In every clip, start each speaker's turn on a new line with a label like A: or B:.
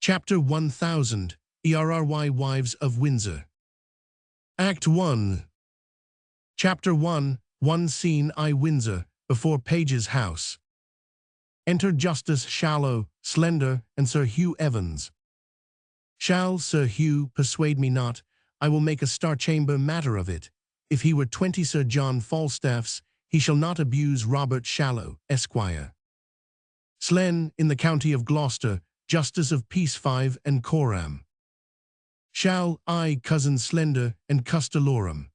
A: Chapter 1000, ERRY Wives of Windsor. Act 1. Chapter 1, One scene I Windsor, before Page's house. Enter Justice Shallow, slender, and Sir Hugh Evans. Shall Sir Hugh persuade me not, I will make a Star Chamber matter of it. If he were 20 Sir John Falstaffs, he shall not abuse Robert Shallow, Esquire. Slen, in the county of Gloucester, Justice of Peace 5 and Coram. Shall I cousin Slender and Custalorum.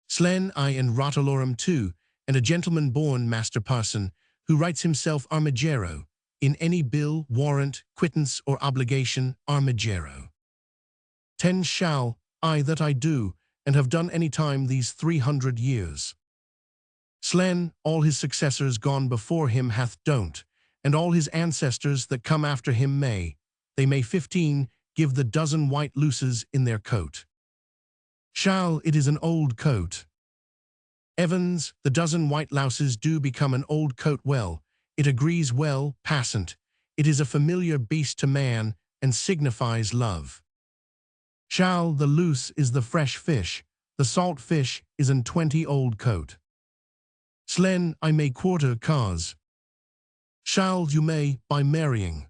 A: Slen I and Rotalorum too, and a gentleman born Master Parson, who writes himself Armigero, in any bill, warrant, quittance, or obligation, Armigero. 10 shall I that I do, and have done any time these 300 years. Slen, all his successors gone before him hath don't, and all his ancestors that come after him may, they may 15, give the dozen white luces in their coat. Shall it is an old coat. Evans, the dozen white louses do become an old coat well, it agrees well, passant, it is a familiar beast to man, and signifies love. Shall the loose is the fresh fish, the salt fish is an 20 old coat. Slen I may quarter cause. Shall you may by marrying.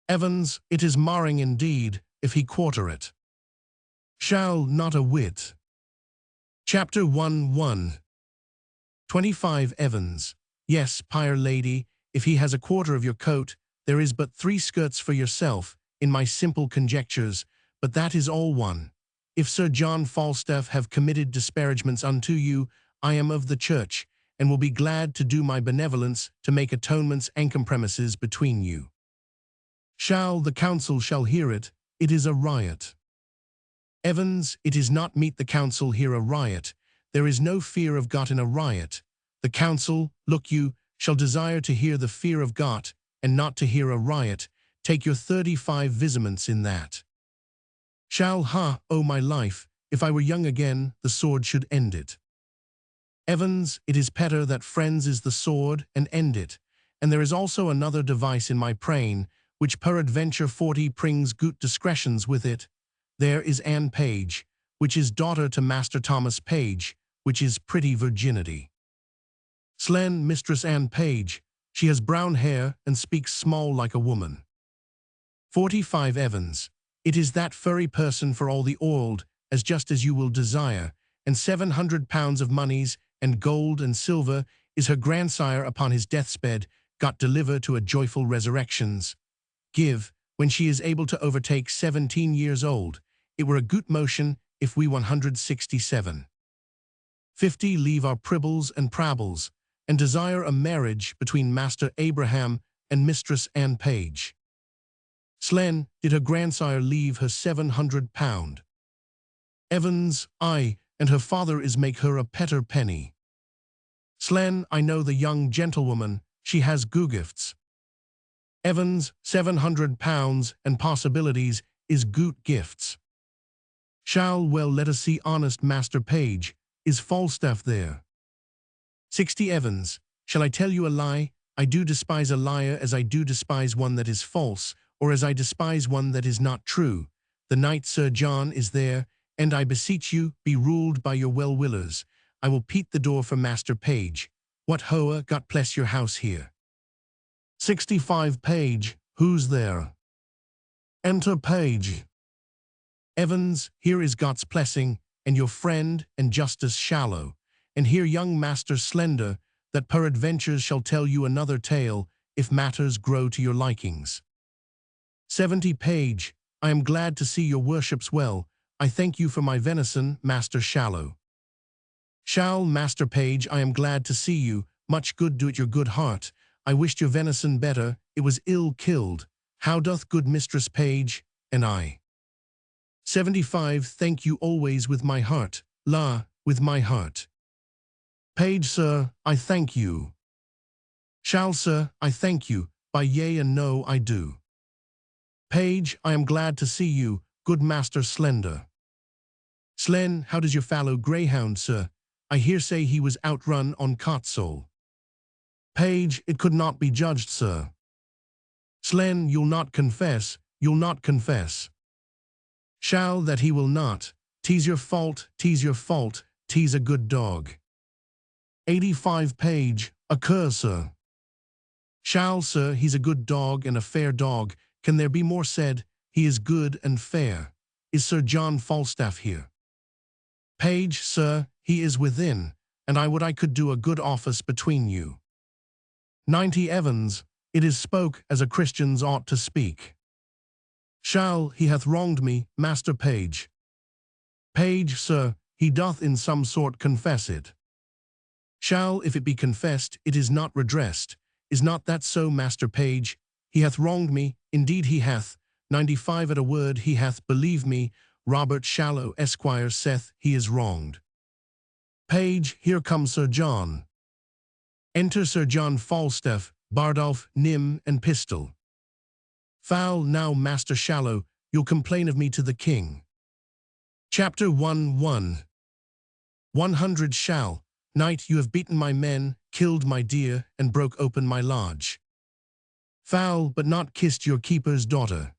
A: Evans, it is marring indeed, if he quarter it. Shall not a wit. Chapter 1:1. 25 Evans. Yes, pyre lady, if he has a quarter of your coat, there is but 3 skirts for yourself, in my simple conjectures, but that is all one. If Sir John Falstaff have committed disparagements unto you, I am of the church, and will be glad to do my benevolence to make atonements and compromises between you. Shall the council shall hear it, it is a riot. Evans, it is not meet the council hear a riot, there is no fear of got in a riot. The council, look you, shall desire to hear the fear of got, and not to hear a riot, take your 35 visiments in that. Shall oh my life, if I were young again, the sword should end it. Evans, it is better that friends is the sword, and end it, and there is also another device in my brain, which peradventure 40 brings good discretions with it. There is Anne Page, which is daughter to Master Thomas Page, which is pretty virginity. Slen Mistress Anne Page, she has brown hair and speaks small like a woman. 45 Evans, it is that furry person for all the old, as just as you will desire, and 700 pounds of moneys, and gold and silver, is her grandsire upon his death's bed, got deliver to a joyful resurrections. Give, when she is able to overtake 17 years old, it were a good motion if we 167. 50 leave our pribbles and prabbles, and desire a marriage between Master Abraham and Mistress Anne Page. Slen, did her grandsire leave her 700 pound? Evans, I, and her father is make her a petter penny. Slen, I know the young gentlewoman, she has gifts. Evans, 700 pounds and possibilities is goot gifts. Shall well let us see honest Master Page, is Falstaff there? 60 Evans, shall I tell you a lie? I do despise a liar as I do despise one that is false, or as I despise one that is not true. The knight Sir John is there, and I beseech you, be ruled by your well-willers. I will peat the door for Master Page. What hoa got bless your house here? 65 Page, who's there? Enter Page. Evans, here is God's blessing, and your friend and Justice Shallow, and here young Master Slender, that peradventures shall tell you another tale, if matters grow to your likings. 70 Page, I am glad to see your worships well. I thank you for my venison, Master Shallow. Shall Master Page, I am glad to see you, much good do it your good heart. I wished your venison better, it was ill killed. How doth good Mistress Page, and I? 75 Thank you always with my heart, with my heart. Page, sir, I thank you. Shall, sir, I thank you, by yea and no I do. Page, I am glad to see you, good Master Slender. Slen, how does your fallow greyhound, sir? I hear say he was outrun on Cotsole. Page, it could not be judged, sir. Slen, you'll not confess, you'll not confess. Shall, that he will not. Tease your fault, tease your fault, tease a good dog. 85 page, a cur, sir. Shall, sir, he's a good dog and a fair dog. Can there be more said? He is good and fair. Is Sir John Falstaff here? Page, sir, he is within, and I would I could do a good office between you. 90 Evans, it is spoke as a Christians ought to speak. Shall, he hath wronged me, Master Page. Page, sir, he doth in some sort confess it. Shall, if it be confessed, it is not redressed. Is not that so, Master Page? He hath wronged me, indeed he hath. 95 at a word he hath, believe me. Robert Shallow, Esquire, saith he is wronged. Page, here comes Sir John. Enter Sir John Falstaff, Bardolph, Nym, and Pistol. Foul now, Master Shallow, you'll complain of me to the king. Chapter 1 100 Shall, Knight, you have beaten my men, killed my deer, and broke open my lodge. Foul, but not kissed your keeper's daughter.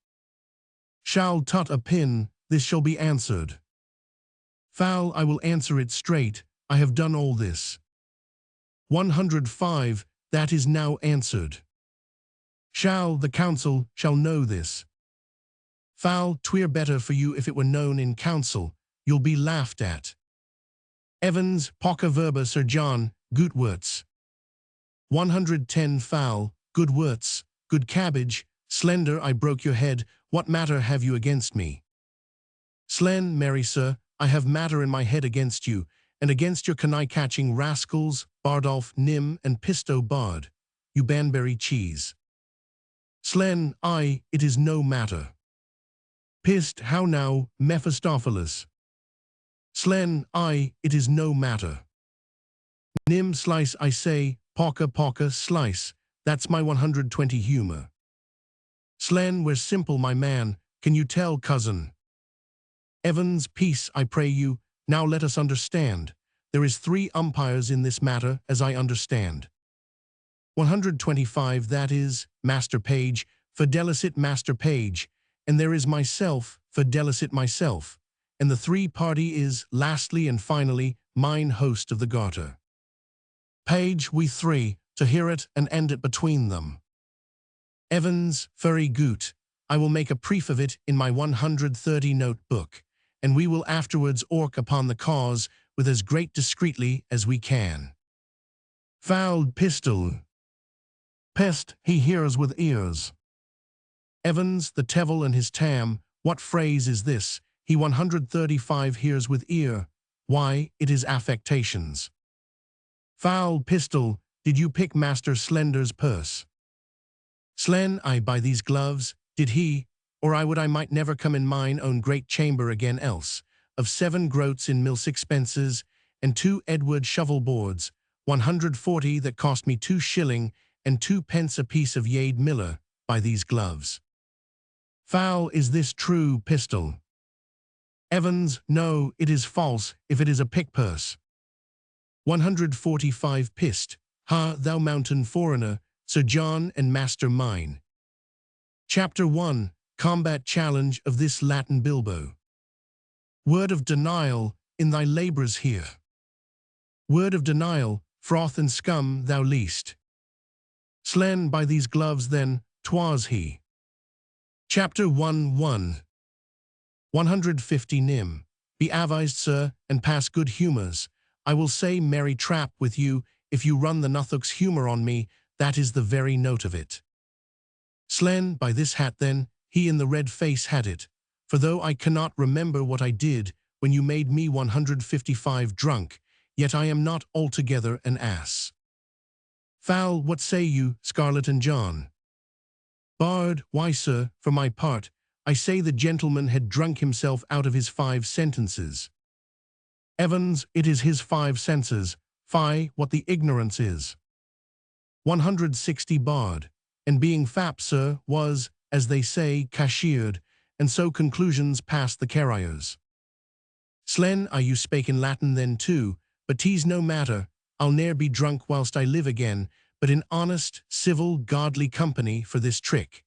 A: Shall, tut a pin, this shall be answered. Foul, I will answer it straight, I have done all this. 105, that is now answered. Shall, the council shall know this. Foul, 'twere better for you if it were known in council, you'll be laughed at. Evans, Poca verba Sir John, gut words. 110 Foul, good words, good cabbage, slender I broke your head, what matter have you against me? Slen, merry sir, I have matter in my head against you, and against your connive-catching rascals, Bardolph, Nym, and Pisto Bard, you Banbury cheese. Slen, it is no matter. Pist, how now, Mephistopheles? Slen, it is no matter. Nym, slice, I say, poca, slice, that's my 120 humor. Slen, we're simple, my man, can you tell, cousin? Evans, peace, I pray you, now let us understand. There is 3 umpires in this matter, as I understand. 125, that is, Master Page, fidelicit Master Page, and there is myself, fidelicit myself, and the 3 party is, lastly and finally, mine host of the garter. Page, we 3, to hear it and end it between them. Evans, very good, I will make a brief of it in my 130-note book, and we will afterwards ork upon the cause with as great discreetly as we can. Foul Pistol. Pest, he hears with ears. Evans, the Tevil and his tam, what phrase is this? He 135 hears with ear. Why, it is affectations. Foul Pistol, did you pick Master Slender's purse? Slen, I by these gloves, did he, or I would I might never come in mine own great chamber again else, of 7 groats in mill sixpences, and 2 Edward shovel boards, 140 that cost me 2 shilling, and 2 pence a piece of Yade Miller, by these gloves. Foul, is this true, Pistol? Evans, no, it is false, if it is a pick-purse. 145 Pist, ha, thou mountain foreigner, Sir John and master mine. Chapter 1, Combat Challenge of this Latin Bilbo. Word of denial, in thy labours here. Word of denial, froth and scum thou least. Slen, by these gloves then, 'twas he. Chapter 1 150 Nym. Be avised, sir, and pass good humours. I will say merry trap with you, if you run the Nuthook's humour on me, that is the very note of it. Slen, by this hat then, he in the red face had it, for though I cannot remember what I did when you made me 155 drunk, yet I am not altogether an ass. Foul, what say you, Scarlet and John? Bard, why, sir, for my part, I say the gentleman had drunk himself out of his 5 sentences. Evans, it is his 5 senses, fie, what the ignorance is. 160 Bard, and being fap, sir, was, as they say, cashiered, and so conclusions past the carriers. Slen, you spake in Latin then too, but 'tis no matter, I'll ne'er be drunk whilst I live again, but in honest, civil, godly company for this trick,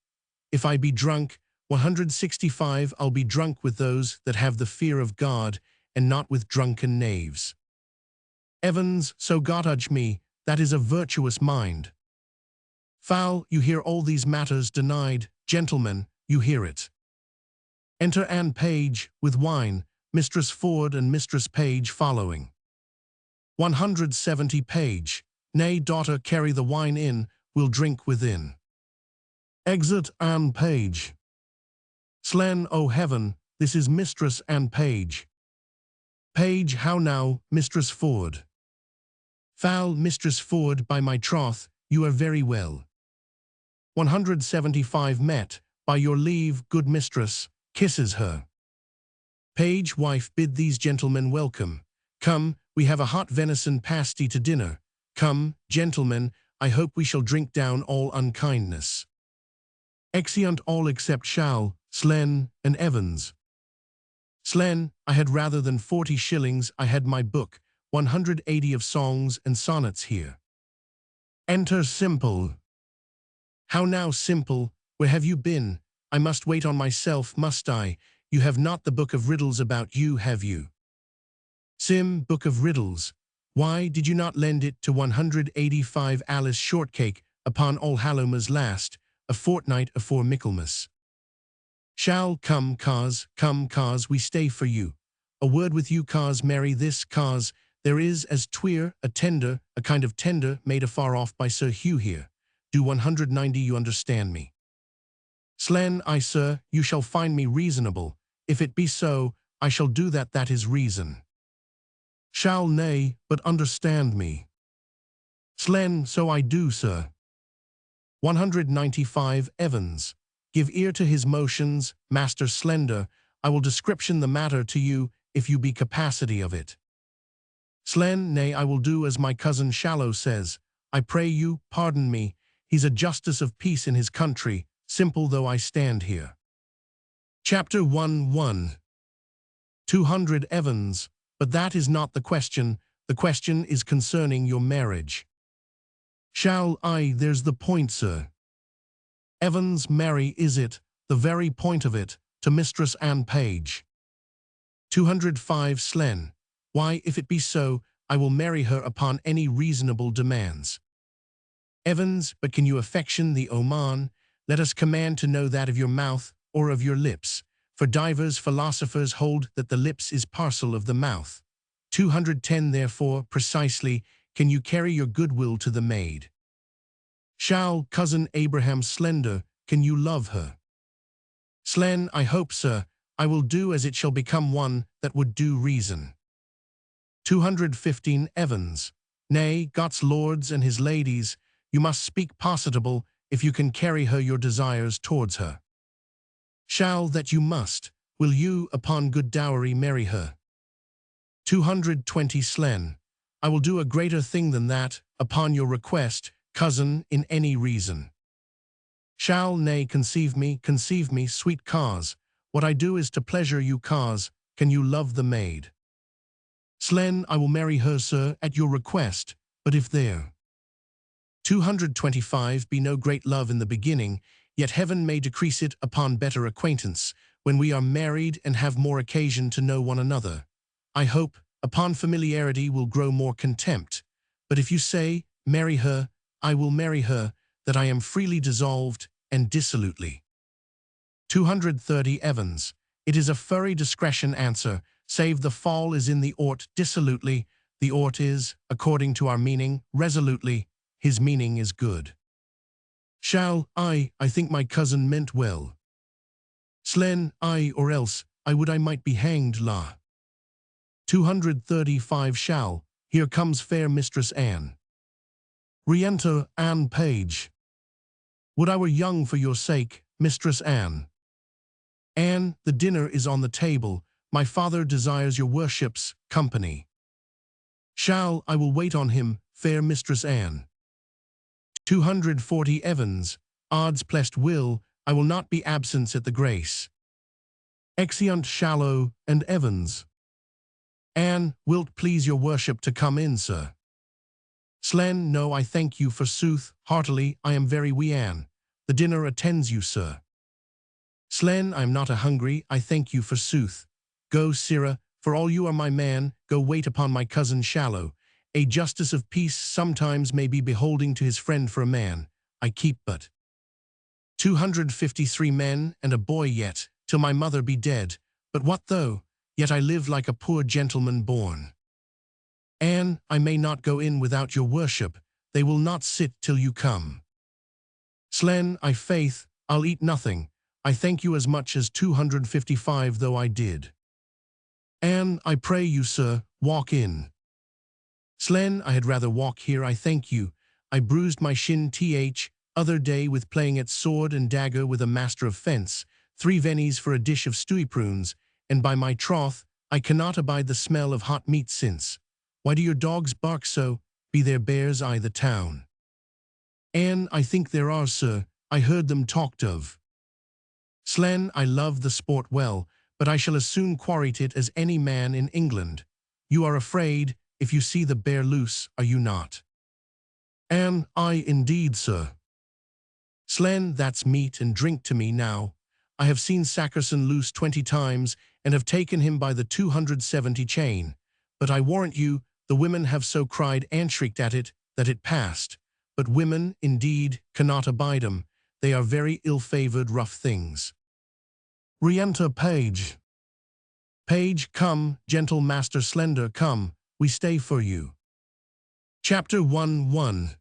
A: if I be drunk, 165 I'll be drunk with those that have the fear of God, and not with drunken knaves. Evans, so God me, that is a virtuous mind. Foul, you hear all these matters denied, gentlemen, you hear it. Enter Anne Page, with wine, Mistress Ford and Mistress Page following. 170 Page, nay, daughter, carry the wine in, we'll drink within. Exit Anne Page. Slen, O heaven, this is Mistress Anne Page. Page, how now, Mistress Ford? Foul, Mistress Ford, by my troth, you are very well. 175 Met, by your leave, good mistress, kisses her. Page, wife, bid these gentlemen welcome. Come, we have a hot venison pasty to dinner. Come, gentlemen, I hope we shall drink down all unkindness. Exeunt all except Shall, Slen, and Evans. Slen, I had rather than 40 shillings, I had my book, 180 of songs and sonnets here. Enter Simple. How now, Simple, where have you been? I must wait on myself, must I? You have not the book of riddles about you, have you? Sim, book of riddles. Why did you not lend it to 185 Alice Shortcake upon Allhallowmas last, a fortnight afore Michaelmas? Shall, come, cause, we stay for you. A word with you, cause, marry this, cause, there is as tweer, a tender, a kind of tender, made afar off by Sir Hugh here. Do 190 you understand me? Slen, I, sir, you shall find me reasonable. If it be so, I shall do that, that is reason. Shall, nay, but understand me. Slen, so I do, sir. 195 Evans. Give ear to his motions, Master Slender. I will description the matter to you, if you be capacity of it. Slen, nay, I will do as my cousin Shallow says. I pray you, pardon me. He's a justice of peace in his country, simple though I stand here. Chapter 1 200 Evans. But that is not the question is concerning your marriage. Shall I, there's the point, sir. Evans, marry, is it, the very point of it, to Mistress Anne Page. 205 Slen. Why, if it be so, I will marry her upon any reasonable demands. Evans, but can you affection the oman? Let us command to know that of your mouth, or of your lips. For divers philosophers hold that the lips is parcel of the mouth. 210 Therefore, precisely, can you carry your goodwill to the maid? Shall, cousin Abraham Slender, can you love her? Slen, I hope, sir, I will do as it shall become one that would do reason. 215 Evans. Nay, God's lords and his ladies, you must speak positable if you can carry her your desires towards her. Shall, that you must. Will you, upon good dowry, marry her? 220 Slen. I will do a greater thing than that, upon your request, cousin, in any reason. Shall, nay, conceive me, sweet cause. What I do is to pleasure you, cause, can you love the maid? Slen, I will marry her, sir, at your request, but if there 225 be no great love in the beginning, yet heaven may decrease it upon better acquaintance, when we are married and have more occasion to know one another. I hope, upon familiarity will grow more contempt. But if you say, marry her, I will marry her, that I am freely dissolved, and dissolutely. 230 Evans. It is a furry discretion answer, save the fall is in the ought dissolutely, the ought is, according to our meaning, resolutely, his meaning is good. Shall, I think my cousin meant well. Slen, or else, I would I might be hanged, la. 235 Shall, here comes fair Mistress Anne. Re-enter Anne Page. Would I were young for your sake, Mistress Anne. Anne, the dinner is on the table, my father desires your worship's company. Shall, I will wait on him, fair Mistress Anne. 240 Evans. Odds plest will, I will not be absent at the grace. Exeunt Shallow and Evans. Anne, wilt please your worship to come in, sir? Slen, no, I thank you forsooth, heartily, I am very wee Anne. The dinner attends you, sir. Slen, I am not a hungry, I thank you forsooth. Go, sirrah, for all you are my man, go wait upon my cousin Shallow. A justice of peace sometimes may be beholding to his friend for a man. I keep but 253 men and a boy yet, till my mother be dead. But what though? Yet I live like a poor gentleman born. Anne, I may not go in without your worship. They will not sit till you come. Slen, I faith, I'll eat nothing. I thank you as much as 255 though I did. Anne, I pray you, sir, walk in. Slen, I had rather walk here, I thank you. I bruised my shin other day with playing at sword and dagger with a master of fence, 3 pennies for a dish of stewy prunes, and by my troth, I cannot abide the smell of hot meat since. Why do your dogs bark so? Be there bears I the town? Anne, I think there are, sir, I heard them talked of. Slen, I love the sport well, but I shall as soon quarrate it as any man in England. You are afraid, if you see the bear loose, are you not? Anne, I indeed, sir. Slen, that's meat and drink to me now. I have seen Sackerson loose 20 times, and have taken him by the 270 chain. But I warrant you, the women have so cried and shrieked at it, that it passed. But women, indeed, cannot abide 'em. They are very ill-favoured rough things. Re-enter Page. Page, come, gentle Master Slender, come, we stay for you. Chapter 1:1.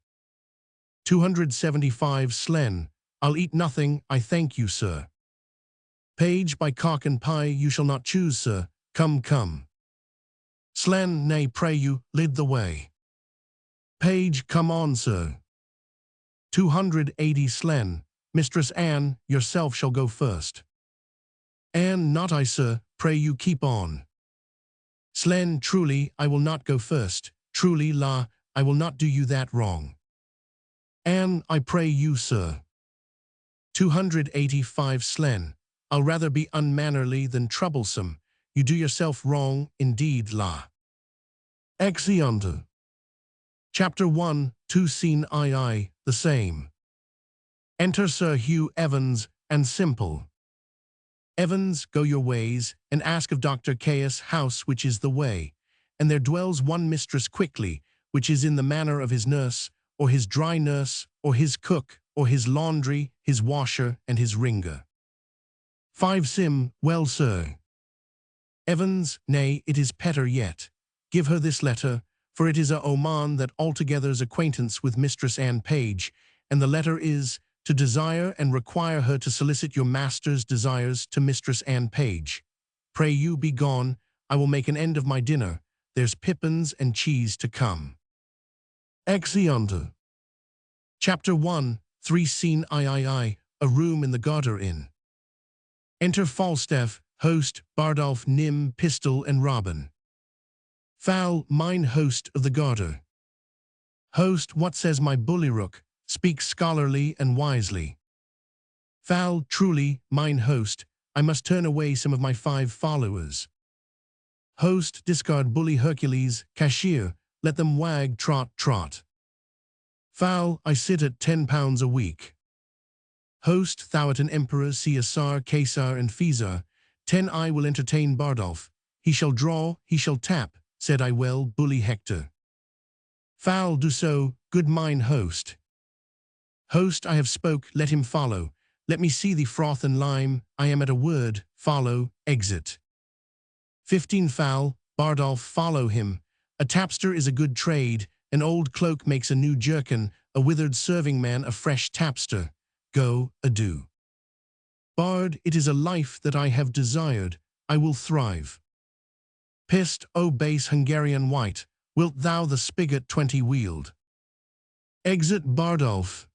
A: 275 Slen, I'll eat nothing, I thank you, sir. Page, by cock and pie you shall not choose, sir, come, come. Slen, nay, pray you, lead the way. Page, come on, sir. 280 Slen, Mistress Anne, yourself shall go first. Anne, not I, sir, pray you keep on. Slen, truly, I will not go first, truly, la, I will not do you that wrong. Anne, I pray you, sir. 285 Slen, I'll rather be unmannerly than troublesome. You do yourself wrong, indeed, la. Exeunt. Chapter 1, 2 Scene II, the same. Enter Sir Hugh Evans and Simple. Evans, go your ways, and ask of Dr. Caius' house which is the way. And there dwells one mistress quickly, which is in the manner of his nurse, or his dry nurse, or his cook, or his laundry, his washer, and his ringer. 5 Sim, well, sir. Evans, nay, it is petter yet. Give her this letter, for it is a oman that altogether's acquaintance with Mistress Anne Page, and the letter is, to desire and require her to solicit your master's desires to Mistress Anne Page. Pray you be gone, I will make an end of my dinner, there's pippins and cheese to come. Exeunt. Chapter 1, 3 Scene III, a room in the Garter Inn. Enter Falstaff, host, Bardolph, Nym, Pistol, and Robin. Fal, mine host of the Garter. Host, what says my bullyrook? Speak scholarly and wisely. Fal, truly, mine host, I must turn away some of my 5 followers. Host, discard bully Hercules, cashier, let them wag trot trot. Fal, I sit at £10 a week. Host, thou art an emperor, Caesar, Caesar, and Caesar. 10 I will entertain Bardolph. He shall draw, he shall tap, said I well, bully Hector. Fal, do so, good mine host. Host, I have spoke, let him follow. Let me see thee froth and lime, I am at a word, follow, exit. 15 Fal, Bardolph, follow him. A tapster is a good trade, an old cloak makes a new jerkin, a withered serving man a fresh tapster. Go, adieu. Bard, it is a life that I have desired, I will thrive. Pist, O base Hungarian wight, wilt thou the spigot 20 wield? Exit Bardolph.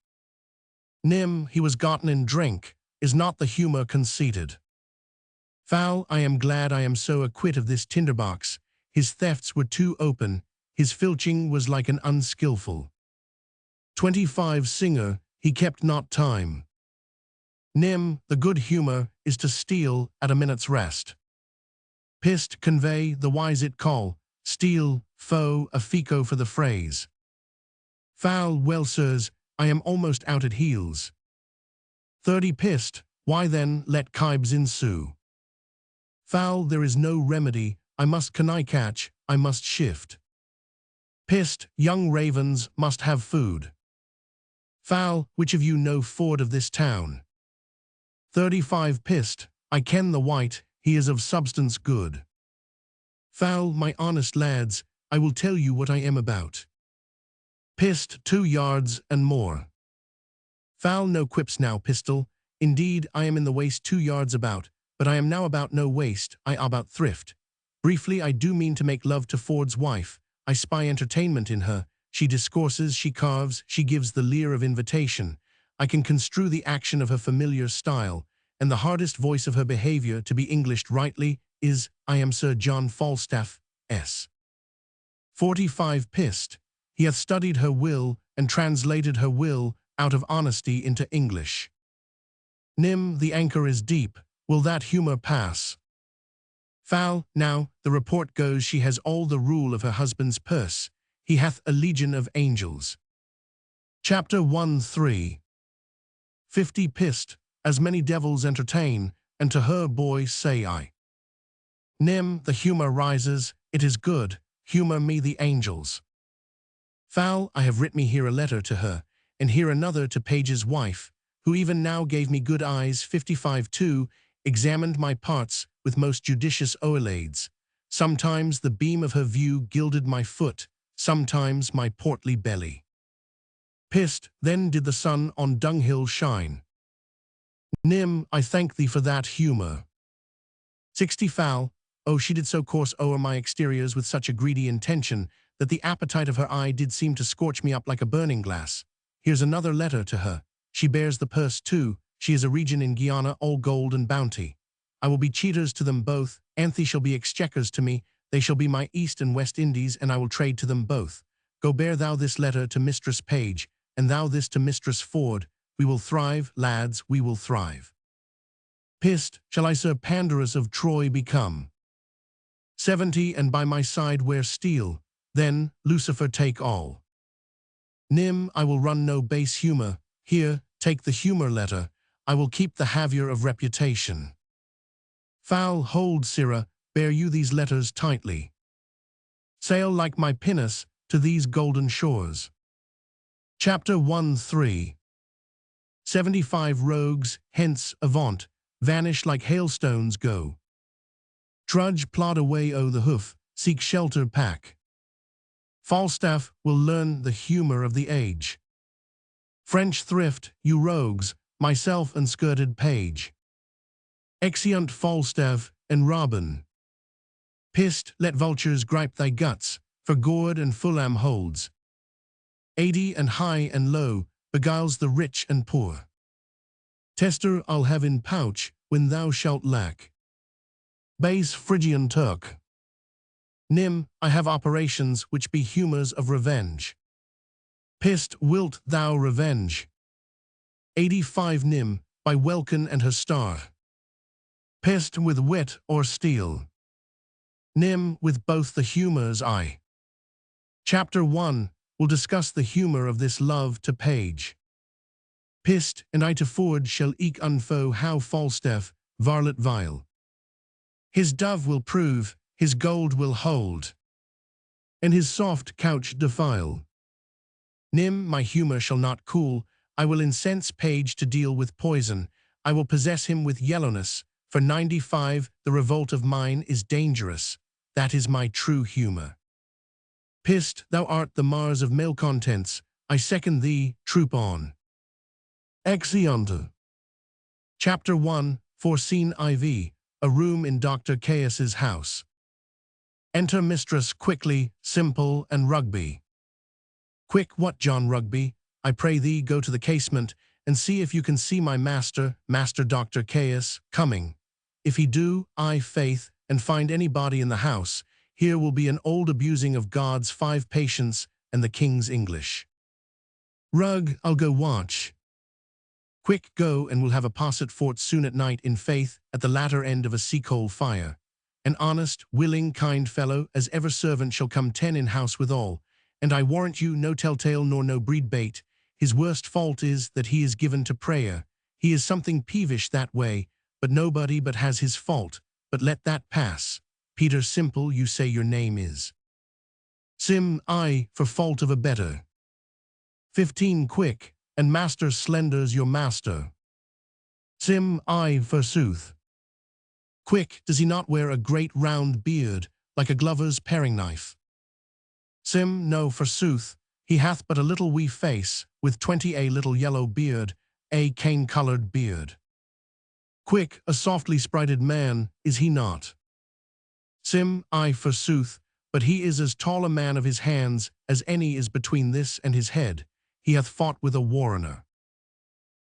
A: Nym, he was gotten in drink, is not the humour conceited. Fal, I am glad I am so acquit of this tinderbox, his thefts were too open, his filching was like an unskilful. 25 Singer, he kept not time. Nym, the good humour is to steal at a minute's rest. Pist, convey, the wise it call, steal, foe, a fico for the phrase. Fal, well, sirs, I am almost out at heels. 30 Pist, Why then let kibes ensue? Foul, there is no remedy, I must cunning catch, I must shift. Pissed, young ravens must have food. Foul, which of you know Ford of this town? 35 Pissed, I ken the white, he is of substance good. Foul, my honest lads, I will tell you what I am about. Pissed 2 yards and more. Foul, no quips now, pistol, indeed I am in the waist 2 yards about, but I am now about no waist, I about thrift. Briefly, I do mean to make love to Ford's wife, I spy entertainment in her, she discourses, she carves, she gives the leer of invitation. I can construe the action of her familiar style, and the hardest voice of her behavior to be Englished rightly is, I am Sir John Falstaff, S. 45 Pissed, he hath studied her will, and translated her will, out of honesty into English. Nim, the anchor is deep, will that humour pass? Foul, now, the report goes she has all the rule of her husband's purse, he hath a legion of angels. Chapter 1-3 50 Pissed, as many devils entertain, and to her boy say I. Nim, the humour rises, it is good, humour me the angels. Foul, I have writ me here a letter to her, and here another to Page's wife, who even now gave me good eyes 55 2, examined my parts with most judicious oelades. Sometimes the beam of her view gilded my foot, sometimes my portly belly. Pissed, then did the sun on dunghill shine. Nim, I thank thee for that humour. 60 Foul, oh, she did so course o'er my exteriors with such a greedy intention, that the appetite of her eye did seem to scorch me up like a burning glass. Here's another letter to her. She bears the purse too, she is a region in Guiana, all gold and bounty. I will be cheaters to them both, Anthe shall be exchequers to me, they shall be my East and West Indies, and I will trade to them both. Go bear thou this letter to Mistress Page, and thou this to Mistress Ford, we will thrive, lads, we will thrive. Pissed, shall I Sir Pandarus of Troy become? 70 And by my side wear steel, then, Lucifer take all. Nim, I will run no base humour, here, take the humour letter, I will keep the haviour of reputation. Foul, hold, sirrah, bear you these letters tightly. Sail like my pinnace to these golden shores. Chapter 1-3 75 Rogues, hence, avaunt, vanish like hailstones go. Trudge, plod away o' the hoof, seek shelter pack. Falstaff will learn the humour of the age. French thrift, you rogues, myself and skirted page. Exeunt Falstaff and Robin. Pissed, let vultures gripe thy guts, for gourd and fulham holds. 80 And high and low, beguiles the rich and poor. Tester I'll have in pouch, when thou shalt lack. Base Phrygian Turk. Nim, I have operations which be humours of revenge. Pissed, wilt thou revenge? 85 Nim, by Welkin and her star. Pissed, with wit or steel. Nim, with both the humours I. Chapter 1 will discuss the humour of this love to Page. Pissed, and I to Ford shall eke unfoe how Falstaff, varlet vile. His dove will prove, his gold will hold, and his soft couch defile. Nim, my humour shall not cool, I will incense Page to deal with poison, I will possess him with yellowness, for 95 The revolt of mine is dangerous, that is my true humour. Pissed, thou art the Mars of malcontents, I second thee, troop on. Exeunt. Chapter 1 Foreseen IV, a room in Dr. Caius's house. Enter Mistress quickly, Simple, and Rugby. Quick, what, John Rugby? I pray thee go to the casement, and see if you can see my master, Master Dr. Caius, coming. If he do, I, faith, and find any body in the house, here will be an old abusing of God's 5 patience and the King's English. Rug, I'll go watch. Quick, go, and we'll have a posset fort soon at night in faith, at the latter end of a sea-coal fire. An honest, willing, kind fellow, as ever servant shall come 10 in house withal, and I warrant you no telltale nor no breed bait. His worst fault is that he is given to prayer. He is something peevish that way, but nobody but has his fault, but let that pass. Peter Simple, you say your name is. Sim, I, for fault of a better. 15 quick, and Master Slender's your master. Sim, I, forsooth. Quick, does he not wear a great round beard, like a glover's paring knife? Sim, no, forsooth, he hath but a little wee face, with 20 a little yellow beard, a cane-coloured beard. Quick, a softly sprited man, is he not? Sim, I, forsooth, but he is as tall a man of his hands as any is between this and his head. He hath fought with a warrener.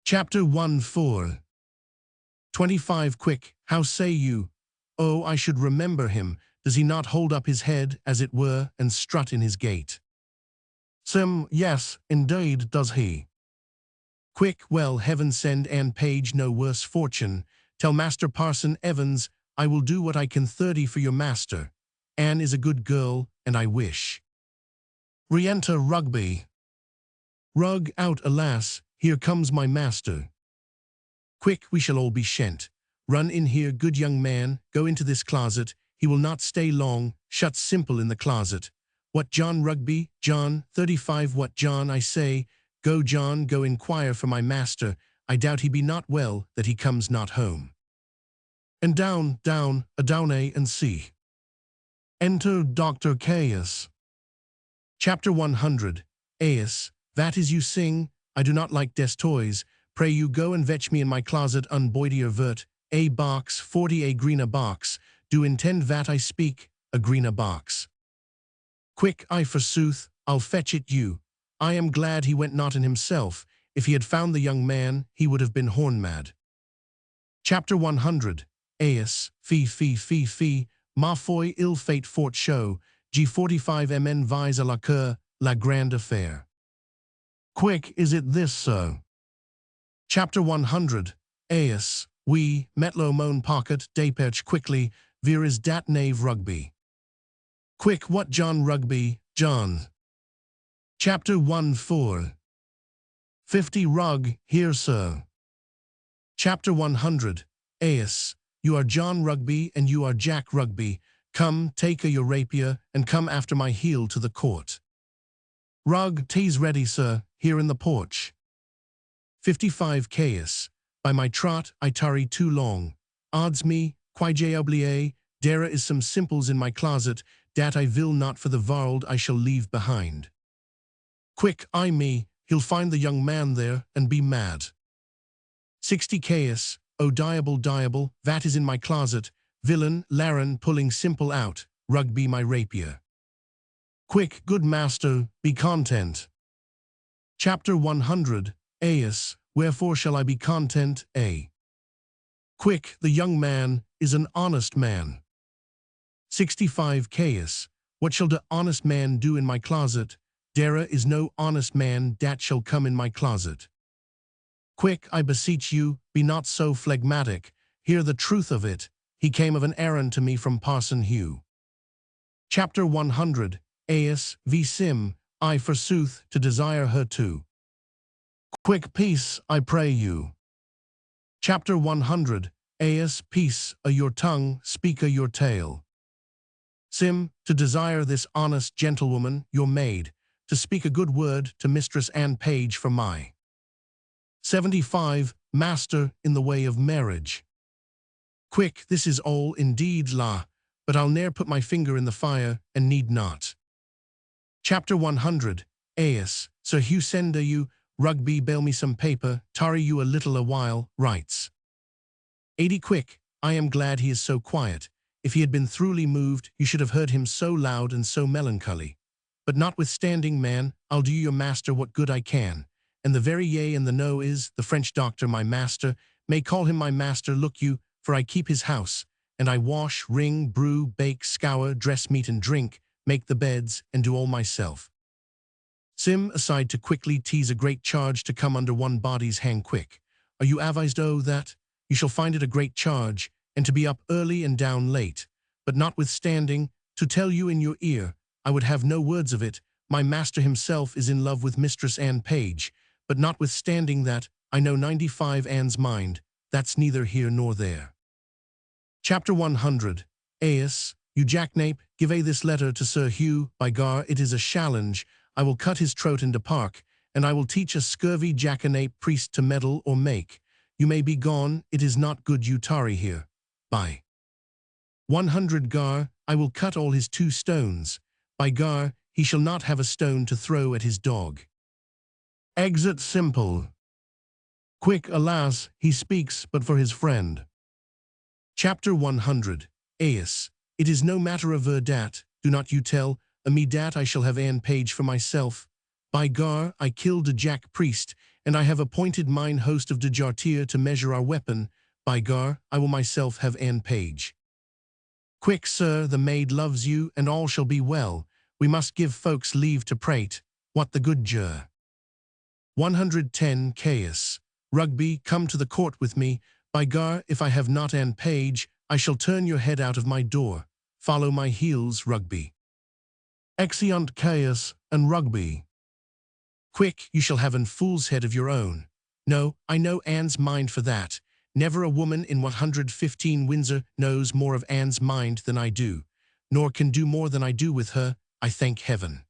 A: Chapter 1-4. 25 quick, how say you? Oh, I should remember him. Does he not hold up his head, as it were, and strut in his gait? Sim, yes, indeed does he. Quick, well, heaven send Anne Page no worse fortune. Tell Master Parson Evans, I will do what I can 30 for your master. Anne is a good girl, and I wish. Re-enter Rugby. Rug out, alas, here comes my master. Quick, we shall all be shent. Run in here, good young man, go into this closet. He will not stay long, shut Simple in the closet. What, John Rugby, John, 35, what, John, I say, go, John, go inquire for my master. I doubt he be not well, that he comes not home. And down, a and see. Enter Dr. Caius. Chapter 100. Aes, that is you sing, I do not like des toys. Pray you go and vetch me in my closet unboidier vert, a box, 40 a greena box, do intend that I speak, a greena box. Quick, I forsooth, I'll fetch it you. I am glad he went not in himself. If he had found the young man, he would have been horn mad. Chapter 100. Aes, fee, ma foi ill fate fort show, G45 mn vise à la coeur, la grande affaire. Quick, is it this, sir? Chapter 100. Aes, we, metlo mon pocket, dayperch quickly, vir is dat knave Rugby. Quick, what John Rugby, John? Chapter 1-4. 50 Rug, here, sir. Chapter 100. Aes, you are John Rugby and you are Jack Rugby. Come, take your rapier, and come after my heel to the court. Rug, tea's ready, sir, here in the porch. 55 Caius, by my trot, I tarry too long. Odds me, qui j'ai oublié, there is some simples in my closet, dat I will not for the world I shall leave behind. Quick, I me, he'll find the young man there, and be mad. 60 Caius, oh diable, that is in my closet, villain, Laren pulling Simple out, Rugby my rapier. Quick, good master, be content. Chapter 100. Aes, wherefore shall I be content, a? Quick, the young man is an honest man. 65 Caius, what shall the honest man do in my closet? There is no honest man dat shall come in my closet. Quick, I beseech you, be not so phlegmatic, hear the truth of it, he came of an errand to me from Parson Hugh. Chapter 100. Aes, v sim, I forsooth, to desire her too. Quick, peace, I pray you. Chapter 100. Aes, peace, a your tongue, speak a your tale. Sim, to desire this honest gentlewoman, your maid, to speak a good word to Mistress Anne Page for my. 75. Master, in the way of marriage. Quick, this is all indeed la, but I'll ne'er put my finger in the fire, and need not. Chapter 100. Aes, Sir Hugh sender you, Rugby bail me some paper, tarry you a little a while, writes. 80 Quick, I am glad he is so quiet. If he had been throughly moved, you should have heard him so loud and so melancholy. But notwithstanding, man, I'll do your master what good I can. And the very yea and the no is, the French doctor my master, may call him my master, look you, for I keep his house, and I wash, wring, brew, bake, scour, dress meat and drink, make the beds, and do all myself. Sim, aside to quickly tease a great charge to come under one body's hang quick. Are you avised that? You shall find it a great charge, and to be up early and down late. But notwithstanding, to tell you in your ear, I would have no words of it, my master himself is in love with Mistress Anne Page, but notwithstanding that, I know 95 Anne's mind, that's neither here nor there. Chapter 100. Aes, you jacknape, give this letter to Sir Hugh, by gar, it is a challenge, I will cut his throat into park, and I will teach a scurvy jackanape priest to meddle or make. You may be gone, it is not good you tarry here. By 100 gar, I will cut all his 2 stones. By gar, he shall not have a stone to throw at his dog. Exit simple. Quick, alas, he speaks but for his friend. Chapter 100. Aes, it is no matter of dat, do not you tell, me dat I shall have Anne Page for myself. By gar, I killed a jack priest, and I have appointed mine host of de Jartier to measure our weapon. By gar, I will myself have Anne Page. Quick, sir, the maid loves you, and all shall be well. We must give folks leave to prate. What the good jur. 110 Caius. Rugby, come to the court with me. By gar, if I have not Anne Page, I shall turn your head out of my door. Follow my heels, Rugby. Exeunt Caius and Rugby. Quick, you shall have an fool's head of your own. No, I know Anne's mind for that. Never a woman in 115 Windsor knows more of Anne's mind than I do, nor can do more than I do with her, I thank heaven.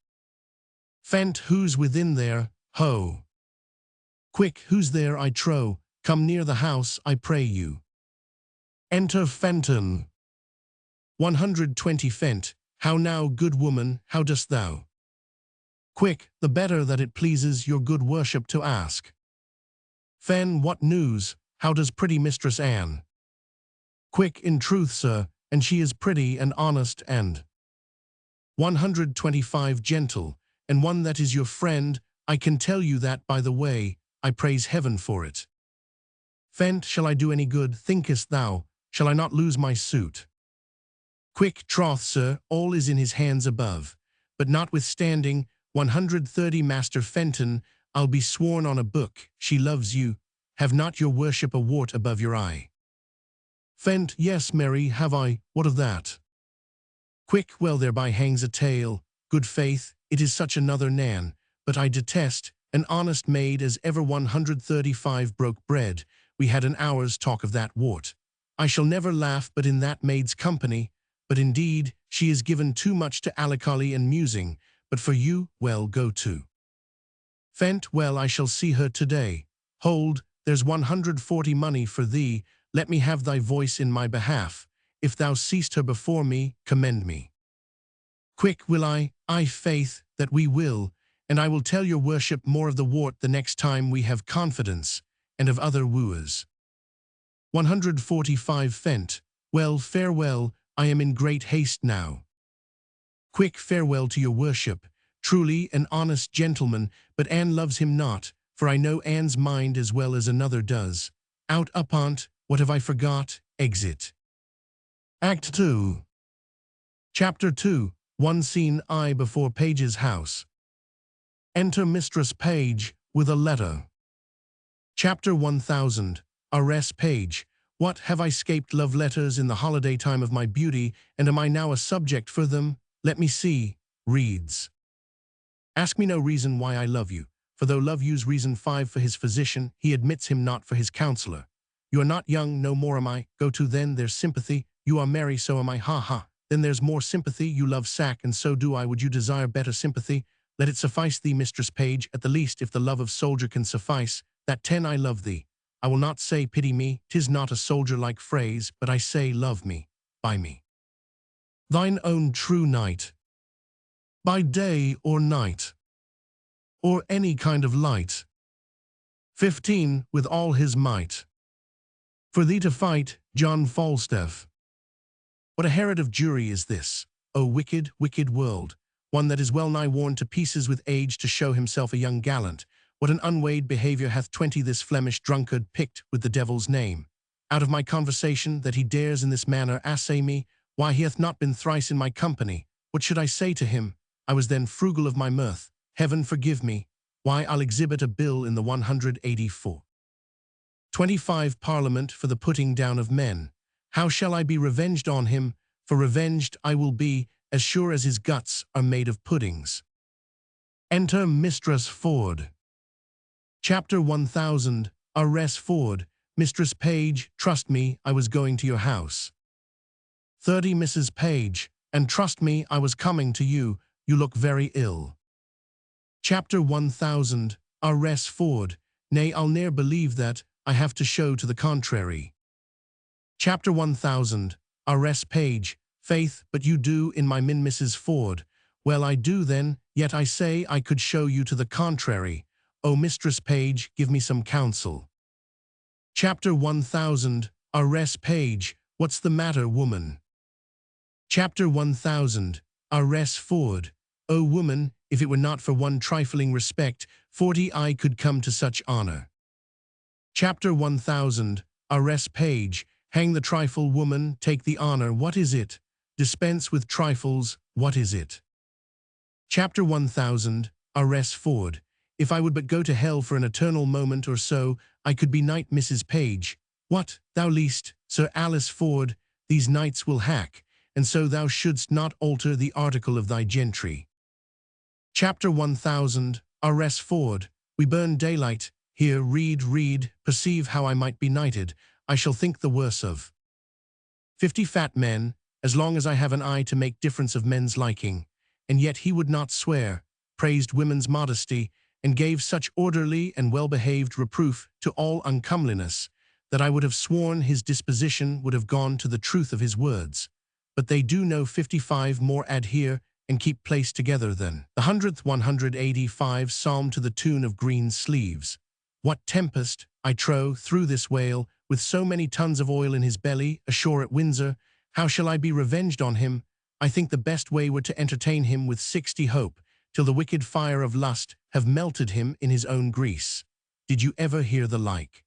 A: Fent, who's within there, ho? Quick, who's there, I trow? Come near the house, I pray you. Enter Fenton. 120 Fent, how now, good woman, how dost thou? Quick, the better that it pleases your good worship to ask. Fen, what news? How does pretty Mistress Anne? Quick, in truth, sir, and she is pretty and honest and 125 gentle, and one that is your friend, I can tell you that by the way, I praise heaven for it. Fent, shall I do any good, thinkest thou? Shall I not lose my suit? Quick, troth, sir, all is in his hands above. But notwithstanding, 130 Master Fenton, I'll be sworn on a book, she loves you. Have not your worship a wart above your eye? Fent, yes, Mary, have I, what of that? Quick, well, thereby hangs a tale. Good faith, it is such another Nan, but I detest, an honest maid as ever 135 broke bread. We had an hour's talk of that wart. I shall never laugh but in that maid's company, but indeed, she is given too much to melancholy and musing, but for you, well, go to. Fent, well, I shall see her today. Hold, there's 140 money for thee, let me have thy voice in my behalf. If thou seest her before me, commend me. Quick, will I faith, that we will, and I will tell your worship more of the wart the next time we have confidence, and of other wooers. 145 Fent, well, farewell, I am in great haste now. Quick, farewell to your worship, truly an honest gentleman, but Anne loves him not, for I know Anne's mind as well as another does. Out upon't, what have I forgot? Exit. Act 2. Chapter 2. One scene I before Page's house. Enter Mistress Page with a letter. Chapter 1000. Arrest Page. What, have I scaped love letters in the holiday time of my beauty, and am I now a subject for them? Let me see. Reads. Ask me no reason why I love you, for though love use reason 5 for his physician, he admits him not for his counselor. You are not young, no more am I. Go to then, there's sympathy. You are merry, so am I, ha ha. Then there's more sympathy. You love sack, and so do I. Would you desire better sympathy? Let it suffice thee, Mistress Page, at the least, if the love of soldier can suffice, that 10 I love thee. I will not say pity me, 'tis not a soldier-like phrase, but I say love me, by me. Thine own true knight. By day or night, or any kind of light. 15, with all his might. For thee to fight, John Falstaff. What a Herod of jury is this, O wicked, wicked world, one that is well nigh worn to pieces with age to show himself a young gallant. What an unweighed behaviour hath 20 this Flemish drunkard picked with the devil's name. Out of my conversation, that he dares in this manner assay me, why he hath not been thrice in my company. What should I say to him? I was then frugal of my mirth. Heaven forgive me. Why, I'll exhibit a bill in the 184. 25 Parliament for the putting down of men. How shall I be revenged on him? For revenged I will be, as sure as his guts are made of puddings. Enter Mistress Ford. Chapter 1000. R.S. Ford, Mistress Page, trust me, I was going to your house. 30 Mrs. Page, and trust me, I was coming to you, you look very ill. Chapter 1000, R.S. Ford, nay, I'll ne'er believe that, I have to show to the contrary. Chapter 1000, R.S. Page, faith, but you do in my Mrs. Ford. Well, I do then, yet I say I could show you to the contrary. O Mistress Page, give me some counsel. Chapter 1000, R.S. Page, what's the matter, woman? Chapter 1000, R.S. Ford, O woman, if it were not for one trifling respect, 40 I could come to such honor. Chapter 1000, R.S. Page, hang the trifle, woman, take the honor, what is it? Dispense with trifles, what is it? Chapter 1000, R.S. Ford, if I would but go to hell for an eternal moment or so, I could be knight Mrs. Page. What, thou least, Sir Alice Ford, these knights will hack, and so thou shouldst not alter the article of thy gentry. Chapter 1000, R.S. Ford, we burn daylight, here read, perceive how I might be knighted, I shall think the worse of 50 fat men, as long as I have an eye to make difference of men's liking, and yet he would not swear, praised women's modesty, and gave such orderly and well-behaved reproof to all uncomeliness, that I would have sworn his disposition would have gone to the truth of his words. But they do know 55 more adhere and keep place together than the 100th 185 psalm to the tune of green sleeves. What tempest, I trow, through this whale, with so many tons of oil in his belly, ashore at Windsor, how shall I be revenged on him? I think the best way were to entertain him with 60 hope, till the wicked fire of lust have melted him in his own grease. Did you ever hear the like?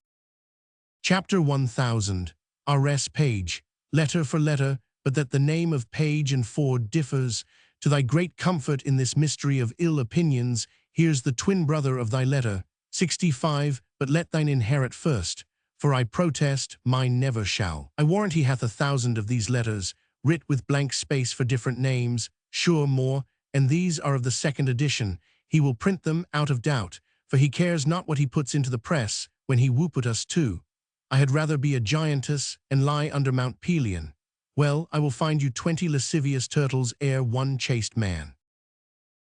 A: Chapter 1000, R.S. Page, letter for letter, but that the name of Page and Ford differs, to thy great comfort in this mystery of ill opinions, here's the twin brother of thy letter, 65, but let thine inherit first, for I protest mine never shall. I warrant he hath 1,000 of these letters, writ with blank space for different names, sure more, and these are of the second edition. He will print them out of doubt, for he cares not what he puts into the press, when he whoopeth us too. I had rather be a giantess, and lie under Mount Pelion. Well, I will find you 20 lascivious turtles ere one chaste man.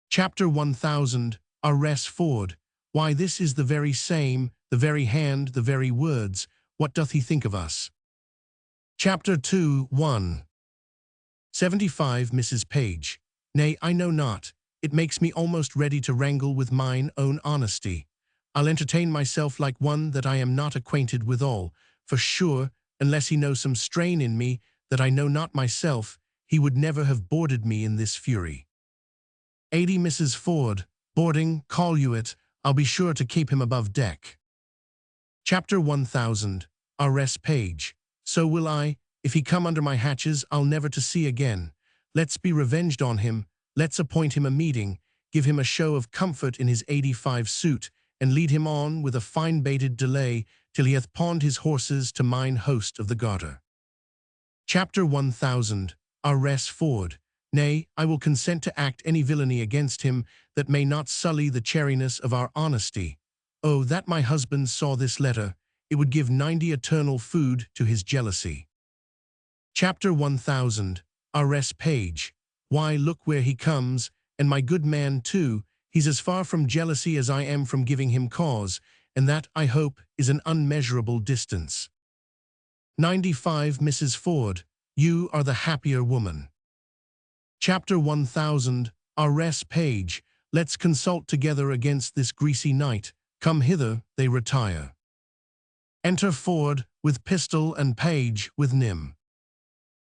A: Chapter 1000, R.S. Ford, why this is the very same, the very hand, the very words, what doth he think of us? Chapter 2, 1. 75 Mrs. Page, nay, I know not, it makes me almost ready to wrangle with mine own honesty. I'll entertain myself like one that I am not acquainted withal, for sure, unless he knows some strain in me that I know not myself, he would never have boarded me in this fury. 80 Mrs. Ford, boarding, call you it, I'll be sure to keep him above deck. Chapter 1000, R.S. Page, so will I, if he come under my hatches I'll never to see again. Let's be revenged on him, let's appoint him a meeting, give him a show of comfort in his 85 suit, and lead him on with a fine-baited delay till he hath pawned his horses to mine host of the Garter. Chapter 1000, R.S. Ford, nay, I will consent to act any villainy against him that may not sully the chariness of our honesty. Oh, that my husband saw this letter, it would give 90 eternal food to his jealousy. Chapter 1000, R.S. Page, why look where he comes, and my good man too, he's as far from jealousy as I am from giving him cause, and that, I hope, is an unmeasurable distance. 95 Mrs. Ford, you are the happier woman. Chapter 1000, R.S. Page, let's consult together against this greasy knight, come hither, they retire. Enter Ford, with pistol, and Page, with Nym.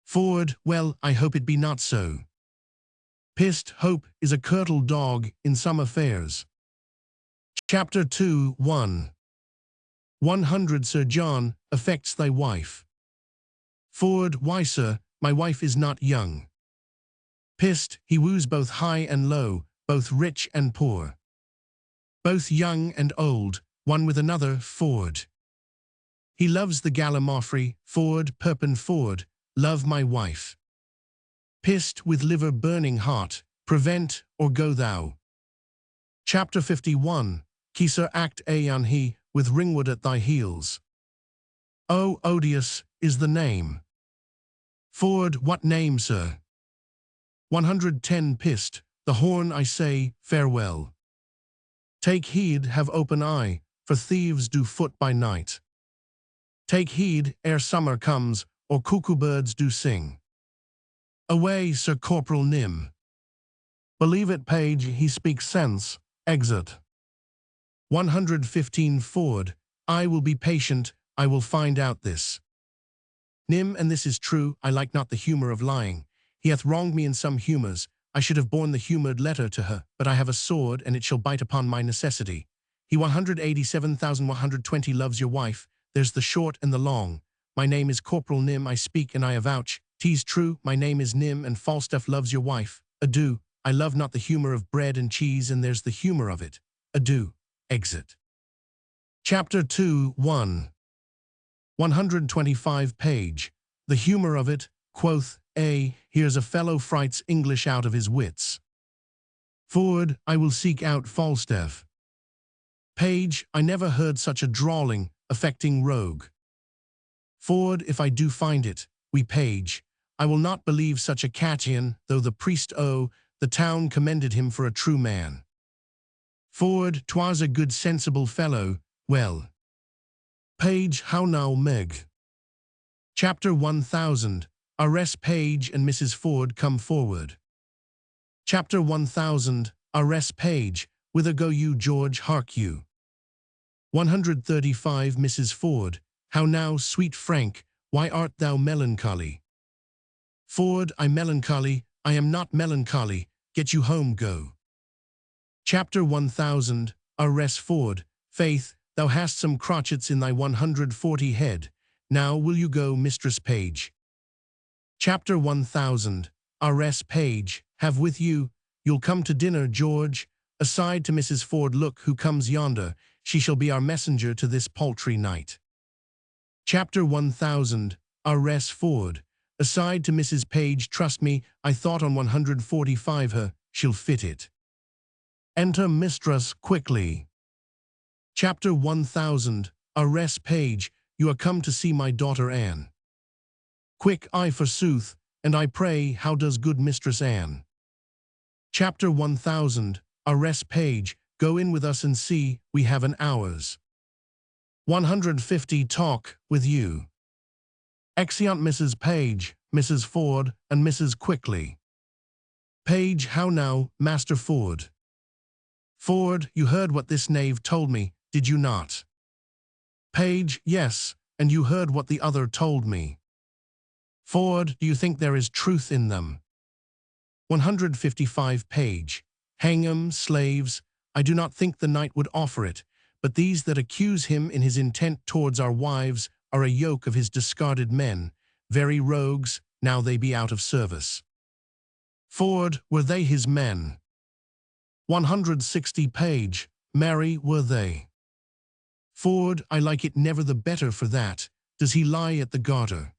A: Ford, well, I hope it be not so. Pist, hope, is a curtal dog in some affairs. Chapter 2, 1. 100 Sir John, affects thy wife. Ford, why, sir, my wife is not young. Pist, he woos both high and low, both rich and poor. Both young and old, one with another, Ford. He loves the gallimaufry, Ford, Perpin Ford, love my wife. Pist, with liver-burning heart, prevent or go thou. Chapter 51, Qui sir act ayant he, with ringwood at thy heels. Oh, odious is the name. Ford, what name, sir? 110 pist, the horn I say, farewell. Take heed, have open eye, for thieves do foot by night. Take heed, ere summer comes, or cuckoo birds do sing. Away, Sir Corporal Nym. Believe it, page, he speaks sense. Exit. 115 Ford, I will be patient, I will find out this. Nym, and this is true, I like not the humour of lying. He hath wronged me in some humours. I should have borne the humoured letter to her, but I have a sword, and it shall bite upon my necessity. He 187,120 loves your wife. There's the short and the long. My name is Corporal Nym, I speak and I avouch. 'Tis true, my name is Nym, and Falstaff loves your wife. Adieu, I love not the humour of bread and cheese, and there's the humour of it. Adieu. Exit. Chapter 2, 1. 125 page. The humour of it, quoth A. Here's a fellow frights English out of his wits. Ford, I will seek out Falstaff. Page, I never heard such a drawling, affecting rogue. Ford, if I do find it, we page, I will not believe such a Catian, though the priest the town commended him for a true man. Ford, 'twas a good sensible fellow, well. Page, how now, Meg? Chapter 1000, Arrest Page and Mrs. Ford come forward. Chapter 1000, Arrest Page, whither go you, George, hark you? 135 Mrs. Ford, how now, sweet Frank, why art thou melancholy? Ford, I melancholy, I am not melancholy, get you home go. Chapter 1000, Arrest Ford, faith, thou hast some crotchets in thy 140 head, now will you go, Mistress Page? Chapter 1000, Arrest Page, have with you, you'll come to dinner, George, aside to Mrs. Ford, look who comes yonder, she shall be our messenger to this paltry night. Chapter 1000, Arrest Ford, aside to Mrs. Page, trust me, I thought on 145 her, she'll fit it. Enter Mistress quickly. Chapter 1000, Arrest Page, you are come to see my daughter Anne. Quick, I forsooth, and I pray, how does good Mistress Anne? Chapter 1000, Arrest Page, go in with us and see, we have an hour's. 150 talk with you. Exeunt Mrs. Page, Mrs. Ford, and Mrs. Quickly. Page, how now, Master Ford? Ford, you heard what this knave told me, did you not? Page, yes, and you heard what the other told me. Ford, do you think there is truth in them? 155 page. Hang 'em, slaves, I do not think the knight would offer it, but these that accuse him in his intent towards our wives are a yoke of his discarded men, very rogues, now they be out of service. Ford, were they his men? 160 page. Marry, were they? Ford, I like it never the better for that. Does he lie at the Garter?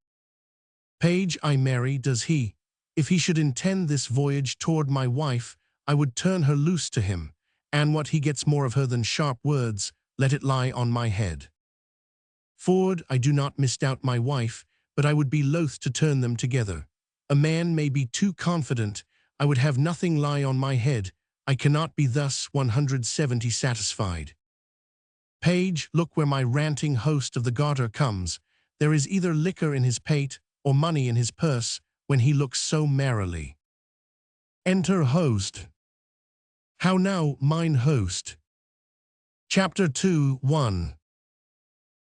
A: Page, I marry, does he? If he should intend this voyage toward my wife, I would turn her loose to him, and what he gets more of her than sharp words, let it lie on my head. Ford, I do not misdoubt my wife, but I would be loath to turn them together. A man may be too confident, I would have nothing lie on my head, I cannot be thus 170 satisfied. Page, look where my ranting host of the Garter comes, there is either liquor in his pate, or money in his purse, when he looks so merrily. Enter host. How now, mine host? Chapter 2, 1.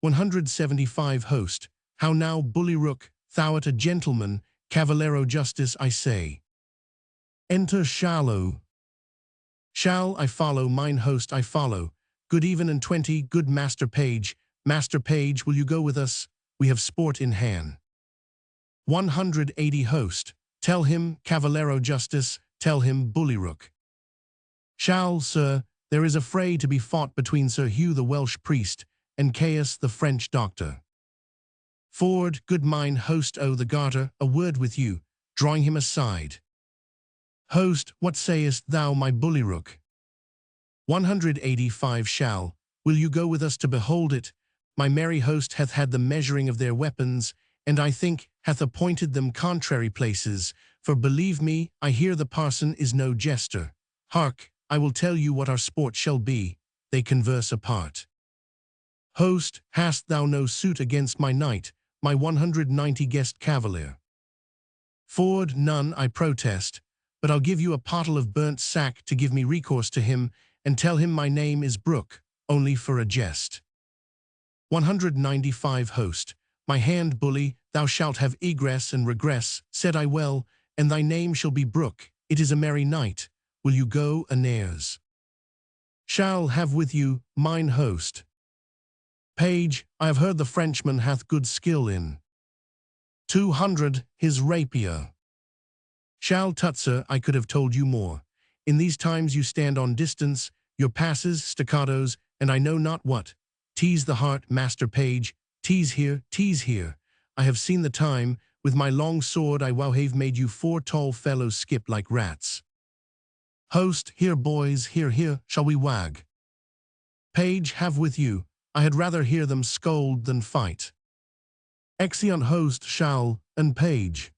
A: 175 host. How now, Bullyrook, thou'rt a gentleman, Cavallero Justice, I say. Enter Shallow. Shall I follow, mine host, I follow. Good even and 20, good Master Page. Master Page, will you go with us? We have sport in hand. 180 host. Tell him, Cavallero Justice, tell him, Bullyrook. Shall, sir, there is a fray to be fought between Sir Hugh the Welsh priest and Caius the French doctor. Ford, good mine host o' the Garter, a word with you, drawing him aside. Host, what sayest thou, my Bullyrook? 185 shall, will you go with us to behold it? My merry host hath had the measuring of their weapons, and I think hath appointed them contrary places. For believe me, I hear the parson is no jester. Hark, I will tell you what our sport shall be. They converse apart. Host, hast thou no suit against my knight, my 190 guest cavalier? Ford, none, I protest, but I'll give you a pottle of burnt sack to give me recourse to him, and tell him my name is Brooke, only for a jest. 195 Host, my hand, bully, thou shalt have egress and regress, said I well, and thy name shall be Brooke, it is a merry night, will you go, Aeneas? Shall have with you, mine host. Page, I have heard the Frenchman hath good skill in 200, his rapier. Shall Tutser, I could have told you more. In these times you stand on distance, your passes, staccatos, and I know not what. Tease the heart, master page, tease here, tease here. I have seen the time, with my long sword I would have made you 4 tall fellows skip like rats. Host, here boys, here, shall we wag? Page, have with you, I had rather hear them scold than fight. Exeunt host shall, and page.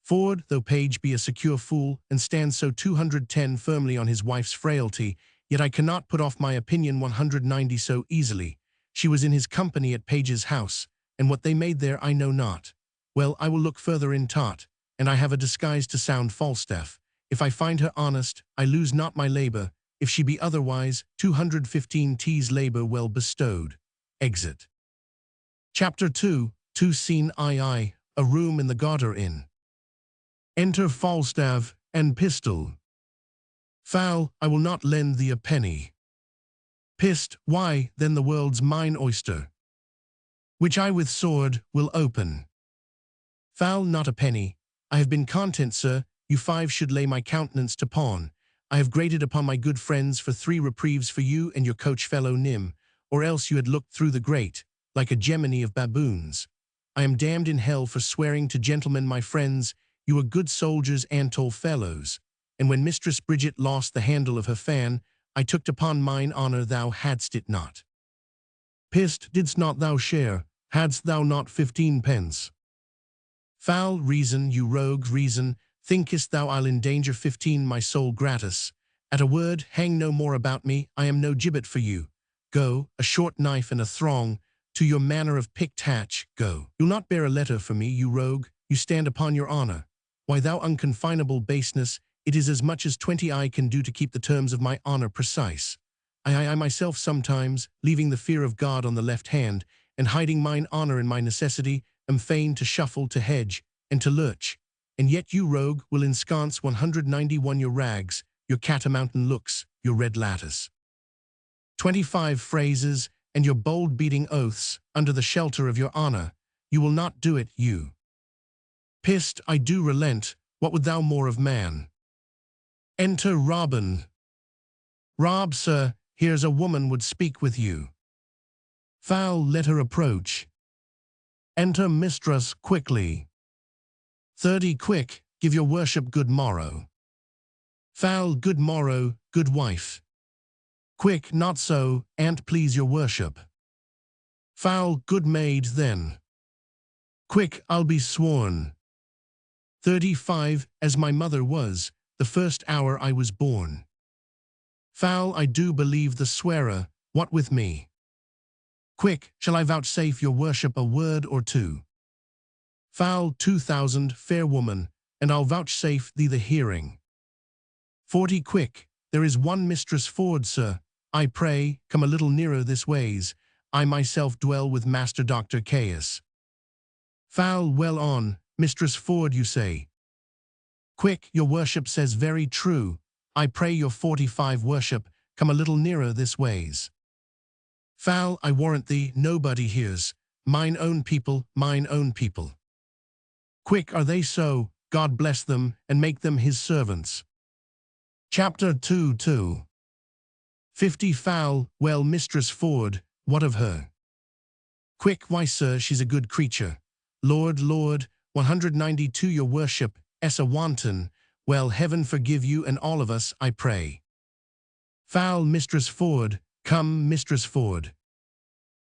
A: Ford, though Page be a secure fool, and stands so 210 firmly on his wife's frailty, yet I cannot put off my opinion 190 so easily. She was in his company at Page's house, and what they made there I know not. Well, I will look further in tot, and I have a disguise to sound Falstaff. If I find her honest, I lose not my labor. If she be otherwise, 215 T's labor well bestowed. Exit. Chapter 2, Scene II, a room in the Garter Inn. Enter Falstaff and Pistol. Fal, I will not lend thee a penny. Pist, why, then the world's mine oyster, which I with sword will open. Fal, not a penny. I have been content, sir, you 5 should lay my countenance to pawn. I have grated upon my good friends for 3 reprieves for you and your coach fellow Nym, or else you had looked through the grate, like a gemony of baboons. I am damned in hell for swearing to gentlemen my friends, you are good soldiers and tall fellows, and when Mistress Bridget lost the handle of her fan, I took upon mine honour thou hadst it not. Pist, didst not thou share, hadst thou not 15 pence? Foul, reason, you rogue, reason, thinkest thou I'll endanger 15 my soul gratis? At a word, hang no more about me, I am no gibbet for you. Go, a short knife and a throng, to your manor of picked hatch, go. You'll not bear a letter for me, you rogue, you stand upon your honour. Why, thou unconfinable baseness, it is as much as 20 I can do to keep the terms of my honour precise. I myself sometimes, leaving the fear of God on the left hand, and hiding mine honour in my necessity, am fain to shuffle, to hedge, and to lurch. And yet you, rogue, will ensconce 191 your rags, your catamountain looks, your red lattice. 25 phrases, and your bold beating oaths, under the shelter of your honour. You will not do it, you. Pist, I do relent, what would thou more of man? Enter Robin. Rob, sir, here's a woman would speak with you. Foul, let her approach. Enter Mistress quickly. 30 quick, give your worship good morrow. Foul, good morrow, good wife. Quick, not so, an't please your worship. Foul, good maid then. Quick, I'll be sworn. 35, as my mother was, the first hour I was born. Foul, I do believe the swearer, what with me? Quick, shall I vouchsafe your worship a word or two? Foul, 2,000, fair woman, and I'll vouchsafe thee the hearing. 40 quick, there is one Mistress Ford, sir, I pray, come a little nearer this ways, I myself dwell with Master Dr. Caius. Foul, well on, Mistress Ford you say. Quick, your worship says very true, I pray your 45 worship, come a little nearer this ways. Foul, I warrant thee, nobody hears, mine own people, mine own people. Quick, are they so, God bless them, and make them his servants. Chapter 2 50 Foul, well, Mistress Ford, what of her? Quick, why, sir, she's a good creature. Lord, 192 your worship, a wanton, well, heaven forgive you and all of us, I pray. Foul, Mistress Ford, Come, Mistress Ford.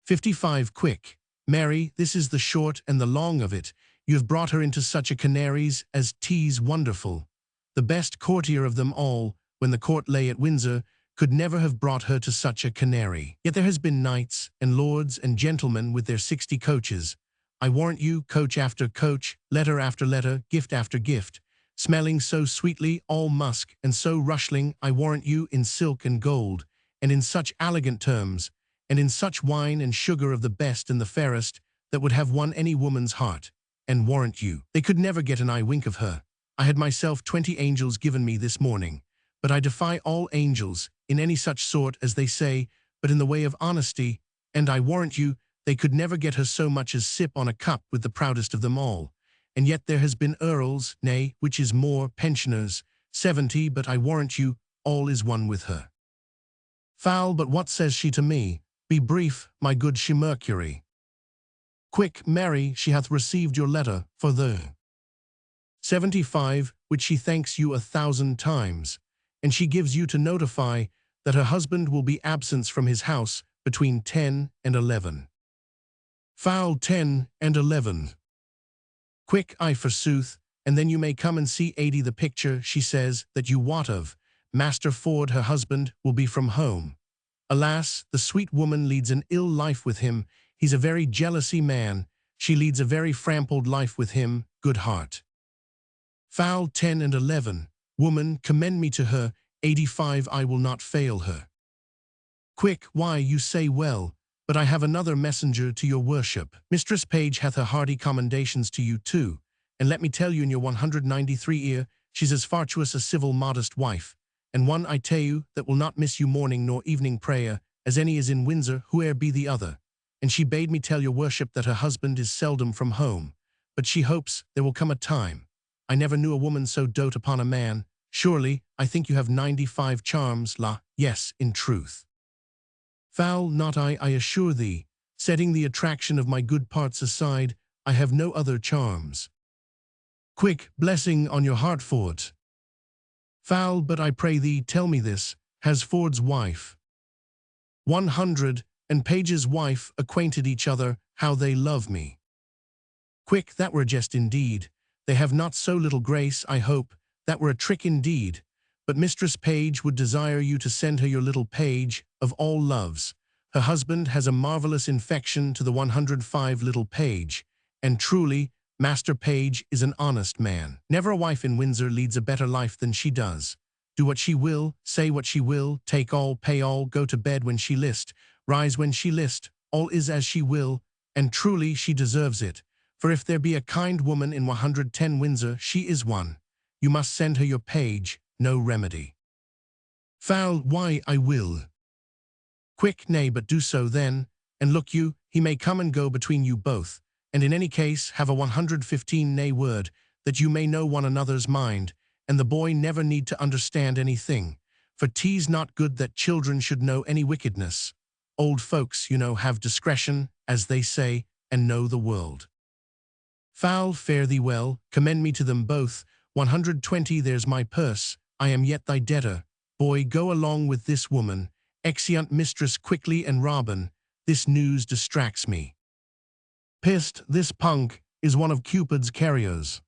A: 55 quick. Mary, this is the short and the long of it. You have brought her into such a canaries as tease wonderful. The best courtier of them all, when the court lay at Windsor, could never have brought her to such a canary. Yet there has been knights and lords and gentlemen with their 60 coaches. I warrant you, coach after coach, letter after letter, gift after gift, smelling so sweetly, all musk, and so rushling, I warrant you, in silk and gold, and in such elegant terms, and in such wine and sugar of the best and the fairest, that would have won any woman's heart. And warrant you, they could never get an eye wink of her. I had myself 20 angels given me this morning, but I defy all angels, in any such sort as they say, but in the way of honesty, and I warrant you, they could never get her so much as sip on a cup with the proudest of them all. And yet there has been earls, nay, which is more, pensioners, 70, but I warrant you, all is one with her. Foul, but what says she to me? Be brief, my good she Mercury. Quick, Mary, she hath received your letter, for the 75, which she thanks you 1,000 times, and she gives you to notify that her husband will be absent from his house between 10 and 11. Foul 10 and 11. Quick, I forsooth, and then you may come and see 80 the picture, she says, that you wot of. Master Ford, her husband, will be from home. Alas, the sweet woman leads an ill life with him. He's a very jealousy man. She leads a very frampled life with him, good heart. Foul 10 and 11. Woman, commend me to her. 85, I will not fail her. Quick, why, you say well, but I have another messenger to your worship. Mistress Page hath her hearty commendations to you too, and let me tell you in your 193 ear, she's as virtuous a civil modest wife, and one I tell you that will not miss you morning nor evening prayer, as any is in Windsor, whoe'er be the other. And she bade me tell your worship that her husband is seldom from home, but she hopes there will come a time. I never knew a woman so dote upon a man. Surely, I think you have 95 charms, la, yes, in truth. Foul, not I assure thee, setting the attraction of my good parts aside, I have no other charms. Quick, blessing on your heart, Ford. Foul, but I pray thee, tell me this, has Ford's wife 100, and Page's wife acquainted each other, how they love me? Quick, that were a jest indeed. They have not so little grace, I hope, that were a trick indeed. But Mistress Page would desire you to send her your little page of all loves. Her husband has a marvelous infection to the 105 little page, and truly, Master Page is an honest man. Never a wife in Windsor leads a better life than she does. Do what she will, say what she will, take all, pay all, go to bed when she list, rise when she list, all is as she will, and truly she deserves it. For if there be a kind woman in 110 Windsor, she is one. You must send her your page, no remedy. Foul, why, I will. Quick, nay, but do so then, and look you, he may come and go between you both, and in any case have a 115 nay word, that you may know one another's mind, and the boy never need to understand anything, for 'tis not good that children should know any wickedness. Old folks, you know, have discretion, as they say, and know the world. Foul, fare thee well, commend me to them both, 120, there's my purse, I am yet thy debtor. Boy, go along with this woman, exeunt mistress quickly and Robin, this news distracts me. Pissed, this punk is one of Cupid's carriers.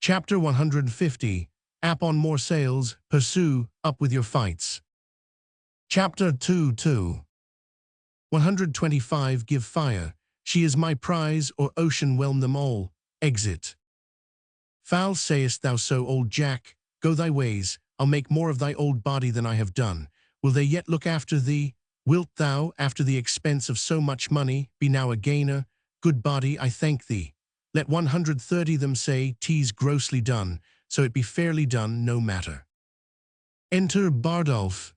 A: Chapter 150, Ap on more sails, pursue, up with your fights. Chapter 2 125, give fire, she is my prize, or ocean whelm them all, exit. Foul, sayest thou so, old Jack? Go thy ways, I'll make more of thy old body than I have done. Will they yet look after thee? Wilt thou, after the expense of so much money, be now a gainer? Good body, I thank thee. Let 130 them say, 'tis grossly done, so it be fairly done, no matter. Enter Bardolph.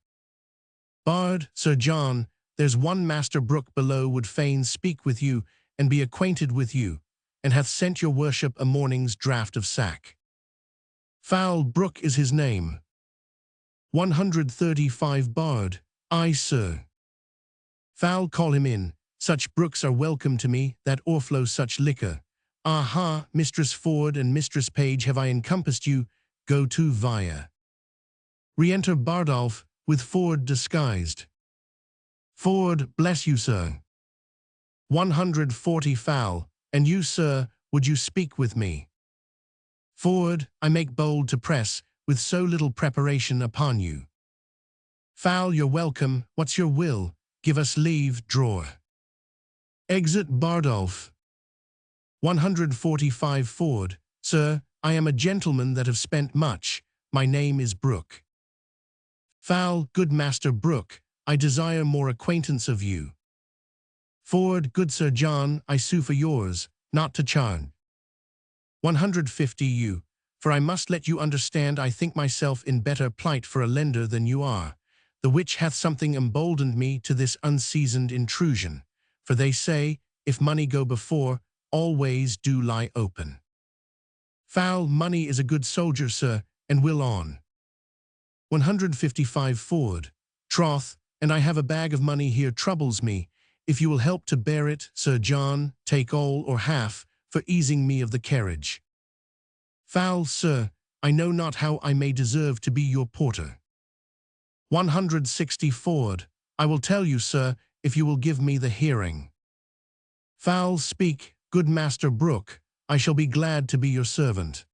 A: Bard, Sir John, there's one Master Brooke below would fain speak with you, and be acquainted with you, and hath sent your worship a morning's draught of sack. Foul, Brooke is his name. 135 Bard, aye, sir. Foul, call him in, such Brookes are welcome to me, that o'erflow such liquor. Aha, Mistress Ford and Mistress Page, have I encompassed you, go to via. Re-enter Bardolph, with Ford disguised. Ford, bless you, sir. 140 foul, and you, sir, would you speak with me? Ford, I make bold to press, with so little preparation upon you. Foul, you're welcome, what's your will? Give us leave, drawer. Exit Bardolph. 145 Ford, sir, I am a gentleman that have spent much, my name is Brooke. Foul, good Master Brooke, I desire more acquaintance of you. Ford, good Sir John, I sue for yours, not to charge. 150 you, for I must let you understand I think myself in better plight for a lender than you are, the which hath something emboldened me to this unseasoned intrusion, for they say, if money go before, all ways do lie open. Foul, money is a good soldier, sir, and will on. 155 Ford, troth, and I have a bag of money here troubles me. If you will help to bear it, Sir John, take all or half, for easing me of the carriage. Foul, sir, I know not how I may deserve to be your porter. 160 Ford, I will tell you, sir, if you will give me the hearing. Foul, speak, good Master Brooke, I shall be glad to be your servant.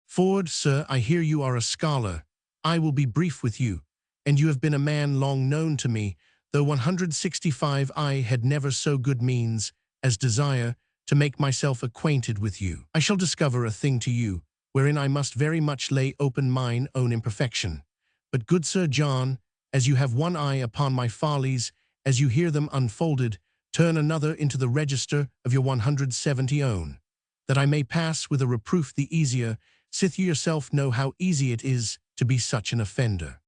A: Ford, sir, I hear you are a scholar. I will be brief with you, and you have been a man long known to me, though 165 I had never so good means as desire to make myself acquainted with you. I shall discover a thing to you, wherein I must very much lay open mine own imperfection. But good Sir John, as you have one eye upon my follies, as you hear them unfolded, turn another into the register of your 170 own, that I may pass with a reproof the easier, sith you yourself know how easy it is to be such an offender.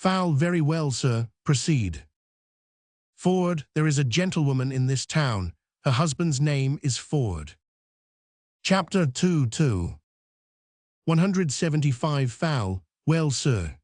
A: Foul, very well, sir, proceed. Ford, there is a gentlewoman in this town, her husband's name is Ford. Chapter 2. 175 Foul, well, sir.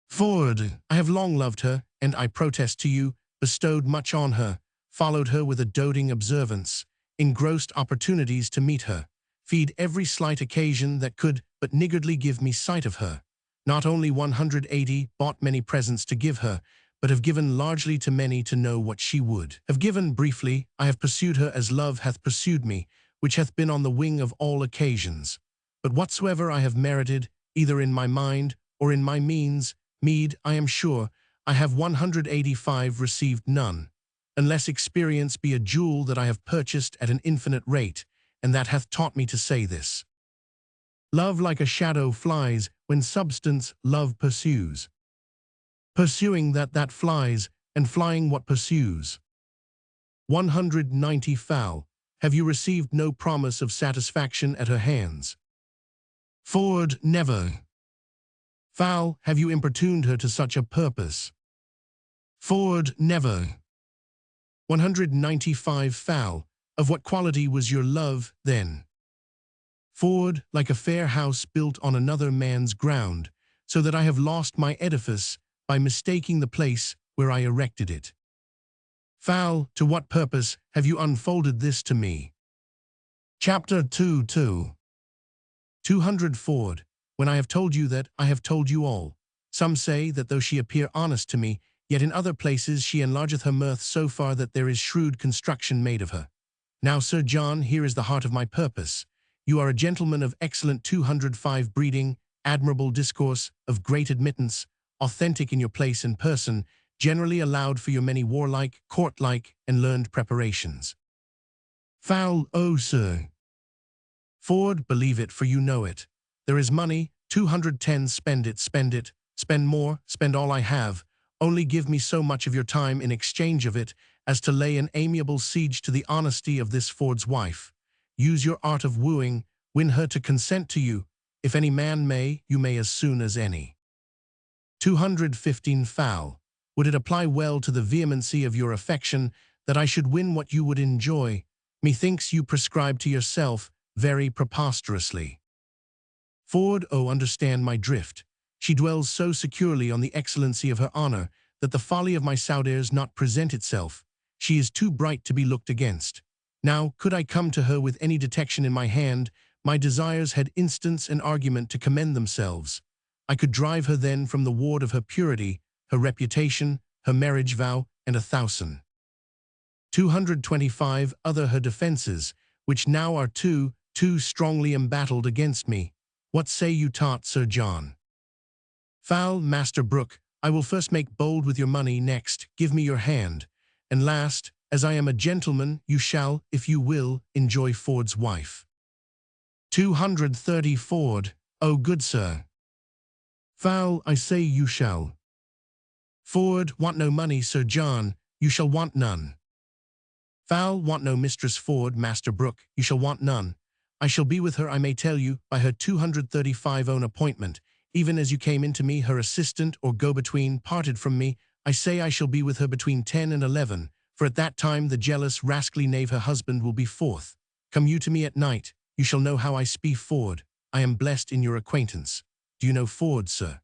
A: Ford, I have long loved her, and I protest to you, bestowed much on her, followed her with a doting observance, engrossed opportunities to meet her, feed every slight occasion that could but niggardly give me sight of her. Not only 180 bought many presents to give her, but have given largely to many to know what she would have given. Briefly, I have pursued her as love hath pursued me, which hath been on the wing of all occasions. But whatsoever I have merited, either in my mind or in my meed, I am sure, I have 185 received none, unless experience be a jewel that I have purchased at an infinite rate, and that hath taught me to say this. Love like a shadow flies, when substance love pursues. Pursuing that flies, and flying what pursues. 190 Foul, have you received no promise of satisfaction at her hands? Ford, never. Foul, have you importuned her to such a purpose? Ford, never. 195 Foul, of what quality was your love, then? Ford, like a fair house built on another man's ground, so that I have lost my edifice by mistaking the place where I erected it. Foul, to what purpose have you unfolded this to me? Chapter 2. 200 Ford, when I have told you that, I have told you all. Some say that though she appear honest to me, yet in other places she enlargeth her mirth so far that there is shrewd construction made of her. Now, Sir John, here is the heart of my purpose. You are a gentleman of excellent 205 breeding, admirable discourse, of great admittance, authentic in your place and person, generally allowed for your many warlike, court-like, and learned preparations. Foul, oh, sir. Ford, believe it, for you know it. There is money, 210, spend it, spend more, spend all I have, only give me so much of your time in exchange of it, as to lay an amiable siege to the honesty of this Ford's wife. Use your art of wooing, win her to consent to you. If any man may, you may as soon as any. 215 Foul, would it apply well to the vehemency of your affection that I should win what you would enjoy? Methinks you prescribe to yourself very preposterously. Ford, oh, understand my drift. She dwells so securely on the excellency of her honor that the folly of my sow dares not present itself. She is too bright to be looked against. Now, could I come to her with any detection in my hand, my desires had instance and argument to commend themselves. I could drive her then from the ward of her purity, her reputation, her marriage vow, and 1,225 other her defences, which now are too strongly embattled against me. What say you taught Sir John? Foul Master Brooke, I will first make bold with your money, next give me your hand, and last, as I am a gentleman, you shall, if you will, enjoy Ford's wife. 230 Ford, oh good sir. Foul, I say you shall. Ford, want no money, Sir John, you shall want none. Foul, want no Mistress Ford, Master Brooke, you shall want none. I shall be with her, I may tell you, by her 235 own appointment, even as you came into me, her assistant or go-between, parted from me. I say I shall be with her between 10 and 11, for at that time the jealous, rascally knave her husband will be forth. Come you to me at night, you shall know how I speak Ford. I am blessed in your acquaintance. Do you know Ford, sir?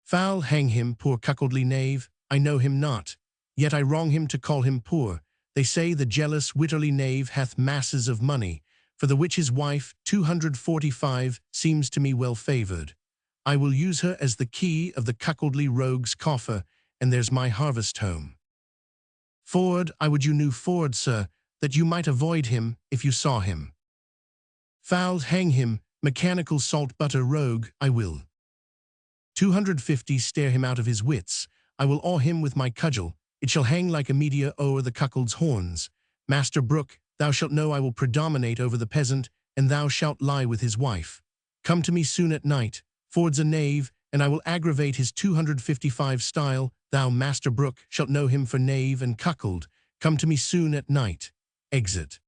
A: Foul, hang him, poor cuckoldly knave, I know him not, yet I wrong him to call him poor. They say the jealous, witterly knave hath masses of money, for the which his wife, 245, seems to me well favoured. I will use her as the key of the cuckoldly rogue's coffer, and there's my harvest home. Ford, I would you knew Ford, sir, that you might avoid him, if you saw him. Foul, hang him, mechanical salt butter rogue, I will. 250 stare him out of his wits, I will awe him with my cudgel, it shall hang like a meteor o'er the cuckold's horns. Master Brooke, thou shalt know I will predominate over the peasant, and thou shalt lie with his wife. Come to me soon at night, Ford's a knave, and I will aggravate his 255 style, thou Master Brooke shalt know him for knave and cuckold. Come to me soon at night. Exit.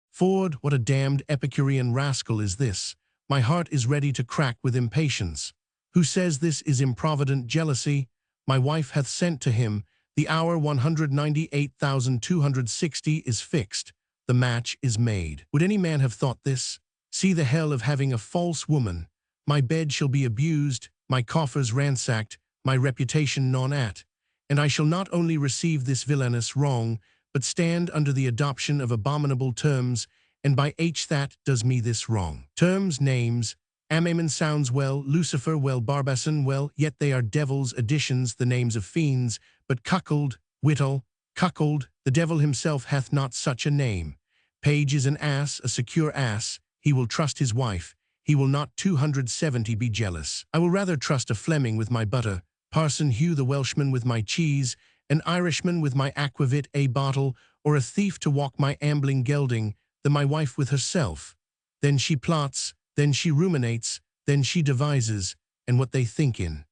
A: Ford, what a damned Epicurean rascal is this? My heart is ready to crack with impatience. Who says this is improvident jealousy? My wife hath sent to him, the hour 198,260 is fixed, the match is made. Would any man have thought this? See the hell of having a false woman. My bed shall be abused, my coffers ransacked, my reputation non-at, and I shall not only receive this villainous wrong, but stand under the adoption of abominable terms, and by H that does me this wrong. Terms, names, Amamen sounds well, Lucifer well, Barbasan well, yet they are devil's additions, the names of fiends, but cuckold, whittle, cuckold, the devil himself hath not such a name. Page is an ass, a secure ass, he will trust his wife, he will not 270 be jealous. I will rather trust a Fleming with my butter, Parson Hugh the Welshman with my cheese, an Irishman with my aquavit a bottle, or a thief to walk my ambling gelding, than my wife with herself. Then she plots, then she ruminates, then she devises, and what they think in.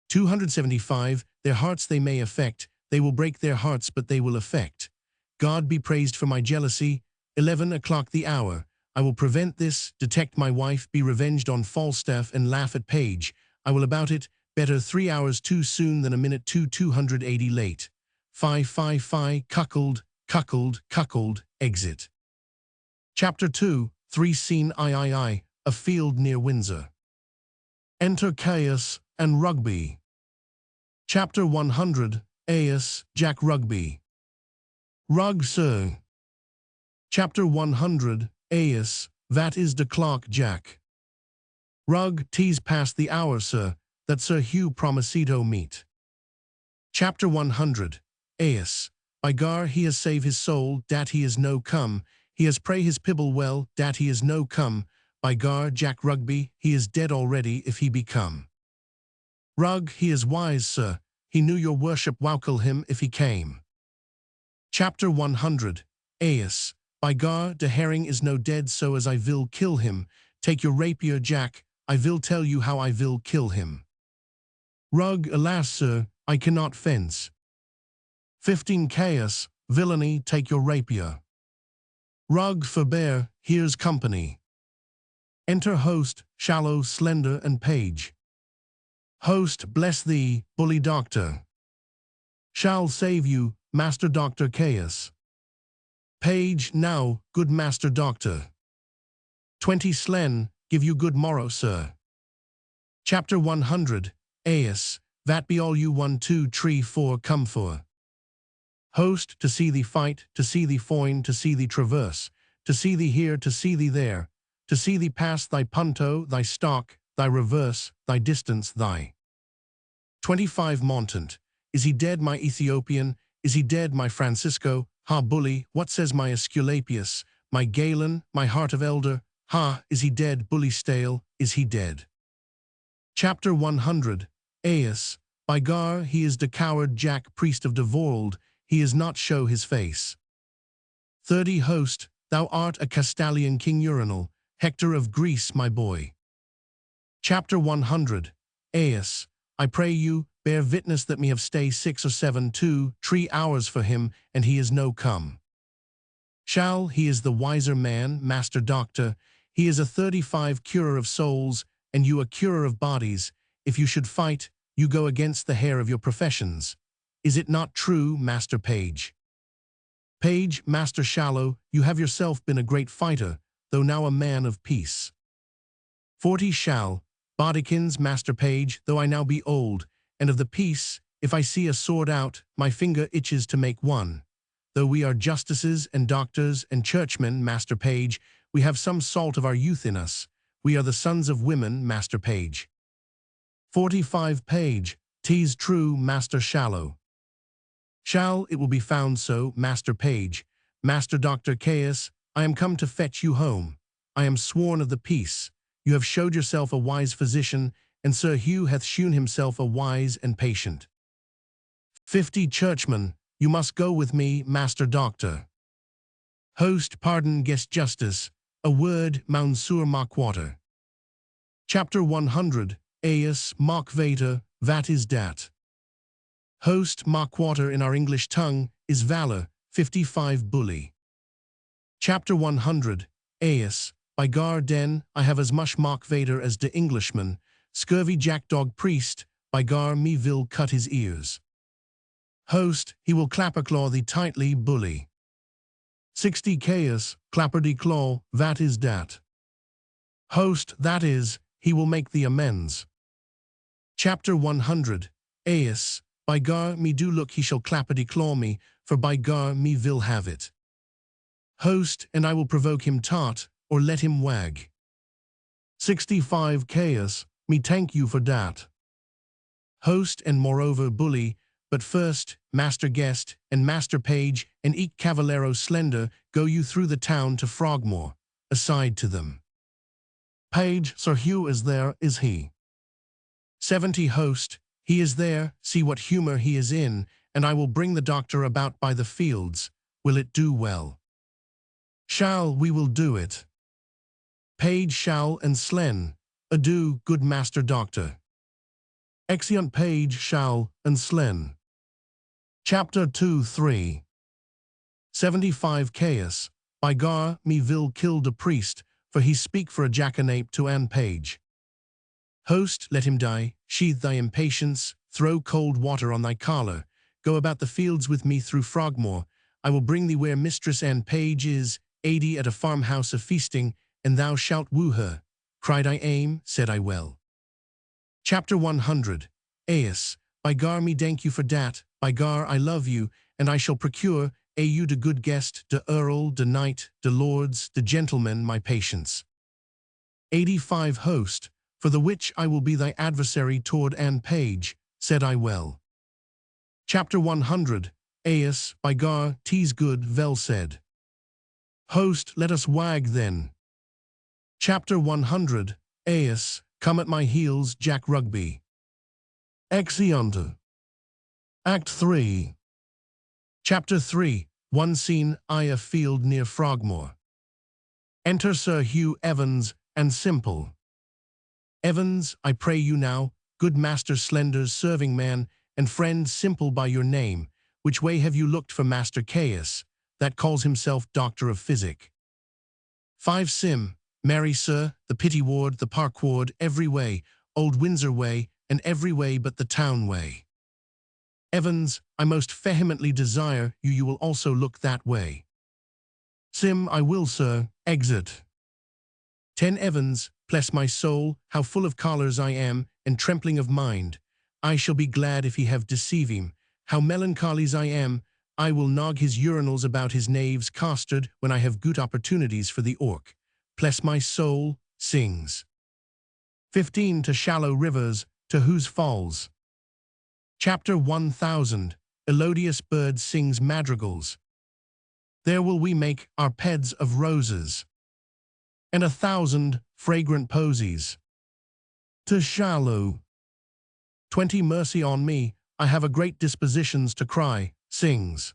A: 275, their hearts they may affect, they will break their hearts but they will affect. God be praised for my jealousy, 11 o'clock the hour, I will prevent this, detect my wife, be revenged on Falstaff and laugh at Page, I will about it, better 3 hours too soon than a minute too 280 late. Fi, cuckold, cuckold, cuckold, exit. Chapter 2, 3 Scene III, a field near Windsor. Enter Caius and Rugby. Chapter 100, Aius, Jack Rugby. Rug, sir. Chapter 100, Aius, that is de clerk Jack. Rug, tease past the hour, sir, that Sir Hugh promisito meet. Chapter 100, Aius, by gar he has saved his soul, dat he is no come, he has pray his pibble well, dat he is no come, by gar Jack Rugby, he is dead already if he be come. Rug, he is wise, sir, he knew your worship wowkill him if he came. Chapter 100, Aius, by gar de herring is no dead so as I vil kill him, take your rapier, Jack, I vil tell you how I vil kill him. Rug, alas, sir, I cannot fence. 15 Caius, villainy, take your rapier. Rug, forbear, here's company. Enter host, shallow, slender, and Page. Host, bless thee, bully doctor. Shall save you, Master Doctor Caius. Page, now, good Master Doctor. 20 Slen, give you good morrow, sir. Chapter 100, Aius, that be all you 1 2 3 4 come for. Host, to see thee fight, to see thee foin, to see thee traverse, to see thee here, to see thee there, to see thee pass thy punto, thy stock, thy reverse, thy distance, thy. 25 Montant, Is he dead, my Ethiopian? Is he dead, my Francisco? Ha, bully, what says my Aesculapius? My Galen, my heart of elder? Ha, is he dead, bully stale? Is he dead? Chapter 100. Aeus. By gar, he is de coward Jack, priest of Devold, he is not show his face. 30 Host. Thou art a Castalian king urinal, Hector of Greece, my boy. Chapter 100. Aeus. I pray you, bear witness that me have stay 6 or 7 2-3 hours for him, and he is no come. Shall, he is the wiser man, master doctor, he is a 35 curer of souls, and you a curer of bodies. If you should fight, you go against the hair of your professions. Is it not true, master page? Page, master shallow, you have yourself been a great fighter, though now a man of peace. 40 Shall, bodikins, master page, though I now be old, and of the peace, if I see a sword out, my finger itches to make one. Though we are justices and doctors and churchmen, master page, we have some salt of our youth in us. We are the sons of women, master page. 45 Page. 'Tis true, master shallow. Shall, it will be found so, master page. Master Dr. Caius, I am come to fetch you home. I am sworn of the peace. You have showed yourself a wise physician, and Sir Hugh hath shewn himself a wise and patient. 50 Churchman. You must go with me, master doctor. Host, pardon, guest justice. A word, Monsieur Markwater. Chapter 100. Aeus, Markvater, vat is dat. Host, Markwater in our English tongue, is valor, 55 bully. Chapter 100. Aeus, by gar den, I have as much Markvater as de Englishman, scurvy jackdog priest, by gar me will cut his ears. Host, he will clapper-claw thee tightly, bully. 60 Caius, clapper-de-claw, vat is dat. Host, that is, he will make thee amends. Chapter 100. Aeus, by gar me do look he shall clapper-de-claw me, for by gar me will have it. Host, and I will provoke him tart, or let him wag. 65 Caius, me thank you for dat. Host, and moreover bully, but first, master guest, and master page, and eke cavallero slender, go you through the town to Frogmore, aside to them. Page, Sir Hugh is there, is he? 70 Host, he is there, see what humour he is in, and I will bring the doctor about by the fields. Will it do well? Shall, we will do it. Page, shall, and slen. Adieu, good master doctor. Exeunt page, shall, and slen. Chapter 2-3. 75 Caius, by gar, me will kill de priest, for he speak for a jackanape to Anne page. Host, let him die, sheathe thy impatience, throw cold water on thy collar, go about the fields with me through Frogmore, I will bring thee where Mistress Anne page is, 80 at a farmhouse a feasting, and thou shalt woo her. Cried I aim, said I well. Chapter 100. Aeus, by gar me thank you for dat, by gar I love you, and I shall procure, you de good guest, de earl, de knight, de lords, de gentlemen, my patience. 85 Host, for the which I will be thy adversary toward Anne page, said I well. Chapter 100. Aeus, by gar, 'tis good, well said. Host, let us wag then. Chapter 100. Aeus, come at my heels, Jack Rugby. Exeunt. Act 3. Chapter 3. One scene, a field near Frogmore. Enter Sir Hugh Evans and Simple. Evans, I pray you now, good Master Slender's serving man, and friend Simple by your name, which way have you looked for Master Caius, that calls himself Doctor of Physic? 5 Sim, marry sir, the Pity Ward, the Park Ward, every way, Old Windsor way, and every way but the town way. Evans, I most vehemently desire you will also look that way. Sim, I will, sir, exit. 10 Evans, bless my soul, how full of chollers I am, and trembling of mind. I shall be glad if he have deceive him. How melancholies I am, I will nog his urinals about his knaves costard when I have good opportunities for the orc. Bless my soul, sings. 15 To shallow rivers, to whose falls. Chapter 1000. Elodious bird sings madrigals. There will we make our beds of roses, and 1,000 fragrant posies. To shallow 20 mercy on me, I have a great dispositions to cry, sings.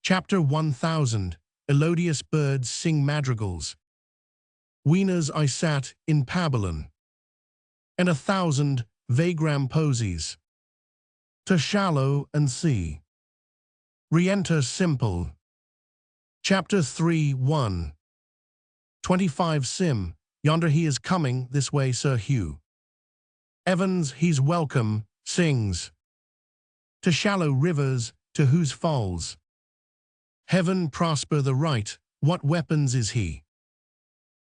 A: Chapter 1000. Elodious birds sing madrigals. Weenas I sat in Babylon, and 1,000 vagram posies. To shallow and see. Re-enter simple. Chapter 3:1. 25 Sim, yonder he is coming this way, Sir Hugh Evans, he's welcome, sings. To shallow rivers, to whose falls heaven prosper the right, what weapons is he?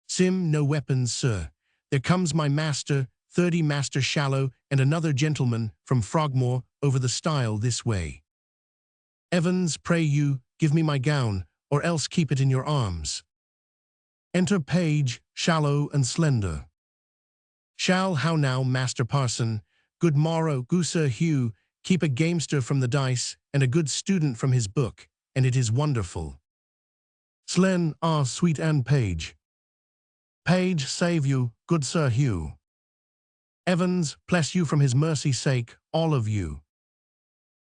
A: Sim, no weapons, sir. There comes my master, 30 Master Shallow, and another gentleman from Frogmore over the stile this way. Evans, pray you, give me my gown, or else keep it in your arms. Enter Page, shallow and slender. Shall, how now, Master Parson? Good morrow, Sir Hugh, keep a gamester from the dice, and a good student from his book, and it is wonderful. Slen, ah, sweet Anne Page. Page, save you, good Sir Hugh. Evans, bless you from his mercy's sake, all of you.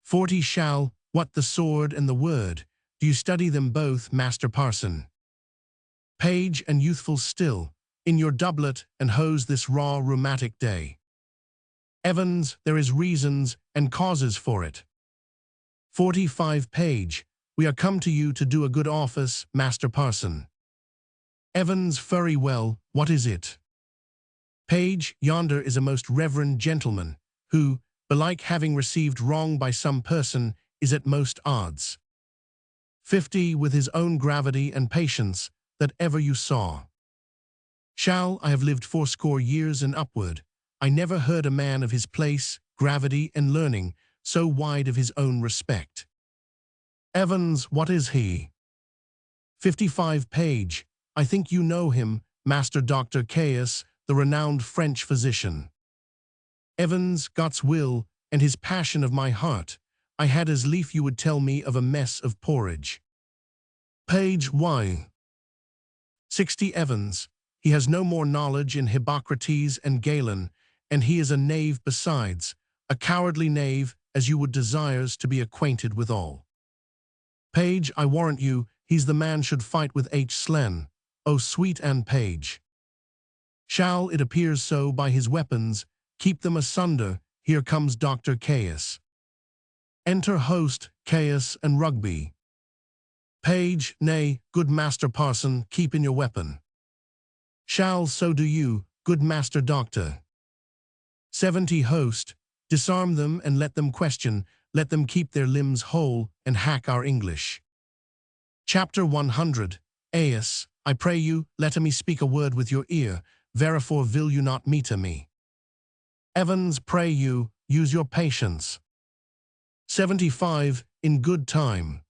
A: 40 Shall, what the sword and the word, do you study them both, Master Parson? Page and youthful still, in your doublet and hose this raw rheumatic day. Evans, there is reasons and causes for it. 45 Page, we are come to you to do a good office, Master Parson. Evans, very well, what is it? Page, yonder is a most reverend gentleman, who, belike having received wrong by some person, is at most odds. 50 with his own gravity and patience, that ever you saw. Shall, I have lived 80 years and upward, I never heard a man of his place, gravity, and learning, so wide of his own respect. Evans, what is he? 55 Page, I think you know him, Master Dr. Caius, the renowned French physician. Evans, God's will, and his passion of my heart, I had as lief you would tell me of a mess of porridge. Page Y. 60 Evans, he has no more knowledge in Hippocrates and Galen, and he is a knave besides, a cowardly knave, as you would desires to be acquainted withal. Page, I warrant you, he's the man should fight with H. Slen, O sweet Anne Page. Shall, it appears so by his weapons, keep them asunder, here comes Dr. Caius. Enter host, Caius and Rugby. Page, nay, good Master Parson, keep in your weapon. Shall, so do you, good Master Doctor. 70 Host, disarm them and let them question, let them keep their limbs whole, and hack our English. Chapter 100. Aes, I pray you, let me speak a word with your ear, wherefore will you not meet me? Evans, pray you, use your patience. 75. In good time.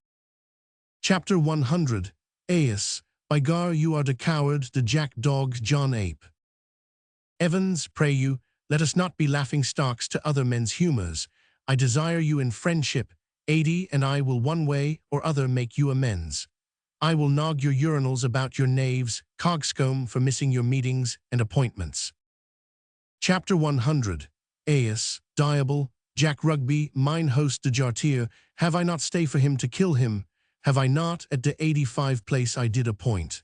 A: Chapter 100. Aes, by gar you are the coward, the jack-dog John Ape. Evans, pray you, let us not be laughing stocks to other men's humours. I desire you in friendship, 80, and I will one way or other make you amends. I will nog your urinals about your knaves, cogscomb for missing your meetings and appointments. Chapter 100. Aes, Diable, Jack Rugby, mine host de Jartier, have I not stay for him to kill him? Have I not at de 85 place I did appoint?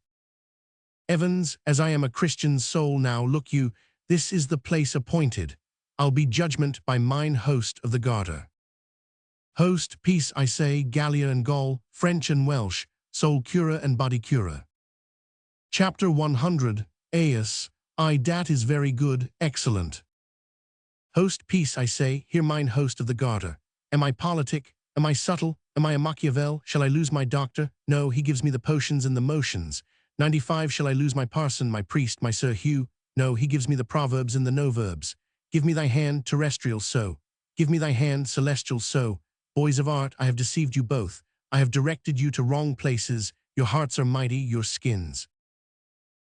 A: Evans, as I am a Christian soul now, look you, this is the place appointed. I'll be judgment by mine host of the Garter. Host, peace I say, Gallia and Gaul, French and Welsh, soul cura and body cura. Chapter 100. Aes, I dat is very good, excellent. Host, peace I say, hear mine host of the Garter. Am I politic? Am I subtle? Am I a Machiavel? Shall I lose my doctor? No, he gives me the potions and the motions. 95. Shall I lose my parson, my priest, my Sir Hugh? No, he gives me the proverbs and the no-verbs. Give me thy hand, terrestrial, so. Give me thy hand, celestial, so. Boys of art, I have deceived you both. I have directed you to wrong places. Your hearts are mighty, your skins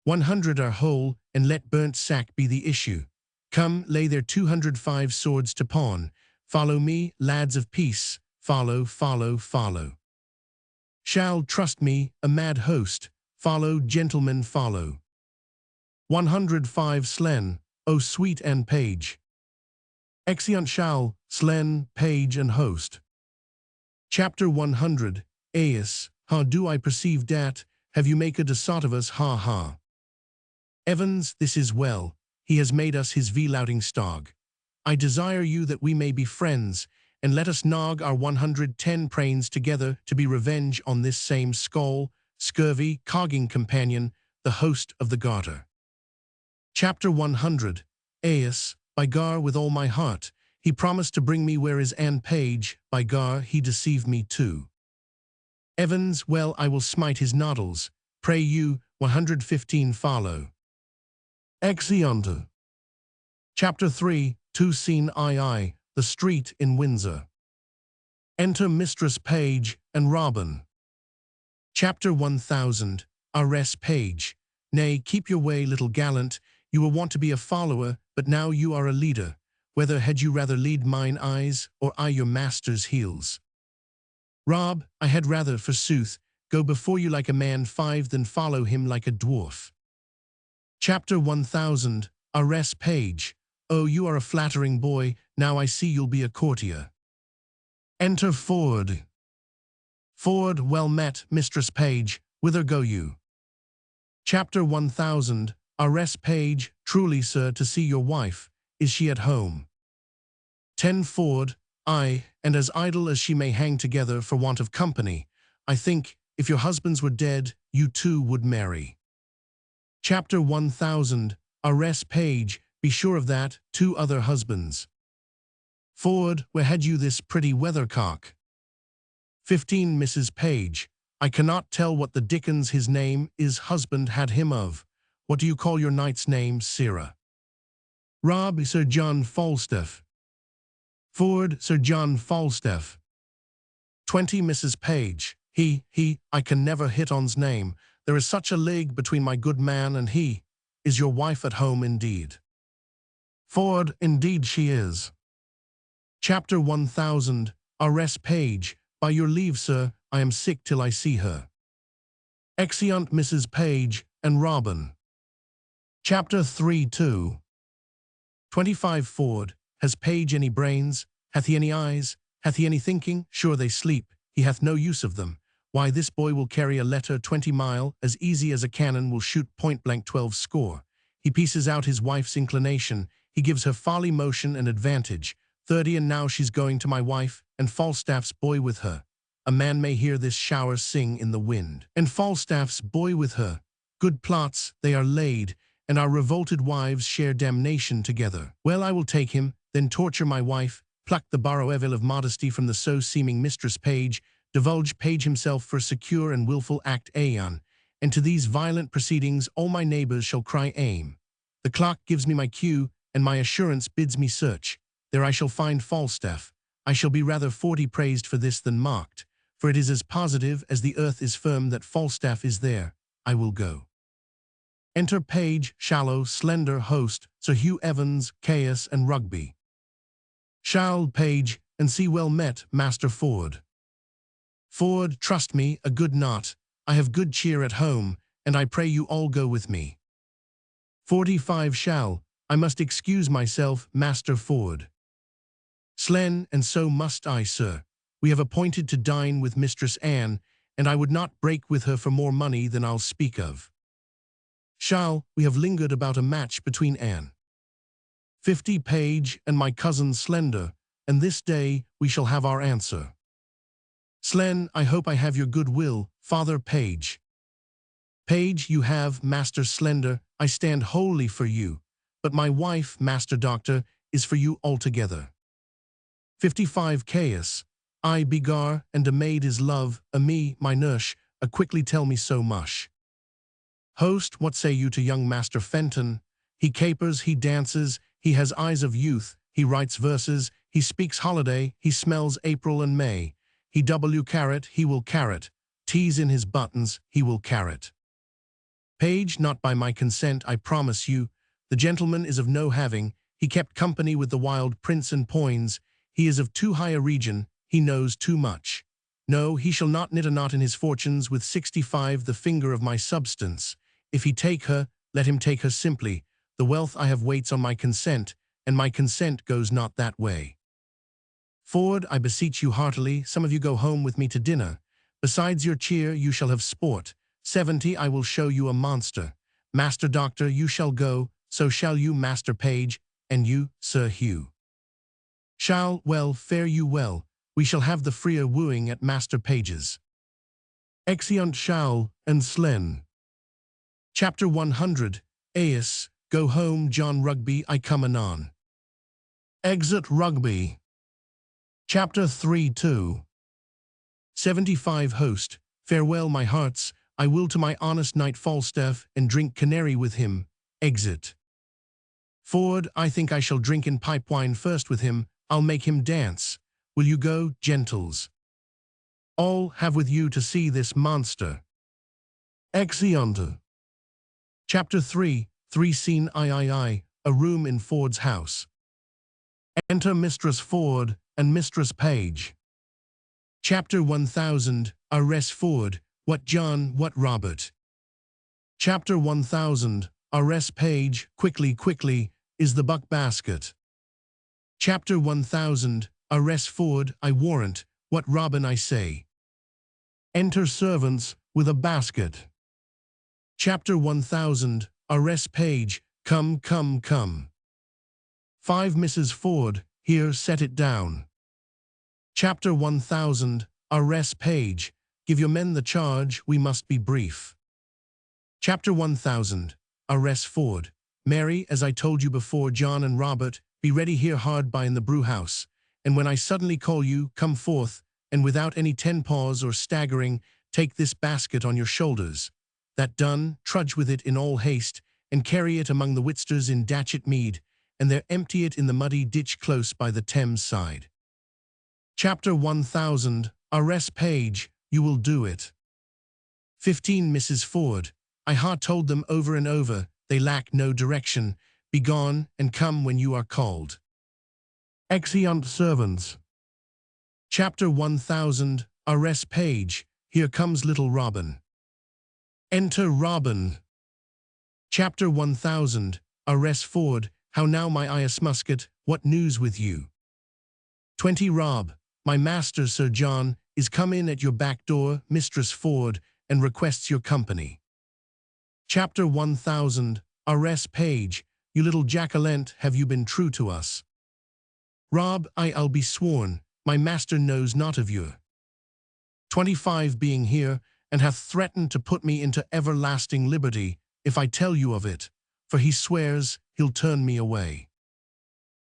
A: 100 are whole, and let burnt sack be the issue. Come, lay their 205 swords to pawn. Follow me, lads of peace, follow, follow, follow. Shall trust me, a mad host, follow, gentlemen, follow. 105 Slen, O sweet and page. Exeunt shall, Slen, page and host. Chapter 100, Aes, how do I perceive dat, have you make a desot of us, ha ha. Evans, this is well, he has made us his velouting stog. I desire you that we may be friends, and let us nog our 110 prains together to be revenge on this same skull, scurvy, cogging companion, the host of the garter. Chapter 100, Aes, by gar with all my heart, he promised to bring me where is Anne Page, by gar he deceived me too. Evans, well I will smite his noddles, pray you, 115 follow. Exeunt. Chapter 3, Two Scene II, the street in Windsor. Enter Mistress Page and Robin. Chapter 1000, Arrest Page. Nay, keep your way, little gallant, you were wont to be a follower, but now you are a leader. Whether had you rather lead mine eyes, or I your master's heels? Rob, I had rather, forsooth, go before you like a man 5 than follow him like a dwarf. Chapter 1000, Arrest Page. Oh, you are a flattering boy, now I see you'll be a courtier. Enter Ford. Ford, well met, Mistress Page, whither go you? Chapter 1000, Arrest Page, truly, sir, to see your wife, is she at home? 10 Ford, aye, and as idle as she may hang together for want of company. I think, if your husbands were dead, you too would marry. Chapter 1000, Arrest Page, be sure of that, 2 other husbands. Ford, where had you this pretty weathercock? 15 Mrs. Page, I cannot tell what the dickens his name is husband had him of. What do you call your knight's name, sirrah? Rob, Sir John Falstaff. Ford, Sir John Falstaff. 20 Mrs. Page, I can never hit on's name. There is such a league between my good man and he. Is your wife at home indeed? Ford, indeed she is. Chapter 1000, Arrest Page, by your leave, sir, I am sick till I see her. Exeunt Mrs. Page and Robin. Chapter 3-2. 25 Ford, has Page any brains? Hath he any eyes? Hath he any thinking? Sure they sleep, he hath no use of them. Why, this boy will carry a letter 20 mile, as easy as a cannon will shoot point-blank 12 score. He pieces out his wife's inclination, he gives her folly motion and advantage. 30 and now she's going to my wife, and Falstaff's boy with her. A man may hear this shower sing in the wind. And Falstaff's boy with her. Good plots, they are laid, and our revolted wives share damnation together. Well, I will take him, then torture my wife, pluck the borrow-evil of modesty from the so-seeming Mistress Page, divulge Page himself for secure and wilful act aeon, and to these violent proceedings all my neighbors shall cry aim. The clock gives me my cue, and my assurance bids me search. There I shall find Falstaff. I shall be rather 40 praised for this than mocked, for it is as positive as the earth is firm that Falstaff is there. I will go. Enter Page, shallow, slender host, Sir Hugh Evans, Caius, and Rugby. Shall, Page, and see well met, Master Ford. Ford, trust me, a good knot. I have good cheer at home, and I pray you all go with me. 45 Shall, I must excuse myself, Master Ford. Slen, and so must I, sir. We have appointed to dine with Mistress Anne, and I would not break with her for more money than I'll speak of. Shall, we have lingered about a match between Anne. 50 Page, and my cousin Slender, and this day we shall have our answer. Slen, I hope I have your good will, Father Page. Page, you have, Master Slender, I stand wholly for you, but my wife, Master Doctor, is for you altogether. 55 Caius, I begar, and a maid is love, a me, my nurse, a quickly tell me so mush. Host, what say you to young Master Fenton? He capers, he dances, he has eyes of youth, he writes verses, he speaks holiday, he smells April and May. He carrot, he will carrot, tease in his buttons, he will carrot. Page, not by my consent, I promise you, the gentleman is of no having, he kept company with the wild prince and poins, he is of too high a region, he knows too much. No, he shall not knit a knot in his fortunes with 65 the finger of my substance. If he take her, let him take her simply. The wealth I have waits on my consent, and my consent goes not that way. Ford, I beseech you heartily, some of you go home with me to dinner. Besides your cheer, you shall have sport. 70, I will show you a monster. Master Doctor, you shall go, so shall you, Master Page, and you, Sir Hugh. Shall, well, fare you well, we shall have the freer wooing at Master Page's. Exeunt shall, and slen. Chapter 100, Aes, go home, John Rugby, I come anon. Exit Rugby. Chapter 3-2. 75 Host, farewell my hearts, I will to my honest knight Falstaff, and drink canary with him. Exit. Ford, I think I shall drink in pipe wine first with him, I'll make him dance. Will you go, gentles? All have with you to see this monster. Exeunt. Chapter 3, Scene I, a room in Ford's house. Enter Mistress Ford and Mistress Page. Chapter 1000, Arrest Ford, what John, what Robert. Chapter 1000, Arrest Page, quickly, is the buck basket. Chapter 1000, Arrest Ford, I warrant, what Robin I say. Enter servants with a basket. Chapter 1000, Arrest Page, come. 5 Mrs. Ford, here set it down. Chapter 1000, Arrest Page, give your men the charge, we must be brief. Chapter 1000, Arrest Ford, Mary, as I told you before, John and Robert, be ready here hard by in the brew-house, and when I suddenly call you, come forth, and without any 10 paws or staggering, take this basket on your shoulders. That done, trudge with it in all haste, and carry it among the Whitsters in Datchet Mead, and there empty it in the muddy ditch close by the Thames side. Chapter 1000, Arrest Page, you will do it. 15 Mrs. Ford, I ha told them over and over, they lack no direction, be gone, and come when you are called. Exeunt servants. Chapter 1000, Arrest Page, here comes little Robin. Enter Robin. Chapter 1000, Arrest Ford, how now my Ias musket, what news with you? 20 Rob, my master Sir John, is come in at your back door, Mistress Ford, and requests your company. Chapter 1000, Arrest Page, you little jackalent, have you been true to us? Rob, I'll be sworn, my master knows not of you. 25 being here, and hath threatened to put me into everlasting liberty, if I tell you of it, for he swears he'll turn me away.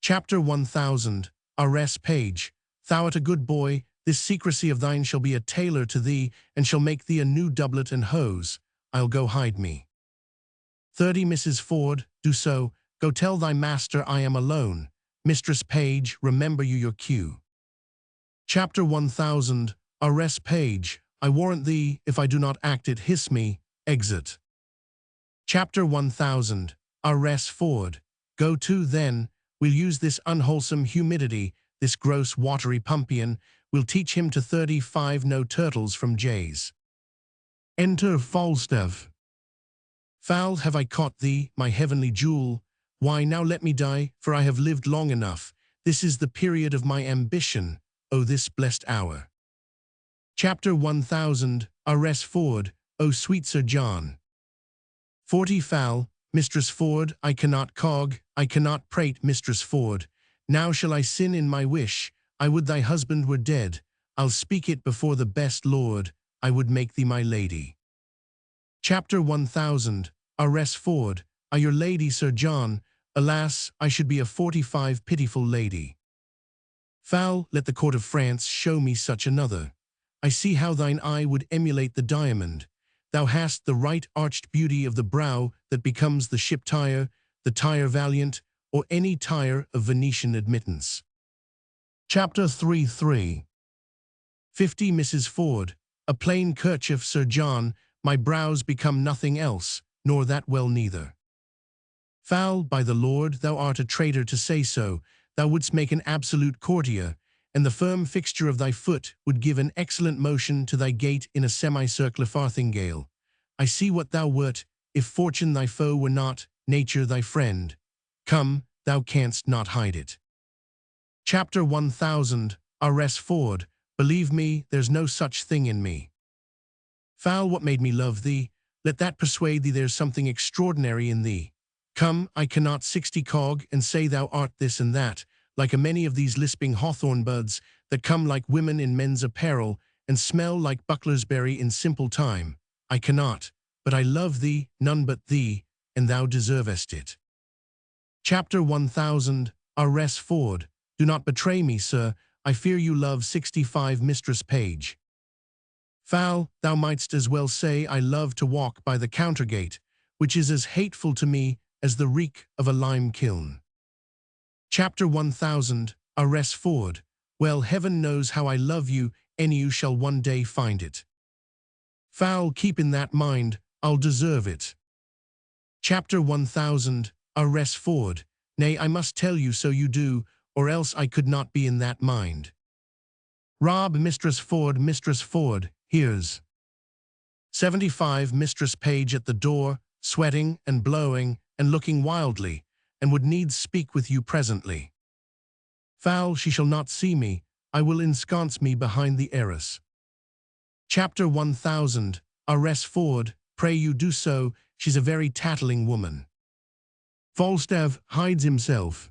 A: Chapter 1000, Arrest Page, thou art a good boy, this secrecy of thine shall be a tailor to thee, and shall make thee a new doublet and hose. I'll go hide me. 30 Mrs. Ford, do so, go tell thy master I am alone. Mistress Page, remember you your cue. Chapter 1000, Arrest Page, I warrant thee, if I do not act it, hiss me. Exit. Chapter 1000, Arrest Ford, go to then, we'll use this unwholesome humidity, this gross watery pumpion, we'll teach him to 35 no turtles from jays. Enter Falstaff. Foul have I caught thee, my heavenly jewel, why now let me die, for I have lived long enough, this is the period of my ambition, O this blessed hour. Chapter 1000, Arrest Ford, O sweet Sir John. 40 Foul, Mistress Ford, I cannot cog, I cannot prate, Mistress Ford, now shall I sin in my wish, I would thy husband were dead, I'll speak it before the best lord, I would make thee my lady. Chapter 1000, Arrest Ford, I your lady Sir John, alas, I should be a 45 pitiful lady. Foul, let the court of France show me such another. I see how thine eye would emulate the diamond. Thou hast the right arched beauty of the brow that becomes the ship Tyre, the Tyre valiant, or any Tyre of Venetian admittance. Chapter 3-3. 50 Mrs. Ford, a plain kerchief Sir John, my brows become nothing else, nor that well neither. Foul, by the Lord, thou art a traitor to say so, thou wouldst make an absolute courtier, and the firm fixture of thy foot would give an excellent motion to thy gait in a semicircular farthingale. I see what thou wert, if fortune thy foe were not, nature thy friend. Come, thou canst not hide it. Chapter 1000, Mistress Ford, believe me, there's no such thing in me. Foul, what made me love thee? Let that persuade thee there's something extraordinary in thee. Come, I cannot 60 cog and say thou art this and that, like a many of these lisping hawthorn buds that come like women in men's apparel and smell like bucklersberry in simple time. I cannot, but I love thee, none but thee, and thou deservest it. Chapter 1000, Mistress Ford, do not betray me, sir, I fear you love 65 Mistress Page. Foul, thou mightst as well say I love to walk by the countergate, which is as hateful to me as the reek of a lime kiln. Chapter 1000, Mistress Ford, well, heaven knows how I love you, and you shall one day find it. Foul, keep in that mind, I'll deserve it. Chapter 1000, Mistress Ford, nay, I must tell you so you do, or else I could not be in that mind. Rob, Mistress Ford, here's 75 Mistress Page at the door, sweating and blowing and looking wildly, and would needs speak with you presently. Foul, she shall not see me, I will ensconce me behind the arras. Chapter 1000, Mistress Ford, pray you do so, she's a very tattling woman. Falstaff hides himself.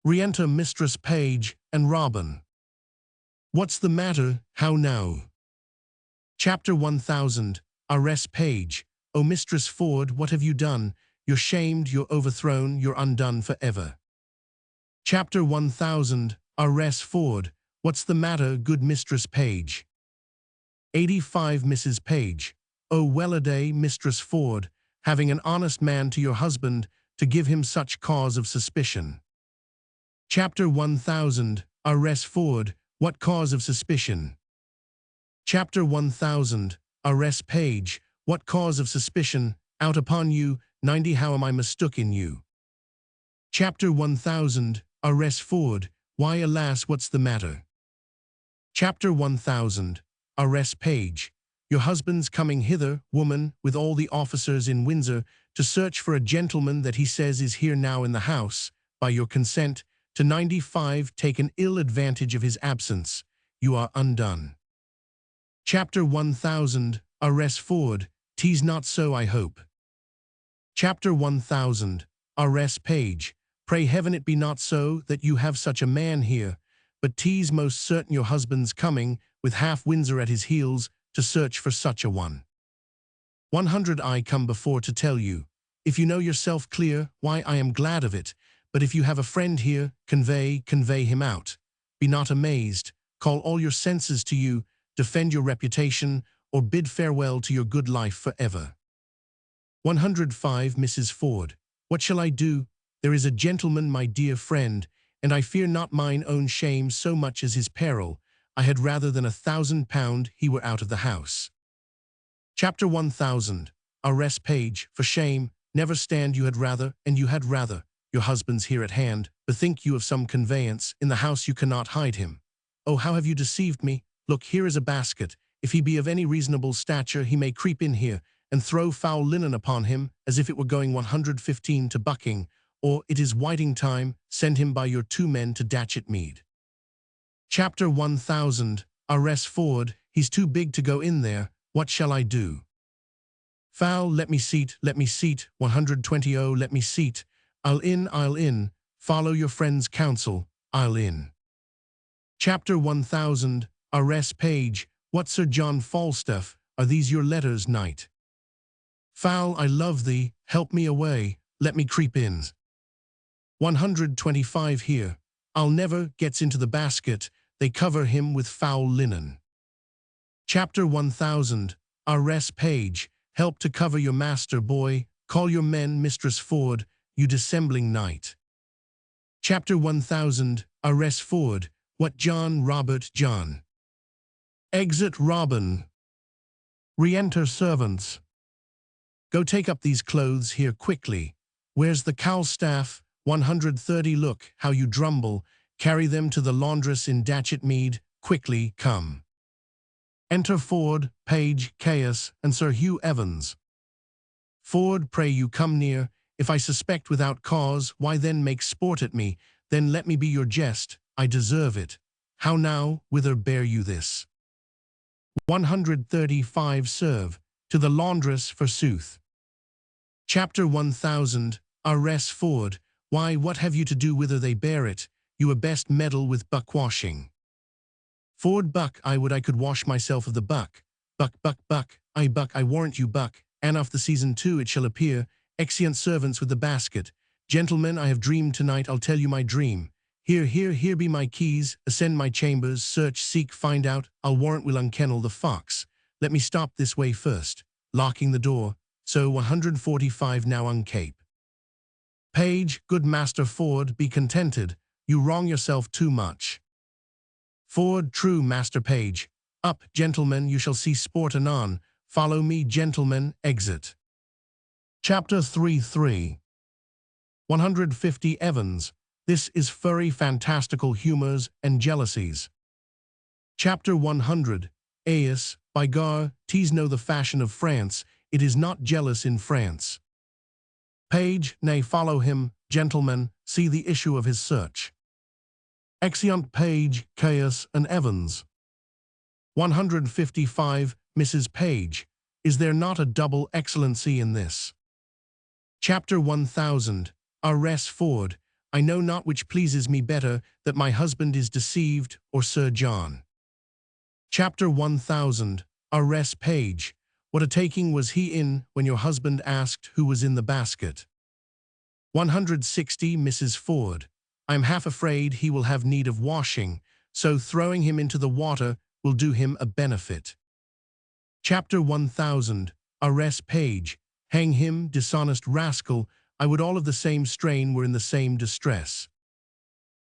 A: Re-enter Mistress Page and Robin. What's the matter, how now? Chapter 1000, Mistress Page, O Mistress Ford, what have you done? You're shamed, you're overthrown, you're undone forever. Chapter 1000, Mistress Ford, what's the matter, good Mistress Page? 85 Mrs. Page, O well-a-day, Mistress Ford, having an honest man to your husband, to give him such cause of suspicion. Chapter 1000, Mistress Ford, what cause of suspicion? Chapter 1000, Mistress Page, what cause of suspicion? Out upon you, 90 how am I mistook in you? Chapter 1000, Mistress Ford, why alas what's the matter? Chapter 1000, Mistress Page, your husband's coming hither, woman, with all the officers in Windsor, to search for a gentleman that he says is here now in the house, by your consent, to 95 taken ill advantage of his absence, you are undone. Chapter 1000, Mistress Ford, 'tis not so I hope. Chapter 1000, Mistress Page, pray heaven it be not so that you have such a man here, but 'tis most certain your husband's coming, with half Windsor at his heels, to search for such a one. 100 I come before to tell you, if you know yourself clear, why I am glad of it, but if you have a friend here, convey him out. Be not amazed, call all your senses to you, defend your reputation, or bid farewell to your good life forever. 105 Mrs. Ford, what shall I do? There is a gentleman, my dear friend, and I fear not mine own shame so much as his peril. I had rather than £1,000 he were out of the house. Chapter 1000, Mistress Page, for shame, never stand you had rather, and you had rather. Your husband's here at hand, bethink you of some conveyance, in the house you cannot hide him. Oh, how have you deceived me? Look, here is a basket, if he be of any reasonable stature he may creep in here, and throw foul linen upon him, as if it were going 115 to bucking, or it is whiting time, send him by your 2 men to Datchet Mead. Chapter 1000, Mistress Ford, he's too big to go in there, what shall I do? Foul, let me seat, 120 oh, let me seat, I'll in, follow your friend's counsel, I'll in. Chapter 1000, Mistress Page, what Sir John Falstaff, are these your letters, knight? Foul, I love thee, help me away, let me creep in. 125 here, I'll never gets into the basket, they cover him with foul linen. Chapter 1000, Mistress Page, help to cover your master, boy, call your men, Mistress Ford, you dissembling knight. Chapter 1000, Mistress Ford, what John Robert John. Exit Robin. Re-enter servants. Go take up these clothes here quickly. Where's the cowl staff? 130 Look, how you drumble, carry them to the laundress in Datchet Mead, quickly, come. Enter Ford, Page, Caius, and Sir Hugh Evans. Ford, pray you come near, if I suspect without cause, why then make sport at me, then let me be your jest, I deserve it. How now, whither bear you this? 135 Serve, to the laundress forsooth. Chapter 1000, Mistress Ford, why what have you to do whither they bear it, you a best meddle with buck-washing. Ford Buck, I would I could wash myself of the buck. Buck, buck, buck, I warrant you buck, and off the season too it shall appear, exeunt servants with the basket. Gentlemen, I have dreamed tonight, I'll tell you my dream. Here be my keys, ascend my chambers, search, seek, find out, I'll warrant we'll unkennel the fox. Let me stop this way first, locking the door, so 145 now uncape. Page, good Master Ford, be contented, you wrong yourself too much. Ford, true Master Page. Up, gentlemen, you shall see sport anon. Follow me, gentlemen, exit. Chapter 33. 150 Evans. This is furry fantastical humors and jealousies. Chapter 100. Aes, by gar, tease know the fashion of France, it is not jealous in France. Page, nay follow him, gentlemen, see the issue of his search. Exeunt Page, Caius, and Evans. 155. Mrs. Page, is there not a double excellency in this? Chapter 1000. Mistress Ford, I know not which pleases me better, that my husband is deceived, or Sir John. Chapter 1000. Mistress Page, what a taking was he in, when your husband asked who was in the basket? 160. Mrs. Ford, I am half afraid he will have need of washing, so throwing him into the water will do him a benefit. Chapter 1000. Mistress Page, hang him, dishonest rascal, I would all of the same strain were in the same distress.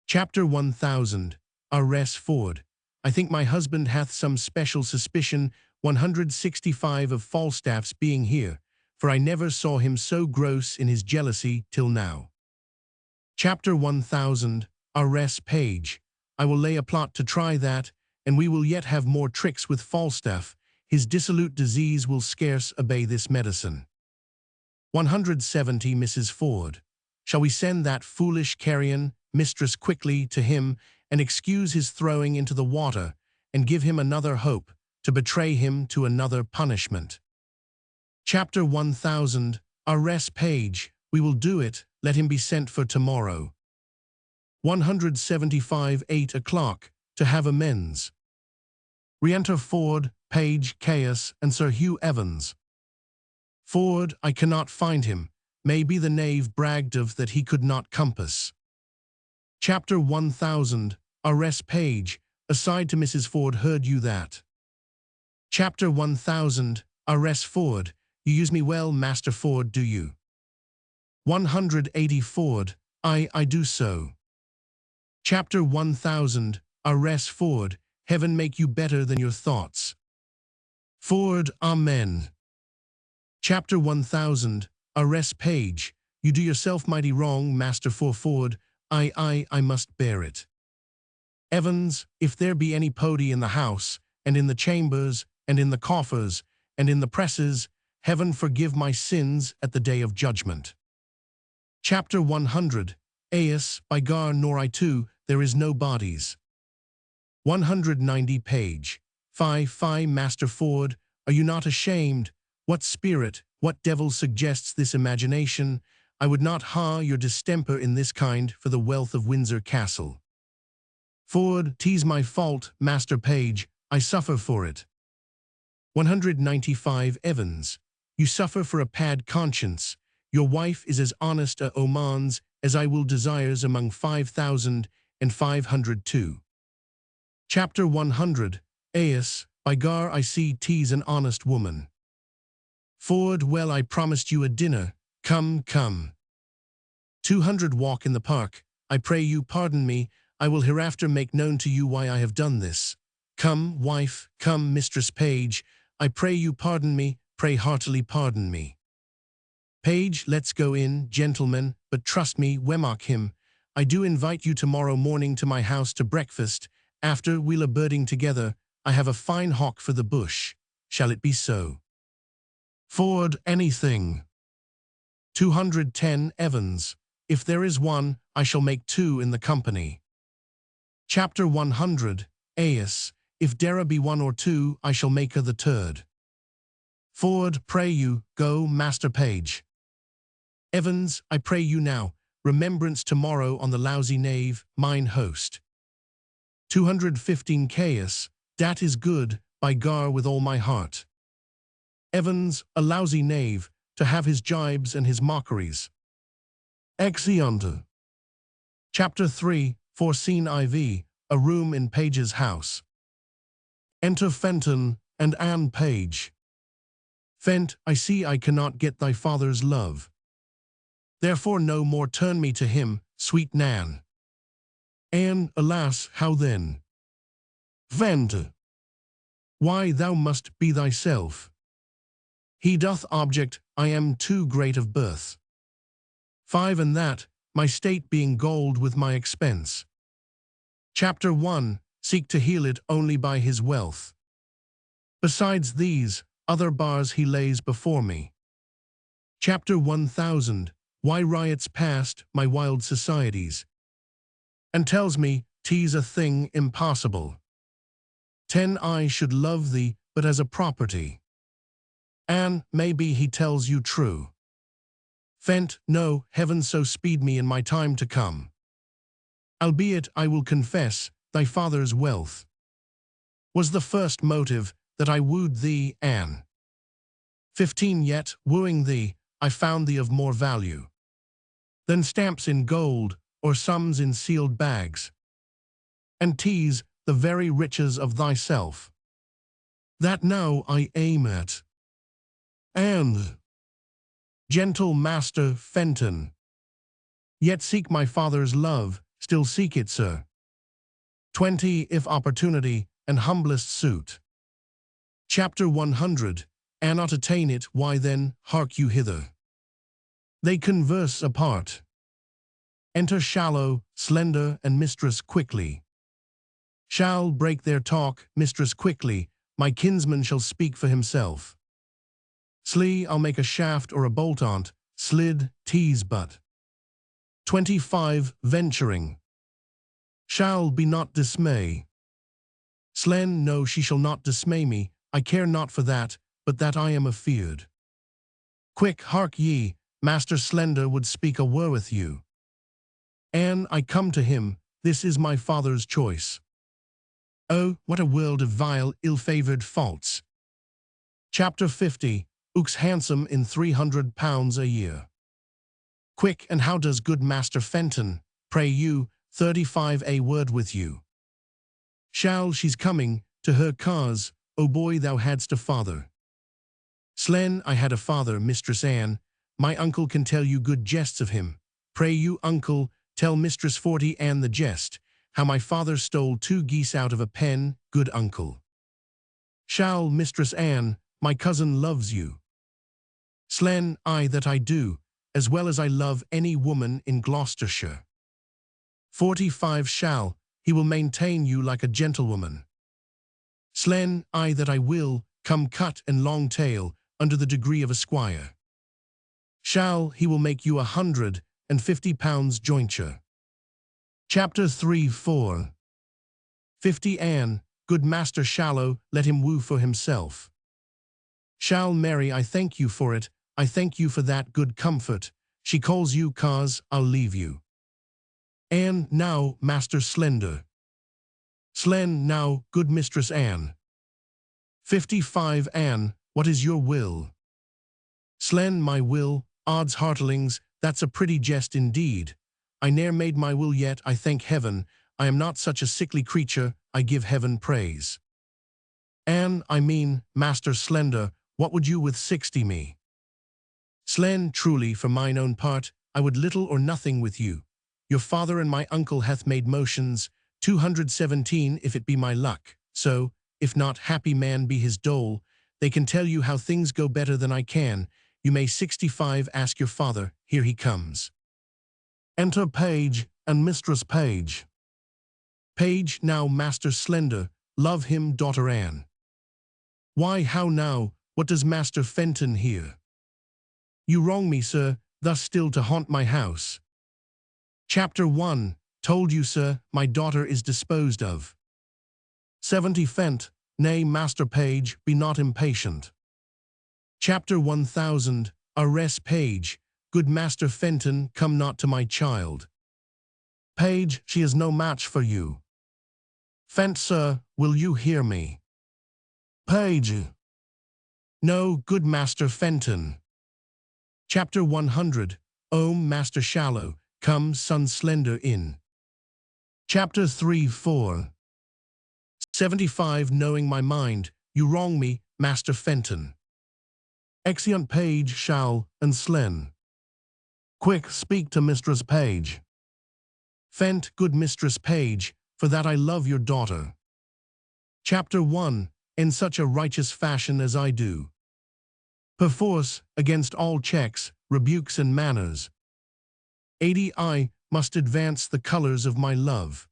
A: Chapter 1000. Mistress Ford, I think my husband hath some special suspicion 165 of Falstaff's being here, for I never saw him so gross in his jealousy till now. Chapter 1000. Mistress Page, I will lay a plot to try that, and we will yet have more tricks with Falstaff, his dissolute disease will scarce obey this medicine. 170. Mrs. Ford, shall we send that foolish carrion, mistress, quickly to him, and excuse his throwing into the water, and give him another hope, to betray him to another punishment? Chapter 1000. Mistress Page, we will do it, let him be sent for tomorrow. 175. 8 o'clock, to have amends. Re-enter Ford, Page, Caius, and Sir Hugh Evans. Ford, I cannot find him, may be the knave bragged of that he could not compass. Chapter 1000. Mistress Page, aside to Mrs. Ford, heard you that? Chapter 1000. Mistress Ford, you use me well, Master Ford, do you? 180. Ford, I do so. Chapter 1000. Mistress Ford, heaven make you better than your thoughts. Ford, amen. Chapter 1000. Mistress Page, you do yourself mighty wrong, Master Ford, I must bear it. Evans, if there be any pody in the house, and in the chambers, and in the coffers, and in the presses, heaven forgive my sins at the day of judgment. Chapter 100. Aes, by gar, nor I too, there is no bodies. 190. Page, fie, Master Ford, are you not ashamed? What spirit, what devil suggests this imagination? I would not ha your distemper in this kind for the wealth of Windsor Castle. Ford, 'tis my fault, Master Page, I suffer for it. 195. Evans, you suffer for a pad conscience. Your wife is as honest a omans as I will desires among 5,502. Chapter 100. Aes, by gar, I see 'tis an honest woman. Ford, well, I promised you a dinner. Come. 200. Walk in the park. I pray you pardon me. I will hereafter make known to you why I have done this. Come, wife, come, Mistress Page. I pray you pardon me. Pray heartily pardon me. Page, let's go in, gentlemen, but trust me, wemmark him. I do invite you tomorrow morning to my house to breakfast. After we'll a birding together, I have a fine hawk for the bush. Shall it be so? Ford, anything. 210 Evans. If there is one, I shall make two in the company. Chapter 100, Aes. If there be one or two, I shall make her the third. Ford, pray you, go, Master Page. Evans, I pray you now, remembrance tomorrow on the lousy knave, mine host. 215 Caius, that is good, by gar with all my heart. Evans, a lousy knave, to have his gibes and his mockeries. Exeunt. Chapter 3, for scene IV, a room in Page's house. Enter Fenton and Anne Page. Fent, I see I cannot get thy father's love. Therefore no more turn me to him, sweet Nan. Anne, alas, how then? Fent, why thou must be thyself. He doth object, I am too great of birth. 5 and that, my state being gold with my expense. Chapter 1, seek to heal it only by his wealth. Besides these, other bars he lays before me. Chapter 1000, why riots past my wild societies, and tells me 'tis a thing impossible. 10 I should love thee, but as a property. Anne, maybe he tells you true. Fent, no, heaven so speed me in my time to come. Albeit I will confess, thy father's wealth was the first motive that I wooed thee, Anne. 15 yet, wooing thee, I found thee of more value than stamps in gold, or sums in sealed bags. And 'tis the very riches of thyself that now I aim at. And, gentle Master Fenton, yet seek my father's love, still seek it, sir. 20 if opportunity, and humblest suit. Chapter 100, and not attain it, why then, hark you hither. They converse apart. Enter Shallow, Slender, and Mistress Quickly. Shall break their talk, Mistress Quickly, my kinsman shall speak for himself. Slee, I'll make a shaft or a bolt on't, slid, tease but. 25 venturing. Shall be not dismay. Slen, no, she shall not dismay me, I care not for that, but that I am afeard. Quick, hark ye, Master Slender would speak a word with you. Anne, I come to him, this is my father's choice. Oh, what a world of vile, ill-favoured faults. Chapter 50, Ooks handsome in £300 a year. Quick, and how does good Master Fenton, pray you, 35 a word with you. Shall, she's coming, to her cause, O boy thou hadst a father. Slen, I had a father, Mistress Anne, my uncle can tell you good jests of him. Pray you, uncle, tell Mistress Forty Anne the jest, how my father stole 2 geese out of a pen, good uncle. Shall, Mistress Anne, my cousin loves you. Slen, I that I do, as well as I love any woman in Gloucestershire. 45 Shall, he will maintain you like a gentlewoman. Slen, I that I will, come cut and long tail, under the degree of a squire. Shall, he will make you £150 jointure. Chapter 3-4. 50 Anne, good Master Shallow, let him woo for himself. Shall, Mary, I thank you for it, I thank you for that good comfort. She calls you, cause I'll leave you. Anne, now, Master Slender. Slen, now, good Mistress Anne. 55 Anne, what is your will? Slen, my will, odds heartlings, that's a pretty jest indeed. I ne'er made my will yet, I thank heaven, I am not such a sickly creature, I give heaven praise. Anne, I mean, Master Slender, what would you with 60 me? Slen, truly, for mine own part, I would little or nothing with you. Your father and my uncle hath made motions, 217 if it be my luck, so, if not happy man be his dole, they can tell you how things go better than I can, You may 65 ask your father, here he comes. Enter Page and Mistress Page. Page, now Master Slender, love him daughter Anne. Why, how now, what does Master Fenton here? You wrong me, sir, thus still to haunt my house. Chapter 1, told you, sir, my daughter is disposed of. 70 Fent, nay, Master Page, be not impatient. Chapter 1000, arrest Page, good Master Fenton, come not to my child. Page, she is no match for you. Fent, sir, will you hear me? Page. No, good Master Fenton. Chapter 100, Master Shallow, come son Slender in. Chapter 3-4. 75 Knowing my mind, you wrong me, Master Fenton. Exeunt Page, Shall, and Slen. Quick, speak to Mistress Page. Fent, good Mistress Page, for that I love your daughter. Chapter 1, in such a righteous fashion as I do. Perforce, against all checks, rebukes and manners. 80 I must advance the colors of my love.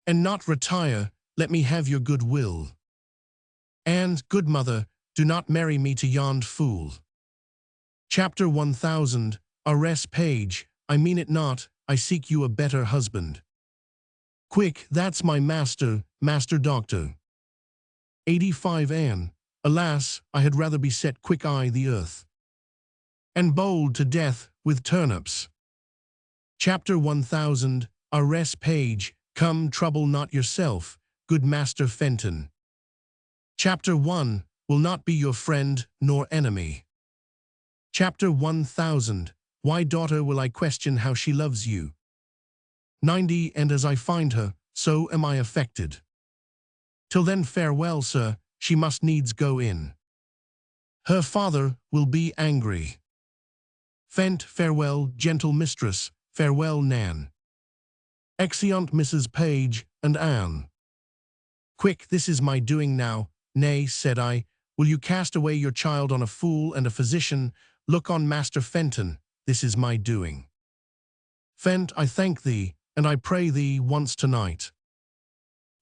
A: And not retire, let me have your good will. And, good mother, do not marry me to yond fool. Chapter 1000, arrest Page, I mean it not, I seek you a better husband. Quick, that's my master, Master Doctor. 85 Anne, alas, I had rather be set quick-eye the earth. And bold to death with turnips. Chapter 1000, arrest Page, come trouble not yourself, good Master Fenton. Chapter 1, will not be your friend nor enemy. Chapter 1000, why daughter will I question how she loves you. 90 And as I find her, so am I affected. Till then farewell, sir, she must needs go in. Her father will be angry. Fent, farewell, gentle mistress, farewell, Nan. Exeunt Mrs. Page and Anne. Quick, this is my doing now. Nay, said I, will you cast away your child on a fool and a physician? Look on Master Fenton, this is my doing. Fent, I thank thee, and I pray thee once tonight.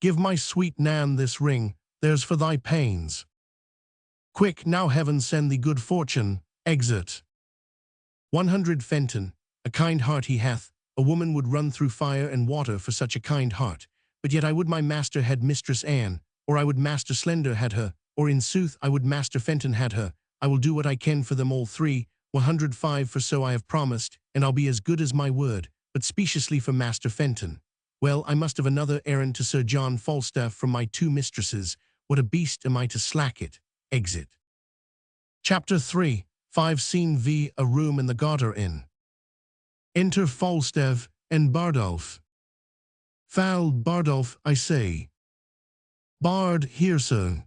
A: Give my sweet Nan this ring, there's for thy pains. Quick, now heaven send thee good fortune, exit. 100 Fenton, a kind heart he hath, a woman would run through fire and water for such a kind heart, but yet I would my master had Mistress Anne, or I would Master Slender had her, or in sooth I would Master Fenton had her. I will do what I can for them all three, 105 for so I have promised, and I'll be as good as my word, but speciously for Master Fenton. Well, I must have another errand to Sir John Falstaff from my two mistresses. What a beast am I to slack it. Exit. Chapter 3, 5 Scene V. A room in the Garter Inn. Enter Falstaff and Bardolph. Fal, Bardolph, I say. Bard, here, sir.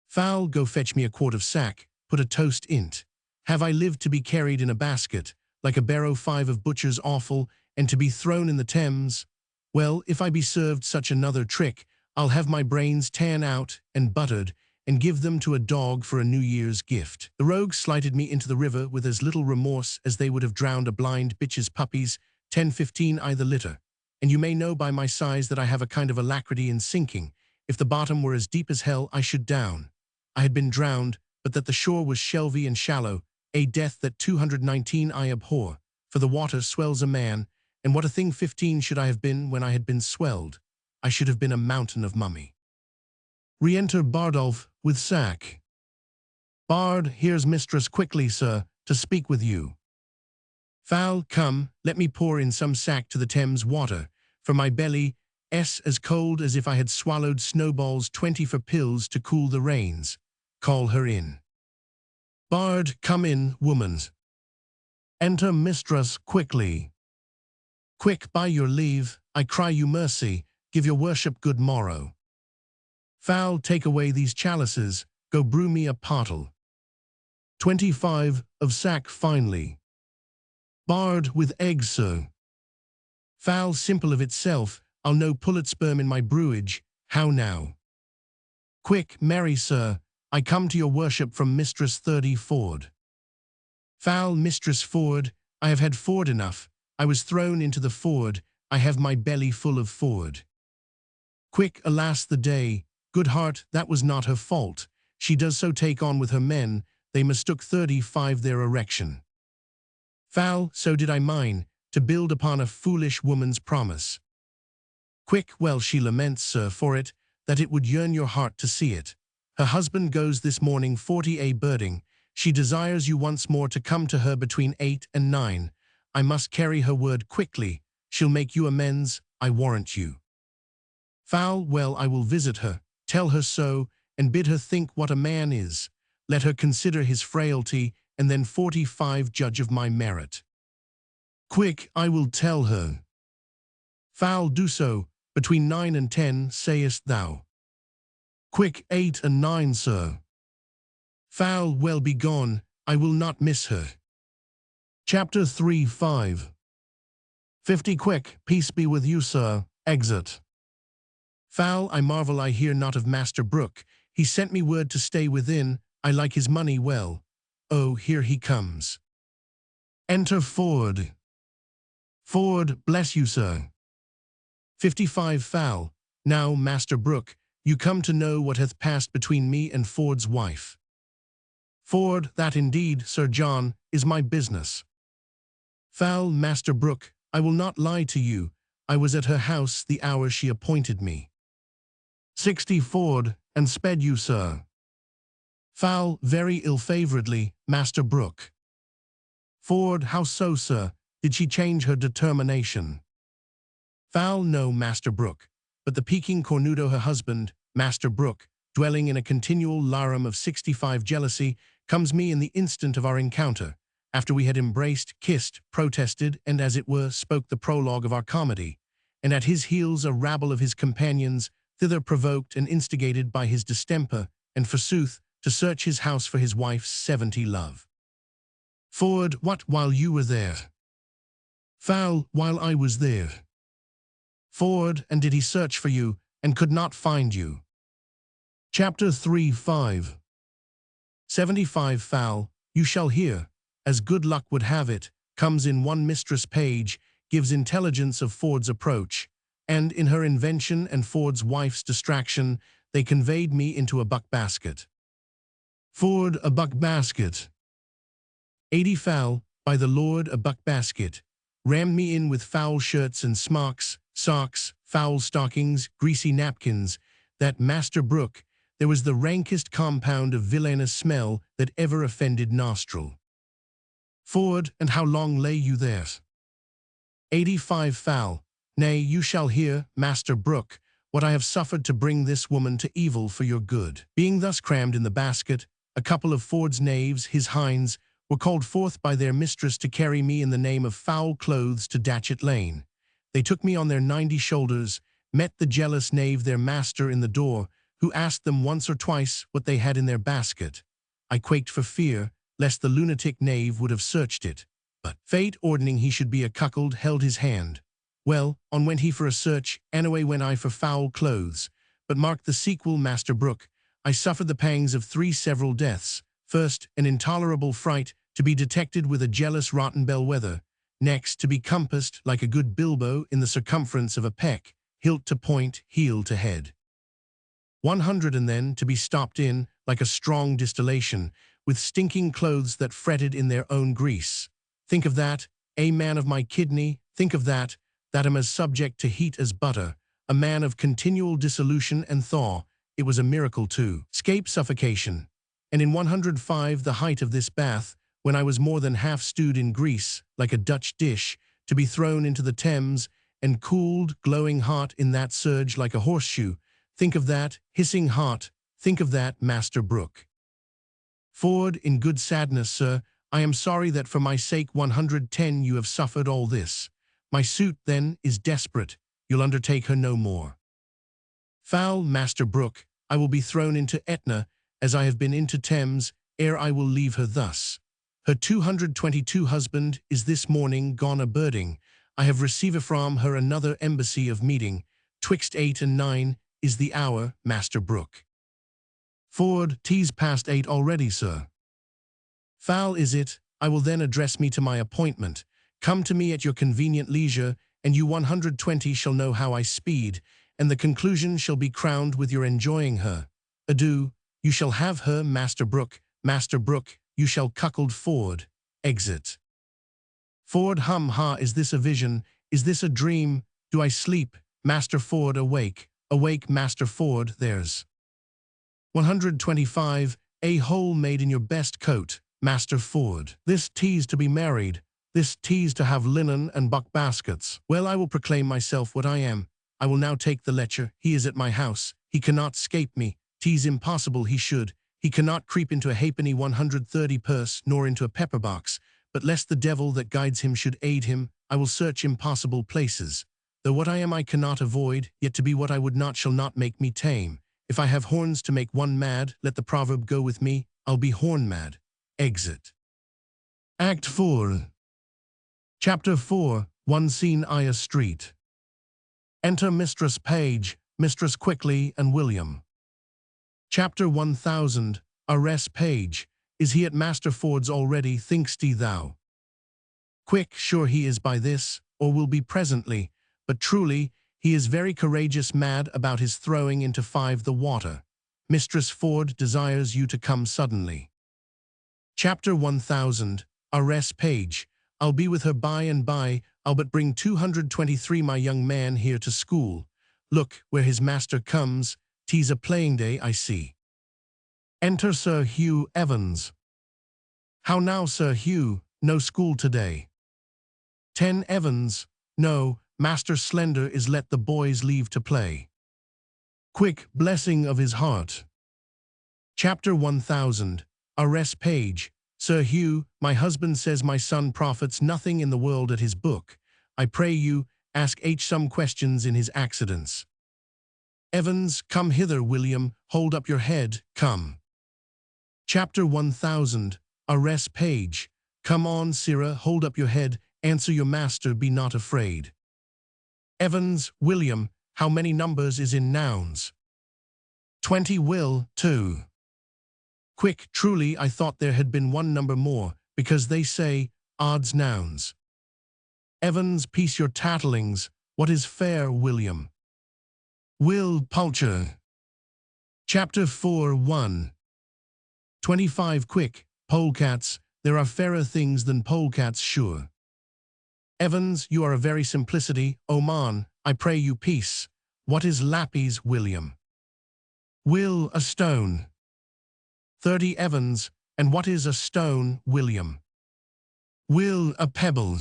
A: Fal, go fetch me a quart of sack, put a toast in't. Have I lived to be carried in a basket, like a barrow 5 of butcher's offal, and to be thrown in the Thames? Well, if I be served such another trick, I'll have my brains tan out and buttered, and give them to a dog for a New Year's gift. The rogues slighted me into the river with as little remorse as they would have drowned a blind bitch's puppies, 10-15 I the litter. And you may know by my size that I have a kind of alacrity in sinking. If the bottom were as deep as hell, I should down. I had been drowned, but that the shore was shelvy and shallow, a death that 219 I abhor, for the water swells a man, and what a thing 15 should I have been when I had been swelled. I should have been a mountain of mummy. Re-enter Bardolph with sack. Bard, here's mistress quickly, sir, to speak with you. Fal, come, let me pour in some sack to the Thames water, for my belly as cold as if I had swallowed snowballs 20 for pills to cool the rains. Call her in. Bard, come in, womans. Enter mistress quickly. Quick, by your leave, I cry you mercy, give your worship good morrow. Fal, take away these chalices, go brew me a pottle. 25 of sack finely. Bard, with eggs, sir. Fal, simple of itself, I'll no pullet sperm in my brewage, how now? Quick, merry sir, I come to your worship from Mistress Ford. Foul Mistress Ford, I have had Ford enough. I was thrown into the Ford, I have my belly full of Ford. Quick, alas the day, good heart, that was not her fault. She does so take on with her men, they mistook 35 their erection. Foul, so did I mine, to build upon a foolish woman's promise. Quick, well she laments, sir, for it, that it would yearn your heart to see it. Her husband goes this morning 40 birding. She desires you once more to come to her between 8 and 9. I must carry her word quickly. She'll make you amends, I warrant you. Foul, well I will visit her, tell her so, and bid her think what a man is. Let her consider his frailty, and then 45 judge of my merit. Quick, I will tell her. Foul, do so, between 9 and 10, sayest thou. Quick, 8 and 9, sir. Foul, well begone, I will not miss her. Chapter 3:5. 50 quick, peace be with you, sir, exit. Foul, I marvel I hear not of Master Brooke. He sent me word to stay within, I like his money well. Oh, here he comes. Enter Ford. Ford, bless you, sir. 55 Foul, now, Master Brooke, you come to know what hath passed between me and Ford's wife. Ford, that indeed, Sir John, is my business. Foul, Master Brooke, I will not lie to you, I was at her house the hour she appointed me. 60 Ford, and sped you, sir. Foul, very ill-favouredly, Master Brooke. Ford, how so, sir? Did she change her determination? Foul, no, Master Brooke, but the peaking cornudo her husband, Master Brooke, dwelling in a continual larum of 65 jealousy, comes me in the instant of our encounter, after we had embraced, kissed, protested, and as it were, spoke the prologue of our comedy, and at his heels a rabble of his companions, thither provoked and instigated by his distemper, and forsooth, to search his house for his wife's 70 love. Ford, what, while you were there? Foul, while I was there. Ford, and did he search for you, and could not find you? Chapter 3:5. 75 Foul, you shall hear, as good luck would have it, comes in one Mistress Page, gives intelligence of Ford's approach, and in her invention and Ford's wife's distraction, they conveyed me into a buck basket. Ford, a buck basket. 80 Foul, by the Lord, a buck basket, rammed me in with foul shirts and smocks, socks, foul stockings, greasy napkins, that Master Brooke, there was the rankest compound of villainous smell that ever offended nostril. Ford, and how long lay you there? 85 Foul, nay, you shall hear, Master Brooke, what I have suffered to bring this woman to evil for your good. Being thus crammed in the basket, a couple of Ford's knaves, his hinds, were called forth by their mistress to carry me in the name of foul clothes to Datchet Lane. They took me on their 90 shoulders, met the jealous knave their master in the door, who asked them once or twice what they had in their basket. I quaked for fear, lest the lunatic knave would have searched it, but fate ordering he should be a cuckold held his hand. Well, on went he for a search, and away went I for foul clothes. But mark the sequel, Master Brooke, I suffered the pangs of 3 several deaths. First, an intolerable fright, to be detected with a jealous rotten bellwether. Next, to be compassed, like a good bilbo, in the circumference of a peck, hilt to point, heel to head. 100, and then, to be stopped in, like a strong distillation, with stinking clothes that fretted in their own grease. Think of that, a man of my kidney, think of that am as subject to heat as butter, a man of continual dissolution and thaw. It was a miracle to escape suffocation. And in 105 the height of this bath, when I was more than half stewed in grease, like a Dutch dish, to be thrown into the Thames, and cooled, glowing hot in that surge like a horseshoe. Think of that, hissing hot, think of that, Master Brooke. Ford, in good sadness, sir, I am sorry that for my sake 110 you have suffered all this. My suit, then, is desperate, you'll undertake her no more. Foul, Master Brooke, I will be thrown into Etna, as I have been into Thames, ere I will leave her thus. Her 222 husband is this morning gone a-birding. I have received from her another embassy of meeting. Twixt 8 and 9 is the hour, Master Brooke. Ford, 'tis past 8 already, sir. Foul is it, I will then address me to my appointment. Come to me at your convenient leisure, and you 120 shall know how I speed, and the conclusion shall be crowned with your enjoying her. Adieu, you shall have her, Master Brooke, you shall cuckold Ford. Exit. Ford, hum ha, is this a vision? Is this a dream? Do I sleep? Master Ford, awake. Awake, Master Ford, there's 125, a hole made in your best coat, Master Ford. This tease to be married, this tease to have linen and buck baskets. Well, I will proclaim myself what I am. I will now take the lecture. He is at my house. He cannot scape me. 'Tis impossible he should. He cannot creep into a halfpenny 130 purse, nor into a pepper box. But lest the devil that guides him should aid him, I will search impossible places. Though what I am I cannot avoid, yet to be what I would not shall not make me tame. If I have horns to make one mad, let the proverb go with me, I'll be horn mad. Exit. Act 4. Chapter 4, One Scene Aya Street. Enter Mistress Page, Mistress Quickly, and William. Chapter 1000, Arrest Page. Is he at Master Ford's already, think'st thou? Quick, sure he is by this, or will be presently, but truly, he is very courageous mad about his throwing into 5 the water. Mistress Ford desires you to come suddenly. Chapter 1000, Arrest Page. I'll be with her by and by, I'll but bring 223 my young man here to school. Look, where his master comes, 'tis a playing day, I see. Enter Sir Hugh Evans. How now, Sir Hugh, no school today? 10 Evans, no, Master Slender is let the boys leave to play. Quick, blessing of his heart. Chapter 1000, Arrest Page. Sir Hugh, my husband says my son profits nothing in the world at his book. I pray you, ask H some questions in his accidents. Evans, come hither, William, hold up your head, come. Chapter 1000, Arrest Page. Come on, sirrah, hold up your head, answer your master, be not afraid. Evans, William, how many numbers is in nouns? 20 will, 2. Quick, truly I thought there had been one number more, because they say, odds nouns. Evans, peace your tattlings, what is fair, William? Will, Pulcher. Chapter 4, 1. 25 quick, polecats, there are fairer things than polecats, sure. Evans, you are a very simplicity, Oman, I pray you peace. What is lappies, William? Will, a stone. 30 Evans, and what is a stone, William? Will, a pebble.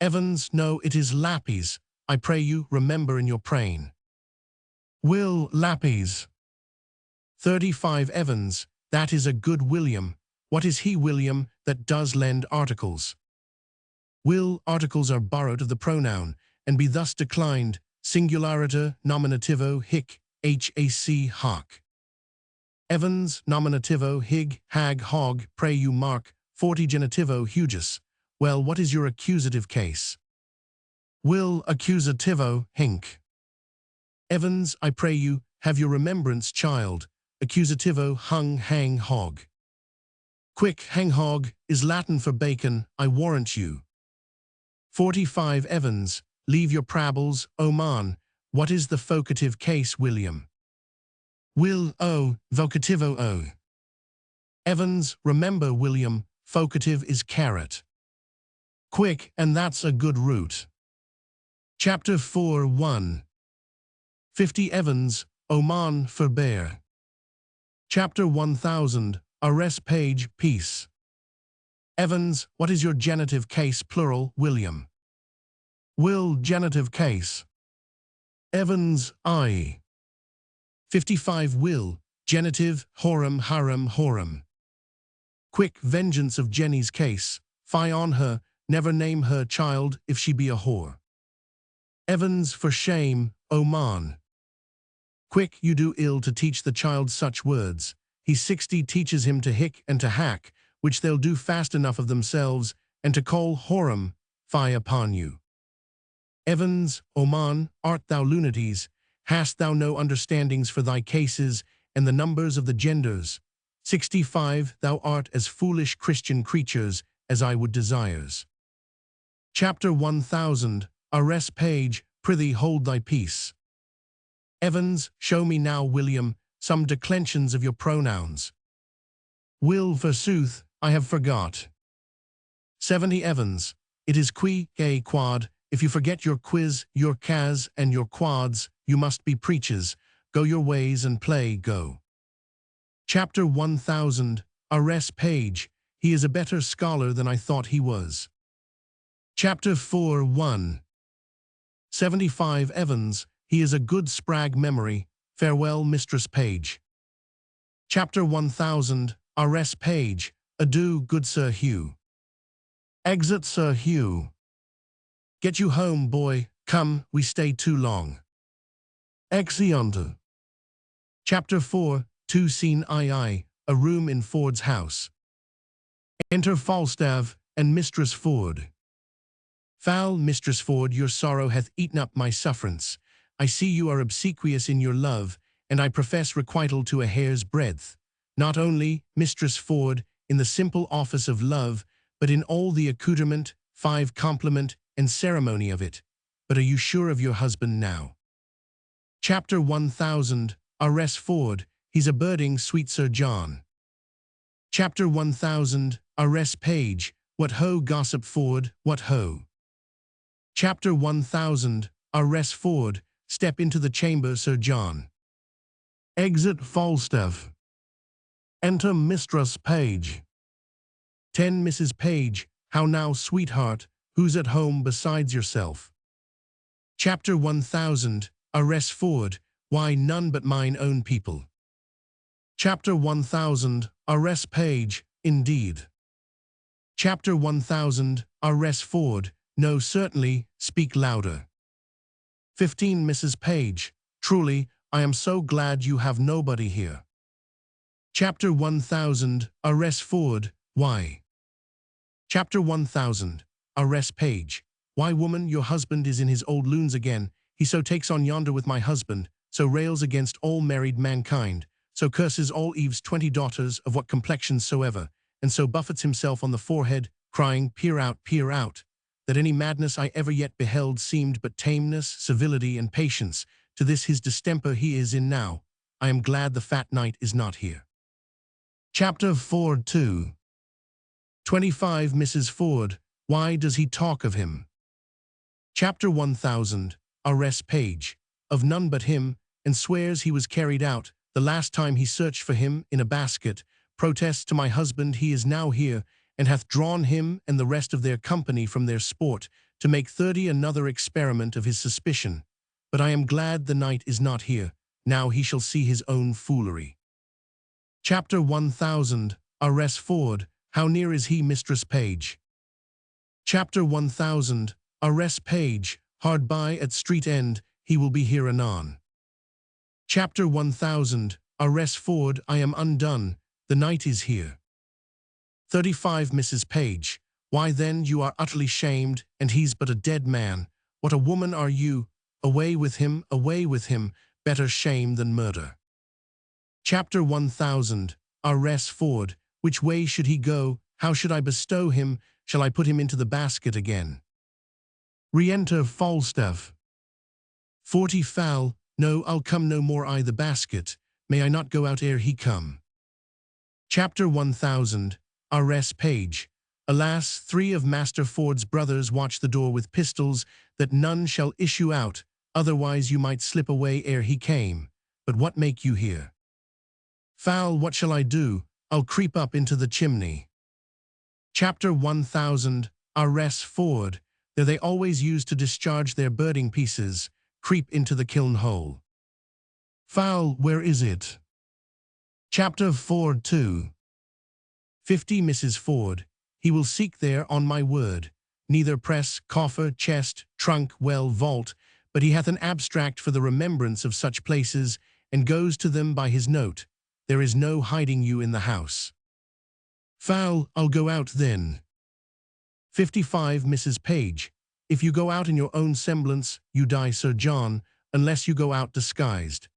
A: Evans, no, it is lappies, I pray you, remember in your praying. Will, lappies. 35 Evans, that is a good William. What is he, William, that does lend articles? Will, articles are borrowed of the pronoun, and be thus declined, singulariter, nominativo, hic, hac, hoc. Evans, nominativo, hig, hag, hog, pray you mark, 40 genitivo, hugis. Well, what is your accusative case? Will, accusativo, hink. Evans, I pray you, have your remembrance, child. Accusativo, hung, hang, hog. Quick, hang hog, is Latin for bacon, I warrant you. 45 Evans, leave your prables, Oman. What is the vocative case, William? Will, o, vocativo, o. Evans, remember, William, vocative is carrot. Quick, and that's a good root. Chapter 4, 1. 50 Evans, Oman, forbear. Chapter 1000, Arrest Page, peace. Evans, what is your genitive case, plural, William? Will, genitive case. Evans, I. 55 Will, genitive, horum, harum, horum. Quick, vengeance of Jenny's case, fie on her, never name her child if she be a whore. Evans, for shame, Oman. Quick, you do ill to teach the child such words. He 60 teaches him to hick and to hack, which they'll do fast enough of themselves, and to call horum, fie upon you. Evans, Oman, art thou lunates? Hast thou no understandings for thy cases, and the numbers of the genders? 65 Thou art as foolish Christian creatures as I would desires. Chapter 1000 Arrest page, prithee hold thy peace. Evans, show me now, William, some declensions of your pronouns. Will, forsooth, I have forgot. 70 Evans, it is qui, gay, quad. If you forget your quiz, your cas, and your quads, you must be preachers. Go your ways and play, go. Chapter 1000 Arrest page, he is a better scholar than I thought he was. Chapter 4:1 75 Evans, he is a good sprag memory. Farewell, Mistress Page. Chapter 1000 Arrest page, adieu, good Sir Hugh. Exit Sir Hugh. Get you home, boy, come, we stay too long. Exeunt. Chapter 4 2 Scene II, a room in Ford's house. Enter Falstaff and Mistress Ford. Foul Mistress Ford, your sorrow hath eaten up my sufferance. I see you are obsequious in your love, and I profess requital to a hair's breadth. Not only, Mistress Ford, in the simple office of love, but in all the accoutrement, compliment, and ceremony of it. But are you sure of your husband now? Chapter 1000 Arrest Ford, he's a birding, sweet Sir John. Chapter 1000 Arrest page, what ho, gossip Ford, what ho. Chapter 1000 Arrest Ford, step into the chamber, Sir John. Exit Falstaff. Enter Mistress Page. 10 Mrs. Page, how now, sweetheart, who's at home besides yourself? Chapter 1000 Arrest Ford, why none but mine own people. Chapter 1000 Arrest Page, indeed. Chapter 1000 Arrest Ford, no, certainly, speak louder. 15 Mrs. Page, truly, I am so glad you have nobody here. Chapter 1000 Arrest Ford, why? Chapter 1000 Arrest Page, why, woman, your husband is in his old loons again. He so takes on yonder with my husband, so rails against all married mankind, so curses all Eve's 20 daughters of what complexion soever, and so buffets himself on the forehead, crying, peer out, that any madness I ever yet beheld seemed but tameness, civility, and patience. To this his distemper he is in now. I am glad the fat knight is not here. Chapter 4:2 25 Mrs. Ford, why does he talk of him? Chapter 1000 Arrest Page, of none but him, and swears he was carried out, the last time he searched for him, in a basket, protests to my husband he is now here, and hath drawn him and the rest of their company from their sport, to make 30 another experiment of his suspicion. But I am glad the knight is not here, now he shall see his own foolery. Chapter 1000 Arrest Ford, how near is he, Mistress Page? Chapter 1000 Arrest Page, hard by at street end, he will be here anon. Chapter 1000 Arrest Ford, I am undone, the knight is here. 35 Mrs. Page, why then you are utterly shamed, and he's but a dead man. What a woman are you! Away with him, better shame than murder. Chapter 1000 Arrest Ford, which way should he go? How should I bestow him? Shall I put him into the basket again? Re-enter Falstaff. 40 Foul, no, I'll come no more I the basket. May I not go out ere he come? Chapter 1000 Arrest Page, alas, 3 of Master Ford's brothers watch the door with pistols, that none shall issue out, otherwise you might slip away ere he came. But what make you here? Foul, what shall I do? I'll creep up into the chimney. Chapter 1000 Arrest Ford, there they always use to discharge their birding pieces, creep into the kiln hole. Foul, where is it? Chapter 4:2 50 Mrs. Ford, he will seek there on my word, neither press, coffer, chest, trunk, well, vault, but he hath an abstract for the remembrance of such places, and goes to them by his note. There is no hiding you in the house. Foul, I'll go out then. 55 Mrs. Page, if you go out in your own semblance, you die, Sir John, unless you go out disguised.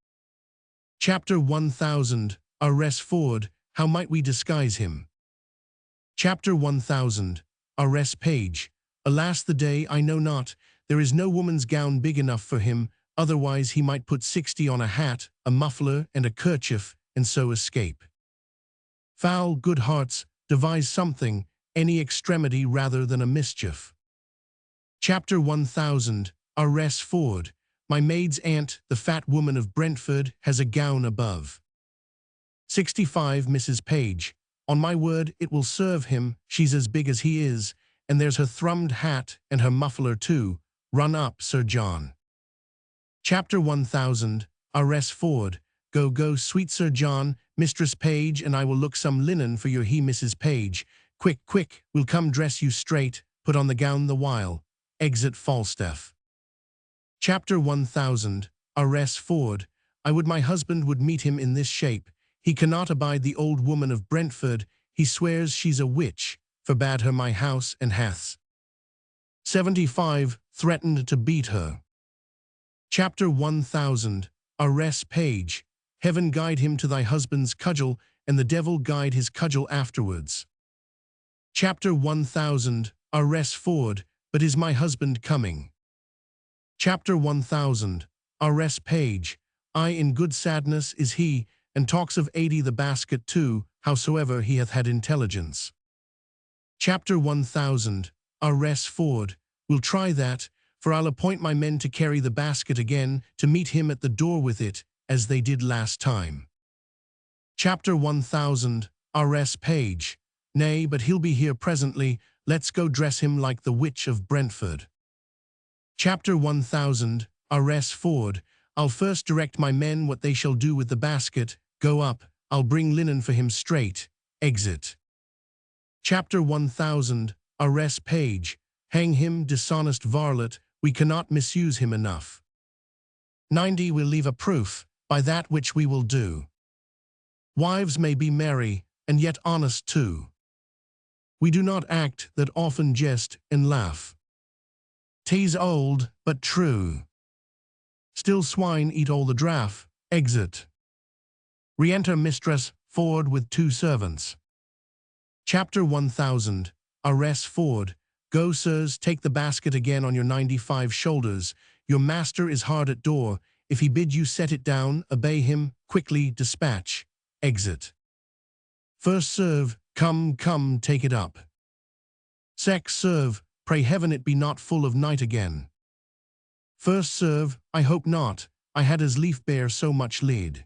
A: Chapter 1000 Arrest Ford, how might we disguise him? Chapter 1000. Arrest page. Alas the day, I know not, there is no woman's gown big enough for him, otherwise he might put 60 on a hat, a muffler, and a kerchief, and so escape. Foul good hearts, devise something, any extremity rather than a mischief. Chapter 1000. Mistress Ford. My maid's aunt, the fat woman of Brentford, has a gown above 65 Mrs. Page. On my word, it will serve him, she's as big as he is, and there's her thrummed hat and her muffler too. Run up, Sir John. Chapter 1000. Mistress Ford. Go, go, sweet Sir John, Mistress Page, and I will look some linen for your Mrs. Page. Quick, quick, we'll come dress you straight, put on the gown the while. Exit Falstaff. Chapter 1000. Mistress Ford. I would my husband would meet him in this shape. He cannot abide the old woman of Brentford, he swears she's a witch, forbade her my house and hath 75, threatened to beat her. Chapter 1000. Mistress Page. Heaven guide him to thy husband's cudgel, and the devil guide his cudgel afterwards. Chapter 1000. Mistress Ford. But is my husband coming? Chapter 1000. Mistress Page. Aye, in good sadness is he, and talks of 80 the basket too, howsoever he hath had intelligence. Chapter 1000. Mistress Ford. We'll try that, for I'll appoint my men to carry the basket again, to meet him at the door with it, as they did last time. Chapter 1000. Mistress Page. Nay, but he'll be here presently, let's go dress him like the witch of Brentford. Chapter 1000. Mistress Ford. I'll first direct my men what they shall do with the basket. Go up, I'll bring linen for him straight. Exit. Chapter 1000. Mistress Page. Hang him, dishonest varlet, we cannot misuse him enough. 90. We'll leave a proof, by that which we will do. Wives may be merry, and yet honest too. We do not act that often jest and laugh. 'Tis old, but true. Still swine eat all the draff. Exit. Re-enter Mistress Ford with 2 servants. Chapter 1000. Mistress Ford. Go, sirs, take the basket again on your 95 shoulders. Your master is hard at door. If he bid you set it down, obey him, quickly dispatch. Exit. First serve, come, come, take it up. Sec serve, pray heaven it be not full of night again. First serve, I hope not, I had as lief bear so much lead.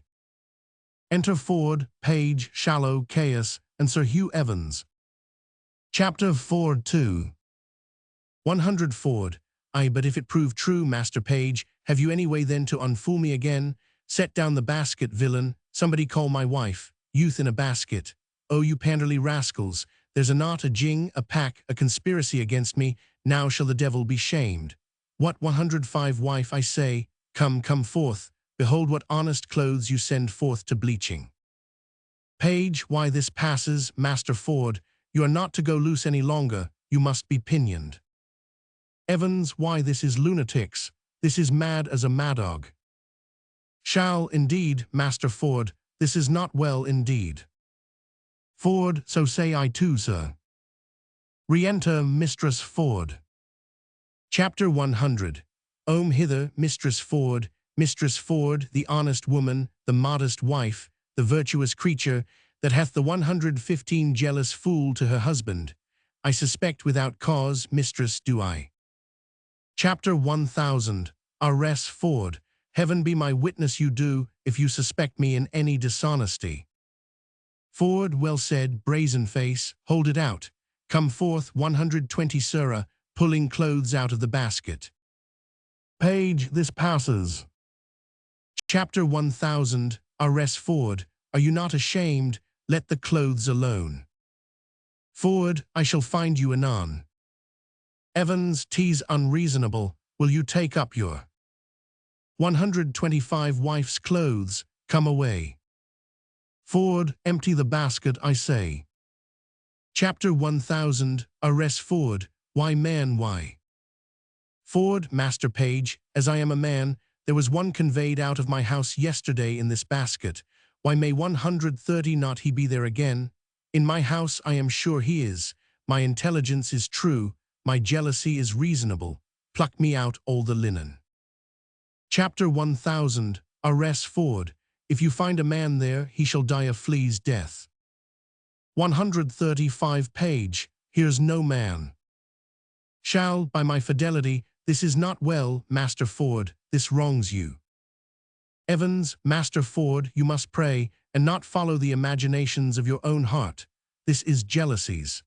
A: Enter Ford, Page, Shallow, Caius, and Sir Hugh Evans. Chapter Ford 2. 100 Ford. Aye, but if it prove true, Master Page, have you any way then to unfool me again? Set down the basket, villain, somebody call my wife, youth in a basket. Oh, you panderly rascals, there's a knot, a jing, a pack, a conspiracy against me, now shall the devil be shamed. What 105 wife, I say, come, come forth, behold what honest clothes you send forth to bleaching. Page, why this passes, Master Ford, you are not to go loose any longer, you must be pinioned. Evans, why this is lunatics, this is mad as a madog. Shall, indeed, Master Ford, this is not well indeed. Ford, so say I too, sir. Re-enter Mistress Ford. Chapter 100. Ome hither, Mistress Ford, the honest woman, the modest wife, the virtuous creature, that hath the 115 jealous fool to her husband. I suspect without cause, mistress, do I. Chapter 1000. Mistress Ford. Heaven be my witness you do, if you suspect me in any dishonesty. Ford, well said, brazen face, hold it out. Come forth, 120 sirrah, pulling clothes out of the basket. Page, this passes. Chapter 1000. Mistress Ford. Are you not ashamed? Let the clothes alone. Ford, I shall find you anon. Evans, 'tis unreasonable. Will you take up your 125 wife's clothes? Come away. Ford, empty the basket, I say. Chapter 1000. Mistress Ford. Why, man, why? Ford, Master Page, as I am a man, there was one conveyed out of my house yesterday in this basket. Why may 130 not he be there again? In my house I am sure he is. My intelligence is true, my jealousy is reasonable. Pluck me out all the linen. Chapter 1000, Mistress Ford. If you find a man there, he shall die a flea's death. 135 page, here's no man. Shall, by my fidelity, this is not well, Master Ford, this wrongs you. Evans, Master Ford, you must pray, and not follow the imaginations of your own heart. This is jealousies.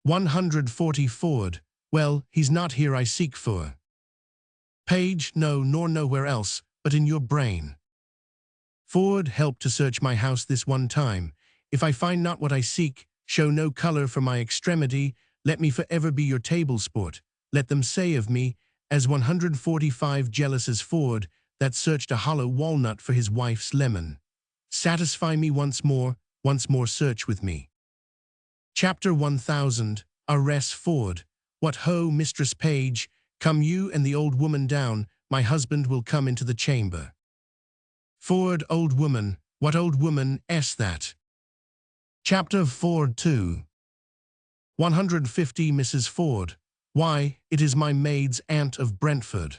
A: 140 Ford, well, he's not here I seek for. Page, no, nor nowhere else, but in your brain. Ford, help to search my house this one time. If I find not what I seek, show no colour for my extremity, let me forever be your table sport. Let them say of me, as 145 jealous as Ford, that searched a hollow walnut for his wife's lemon. Satisfy me once more search with me. Chapter 1000, Mistress Ford. What ho, Mistress Page, come you and the old woman down, my husband will come into the chamber. Ford, old woman, what old woman is that? Chapter 2. 150 Mrs. Ford. Why, it is my maid's aunt of Brentford.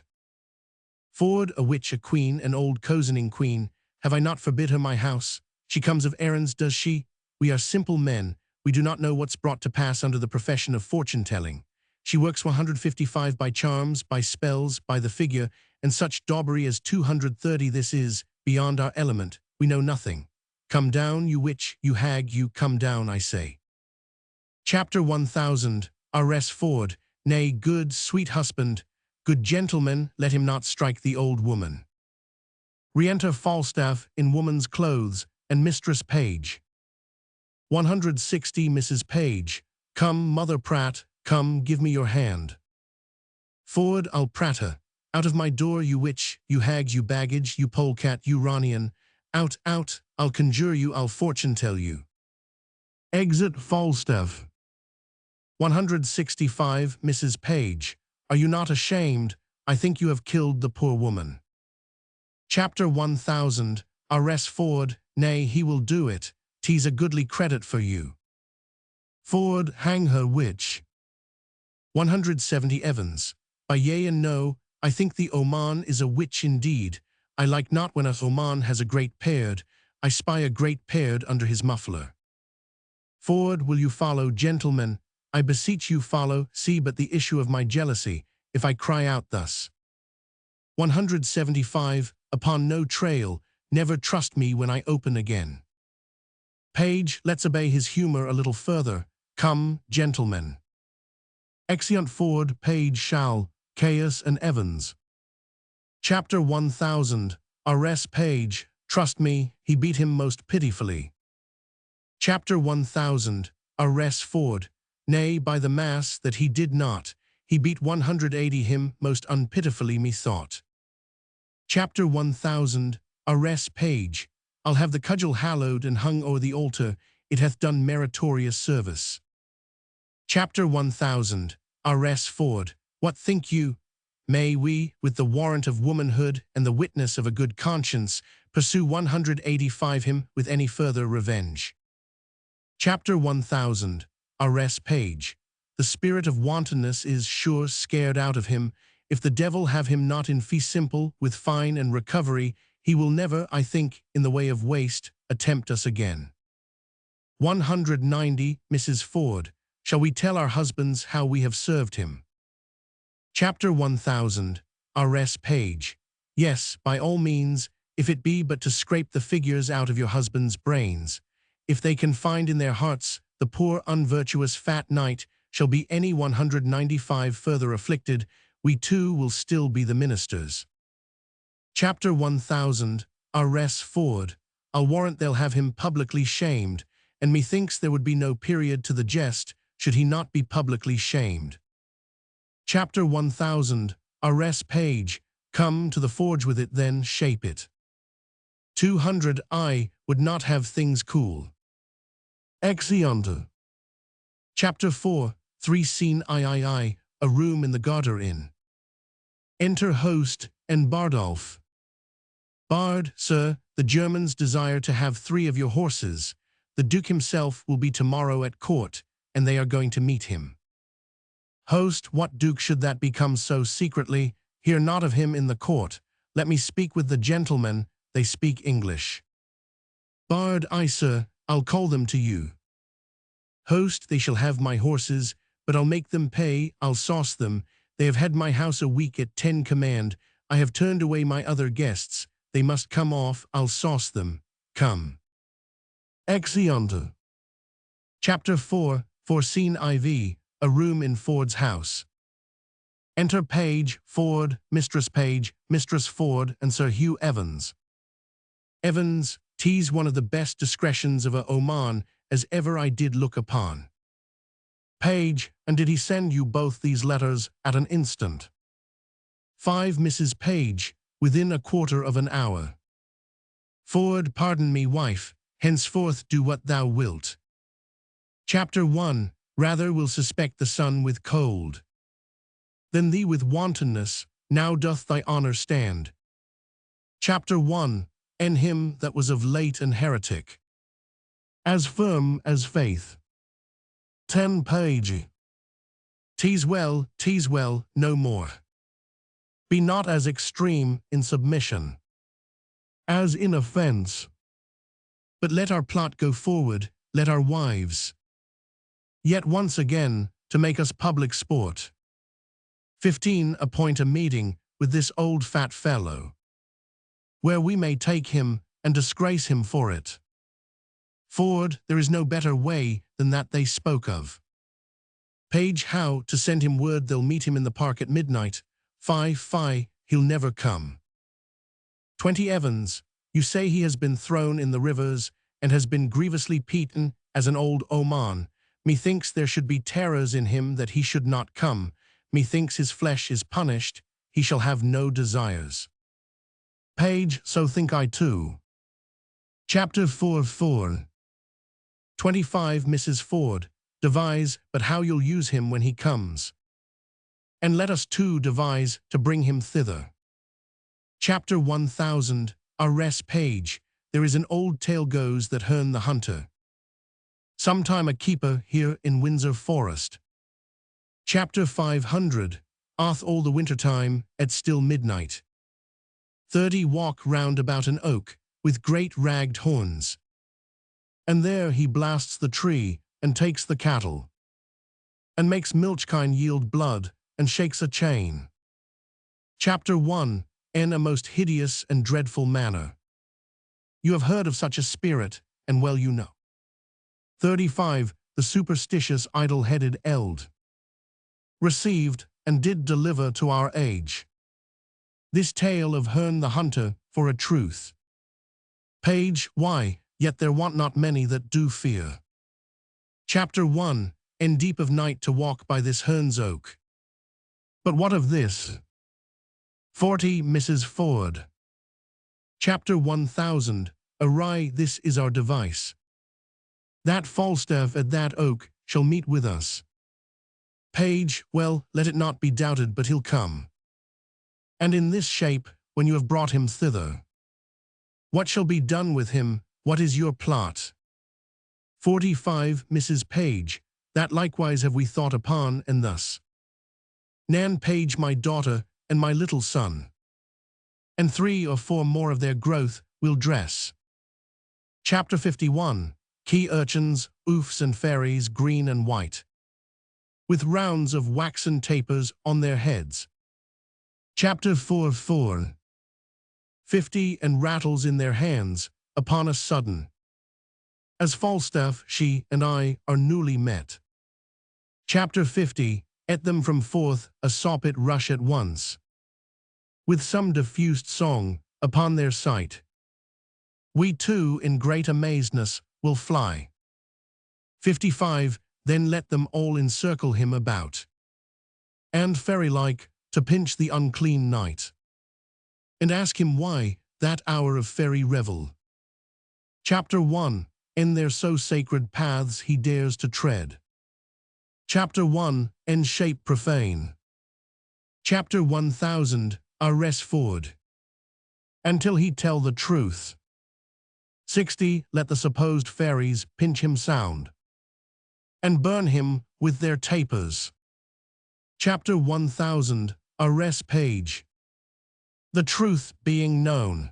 A: Ford, a witch, a queen, an old cozening queen. Have I not forbid her my house? She comes of errands, does she? We are simple men. We do not know what's brought to pass under the profession of fortune-telling. She works 155 by charms, by spells, by the figure, and such daubery as 230 this is, beyond our element. We know nothing. Come down, you witch, you hag, you come down, I say. Chapter 1000, Mistress Ford. Nay, good, sweet husband, good gentleman, let him not strike the old woman. Re-enter Falstaff in woman's clothes, and Mistress Page. 160 Mrs. Page. Come, Mother Pratt, come, give me your hand. Ford, I'll prat her. Out of my door, you witch, you hag, you baggage, you polecat, you Ranian. Out, out, I'll conjure you, I'll fortune tell you. Exit Falstaff. 165 Mrs. Page. Are you not ashamed? I think you have killed the poor woman. Chapter 1000, Mistress Ford. Nay, he will do it. 'Tis a goodly credit for you. Ford, hang her, witch. 170 Evans. By yea and no, I think the Oman is a witch indeed. I like not when a Oman has a great perd. I spy a great perd under his muffler. Ford, will you follow, gentlemen? I beseech you follow, see but the issue of my jealousy, if I cry out thus. 175, upon no trail, never trust me when I open again. Page, let's obey his humour a little further. Come, gentlemen. Exeunt Ford, Page, shall, Caius and Evans. Chapter 1000, Mistress Page. Trust me, he beat him most pitifully. Chapter 1000, Mistress Ford. Nay, by the mass, that he did not. He beat 180 him most unpitifully, methought. Chapter 1000, Mistress Page. I'll have the cudgel hallowed and hung o'er the altar. It hath done meritorious service. Chapter 1000, Mistress Ford. What think you? May we, with the warrant of womanhood and the witness of a good conscience, pursue 185 him with any further revenge? Chapter 1000, Mistress Page. The spirit of wantonness is sure scared out of him. If the devil have him not in fee simple, with fine and recovery, he will never, I think, in the way of waste, attempt us again. 190 Mrs. Ford. Shall we tell our husbands how we have served him? Chapter 1000, Mistress Page. Yes, by all means, if it be but to scrape the figures out of your husband's brains. If they can find in their hearts the poor unvirtuous fat knight shall be any 195 further afflicted, we too will still be the ministers. Chapter 1000, Mistress Ford. I'll warrant they'll have him publicly shamed, and methinks there would be no period to the jest, should he not be publicly shamed. Chapter 1000, Mistress Page. Come to the forge with it, then shape it. 200 I would not have things cool. Exeunt. Chapter 4, 3 Scene III, a room in the Garter Inn. Enter host and Bardolph. Bard, sir, The Germans desire to have 3 of your horses. The Duke himself will be tomorrow at court, and they are going to meet him. Host, what Duke should that become so secretly? Hear not of him in the court. Let me speak with the gentlemen, they speak English. Bard, I, sir, I'll call them to you. Host, they shall have my horses, but I'll make them pay, I'll sauce them. They have had my house a week at 10 command. I have turned away my other guests. They must come off, I'll sauce them. Come. Exeunt. Chapter 4, for Scene IV, a room in Ford's house. Enter Page, Ford, Mistress Ford, and Sir Hugh Evans. Evans, 'tis one of the best discretions of a Oman as ever I did look upon. Page, and did he send you both these letters at an instant? 5 Mrs. Page, within a quarter of an hour. Ford, pardon me, wife, henceforth do what thou wilt. Chapter 1, rather will suspect the sun with cold than thee with wantonness, now doth thy honour stand. Chapter 1, and him that was of late an heretic, as firm as faith. 10 Page. 'Tis well, no more. Be not as extreme in submission as in offence. But let our plot go forward, let our wives yet once again, to make us public sport. 15 Appoint a meeting with this old fat fellow, where we may take him and disgrace him for it. Ford, there is no better way than that they spoke of. Page, how to send him word they'll meet him in the park at midnight. Fie, he'll never come. 20 Evans, you say he has been thrown in the rivers and has been grievously beaten as an old Oman. Methinks there should be terrors in him that he should not come. Methinks his flesh is punished, he shall have no desires. Page, so think I too. Chapter 4. 25 Mrs. Ford, devise but how you'll use him when he comes. And let us too devise to bring him thither. Chapter 1000, Arrest Page, there is an old tale goes that Herne the Hunter, sometime a keeper here in Windsor forest. Chapter 500, Arth all the winter time, at still midnight. 30 Walk round about an oak, with great ragged horns. And there he blasts the tree, and takes the cattle, and makes milchkine yield blood, and shakes a chain. Chapter 1, in a most hideous and dreadful manner. You have heard of such a spirit, and well you know. 35 The superstitious idle-headed eld, received, and did deliver to our age this tale of Herne the Hunter for a truth. Page, why, yet there want not many that do fear. Chapter 1, in deep of night to walk by this Herne's oak. But what of this? 40 Mrs. Ford. Chapter 1000, awry this is our device. That Falstaff at that oak shall meet with us. Page, well, let it not be doubted but he'll come. And in this shape, when you have brought him thither. What shall be done with him, what is your plot? 45 Mrs. Page, that likewise have we thought upon, and thus. Nan Page my daughter, and my little son. And 3 or 4 more of their growth will dress. Chapter 51, Key urchins, oofs and fairies green and white, with rounds of waxen tapers on their heads. Chapter 4. 50 and rattles in their hands, upon a sudden. As Falstaff, she, and I, are newly met. Chapter 50, at them from forth, a soppit rush at once. With some diffused song, upon their sight. We too, in great amazedness, will fly. 55, then let them all encircle him about. And fairy-like, to pinch the unclean knight. And ask him why, that hour of fairy revel. Chapter 1, in their so sacred paths he dares to tread. Chapter 1, in shape profane. Chapter 1000, Arrest Ford. Until he tell the truth. 60. Let the supposed fairies pinch him sound, and burn him with their tapers. Chapter 1000. Amorous page. The truth being known,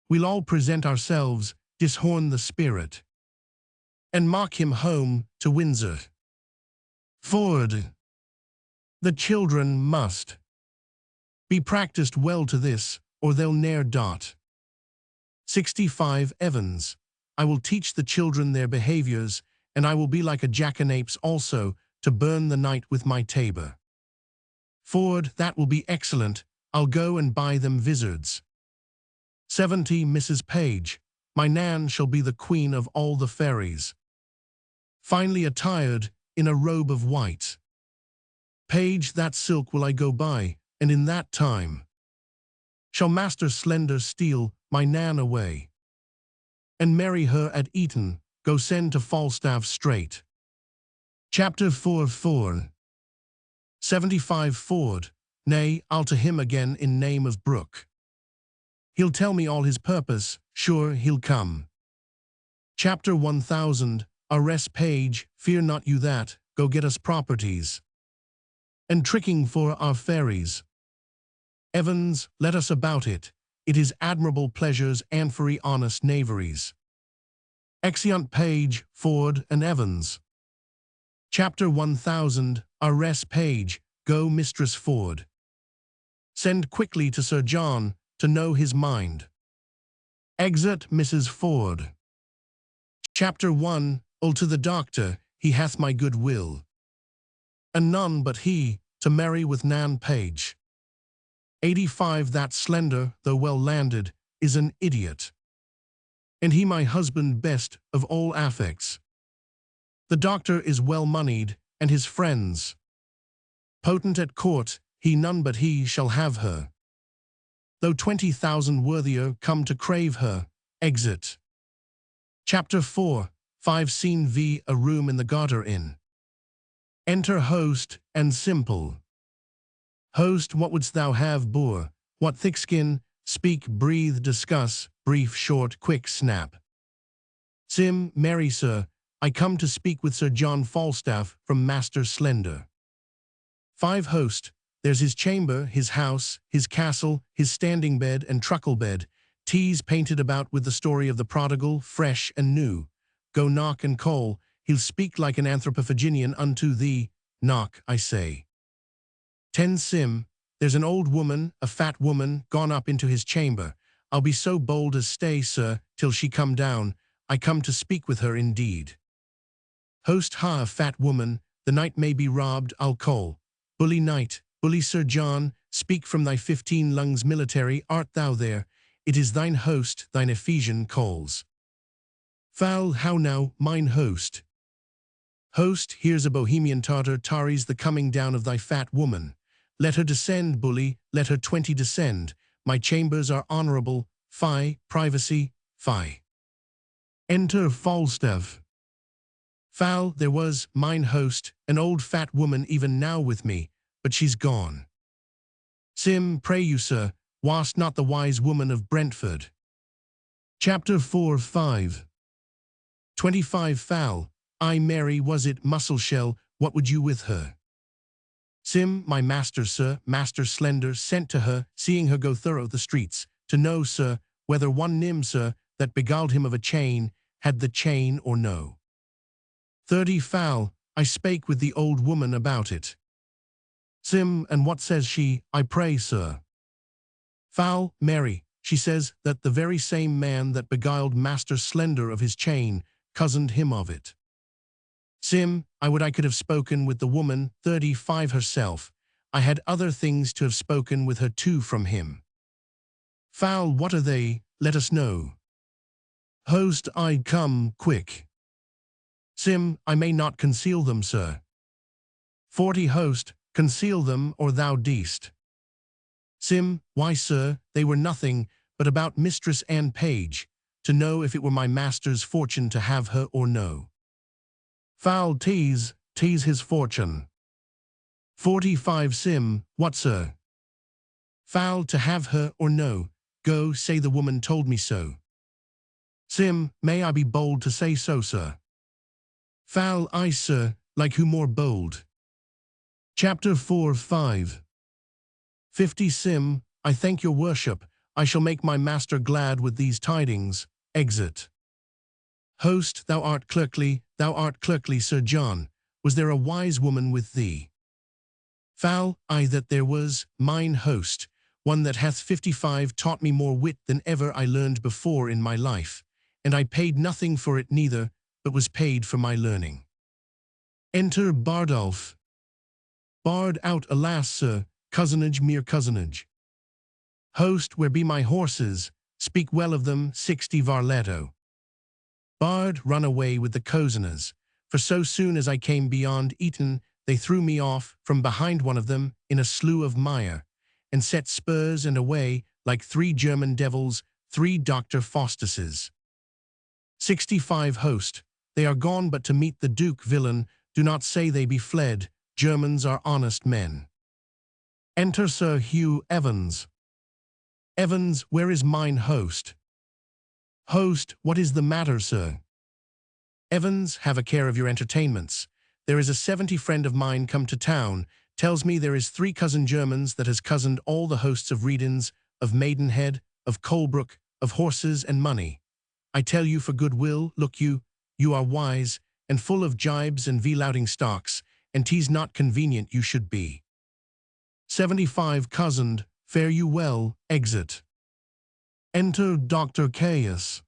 A: we'll all present ourselves, dishorn the spirit, and mark him home to Windsor. Ford. The children must be practiced well to this, or they'll ne'er dot. 65. Evans. I will teach the children their behaviors, and I will be like a jackanapes also, to burn the night with my tabor. Ford. That will be excellent. I'll go and buy them vizards. 70. Mrs. Page. My Nan shall be the queen of all the fairies, finely attired in a robe of white. Page. That silk will I go buy, and in that time shall Master Slender steal my Nan away, and marry her at Eton, go send to Falstaff straight. Chapter 4. 75. Ford. Nay, I'll to him again in name of Brooke. He'll tell me all his purpose, sure he'll come. Chapter 1000. Amorous page. Fear not you that, go get us properties, and tricking for our fairies. Evans. Let us about it. It is admirable pleasures and for honest knaveries. Exeunt Page, Ford, and Evans. Chapter 1000. Amorous page. Go, Mistress Ford. Send quickly to Sir John, to know his mind. Exit Mrs. Ford. Chapter 1. To the doctor, he hath my good will, and none but he, to marry with Nan Page. 85. That Slender, though well landed, is an idiot, and he my husband best of all affects. The doctor is well moneyed, and his friends potent at court, he none but he shall have her, though 20,000 worthier come to crave her. Exit. Chapter 4. 5. Scene V. A room in the Garter Inn. Enter host and simple. Host. What wouldst thou have, boor? What thick skin? Speak, breathe, discuss, brief, short, quick, snap. Sim. Marry, sir, I come to speak with Sir John Falstaff from Master Slender. 5. Host. There's his chamber, his house, his castle, his standing bed and truckle bed, teas painted about with the story of the prodigal, fresh and new. Go knock and call, he'll speak like an Anthropophaginian unto thee. Knock, I say. 10. Sim. There's an old woman, a fat woman, gone up into his chamber. I'll be so bold as stay, sir, till she come down. I come to speak with her indeed. Host. Ha, a fat woman, the night may be robbed, I'll call. Bully knight, bully Sir John, speak from thy 15 lungs military, art thou there? It is thine host, thine Ephesian calls. Foul. How now, mine host? Host. Here's a Bohemian Tartar tarries the coming down of thy fat woman. Let her descend, bully, let her 20 descend. My chambers are honorable, fie, privacy, fie. Enter Falstaff. Foul. There was, mine host, an old fat woman even now with me, but she's gone. Sim. Pray you, sir, wast not the wise woman of Brentford? Chapter 4. 5. 25. Foul. I, Mary, was it, Musselshell, what would you with her? Sim. My master, sir, Master Slender, sent to her, seeing her go thorough the streets, to know, sir, whether one nim, sir, that beguiled him of a chain, had the chain or no. 30. Foul. I spake with the old woman about it. Sim. And what says she, I pray, sir? Foul. Mary. She says that the very same man that beguiled Master Slender of his chain, cozened him of it. Sim. I would I could have spoken with the woman. 35. Herself. I had other things to have spoken with her too from him. Foul. What are they? Let us know. Host. I come, quick. Sim. I may not conceal them, sir. 40. Host. Conceal them, or thou deest. Sim. Why, sir, they were nothing but about Mistress Anne Page, to know if it were my master's fortune to have her or no. Foul. Tease his fortune. 45. Sim. What, sir? Foul. To have her or no. Go, say the woman told me so. Sim, may I be bold to say so, sir? Foul I, sir, like who more bold? Chapter 4:5 50 Sim, I thank your worship, I shall make my master glad with these tidings. Exit. Host, thou art clerkly, Sir John. Was there a wise woman with thee? Foul I that there was, mine host, one that hath 55 taught me more wit than ever I learned before in my life, and I paid nothing for it neither, but was paid for my learning. Enter Bardolph. Bard out, alas, sir, cousinage mere cousinage. Host, where be my horses? Speak well of them, 60 varletto. Bard, run away with the cozeners, for so soon as I came beyond Eton, they threw me off from behind one of them in a slough of mire, and set spurs and away, like 3 German devils, 3 Dr. Faustuses. 65 Host, they are gone but to meet the Duke, villain, do not say they be fled, Germans are honest men. Enter Sir Hugh Evans. Evans, where is mine host? Host, what is the matter, sir? Evans, have a care of your entertainments. There is a 70 friend of mine come to town, tells me there is 3 cousin Germans that has cozened all the hosts of Reedens, of Maidenhead, of Colebrook, of horses and money. I tell you for good will, look you are wise, and full of jibes and velouting stocks, and 'tis not convenient you should be. 75 cozened, fare you well, exit. Enter Dr. Caius.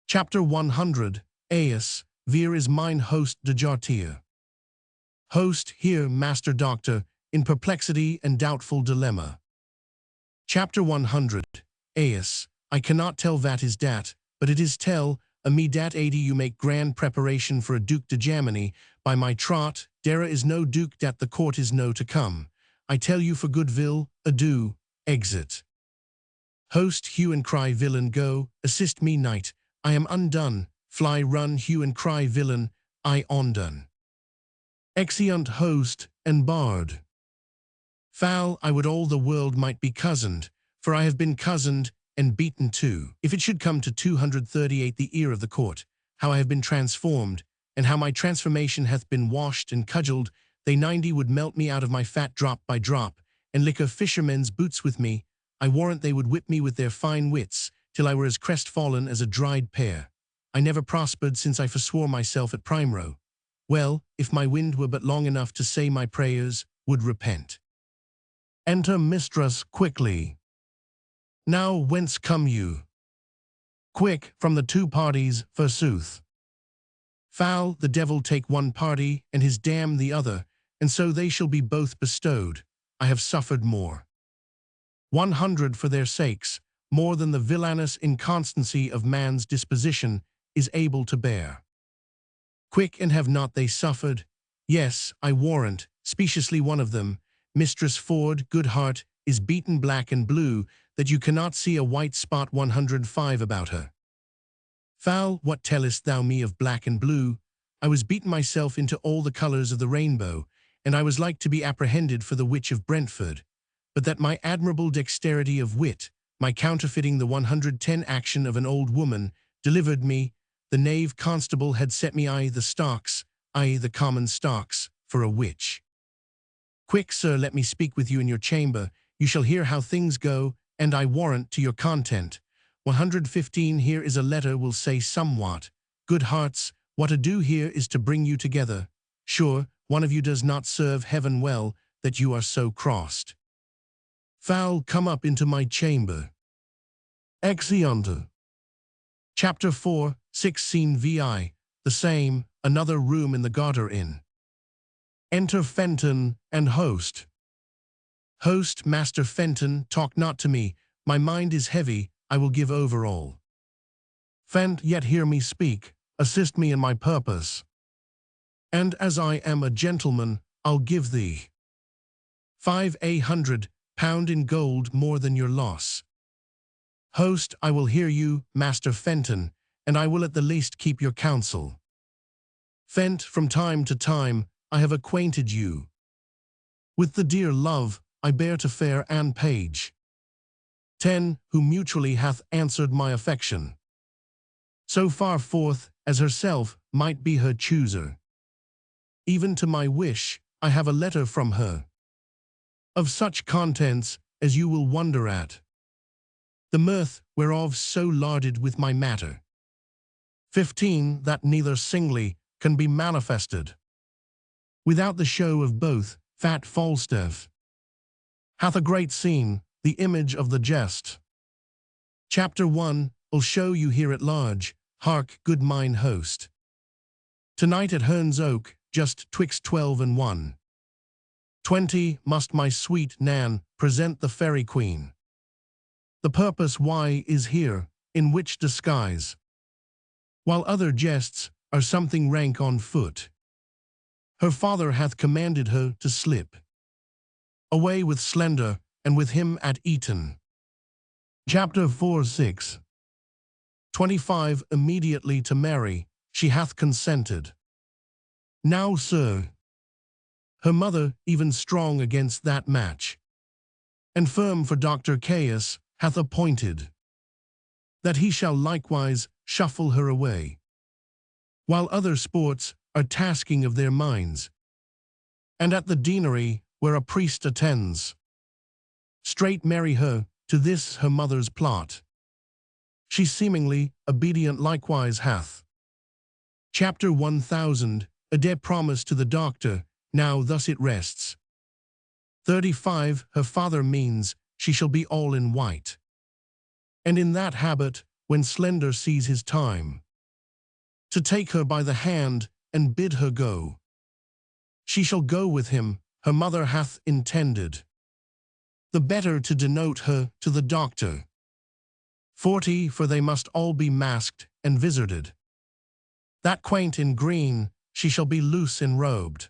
A: Chapter 100, Aius, vir is mine host de jartier. Host, here, Master Doctor, in perplexity and doubtful dilemma. Chapter 100, Aius, I cannot tell that is dat, but it is tell, a me dat 80 you make grand preparation for a Duke de Germany, by my trot, there is no Duke dat the court is no to come. I tell you for good will, adieu, exit. Host, hue and cry villain go, assist me knight, I am undone, fly run hue and cry villain, I undone. Exeunt host and bard. Foul, I would all the world might be cozened, for I have been cozened, and beaten too. If it should come to 238 the ear of the court, how I have been transformed, and how my transformation hath been washed and cudgelled, they 90 would melt me out of my fat drop by drop, and liquor fishermen's boots with me. I warrant they would whip me with their fine wits, till I were as crestfallen as a dried pear. I never prospered since I forswore myself at Primero. Well, if my wind were but long enough to say my prayers, would repent. Enter mistress quickly. Now whence come you? Quick, from the 2 parties, forsooth. Foul, the devil take one party, and his damn the other, and so they shall be both bestowed. I have suffered more. 100 for their sakes, more than the villainous inconstancy of man's disposition is able to bear. Quick, and have not they suffered? Yes, I warrant, speciously one of them, Mistress Ford, good heart, is beaten black and blue, that you cannot see a white spot 105 about her. Foul, what tellest thou me of black and blue? I was beaten myself into all the colours of the rainbow, and I was like to be apprehended for the witch of Brentford, but that my admirable dexterity of wit, my counterfeiting the 110 action of an old woman, delivered me. The knave constable had set me the stocks, the common stocks, for a witch. Quick, sir, let me speak with you in your chamber, you shall hear how things go, and I warrant to your content. 115 here is a letter will say somewhat. Good hearts, what ado here is to bring you together. Sure, one of you does not serve heaven well, that you are so crossed. Foul, come up into my chamber. Exeunt. Chapter 4, 6 Scene VI, the same, another room in the Garter Inn. Enter Fenton and host. Host, Master Fenton, talk not to me, my mind is heavy, I will give over all. Fent, yet hear me speak, assist me in my purpose. And as I am a gentleman, I'll give thee 500 pound in gold more than your loss. Host, I will hear you, Master Fenton, and I will at the least keep your counsel. Fent, from time to time, I have acquainted you with the dear love I bear to fair Anne Page. 10, who mutually hath answered my affection. so far forth as herself might be her chooser. Even to my wish, I have a letter from her, of such contents as you will wonder at, the mirth whereof so larded with my matter. 15. That neither singly can be manifested, without the show of both. Fat Falstaff hath a great scene, the image of the jest. Chapter 1, I'll show you here at large. Hark, good mine host. Tonight at Herne's Oak, just twixt 12 and 1. 20, must my sweet Nan present the fairy queen. The purpose why is here, in which disguise, while other jests are something rank on foot, her father hath commanded her to slip away with Slender, and with him at Eton. Chapter 4:6. 25, immediately to marry, she hath consented. Now, sir, her mother, even strong against that match, and firm for Dr. Caius, hath appointed that he shall likewise shuffle her away, while other sports are tasking of their minds, and at the deanery, where a priest attends, straight marry her to this her mother's plot. She seemingly obedient likewise hath. Chapter 1000, a dead promise to the doctor, now thus it rests. 35, her father means she shall be all in white, and in that habit, when Slender sees his time, to take her by the hand and bid her go. She shall go with him, her mother hath intended, the better to denote her to the doctor. 40, for they must all be masked and vizarded. That quaint in green, she shall be loose enrobed,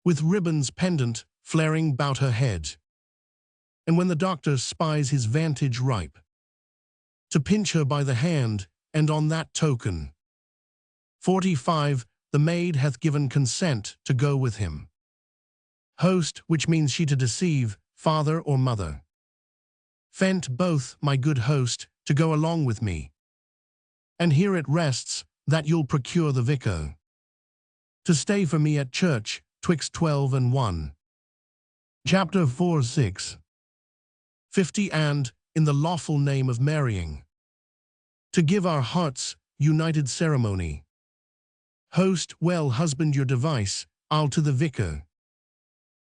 A: with ribbons pendant flaring bout her head. And when the doctor spies his vantage ripe, to pinch her by the hand, and on that token. 45, the maid hath given consent to go with him. Host, which means she to deceive, father or mother. Fent both, my good host, to go along with me. And here it rests, that you'll procure the vicar to stay for me at church, twixt 12 and 1. Chapter 4:6. 50, and, in the lawful name of marrying, to give our hearts united ceremony. Host, well husband your device, I'll to the vicar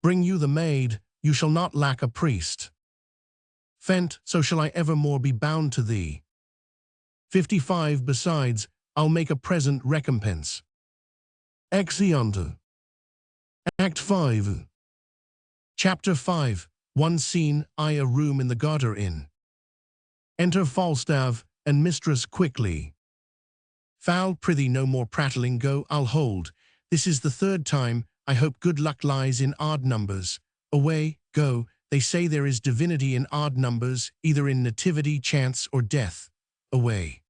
A: bring you the maid, you shall not lack a priest. Fent, so shall I evermore be bound to thee. 55, besides, I'll make a present recompense. Exeunt. Act 5. Chapter 5, one scene, a room in the Garter Inn. Enter Falstaff and mistress quickly. Foul, prithee no more prattling, go, I'll hold. This is the third time, I hope good luck lies in odd numbers. Away, go, they say there is divinity in odd numbers, either in nativity, chance, or death. Away.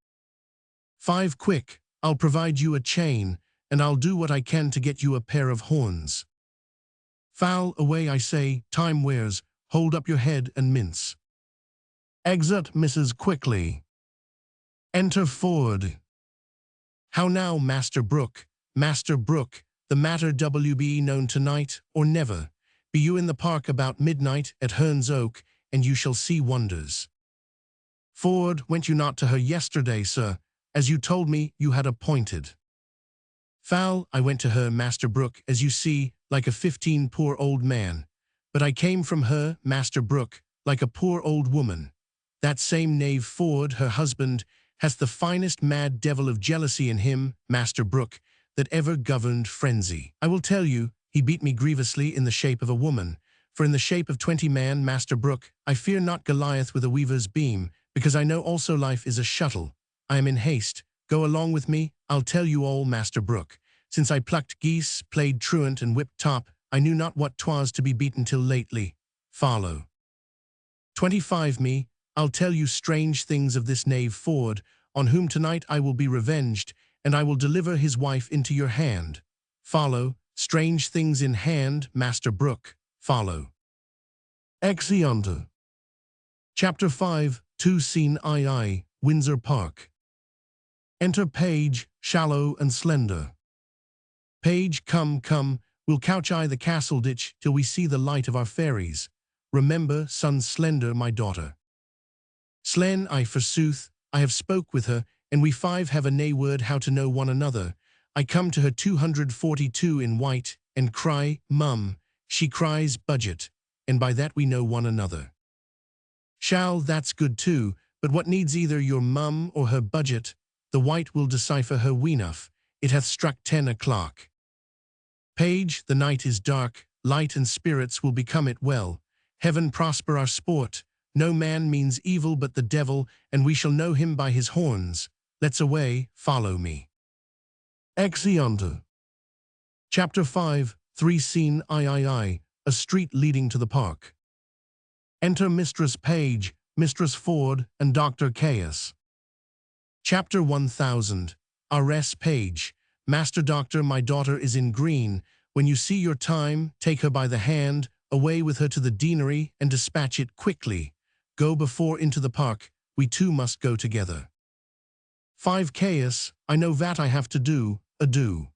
A: 5, quick, I'll provide you a chain, and I'll do what I can to get you a pair of horns. Foul, away I say, time wears, hold up your head and mince. Exit Mrs. Quickly. Enter Ford. How now, Master Brooke, the matter WB known tonight, or never. Be you in the park about midnight at Herne's Oak, and you shall see wonders. Ford, went you not to her yesterday, sir, as you told me you had appointed? Foul, I went to her, Master Brooke, as you see, like a 15 poor old man. But I came from her, Master Brooke, like a poor old woman. That same knave Ford, her husband, hath the finest mad devil of jealousy in him, Master Brooke, that ever governed frenzy. I will tell you, he beat me grievously in the shape of a woman, for in the shape of 20 man, Master Brooke, I fear not Goliath with a weaver's beam, because I know also life is a shuttle. I am in haste, go along with me, I'll tell you all, Master Brooke. Since I plucked geese, played truant, and whipped top, I knew not what 'twas to be beaten till lately. Follow. 25 me, I'll tell you strange things of this knave Ford, on whom tonight I will be revenged, and I will deliver his wife into your hand. Follow, strange things in hand, Master Brooke, follow. Exeunt. Chapter 5, 2 Scene II, Windsor Park. Enter Page, shallow and slender. Page, come, come, we'll couch I the castle ditch till we see the light of our fairies. Remember, son slender, my daughter. Slen, I forsooth, I have spoke with her, and we five have a nay word how to know one another. I come to her 242 in white, and cry, mum. She cries, budget, and by that we know one another. Shall, that's good too, but what needs either your mum or her budget? The white will decipher her weenuff. It hath struck 10 o'clock. Page, the night is dark, light and spirits will become it well. Heaven prosper our sport. No man means evil but the devil, and we shall know him by his horns. Let's away, follow me. Exeunt. Chapter 5, 3 Scene I, a street leading to the park. Enter Mistress Page, Mistress Ford, and Dr. Caius. Chapter 1000, R.S. Page. Master Doctor, my daughter is in green. When you see your time, take her by the hand, away with her to the deanery, and dispatch it quickly. Go before into the park, we two must go together. 5 Caius, I know that I have to do, adieu.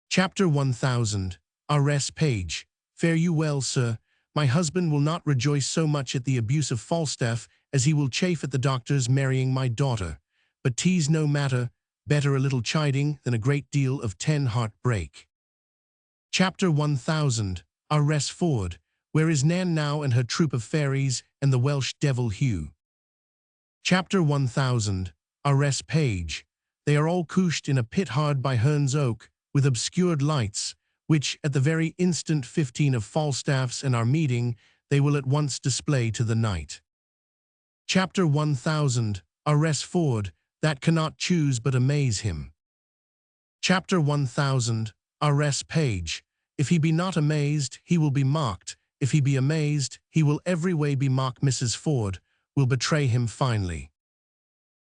A: Chapter 1000, R.S. Page. Fare you well, sir. My husband will not rejoice so much at the abuse of Falstaff as he will chafe at the doctor's marrying my daughter. But 'tis no matter, better a little chiding than a great deal of 10 heart-break. Chapter 1000, R.S. Ford. Where is Nan now and her troop of fairies and the Welsh devil Hugh? Chapter 1000, R.S. Page. They are all couched in a pit hard by Herne's Oak, with obscured lights, which, at the very instant 15 of Falstaff's and our meeting, they will at once display to the night. Chapter 1000, R.S. Ford. That cannot choose but amaze him. Chapter 1000, R.S. Page. If he be not amazed, he will be mocked. If he be amazed, he will every way be mocked. Mrs. Ford will betray him finely.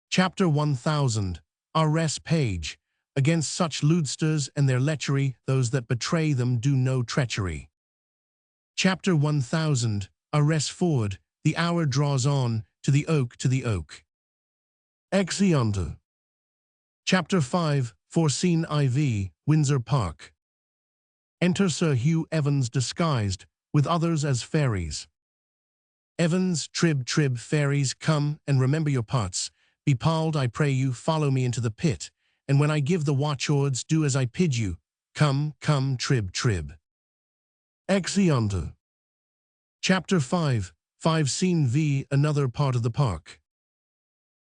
A: Chapter 1000, R.S. Page. Against such lewdsters and their lechery, those that betray them do no treachery. Chapter 1000, R.S. Ford. The hour draws on, to the oak, to the oak. Exeunt. Chapter 5, 4 Scene IV, Windsor Park. Enter Sir Hugh Evans disguised, with others as fairies. Evans, trib, trib, fairies, come, and remember your parts. Be palled, I pray you, follow me into the pit, and when I give the watchords, do as I bid you. Come, come, trib, trib. Exeunt. Chapter 5, 5 Scene V, another part of the park.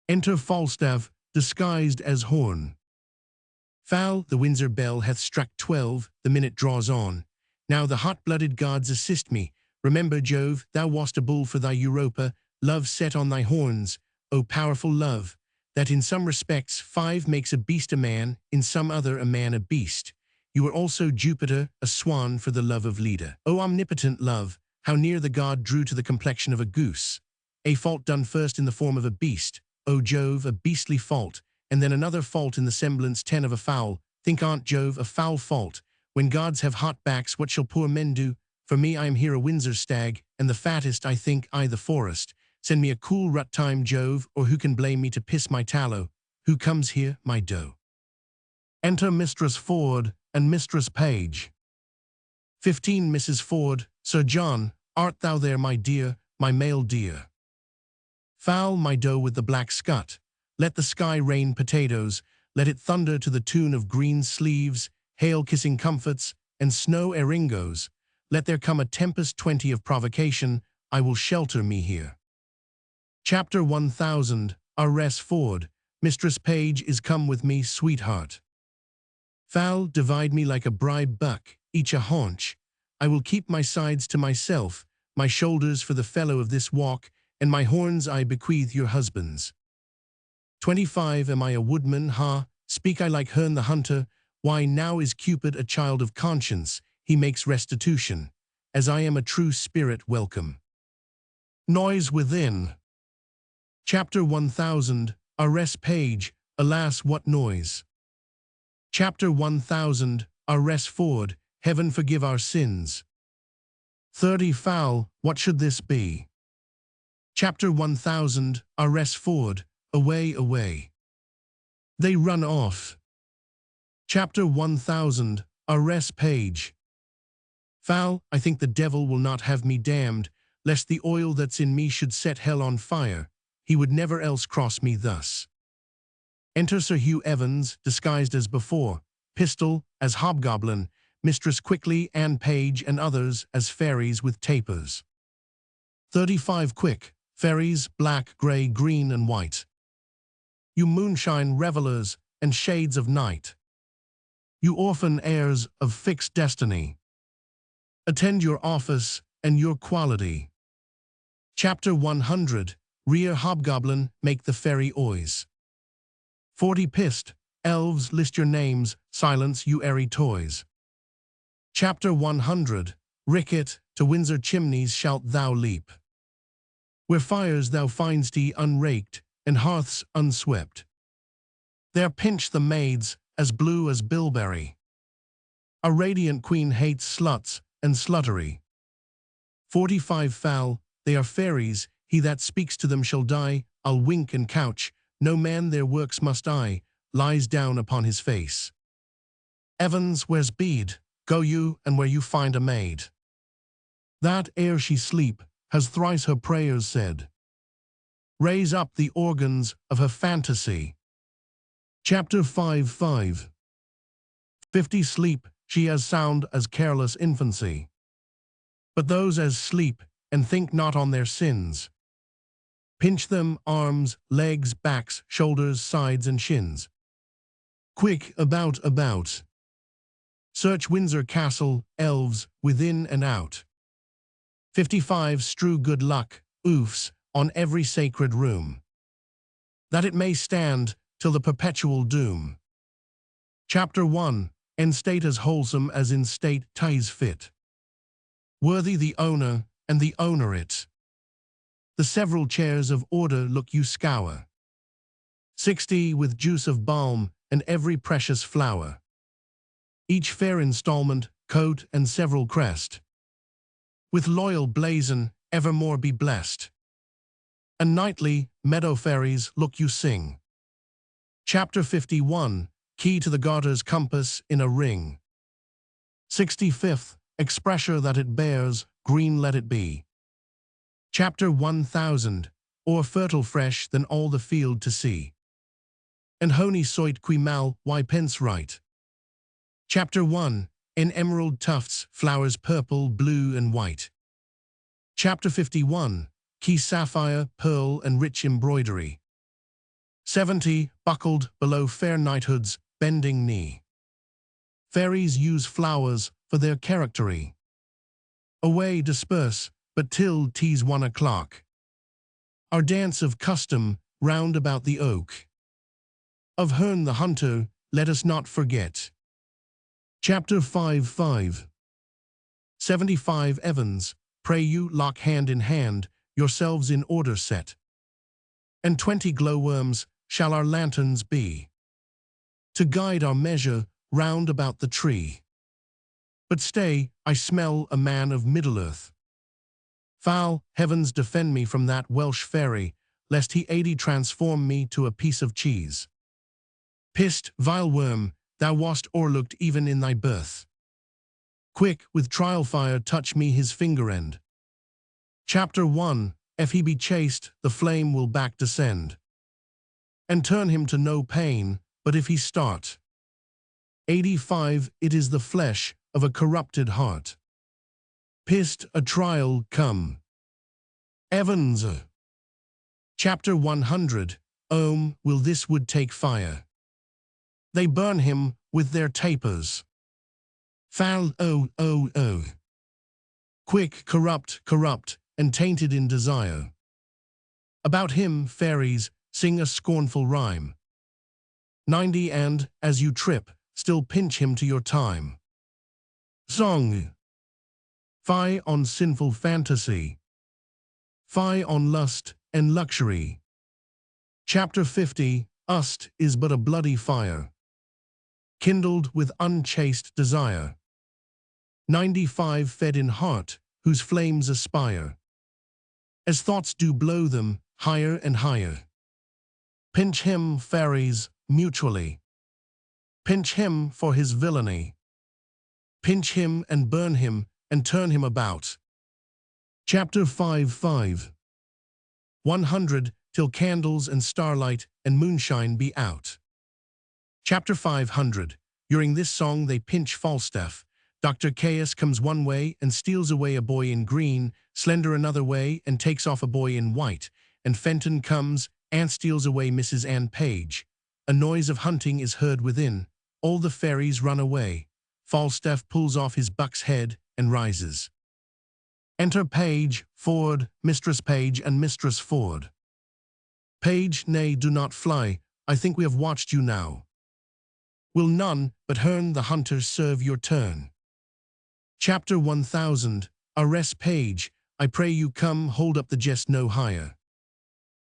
A: Enter Falstaff, disguised as Horn. Foul, the Windsor bell hath struck 12, the minute draws on. Now the hot-blooded gods assist me. Remember, Jove, thou wast a bull for thy Europa, love set on thy horns, O powerful love, that in some respects 5 makes a beast a man, in some other a man a beast. You are also Jupiter, a swan for the love of Leda. O omnipotent love, how near the god drew to the complexion of a goose. A fault done first in the form of a beast, O Jove, a beastly fault, and then another fault in the semblance 10 of a fowl. Think on't, Jove, a foul fault. When gods have hot backs, what shall poor men do? For me, I am here a Windsor stag, and the fattest, I think, I the forest. Send me a cool rut time, Jove, or who can blame me to piss my tallow? Who comes here, my doe? Enter Mistress Ford and Mistress Page. 15 Mrs. Ford. Sir John, art thou there, my dear, my male dear? Foul, my doe with the black scut. Let the sky rain potatoes, let it thunder to the tune of green sleeves, hail-kissing comforts, and snow eringos. Let there come a tempest 20 of provocation, I will shelter me here. Chapter 1000, R.S. Ford. Mistress Page is come with me, sweetheart. Foul, divide me like a bribed buck, each a haunch. I will keep my sides to myself, my shoulders for the fellow of this walk, and my horns I bequeath your husbands. 25 Am I a woodman, ha? Speak I like Herne the hunter? Why, now is Cupid a child of conscience, he makes restitution. As I am a true spirit, welcome. Noise within. Chapter 1000, R.S. Page. Alas, what noise! Chapter 1000, R.S. Ford. Heaven forgive our sins. 30 Foul, what should this be? Chapter 1000, R.S. Ford. Away, away. They run off. Chapter 1000, Arrest Page. Foul, I think the devil will not have me damned, lest the oil that's in me should set hell on fire. He would never else cross me thus. Enter Sir Hugh Evans, disguised as before, Pistol as hobgoblin, Mistress Quickly, Anne Page, and others as fairies with tapers. 35 quick, fairies, black, grey, green, and white. You moonshine revellers and shades of night. You orphan heirs of fixed destiny. Attend your office and your quality. Chapter 100, Rear Hobgoblin, Make the Fairy Oys. 40 pissed, elves, list your names, silence, you airy toys. Chapter 100, Ricket, to Windsor chimneys shalt thou leap. Where fires thou find'st unraked, and hearths unswept. There pinch the maids, as blue as bilberry. A radiant queen hates sluts and sluttery. 45 foul, they are fairies, he that speaks to them shall die. I'll wink and couch, no man their works must eye, lies down upon his face. Evans, where's Bede? Go you, and where you find a maid. That ere she sleep, has thrice her prayers said. Raise up the organs of her fantasy. Chapter 5. 50 sleep, she as sound as careless infancy. But those as sleep, and think not on their sins. Pinch them, arms, legs, backs, shoulders, sides, and shins. Quick, about. Search Windsor Castle, elves, within and out. 55 strew good luck, oofs, on every sacred room, that it may stand till the perpetual doom. Chapter 1, in state as wholesome as in state ties fit. Worthy the owner, and the owner it. The several chairs of order look you scour. 60 with juice of balm, and every precious flower. Each fair installment, coat, and several crest. With loyal blazon, evermore be blessed. And nightly, meadow fairies look you sing. Chapter 51, Key to the garter's compass in a ring. 65th, expressure that it bears, green let it be. Chapter 1000, Or fertile fresh than all the field to see. And hony soit qui mal, why pence right. Chapter 1, In emerald tufts, flowers purple, blue, and white. Chapter 51, Key sapphire, pearl, and rich embroidery. 70, buckled below fair knighthood's bending knee. Fairies use flowers for their charactery. Away disperse, but till 'tis 1 o'clock. Our dance of custom, round about the oak. Of Herne the hunter, let us not forget. Chapter 5. 75 Evans, pray you, lock hand in hand, yourselves in order set. And 20 glowworms shall our lanterns be, to guide our measure round about the tree. But stay, I smell a man of Middle-earth. Foul, heavens defend me from that Welsh fairy, lest he 80 transform me to a piece of cheese. Pissed, vile worm, thou wast o'erlooked even in thy birth. Quick, with trial fire touch me his finger end. Chapter 1, If he be chaste, the flame will back descend, and turn him to no pain, but if he start. 85, it is the flesh of a corrupted heart. Pissed, a trial come. Evans. Chapter 100, will this wood take fire? They burn him with their tapers. Foul, Quick, corrupt, and tainted in desire. About him, fairies, sing a scornful rhyme. 90 and, as you trip, still pinch him to your time. Song. Fie on sinful fantasy. Fie on lust and luxury. Chapter 50, Ust is but a bloody fire, kindled with unchaste desire. 95 fed in heart, whose flames aspire, as thoughts do blow them higher and higher. Pinch him, fairies, mutually. Pinch him for his villainy. Pinch him and burn him and turn him about. Chapter 5. 100 till candles and starlight and moonshine be out. Chapter 500. During this song they pinch Falstaff. Dr. Caius comes one way and steals away a boy in green, Slender another way and takes off a boy in white, and Fenton comes and steals away Mrs. Anne Page. A noise of hunting is heard within. All the fairies run away. Falstaff pulls off his buck's head and rises. Enter Page, Ford, Mistress Page and Mistress Ford. Page, nay, do not fly. I think we have watched you now. Will none but Herne the hunter serve your turn? Chapter 1000. Arrest Page. I pray you come, hold up the jest no higher.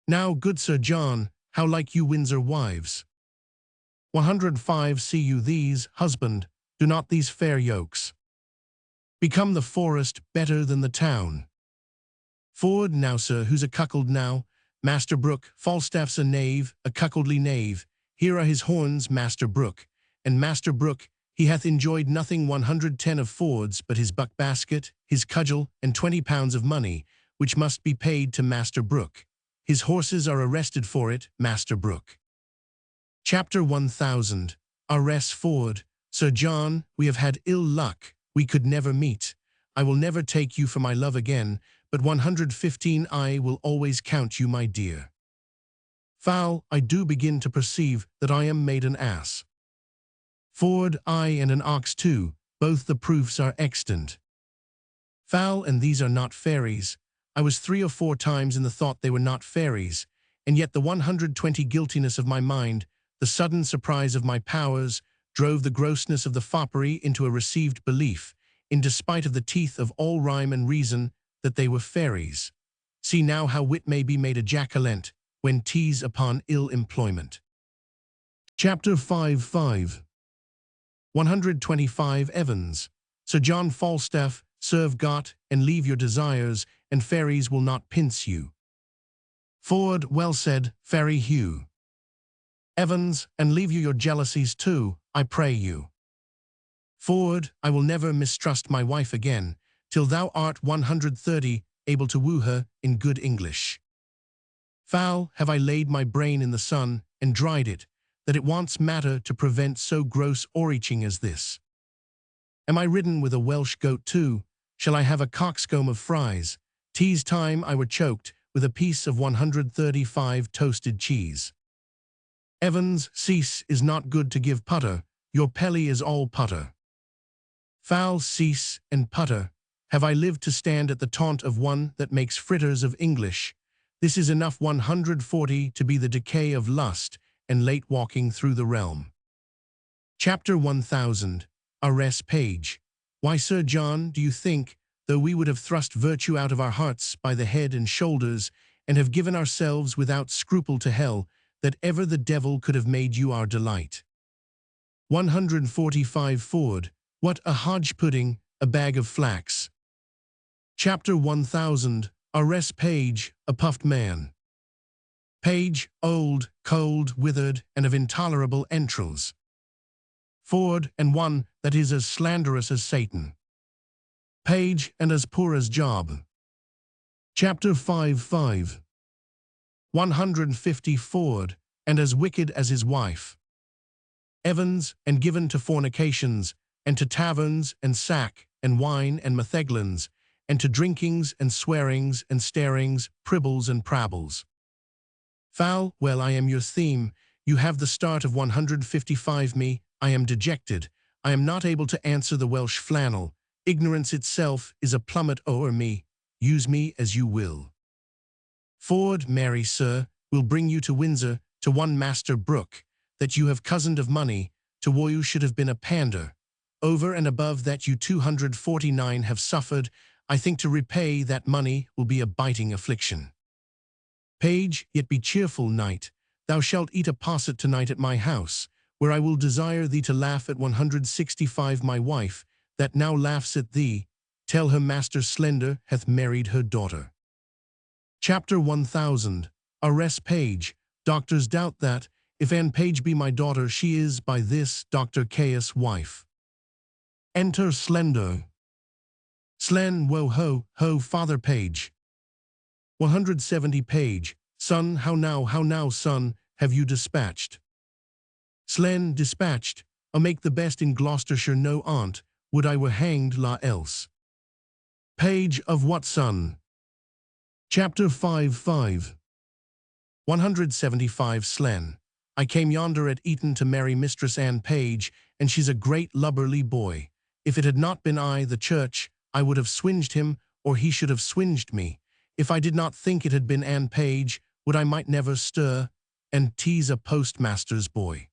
A: Now, good Sir John, how like you Windsor wives? 105. See you these, husband, do not these fair yokes become the forest better than the town? Ford, now sir, who's a cuckold now? Master Brooke, Falstaff's a knave, a cuckoldly knave. Here are his horns, Master Brooke. And Master Brooke, he hath enjoyed nothing 110 of Ford's but his buck basket, his cudgel, and 20 pounds of money, which must be paid to Master Brooke. His horses are arrested for it, Master Brooke. Chapter 1000. Arrest Ford. Sir John, we have had ill luck. We could never meet. I will never take you for my love again, but 115 I will always count you my dear. Foul, I do begin to perceive that I am made an ass. Ford, I and an ox too, both the proofs are extant. Foul, and these are not fairies. I was 3 or 4 times in the thought they were not fairies, and yet the 120 guiltiness of my mind, the sudden surprise of my powers, drove the grossness of the foppery into a received belief, in despite of the teeth of all rhyme and reason, that they were fairies. See now how wit may be made a jackalent, when tease upon ill employment. Chapter 5. 125. Evans. Sir John Falstaff, serve got, and leave your desires, and fairies will not pince you. Ford, well said, Fairy Hugh. Evans, and leave you your jealousies too, I pray you. Ford, I will never mistrust my wife again, till thou art 130, able to woo her in good English. Foul, have I laid my brain in the sun, and dried it, that it wants matter to prevent so gross o'erreaching as this. Am I ridden with a Welsh goat too? Shall I have a coxcomb of fries? Tea's time I were choked with a piece of 135 toasted cheese. Evans, cease is not good to give putter, your pelly is all putter. Foul, cease and putter, have I lived to stand at the taunt of one that makes fritters of English? This is enough 140 to be the decay of lust, and late walking through the realm. Chapter 1000. Arrest Page. Why, Sir John, do you think, though we would have thrust virtue out of our hearts by the head and shoulders, and have given ourselves without scruple to hell, that ever the devil could have made you our delight? 145. Ford. What a hodge pudding, a bag of flax. Chapter 1000. Arrest Page, a puffed man. Page, old, cold, withered, and of intolerable entrails. Ford, and one that is as slanderous as Satan. Page, and as poor as Job. Chapter 5. 150. Ford, and as wicked as his wife. Evans, and given to fornications, and to taverns, and sack, and wine, and metheglins, and to drinkings, and swearings, and starings, pribbles, and prabbles. Foul, well, I am your theme. You have the start of 155 me. I am dejected. I am not able to answer the Welsh flannel. Ignorance itself is a plummet o'er me. Use me as you will. Ford, marry, sir, will bring you to Windsor, to one Master Brooke, that you have cozened of money, to war you should have been a pander. Over and above that you 249 have suffered, I think to repay that money will be a biting affliction. Page, yet be cheerful, knight. Thou shalt eat a posset tonight at my house, where I will desire thee to laugh at 165 my wife, that now laughs at thee. Tell her Master Slender hath married her daughter. Chapter 1000. Arrest Page. Doctors doubt that, If Anne Page be my daughter, she is by this Dr. Caius' wife. Enter Slender. Slen, wo ho, ho, Father Page. 170 Page. Son, how now, son, have you dispatched? Slen, dispatched. I'll make the best in Gloucestershire, no aunt, would I were hanged la else. Page, of what son? Chapter 5. 175 Slen. I came yonder at Eton to marry Mistress Anne Page, and she's a great lubberly boy. If it had not been I, the church, I would have swinged him, or he should have swinged me. If I did not think it had been Anne Page, would I might never stir, and tease a postmaster's boy.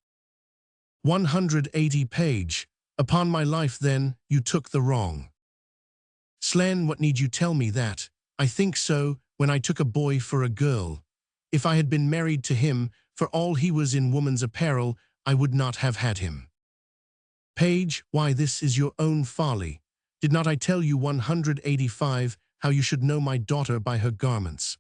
A: 180 Page. Upon my life then, you took the wrong. Slen, what need you tell me that? I think so, when I took a boy for a girl. If I had been married to him, for all he was in woman's apparel, I would not have had him. Page, why this is your own folly. Did not I tell you 185, how you should know my daughter by her garments?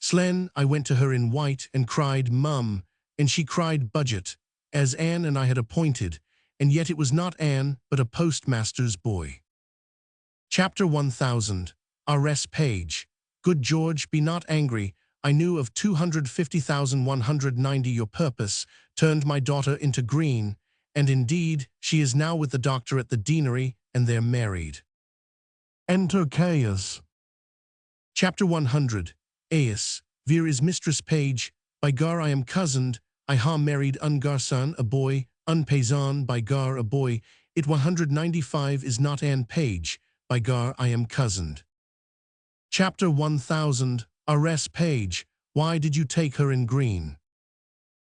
A: Slen, I went to her in white and cried, Mum, and she cried, Budget, as Anne and I had appointed, and yet it was not Anne, but a postmaster's boy. Chapter 1000. R.S. Page. Good George, be not angry. I knew of 250,190 your purpose, turned my daughter into green, and indeed, she is now with the doctor at the deanery, and they're married. Enter Caius. Chapter 100. Aes, vir is Mistress Page, by gar I am cozened, I ha married ungarson, a boy, unpaysan, by gar a boy, it 195 is not Anne Page, by gar I am cozened. Chapter 1000. R.S. Page, why did you take her in green?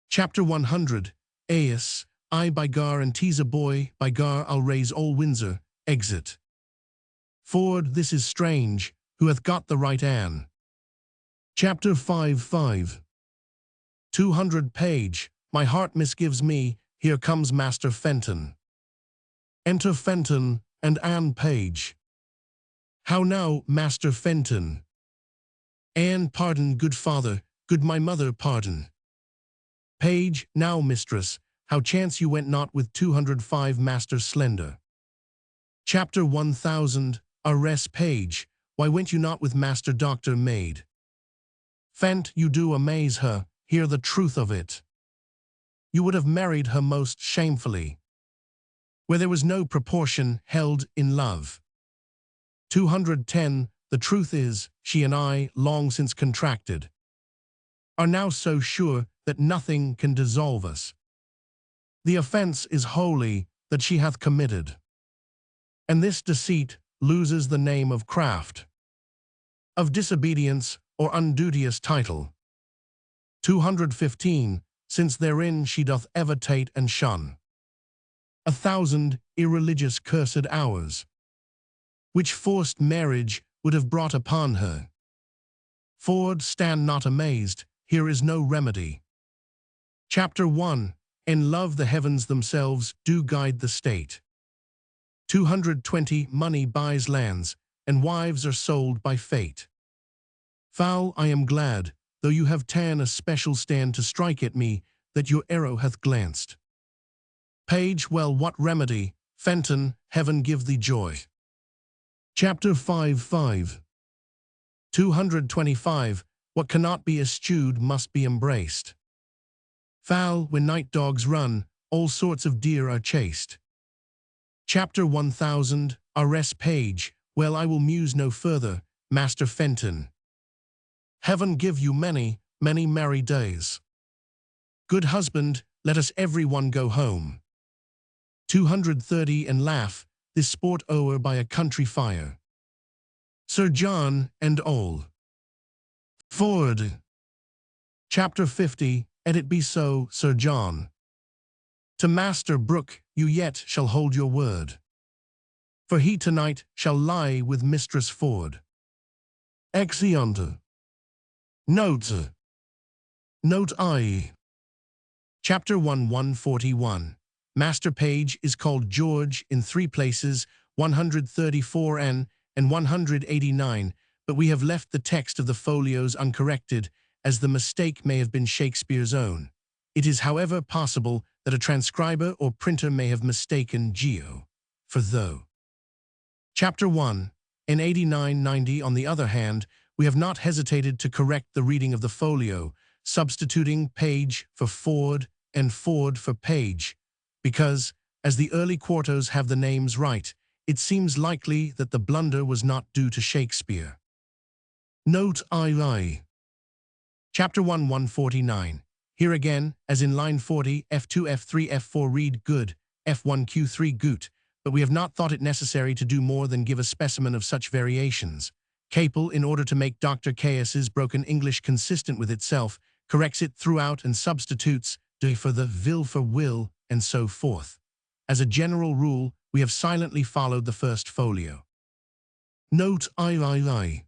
A: Chapter 100. Aes, I by gar and tease a boy, by gar I'll raise all Windsor, exit. Ford, this is strange, who hath got the right Anne? Chapter 5. 200 Page, my heart misgives me, here comes Master Fenton. Enter Fenton and Anne Page. How now, Master Fenton? Anne, pardon, good father, good my mother, pardon. Page, now, mistress, how chance you went not with 205 Master Slender? Chapter 1000. R.S. Page, why went you not with Master Doctor Maid? Fent, you do amaze her, hear the truth of it. You would have married her most shamefully, where there was no proportion held in love. 210. The truth is, she and I, long since contracted, are now so sure that nothing can dissolve us. The offense is wholly that she hath committed, and this deceit loses the name of craft, of disobedience or unduteous title. 215. Since therein she doth evitate and shun 1,000 irreligious cursed hours, which forced marriage would have brought upon her. Ford, stand not amazed, here is no remedy. Chapter 1. In love the heavens themselves do guide the state. 220. Money buys lands, and wives are sold by fate. Foul, I am glad, though you have ta'en a special stand to strike at me, that your arrow hath glanced. Page, well, what remedy? Fenton, heaven give thee joy. Chapter 5. 225. What cannot be eschewed must be embraced. Foul, when night dogs run, all sorts of deer are chased. Chapter 1000. R.S. Page, well, I will muse no further, Master Fenton. Heaven give you many, many merry days. Good husband, let us every one go home. 230. And laugh, this sport o'er by a country fire. Sir John and all. Ford. Chapter 50. And it be so, Sir John. To Master Brooke you yet shall hold your word, for he tonight shall lie with Mistress Ford. Exeunt. Note. Note I. Chapter 141. Master Page is called George in 3 places, 134 and 189, but we have left the text of the folios uncorrected, as the mistake may have been Shakespeare's own. It is, however, possible that a transcriber or printer may have mistaken geo for though. Chapter 1. In 8990, on the other hand, we have not hesitated to correct the reading of the folio, substituting page for Ford and Ford for page, because, as the early quartos have the names right, it seems likely that the blunder was not due to Shakespeare. Note II. Chapter 1, 149. Here again, as in line 40, F2, F3, F4 read good, F1, Q3 goot, but we have not thought it necessary to do more than give a specimen of such variations. Capel, in order to make Dr. Caius's broken English consistent with itself, corrects it throughout and substitutes de for the, vil for will, and so forth. As a general rule, we have silently followed the first folio. Note III.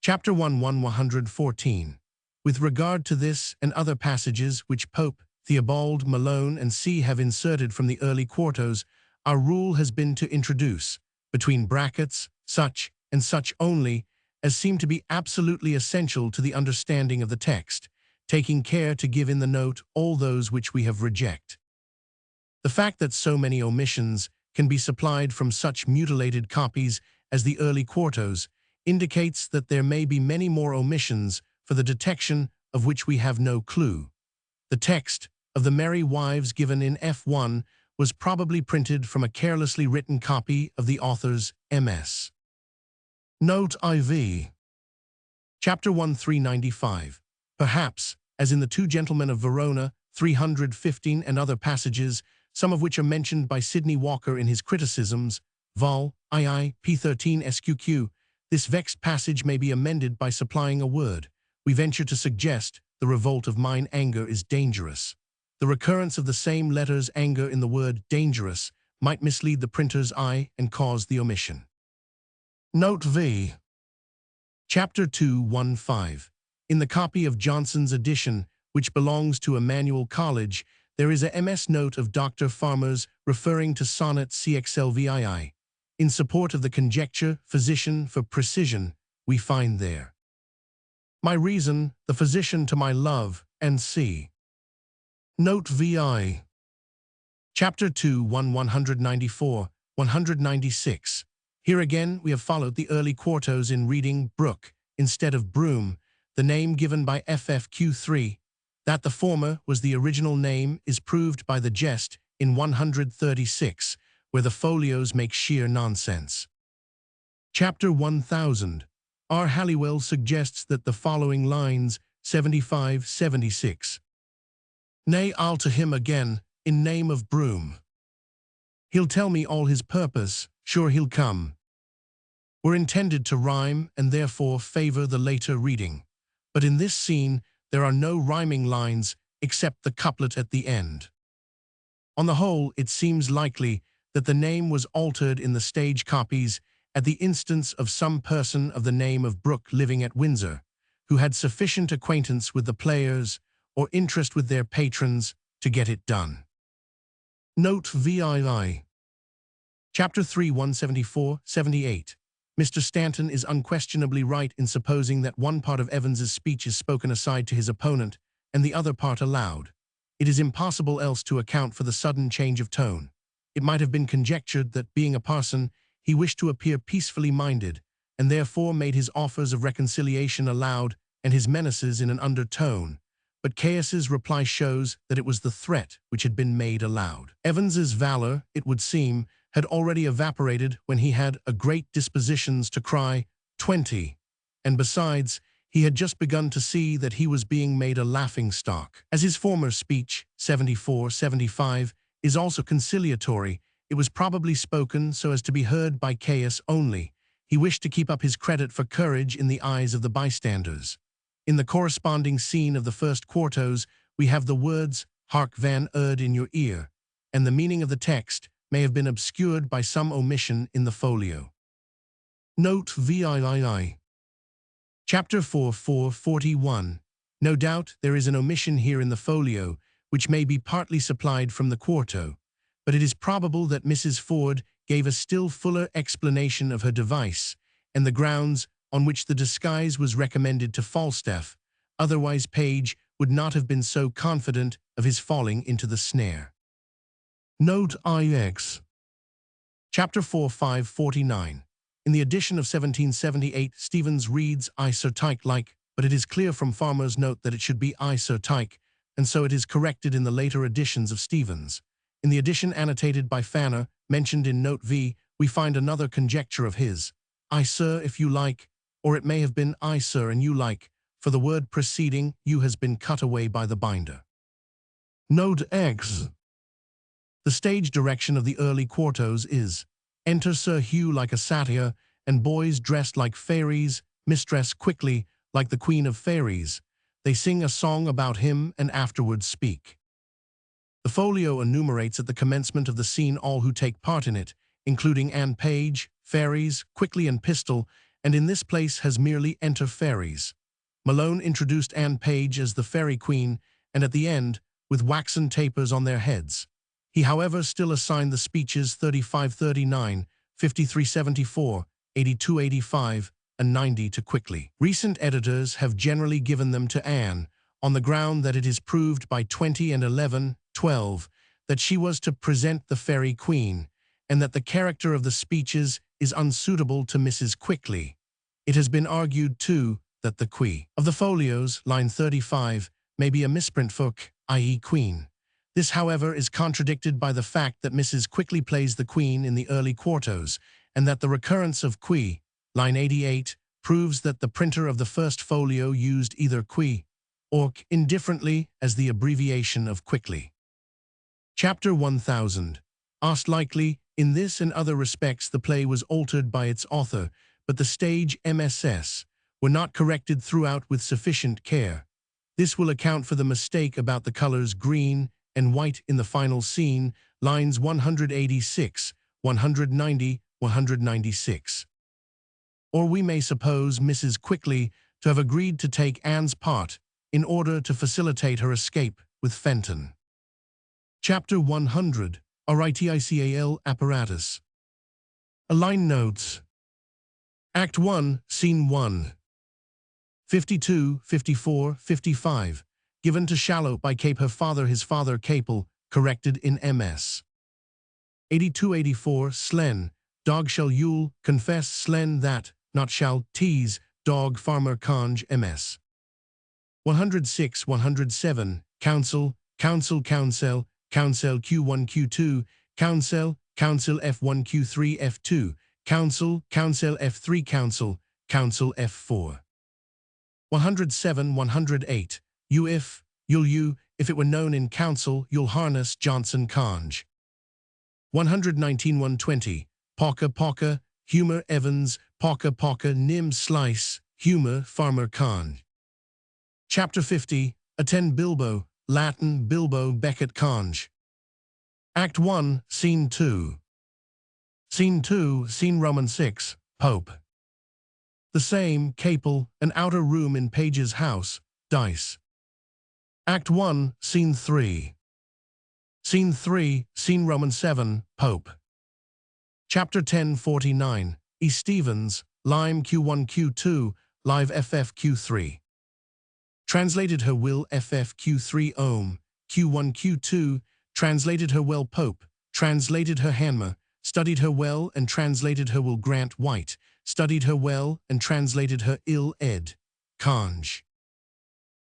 A: Chapter 1, 114. With regard to this and other passages which Pope, Theobald, Malone, and C have inserted from the early quartos, our rule has been to introduce, between brackets, such and such only, as seem to be absolutely essential to the understanding of the text, taking care to give in the note all those which we have reject. The fact that so many omissions can be supplied from such mutilated copies as the early quartos indicates that there may be many more omissions for the detection of which we have no clue. The text of the Merry Wives given in F1 was probably printed from a carelessly written copy of the author's MS. Note IV. Chapter 1, 395. Perhaps, as in the Two Gentlemen of Verona, 315 and other passages, some of which are mentioned by Sidney Walker in his criticisms, Vol. II, p13 SQQ, this vexed passage may be amended by supplying a word. We venture to suggest, the revolt of mine anger is dangerous. The recurrence of the same letter's anger in the word dangerous might mislead the printer's eye and cause the omission. Note V. Chapter 215. In the copy of Johnson's edition, which belongs to Emmanuel College, there is a MS note of Dr. Farmer's referring to sonnet CXLVII. In support of the conjecture, physician for precision, we find there. My reason, the physician to my love, and C. Note VI. Chapter 2, 194, 196. Here again we have followed the early quartos in reading brook instead of broom, the name given by FFQ3. That the former was the original name is proved by the jest in 136, where the folios make sheer nonsense. Chapter 1000. R. Halliwell suggests that the following lines, 75-76. Nay, I'll to him again, in name of broom. He'll tell me all his purpose, sure he'll come. Were intended to rhyme and therefore favor the later reading. But in this scene, there are no rhyming lines except the couplet at the end. On the whole, it seems likely that the name was altered in the stage copies at the instance of some person of the name of Brooke living at Windsor, who had sufficient acquaintance with the players or interest with their patrons to get it done. Note VII. Chapter 3, 174-78. Mr. Stanton is unquestionably right in supposing that one part of Evans's speech is spoken aside to his opponent and the other part aloud. It is impossible else to account for the sudden change of tone. It might have been conjectured that, being a parson, he wished to appear peacefully minded, and therefore made his offers of reconciliation aloud and his menaces in an undertone. But Caius's reply shows that it was the threat which had been made aloud. Evans's valor, it would seem, had already evaporated when he had a great dispositions to cry 20, and besides, he had just begun to see that he was being made a laughing-stock. As his former speech, 74-75, is also conciliatory, it was probably spoken so as to be heard by Caius only. He wished to keep up his credit for courage in the eyes of the bystanders. In the corresponding scene of the first quartos, we have the words, "Hark van erd in your ear," and the meaning of the text may have been obscured by some omission in the folio. Note VIII. Chapter 4, 441. No doubt there is an omission here in the folio, which may be partly supplied from the quarto, but it is probable that Mrs. Ford gave a still fuller explanation of her device and the grounds on which the disguise was recommended to Falstaff, otherwise page would not have been so confident of his falling into the snare. Note IX. Chapter 4, 549. In the edition of 1778, Stevens reads I Sir Tyke like, but it is clear from Farmer's note that it should be I Sir Tyke, and so it is corrected in the later editions of Stevens. In the edition annotated by Fanner, mentioned in Note V, we find another conjecture of his, I Sir if you like, or it may have been I Sir and you like, for the word preceding you has been cut away by the binder. Note X. The stage direction of the early quartos is, enter Sir Hugh like a satyr, and boys dressed like fairies, mistress quickly, like the queen of fairies. They sing a song about him and afterwards speak. The folio enumerates at the commencement of the scene all who take part in it, including Anne Page, fairies, quickly and pistol, and in this place has merely enter fairies. Malone introduced Anne Page as the fairy queen, and at the end, with waxen tapers on their heads. He, however, still assigned the speeches 35-39, 53-74, 82-85, and 90 to Quickly. Recent editors have generally given them to Anne, on the ground that it is proved by 20 and 11-12 that she was to present the fairy queen, and that the character of the speeches is unsuitable to Mrs. Quickly. It has been argued, too, that the qui of the folios, line 35, may be a misprint for k, i.e. queen. This, however, is contradicted by the fact that Mrs. Quickly plays the queen in the early quartos, and that the recurrence of qui, line 88, proves that the printer of the first folio used either qui or k indifferently as the abbreviation of quickly. Chapter 1000. Asked likely, in this and other respects the play was altered by its author, but the stage MSS were not corrected throughout with sufficient care. This will account for the mistake about the colors green and white in the final scene, lines 186, 190, 196. Or we may suppose Mrs. Quickly to have agreed to take Anne's part in order to facilitate her escape with Fenton. Chapter 100. RITICAL Apparatus. Align notes. Act 1, Scene 1. 52, 54, 55. Given to Shallow by Cape her father his father Capel, corrected in MS. 82-84 Slen, dog shall Yule, confess Slen that, not shall, tease, dog farmer Conj MS. 106-107, counsel, counsel counsel, counsel Q1 Q2, counsel, counsel F1 Q3 F2, counsel, counsel F3 counsel, counsel F4. 107-108, you if, you'll you, if it were known in council, you'll harness Johnson Conj. 119-120, Pocker Pocker, Humor Evans, Pocker Pocker Nim Slice, Humor Farmer Conj. Chapter 50, Attend Bilbo, Latin Bilbo Becket Conj. Act 1, Scene 2. Scene 2, Scene Roman 6, Pope. The same, Capel, an outer room in Page's house, dice. Act 1, Scene 3. Scene 3, Scene Roman 7, Pope. Chapter 10-49, E. Stevens, Lime Q1 Q2, Live FF Q3. Translated her will FF Q3 Ohm, Q1 Q2, translated her well Pope, translated her Hanmer, studied her well and translated her will Grant White, studied her well and translated her ill Ed, Conj.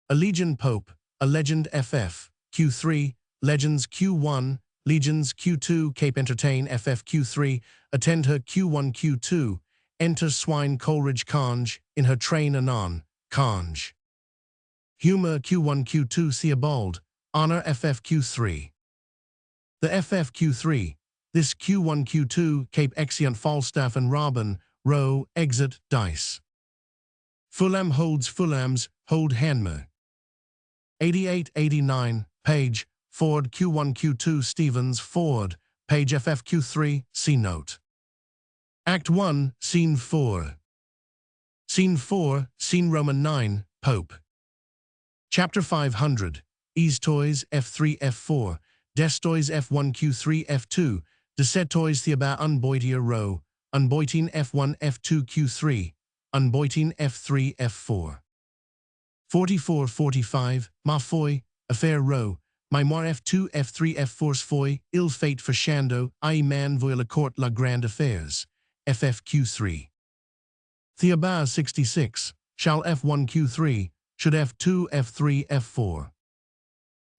A: A Legion Pope, a Legend FF, Q3, Legends Q1, Legions Q2, Cape Entertain FF Q3, attend her Q1 Q2, enter Swine Coleridge Conj, in her train anon, Conj. Humor Q1 Q2 Theobald, honor FF Q3. The FF Q3, this Q1 Q2, Cape Exeunt Falstaff and Robin, row, exit, dice. Fulham holds Fulham's, hold Hanmer. 88-89, Page, Ford Q1 Q2 Stevens, Ford, Page FF Q3, C note. Act 1, Scene 4. Scene 4, Scene Roman 9, Pope. Chapter 500, Eastoys F3 F4, Destoys F1 Q3 F2, Desetoys Theaba Unboitia row, Unboitin F1 F2 Q3, Unboitin F3 F4. 44-45, ma foi, affaire row, mémoire F2, F3, F4 foi, ill fate for Shando, I man voit la court la grande affaires, FFQ3. Theobald 66, shall F1Q3, should F2, F3, F4.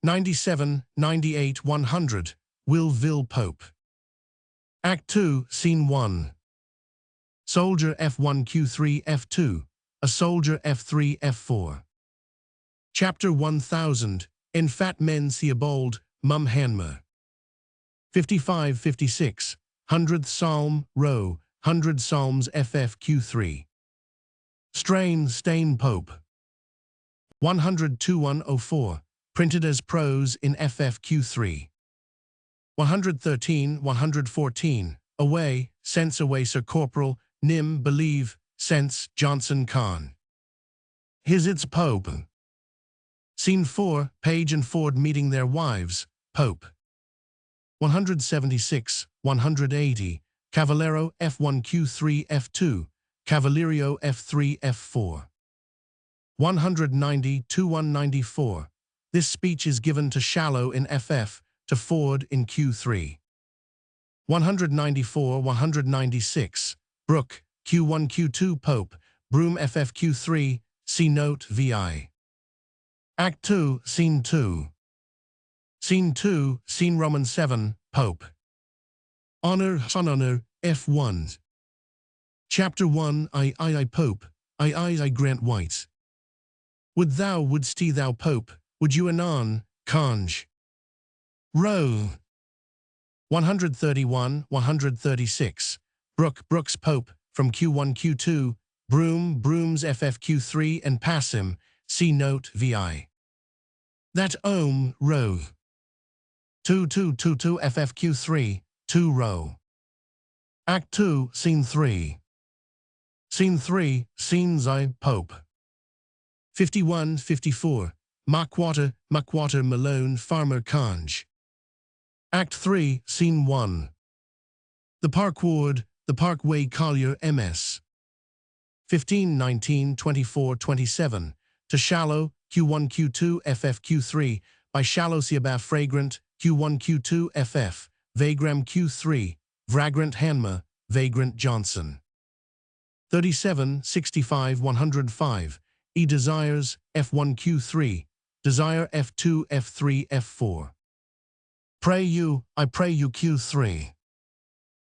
A: 97, 98, 100, Will Pope. Act 2, Scene 1. Soldier F1Q3, F2, a soldier F3, F4. Chapter 1000, In Fat Men Theobald, Mum Hanmer. 55-56, 100th Psalm, Row, 100 Psalms FFQ3. Stain Pope. 102-104, printed as prose in FFQ3. 113-114, Away, Sense Away Sir Corporal, Nim, Believe, Sense, Johnson Khan. Its Pope. Scene 4, Page and Ford meeting their wives, Pope. 176-180, Cavallero F1Q3 F2, Cavallerio F3 F4. 190-194, this speech is given to Shallow in FF, to Ford in Q3. 194-196, Brooke, Q1 Q2 Pope, Broom FFQ3, see note VI. Act 2, Scene 2. Scene 2, Scene Roman 7, Pope. Honor, F1. Chapter 1, I Pope, I grant white. Wouldst thou Pope, would you anon, conge. Row. 131-136, Brooks Pope, from Q1 Q2, Brooms FFQ3 and pass him, see note VI. That row. 2-2-2-2 FFQ3, 2 row. Act 2, Scene 3. Scene 3, Scenes I Pope. 51-54, Maquater Malone Farmer Conge. Act 3, Scene 1. The Park Ward, the Parkway Collier MS. 15-19-24-27, to Shallow, Q1 Q2 FFQ3, by Shallow Theobald Fragrant, Q1 Q2 FF, Vagram Q3, Vagrant Hanma, Vagrant Johnson. 37-65-105, E Desires, F1 Q3, Desire F2 F3 F4. I pray you Q3.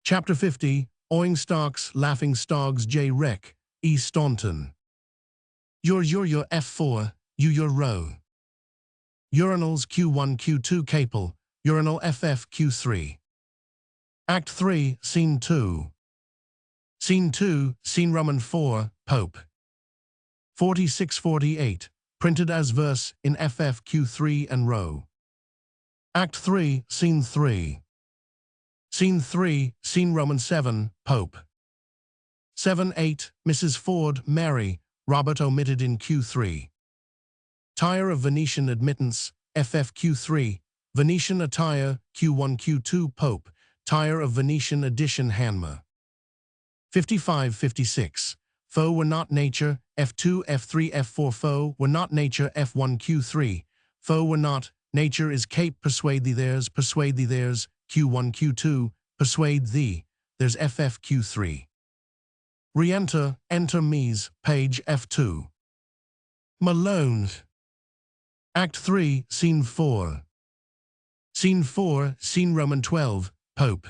A: Chapter 50, Oingstocks, Laughing Stogs J. Rec, E. Staunton. Your F4, your row. Urinals Q1 Q2 Capel, Urinal FF Q3. Act 3, Scene 2. Scene 2, Scene Roman 4, Pope. 46-48, printed as verse in FF Q3 and row. Act 3, Scene 3. Scene 3, Scene Roman 7, Pope. 7-8, Mrs. Ford, Mary, Robert omitted in Q3. Tire of Venetian Admittance, FFQ3, Venetian Attire, Q1 Q2 Pope, Tire of Venetian Addition Hanma. 55-56, Foe were not nature, F2, F3, F4 Foe were not nature, F1 Q3, Foe were not, nature is cape, persuade thee theirs, Q1 Q2, persuade thee, there's FFQ3. Re-enter, enter Mies, page F2. Malone. Act 3, Scene 4. Scene 4, Scene Roman 12, Pope.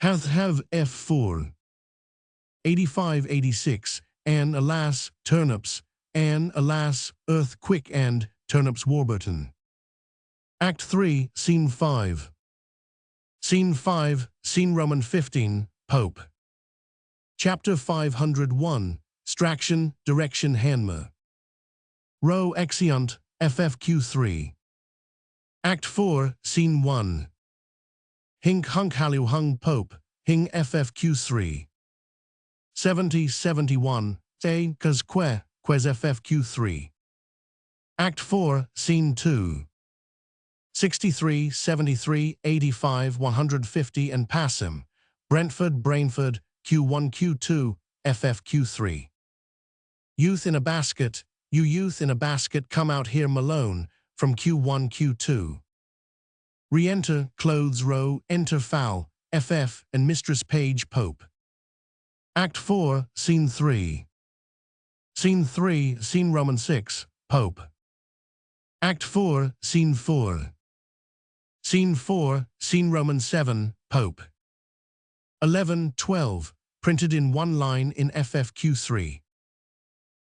A: Have F4. 85-86, Anne, alas, turnips, Anne, alas, earth quick and, turnips Warburton. Act 3, Scene 5. Scene 5, Scene Roman 15, Pope. Chapter 501, Straction, Direction Hanma. Row Exeunt, FFQ3. Act 4, Scene 1. Hink Hunk Hallu Hung Pope, Hing FFQ3. 70-71, Say Quez FFQ3. Act 4, Scene 2. 63-73, 85-150 and pass him, Brainford, Q1 Q2, FFQ3. Youth in a Basket, you youth in a basket come out here Malone, from Q1 Q2. Re-enter, clothes row, enter foul, FF and Mistress Page Pope. Act 4, Scene 3. Scene 3, Scene Roman 6, Pope. Act 4, Scene 4. Scene 4, Scene Roman 7, Pope. 11-12, printed in one line in FFQ3.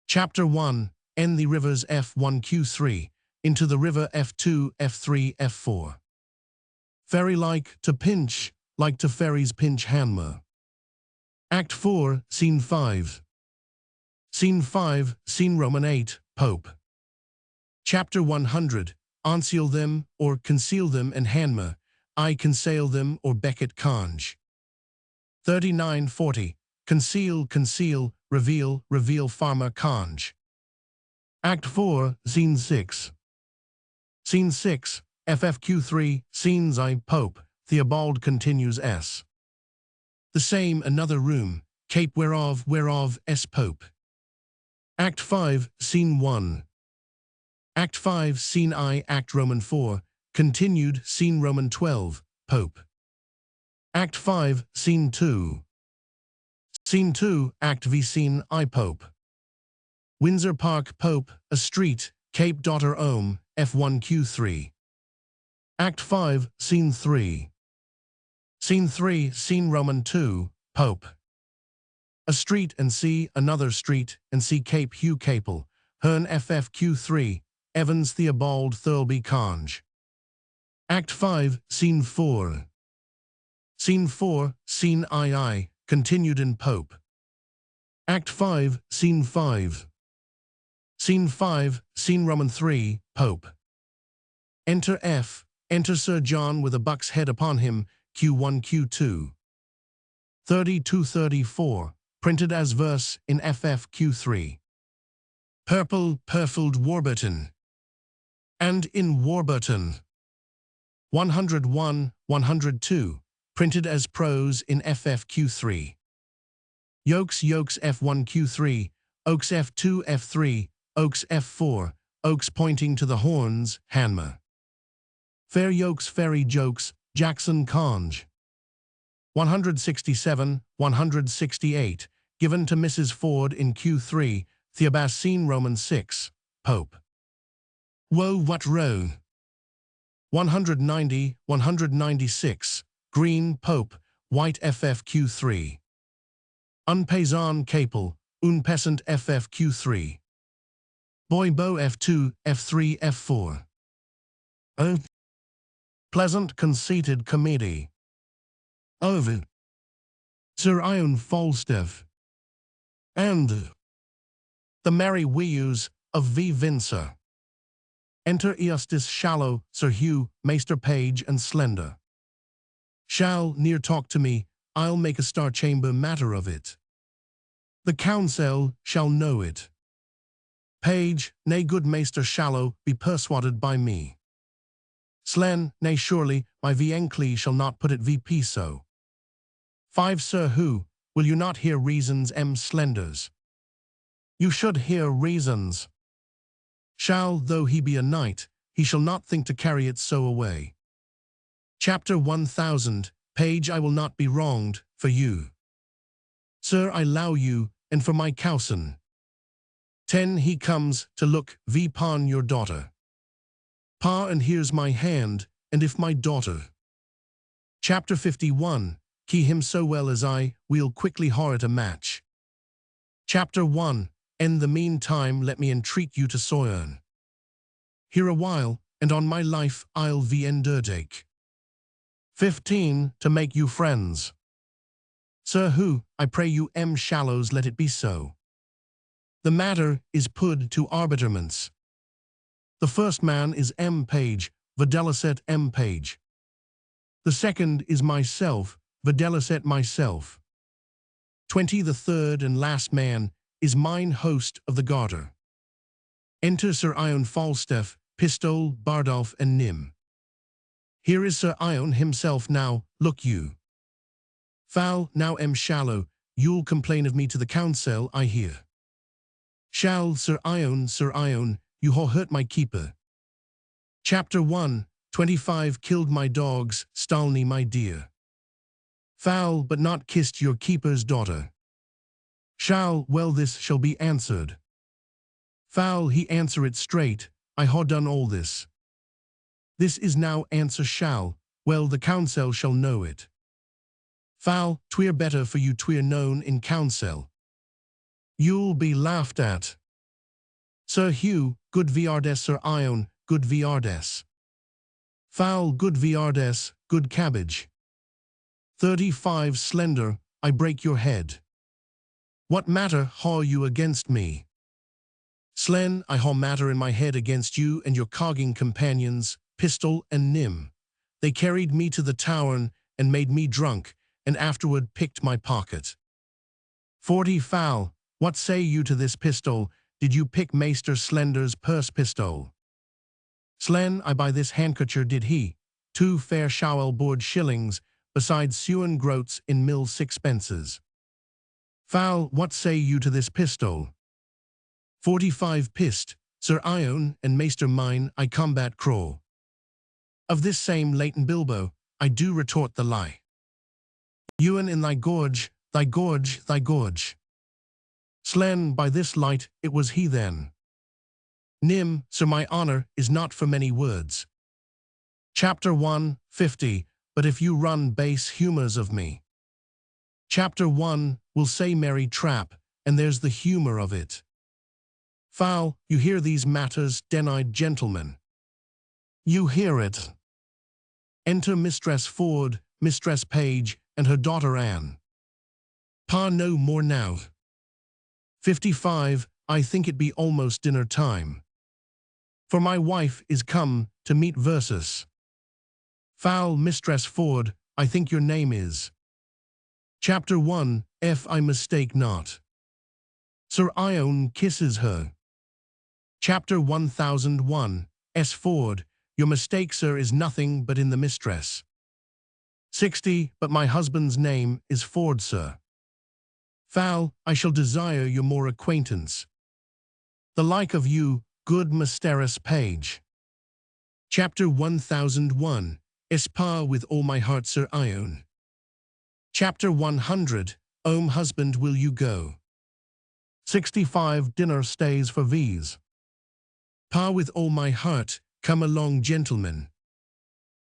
A: Chapter 1, End the rivers F1 Q3, into the river F2, F3, F4. Ferry like to pinch, like to ferries pinch hammer. Act 4, Scene 5. Scene 5, Scene Roman 8, Pope. Chapter 100, Conceal them, or conceal them and handmer, I conceal them or Beckett conge. 39-40, Conceal, conceal, reveal, reveal farmer conge. Act 4, Scene 6. Scene 6, FFQ3, Scenes I, Pope, Theobald continues S. The same another room, Cape whereof, S Pope. Act 5, Scene 1. Act 5, Scene I, Act Roman 4, continued, Scene Roman 12, Pope. Act 5, Scene 2. Scene 2, Act V, Scene I, Pope. Windsor Park, Pope, a street, Cape Daughter Ohm, F1 Q3. Act 5, Scene 3. Scene 3, Scene Roman 2, Pope. A street and see another street and see Cape Hugh Capel, Hern FFQ3, Evans Theobald Thirlby Conge. Act 5, Scene 4. Scene 4, Scene II, continued in Pope. Act 5, Scene 5. Scene 5, Scene Roman 3, Pope. Enter F, enter Sir John with a buck's head upon him, Q1 Q2. 32-34, printed as verse in FFQ3. Purple, purfled Warburton. And in Warburton. 101, 102, printed as prose in FFQ3. Yokes, yokes F1 Q3, oaks F2 F3, oaks F4, oaks pointing to the horns, Hanmer. Fair yokes, fairy jokes, Jackson Conge. 167, 168, given to Mrs. Ford in Q3, Theobald Scene Roman 6, Pope. Woe what row? 190, 196, green, Pope, white FFQ3. Unpaysan Capel, un peasant FFQ3. Boy bow F2, F3, F4. Oh. Pleasant conceited comedy. Over. Sir Ion Falstaff. And the merry wees of V. Windsor. Enter Eustace Shallow, Sir Hugh, Maester Page and Slender. Shall near talk to me, I'll make a star chamber matter of it. The council shall know it. Page, nay good Maester Shallow, be persuaded by me. Slen, nay surely, my Viencli shall not put it VP so. 5 Sir Hugh, will you not hear reasons M. Slenders? You should hear reasons. Shall, though he be a knight, he shall not think to carry it so away. Chapter 1000, Page I will not be wronged, for you. Sir I allow you, and for my cousin. 10 He comes, to look, upon your daughter. Pa and here's my hand, and if my daughter. Chapter 51, Key him so well as I, we'll quickly horret a match. Chapter 1, In the meantime let me entreat you to sojourn here a while, and on my life I'll V undertake. 15 To make you friends. Sir Hugh, I pray you M. Shallows let it be so. The matter is put to arbitrements. The first man is M. Page, videlicet M. Page. The second is myself, videlicet myself. 20 The third and last man is mine host of the Garter. Enter Sir Ion Falstaff, Pistol, Bardolph and Nym. Here is Sir Ion himself now, look you. Foul, now M. Shallow, you'll complain of me to the council, I hear. Shall, Sir Ione, you ha hurt my keeper. Chapter 1, 25 Killed my dogs, Stalny my dear. Foul, but not kissed your keeper's daughter. Shall, well this shall be answered. Foul, he answer it straight, I ha done all this. This is now answer shall, well the counsel shall know it. Foul, twere better for you twere known in counsel. You'll be laughed at. Sir Hugh, good viardes Sir Ione, good viardes. Foul, good viardes, good cabbage. 35 Slender, I break your head. What matter ha you against me? Slen, I ha matter in my head against you and your cogging companions, Pistol and Nym. They carried me to the tavern and made me drunk, and afterward picked my pocket. 40 Foul, what say you to this pistol? Did you pick Maester Slender's purse pistol? Slen, I by this handkercher did he, 2 fair showel board shillings, besides sewen groats in mill 6 pences. Foul, what say you to this pistol? 45 Pist, Sir Ione and Maester mine, I combat crawl. Of this same Leighton Bilbo, I do retort the lie. Ewan in thy gorge, thy gorge, thy gorge. Slen, by this light, it was he then. Nym, Sir, my honour is not for many words. Chapter 1, 50, but if you run base humours of me. Chapter 1, will say merry trap, and there's the humour of it. Foul, you hear these matters, den-eyed gentlemen. You hear it. Enter Mistress Ford, Mistress Page, and her daughter Anne. Pa no more now. 55, I think it be almost dinner time. For my wife is come to meet Versus. Foul, Mistress Ford, I think your name is. Chapter 1, if I mistake not. Sir Ione kisses her. Chapter 1001, S. Ford, your mistake, sir, is nothing but in the mistress. 60, but my husband's name is Ford, sir. Foul, I shall desire your more acquaintance. The like of you, good Mistress Page. Chapter 1001, Espa with all my heart, Sir Ione. Chapter 100, husband, will you go? 65, dinner stays for these. Pa with all my heart, come along, gentlemen.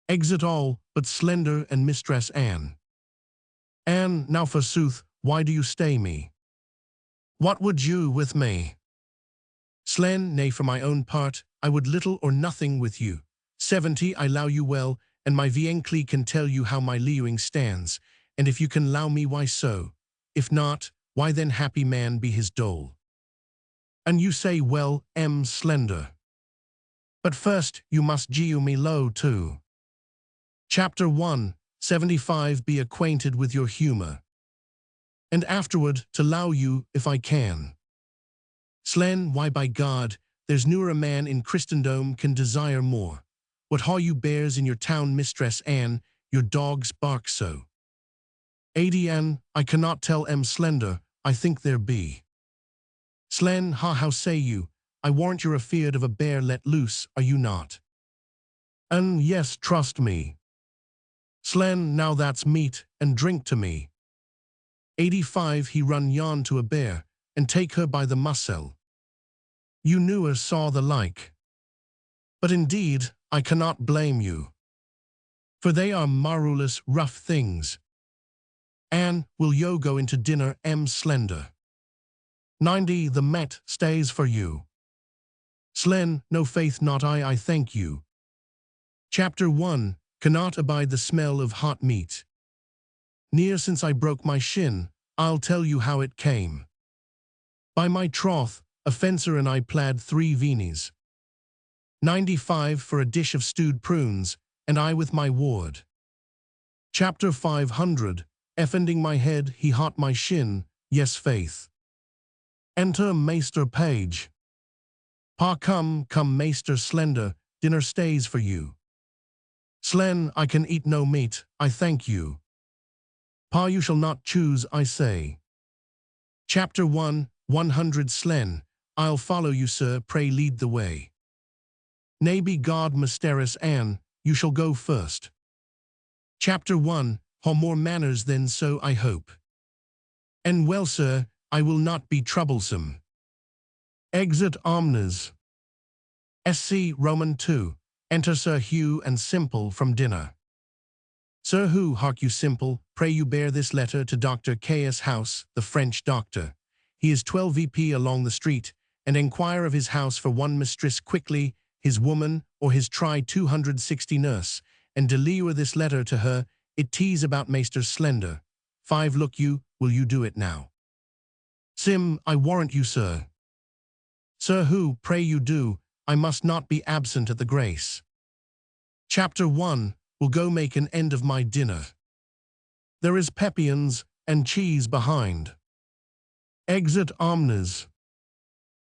A: Exit all, but Slender and Mistress Anne. Anne, now forsooth, why do you stay me? What would you with me? Slen, nay, for my own part, I would little or nothing with you. 70, I low you well, and my viencli can tell you how my lewing stands, and if you can low me, why so? If not, why then happy man be his dole. And you say, well, Slender. But first, you must gew me low too. Chapter 1, 75, be acquainted with your humour. And afterward, to low you, if I can. Slen, why by God, there's newer a man in Christendom can desire more. What ha you bears in your town, Mistress Anne, your dogs bark so. 80 Anne, I cannot tell Slender, I think there be. Slen, ha, how say you? I warrant you're afeard of a bear let loose, are you not? Yes, trust me. Slen, now that's meat and drink to me. 85, he run yon to a bear, and take her by the mussel. You newer saw the like. But indeed, I cannot blame you. For they are marvelous rough things. Anne, will yo go into dinner, Slender? 90, the met stays for you. Slen, no faith not I thank you. Chapter 1, cannot abide the smell of hot meat. Near since I broke my shin, I'll tell you how it came. By my troth, a fencer and I plaid 3 veenies. 95 for a dish of stewed prunes, and I with my ward. Chapter 500, effending my head, he hot my shin, yes faith. Enter Maester Page. Pa come, Maester Slender, dinner stays for you. Slen, I can eat no meat, I thank you. Pa, you shall not choose, I say. Chapter 1, 100 Slen, I'll follow you, sir, pray lead the way. Nay, be God, Mistress Anne, you shall go first. Chapter 1, How more manners than so I hope. And well, sir, I will not be troublesome. Exit omnes. SC Roman 2. Enter Sir Hugh and Simple from dinner. Sir Hugh, hark you, Simple, pray you bear this letter to Dr. K.'s house, the French doctor. He is 12 VP along the street, and enquire of his house for one mistress quickly, his woman, or his try 260 nurse, and deliver this letter to her, it tease about Maester Slender. 5 Look you, will you do it now? Sim, I warrant you, sir. Sir Hugh, pray you do, I must not be absent at the grace. Chapter 1, will go make an end of my dinner. There is peppions and cheese behind. Exit omnes.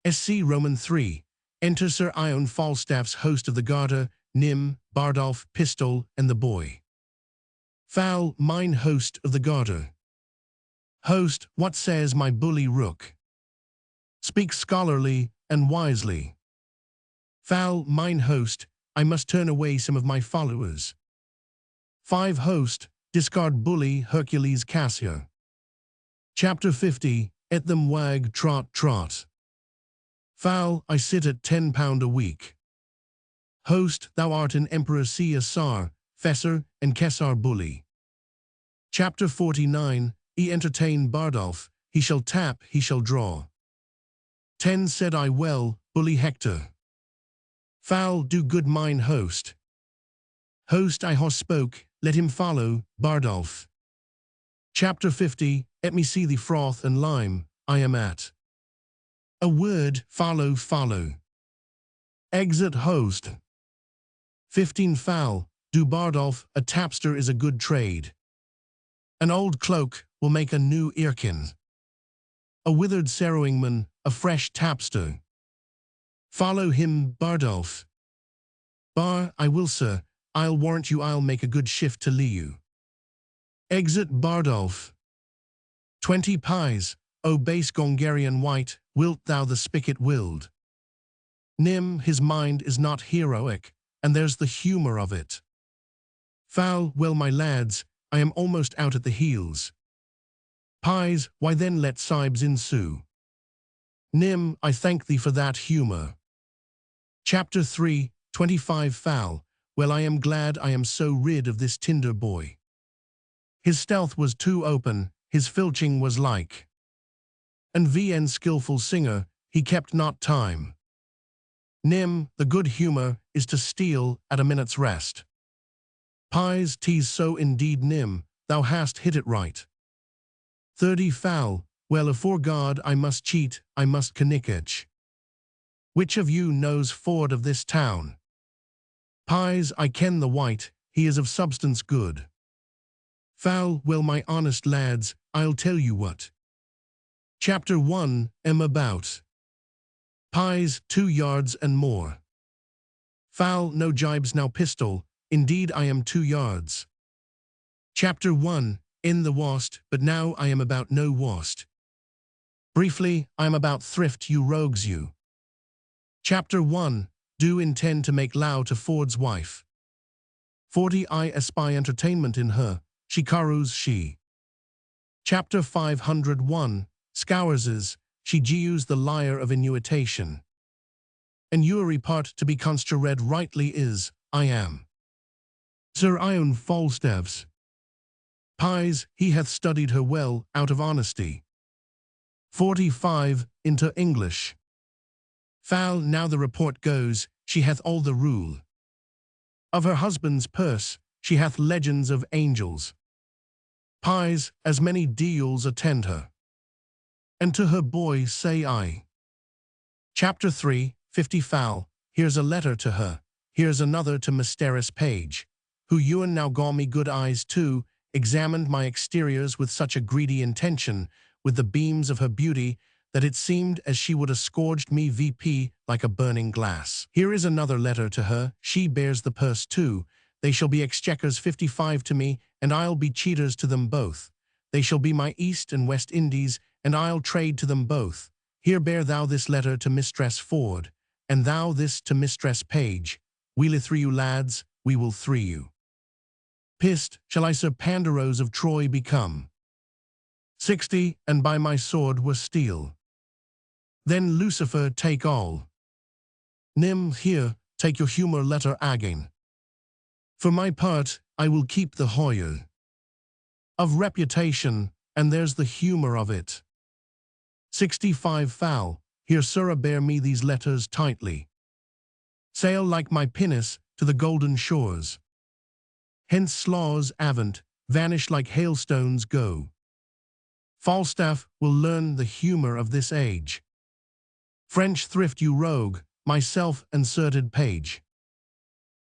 A: SC Roman 3. Enter Sir Ion Falstaff's host of the Garter, Nym, Bardolph, Pistol, and the boy. Foul, mine host of the Garter. Host, what says my bully rook? Speak scholarly and wisely. Foul, mine host, I must turn away some of my followers. 5 Host, discard bully Hercules Cassio. Chapter 50, Et them wag trot trot. Foul, I sit at £10 a week. Host, thou art an emperor Caesar, Fessor, and Kessar bully. Chapter 49, E entertain Bardolph, he shall tap, he shall draw. 10 Said I well, bully Hector. Foul, do good mine host. Host, I hos spoke, let him follow, Bardolph. Chapter 50, let me see the froth and lime, I am at. A word, follow, follow. Exit host. 15 Foul, do Bardolph, a tapster is a good trade. An old cloak will make a new earkin. A withered serrowingman, a fresh tapster. Follow him, Bardolph. Bar, I will, sir, I'll warrant you I'll make a good shift to lee you. Exit Bardolph. 20 Pies, O base Gongarian wight, wilt thou the spigot willed? Nym, his mind is not heroic, and there's the humour of it. Foul, well, my lads, I am almost out at the heels. Pies, why then let sibes ensue. Nym, I thank thee for that humour. Chapter 3, 25 Foul, well, I am glad I am so rid of this tinder boy. His stealth was too open, his filching was like. And VN skillful singer, he kept not time. Nym, the good humour is to steal at a minute's rest. Pies, 'tis so indeed, Nym, thou hast hit it right. 30 Foul, well, afore God I must cheat, I must knicketch. Which of you knows Ford of this town? Pies, I ken the wight, he is of substance good. Foul, well, my honest lads, I'll tell you what. Chapter 1, am about. Pies, 2 yards and more. Foul, no jibes now, Pistol, indeed I am 2 yards. Chapter 1, in the wast, but now I am about no wast. Briefly, I am about thrift, you rogues you. Chapter 1, do intend to make low to Ford's wife. 40 I espy entertainment in her, she carouse she. Chapter 501, Scourses, she geus the lyre of innuitation. And Ury part to be construed rightly is, I am. Sir Ion Falstaff's. Pies, he hath studied her well, out of honesty. 45, into English. Foul, now the report goes, she hath all the rule. Of her husband's purse, she hath legends of angels. Pies, as many deals attend her. And to her boy say I. Chapter 3, 50 Foul, here's a letter to her, here's another to Mistress Page, who Ewan now gaw me good eyes too, examined my exteriors with such a greedy intention, with the beams of her beauty, that it seemed as she would have scourged me VP like a burning glass. Here is another letter to her, she bears the purse too, they shall be exchequers 55 to me, and I'll be cheaters to them both. They shall be my East and West Indies, and I'll trade to them both. Here bear thou this letter to Mistress Ford, and thou this to Mistress Page. We'll three you lads, we will three you. Pissed shall I Sir Pandarose of Troy become. 60, and by my sword were steel. Then Lucifer take all. Nim, here, take your humour letter again. For my part, I will keep the Hoyer. Of reputation, and there's the humour of it. 65 foul, here sirrah bear me these letters tightly. Sail like my pinnace to the golden shores. Hence slaws avant, vanish like hailstones go. Falstaff will learn the humour of this age. French thrift you rogue, myself inserted page.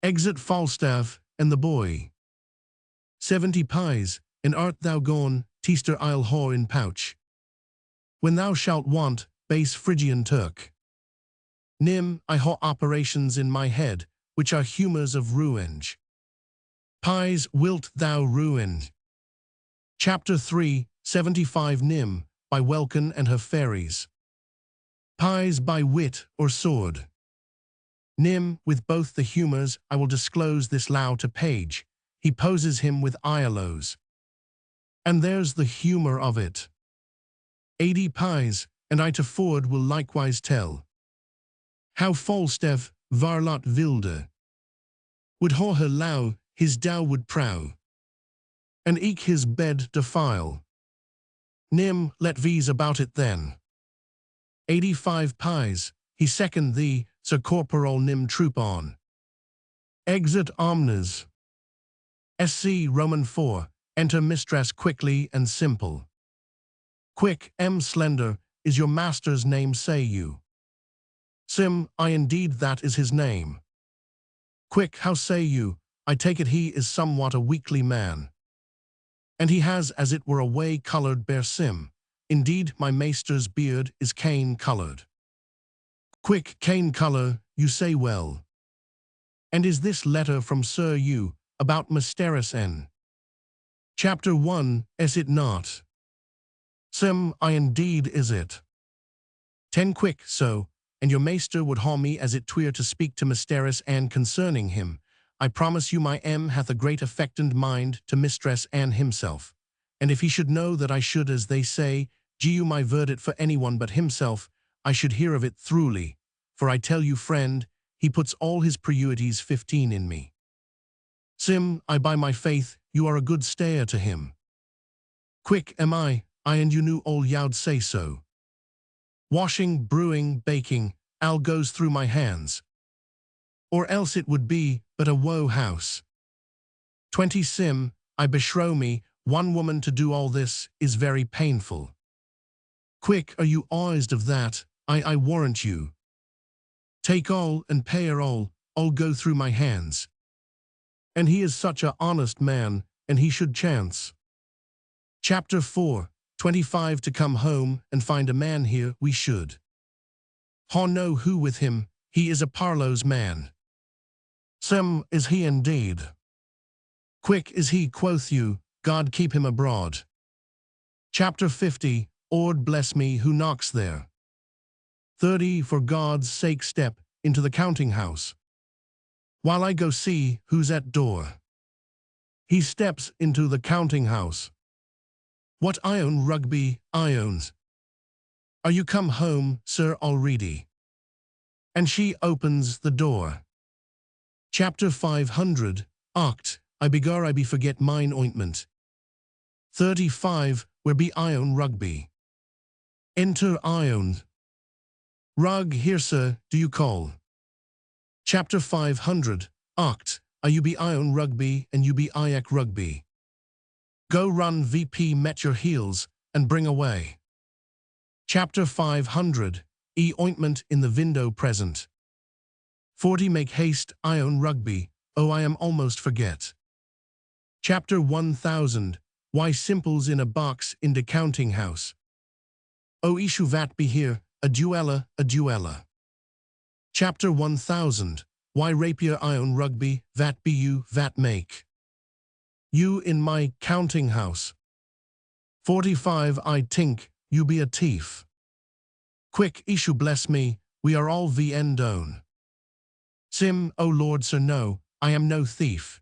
A: Exit Falstaff and the boy. 70 pies, and art thou gone, teaster I'll haw in pouch. When thou shalt want, base Phrygian Turk. Nim, I haw operations in my head, which are humours of ruinge. Pies wilt thou ruin. Chapter 3, 75 Nim, by Welkin and her fairies. Pies by wit or sword. Nim, with both the humours, I will disclose this low to Page. He poses him with Iolos. And there's the humour of it. 80 pies, and I to Ford will likewise tell. How Falstaff, varlot wilde, would haw her low, his dow would prow, and eke his bed defile. Nim, let v's about it then. 85 pies, he second thee, Sir Corporal Nim troop on. Exit omnes. SC Roman 4, enter Mistress quickly and simple. Quick, M. Slender, is your master's name, say you? Sim, I indeed that is his name. Quick, how say you? I take it he is somewhat a weakly man. And he has as it were a way-coloured bear sim. Indeed, my maester's beard is cane-coloured. Quick, cane-colour, you say well. And is this letter from Sir Hugh, about Mistress Anne? Chapter 1, is it not? Sim, I indeed is it. 10 quick, so, and your maester would haw me as it twere to speak to Mistress Anne concerning him. I promise you my M hath a great affected mind to Mistress Anne himself. And if he should know that I should, as they say, you my verdict for anyone but himself, I should hear of it throughly. For I tell you, friend, he puts all his preuities 15 in me. Sim, I by my faith, you are a good stayer to him. Quick am I and you knew all you'd say so. Washing, brewing, baking, all goes through my hands. Or else it would be but a woe house. 20 Sim, I beshrow me, one woman to do all this is very painful. Quick are you awed of that, I warrant you. Take all and pay her all go through my hands. And he is such a honest man, and he should chance. Chapter 4, 25 to come home and find a man here we should. Haw know who with him, he is a parlo's man. Sim, is he indeed? Quick is he, quoth you, God keep him abroad. Chapter 50, Ord bless me who knocks there. 30 For God's sake step into the counting house. While I go see who's at door. He steps into the counting house. What Ione Rugby, Iones? Are you come home, sir, already? And she opens the door. Chapter 500, Oct, I begar I be forget mine ointment. 35, Where be Ione Rugby? Enter Ione. Rug, here sir, do you call? Chapter 500, Oct, are you be Ione Rugby and you be Iac Rugby? Go run VP met your heels, and bring away. Chapter 500, Ointment in the window present. 40 Make haste, Ione Rugby, oh I am almost forget. Chapter 1000, Why Simples in a box in the counting house. Oh ishu vat be here, a duella, a duella. Chapter 1000, Why Rapier Ione Rugby, vat be you, vat make. You in my counting house. 45 I tink, you be a thief. Quick, issue bless me, we are all the end own. Sim, O Lord sir no, I am no thief.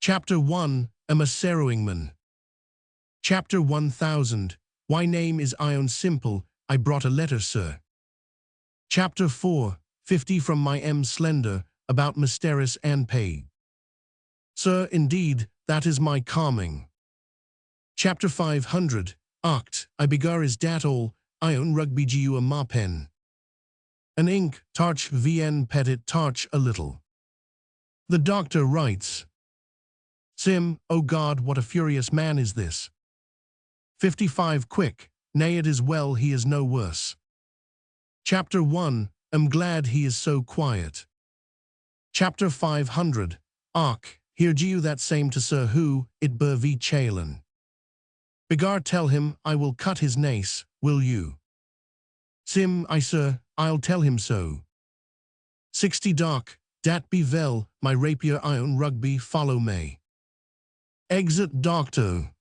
A: Chapter 1, am a Serowingman. Chapter 1000, why name is Ion simple, I brought a letter sir. Chapter 4, 50 from my M slender, about Mistress Anne Pay. Sir, indeed, that is my calming. Chapter 500, Oct, I begar is dat all, Ion rugby gu a ma pen. An ink, tarch vn petit tarch a little. The doctor writes. Sim, O God, what a furious man is this. 55 quick, nay it is well he is no worse. Chapter 1, am glad he is so quiet. Chapter 500, Ark, hear you that same to Sir Hugh, it ber v chalen. Begar tell him, I will cut his nace, will you? Sim, I sir, I'll tell him so. 60 dark, dat be vel, my rapier iron rugby follow me. Exit doctor.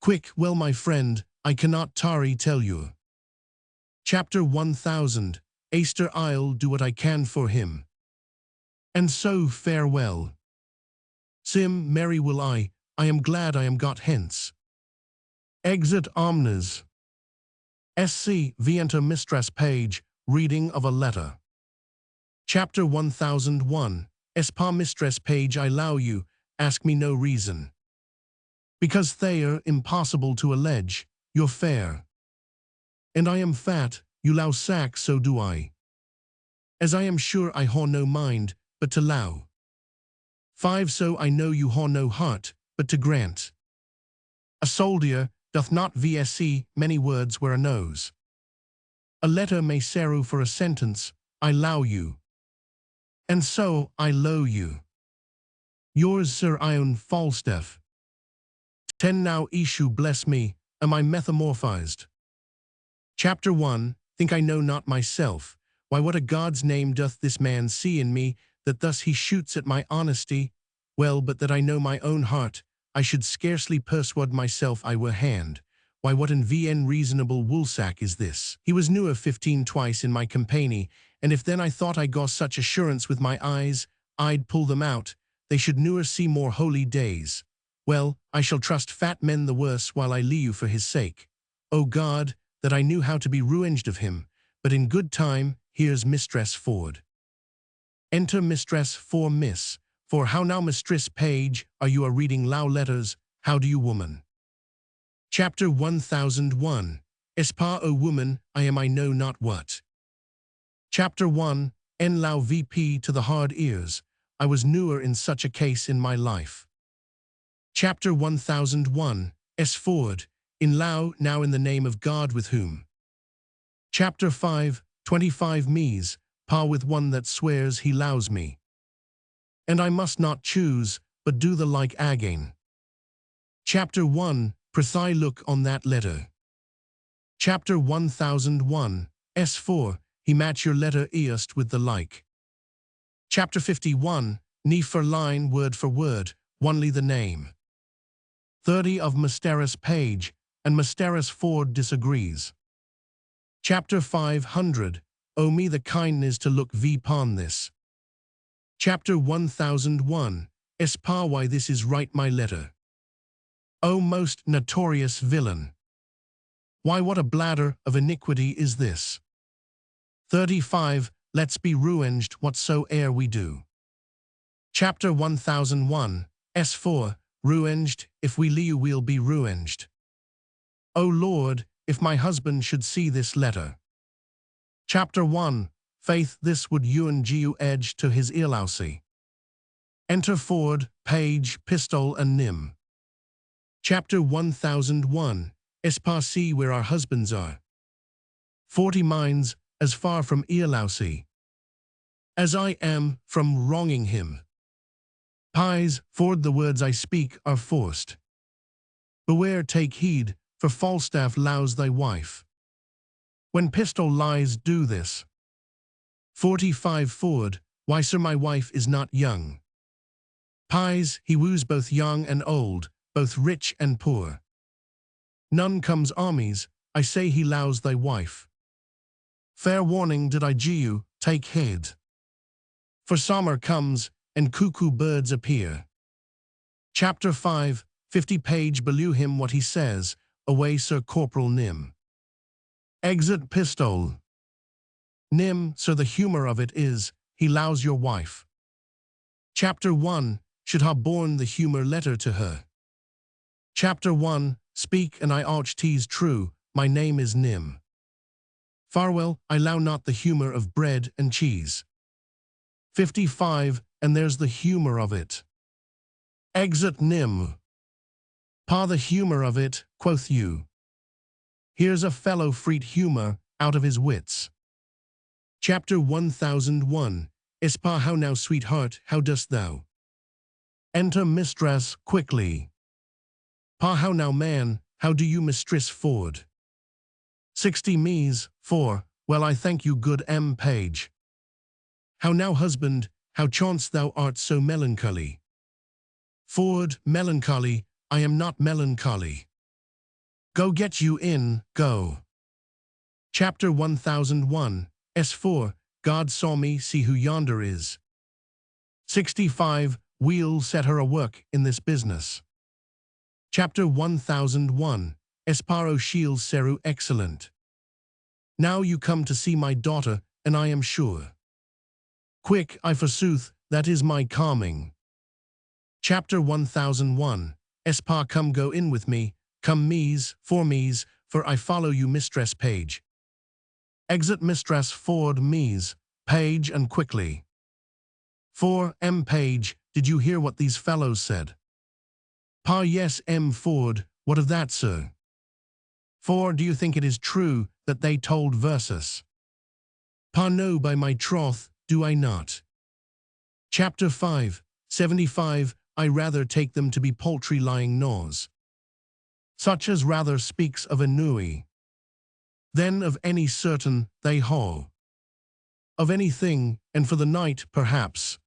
A: Quick, well my friend, I cannot tarry tell you. Chapter 1000, Aster I'll do what I can for him. And so farewell. Sim, merry will I am glad I am got hence. Exit omnes. SC, v enter Mistress Page, reading of a letter. Chapter 1001, Espa Mistress Page I allow you, ask me no reason. Because they're impossible to allege, you're fair. And I am fat, you low sack so do I. As I am sure I haw no mind, but to low. 5 so I know you haw no heart, but to grant. A soldier doth not vsc many words where a nose. A letter may serve for a sentence, I allow you. And so I low you. Yours Sir Ion Falstaff. 10 now issue bless me, am I metamorphized? Chapter 1, think I know not myself, why what a God's name doth this man see in me, that thus he shoots at my honesty? Well, but that I know my own heart, I should scarcely persuade myself I were hand. Why what an vn reasonable woolsack is this? He was newer 15 twice in my company, and if then I thought I got such assurance with my eyes, I'd pull them out, they should newer see more holy days. Well, I shall trust fat men the worse while I lee you for his sake. O God, that I knew how to be ruinged of him, but in good time, here's Mistress Ford. Enter Mistress for Miss, for how now Mistress Page, are you a reading low letters, how do you woman? Chapter 1001, Espa O woman, I am I know not what. Chapter 1, En Lao VP to the hard ears, I was newer in such a case in my life. Chapter 1001, S. Ford, in Lao now in the name of God with whom. Chapter 5, 25 me's, par with one that swears he lows me. And I must not choose, but do the like again. Chapter 1, Prithai look on that letter. Chapter 1001, S4, he match your letter east with the like. Chapter 51, ni for line word for word, only the name. 30 of Mistress Page, and Mistress Ford disagrees. Chapter 500, O me the kindness to look upon this. Chapter 1001, Espa why this is right my letter. O most notorious villain! Why what a bladder of iniquity is this? 35, let's be ruinged whatsoe'er we do. Chapter 1001, S4, ruinged, if we lee we'll be ruinged. O Lord, if my husband should see this letter. Chapter 1, faith this would ewan gu edge to his earlousy. Enter Ford, Page, Pistol and Nim. Chapter 1001, Espa see where our husbands are. 40 minds, as far from earlousy as I am from wronging him. Pies, Ford the words I speak are forced. Beware take heed, for Falstaff lows thy wife. When Pistol lies do this. 45 Ford, why sir my wife is not young. Pies, he woos both young and old, both rich and poor. None comes armies, I say he lows thy wife. Fair warning did I gie you, take heed. For summer comes, and cuckoo birds appear. Chapter 5, 50 page below him what he says, away Sir Corporal Nym. Exit pistole. Nym, sir, the humour of it is, he lows your wife. Chapter 1, should ha borne the humour letter to her. Chapter 1, speak and I ought tease true, my name is Nym. Farewell, I allow not the humour of bread and cheese. 55, and there's the humour of it. Exit Nym. Pa the humour of it, quoth you. Here's a fellow freet humour, out of his wits. Chapter 1001, Ispa how now sweetheart, how dost thou? Enter mistress, quickly. Pa how now man, how do you Mistress Ford? 60 Mies, 4, well I thank you good page. How now husband, how chanced thou art so melancholy? Ford, melancholy, I am not melancholy. Go get you in, go. Chapter 1001, S4, God saw me, see who yonder is. 65, we'll set her a work in this business. Chapter 1001, Esparo shields Seru excellent. Now you come to see my daughter, and I am sure. Quick, I forsooth, that is my calming. Chapter 1001, Espa come go in with me, come Mies, for I follow you Mistress Page. Exit Mistress Ford Mies, Page and quickly. 4 Page, did you hear what these fellows said? Pa yes Ford, what of that sir? 4 do you think it is true that they told versus? Pa no by my troth, do I not? Chapter 5, 75, I rather take them to be paltry lying gnaws. Such as rather speaks of a nui. Then of any certain, they haw. Of anything, and for the night, perhaps.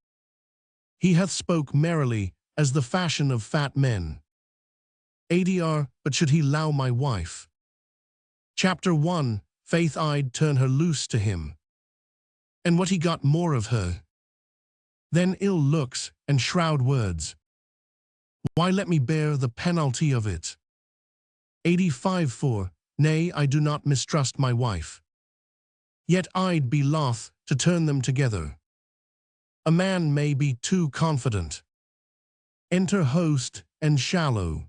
A: He hath spoke merrily, as the fashion of fat men. ADR, but should he low my wife? Chapter 1, faith I'd turn her loose to him. And what he got more of her? Then ill looks, and shroud words. Why let me bear the penalty of it? 85 For, nay, I do not mistrust my wife. Yet I'd be loth to turn them together. A man may be too confident. Enter host and shallow.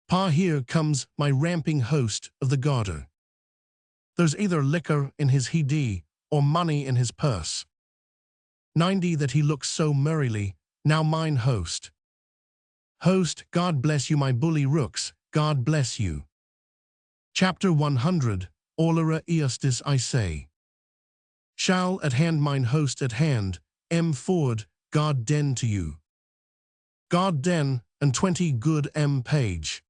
A: Pa here comes my ramping host of the Garter. There's either liquor in his hd, or money in his purse. 90 that he looks so merrily, now mine host. Host, God bless you my bully rooks, God bless you. Chapter 100, Allera eustis I say. Shall at hand mine host at hand, Ford, God den to you. God den, and 20 good page.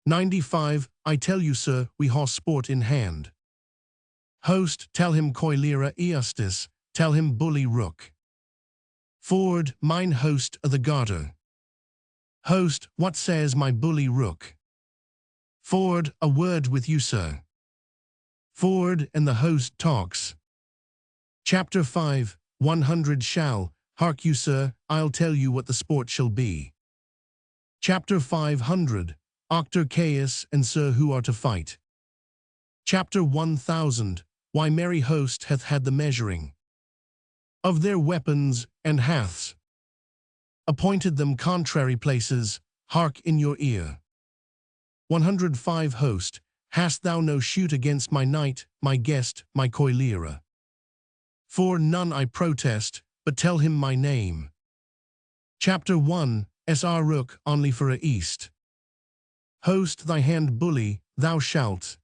A: 95, I tell you sir, we ha sport in hand. Host, tell him coilera eustis, tell him bully rook. Ford, mine host of the Garter. Host, what says my bully rook? Ford, a word with you sir. Ford and the host talks. Chapter 5, 100 shall, hark you sir, I'll tell you what the sport shall be. Chapter 500, Octor Caius and Sir who are to fight. Chapter 1000, why merry host hath had the measuring of their weapons and haths appointed them contrary places, hark in your ear. 105 Host, hast thou no shoot against my knight, my guest, my coilera? For none I protest, but tell him my name. Chapter 1, Sr Rook, only for a east. Host thy hand bully, thou shalt.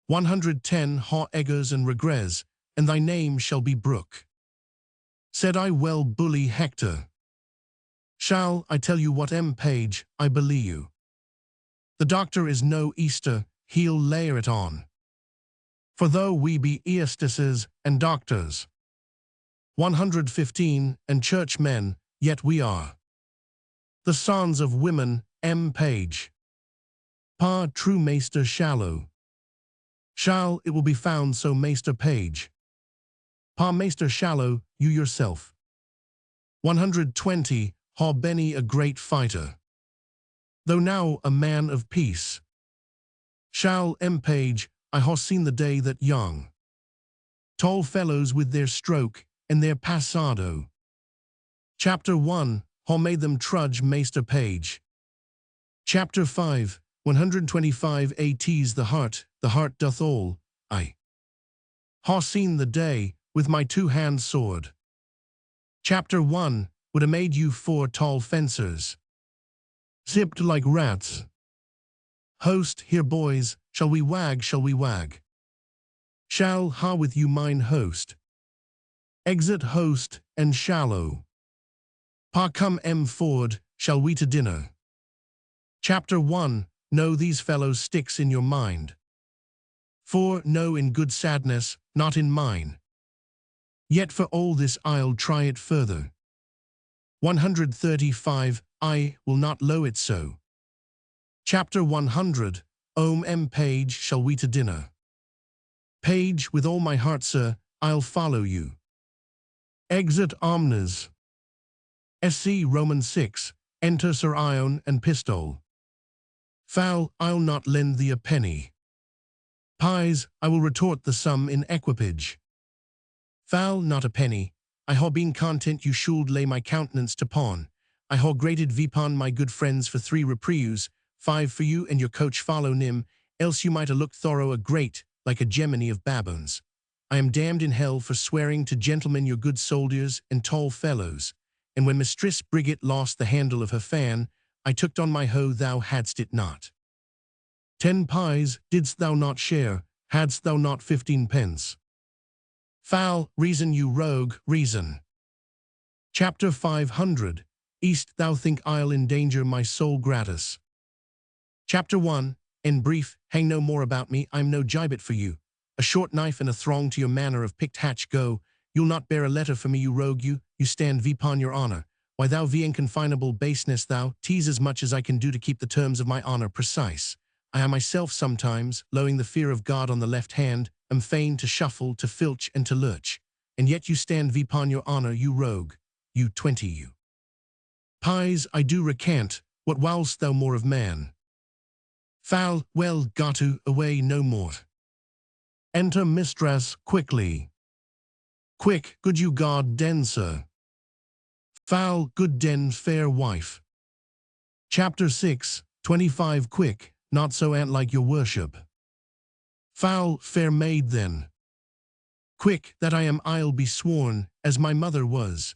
A: 110 Ha eggers and regrets, and thy name shall be Brook. Said I well bully Hector. Shall I tell you what page, I believe you. The doctor is no Easter, he'll layer it on. For though we be eastises and doctors, 115 and churchmen, yet we are the sons of women, page. Pa true maester shallow. Shall it will be found so Maester Page. Pa Maester Shallow, you yourself. 120, Ha Benny a great fighter. Though now a man of peace. Shall Page, I ha seen the day that young. Tall fellows with their stroke, and their passado. Chapter 1, ha made them trudge Maester Page. Chapter 5, 125 AT's the heart doth all, I ha seen the day, with my two-hand sword. Chapter 1, would ha made you 4 tall fencers. Zipped like rats. Host, here boys, shall we wag? Shall ha with you mine host. Exit host and shallow. Pa come Ford, shall we to dinner? Chapter 1, know these fellows sticks in your mind. 4, no in good sadness, not in mine. Yet for all this I'll try it further. 135, I will not low it so. Chapter 100, Page, shall we to dinner? Page, with all my heart, sir, I'll follow you. Exit omnes. SC Roman 6, enter Sir Ion and Pistol. Foul, I'll not lend thee a penny. Pies, I will retort the sum in equipage. Foul, not a penny, I ha been content you should lay my countenance to pawn. I ha grated vipon my good friends for 3 reprieus, 5 for you and your coach follow nim, else you might a look thorough a great, like a gemini of baboons. I am damned in hell for swearing to gentlemen your good soldiers and tall fellows, and when Mistress Brigit lost the handle of her fan, I tooked on my hoe thou hadst it not. 10 pies didst thou not share, hadst thou not 15 pence. Foul, reason you rogue, reason. Chapter 500, East thou think I'll endanger my soul gratis. Chapter 1, in brief, hang no more about me, I'm no gibbet for you. A short knife and a throng to your manner of picked hatch go, you'll not bear a letter for me you rogue you stand vipon your honor. Why thou inconfinable baseness thou, tease as much as I can do to keep the terms of my honor precise. I am myself sometimes, lowing the fear of God on the left hand, am fain to shuffle, to filch, and to lurch. And yet you stand vipon your honor, you rogue, you 20 you. Pies, I do recant, what whilst thou more of man? Foul, well, gotu, away no more. Enter mistress, quickly. Quick, good you God den, sir. Foul, good den, fair wife. Chapter 6, 25 quick, not so ant-like your worship. Foul, fair maid then. Quick, that I am I'll be sworn, as my mother was.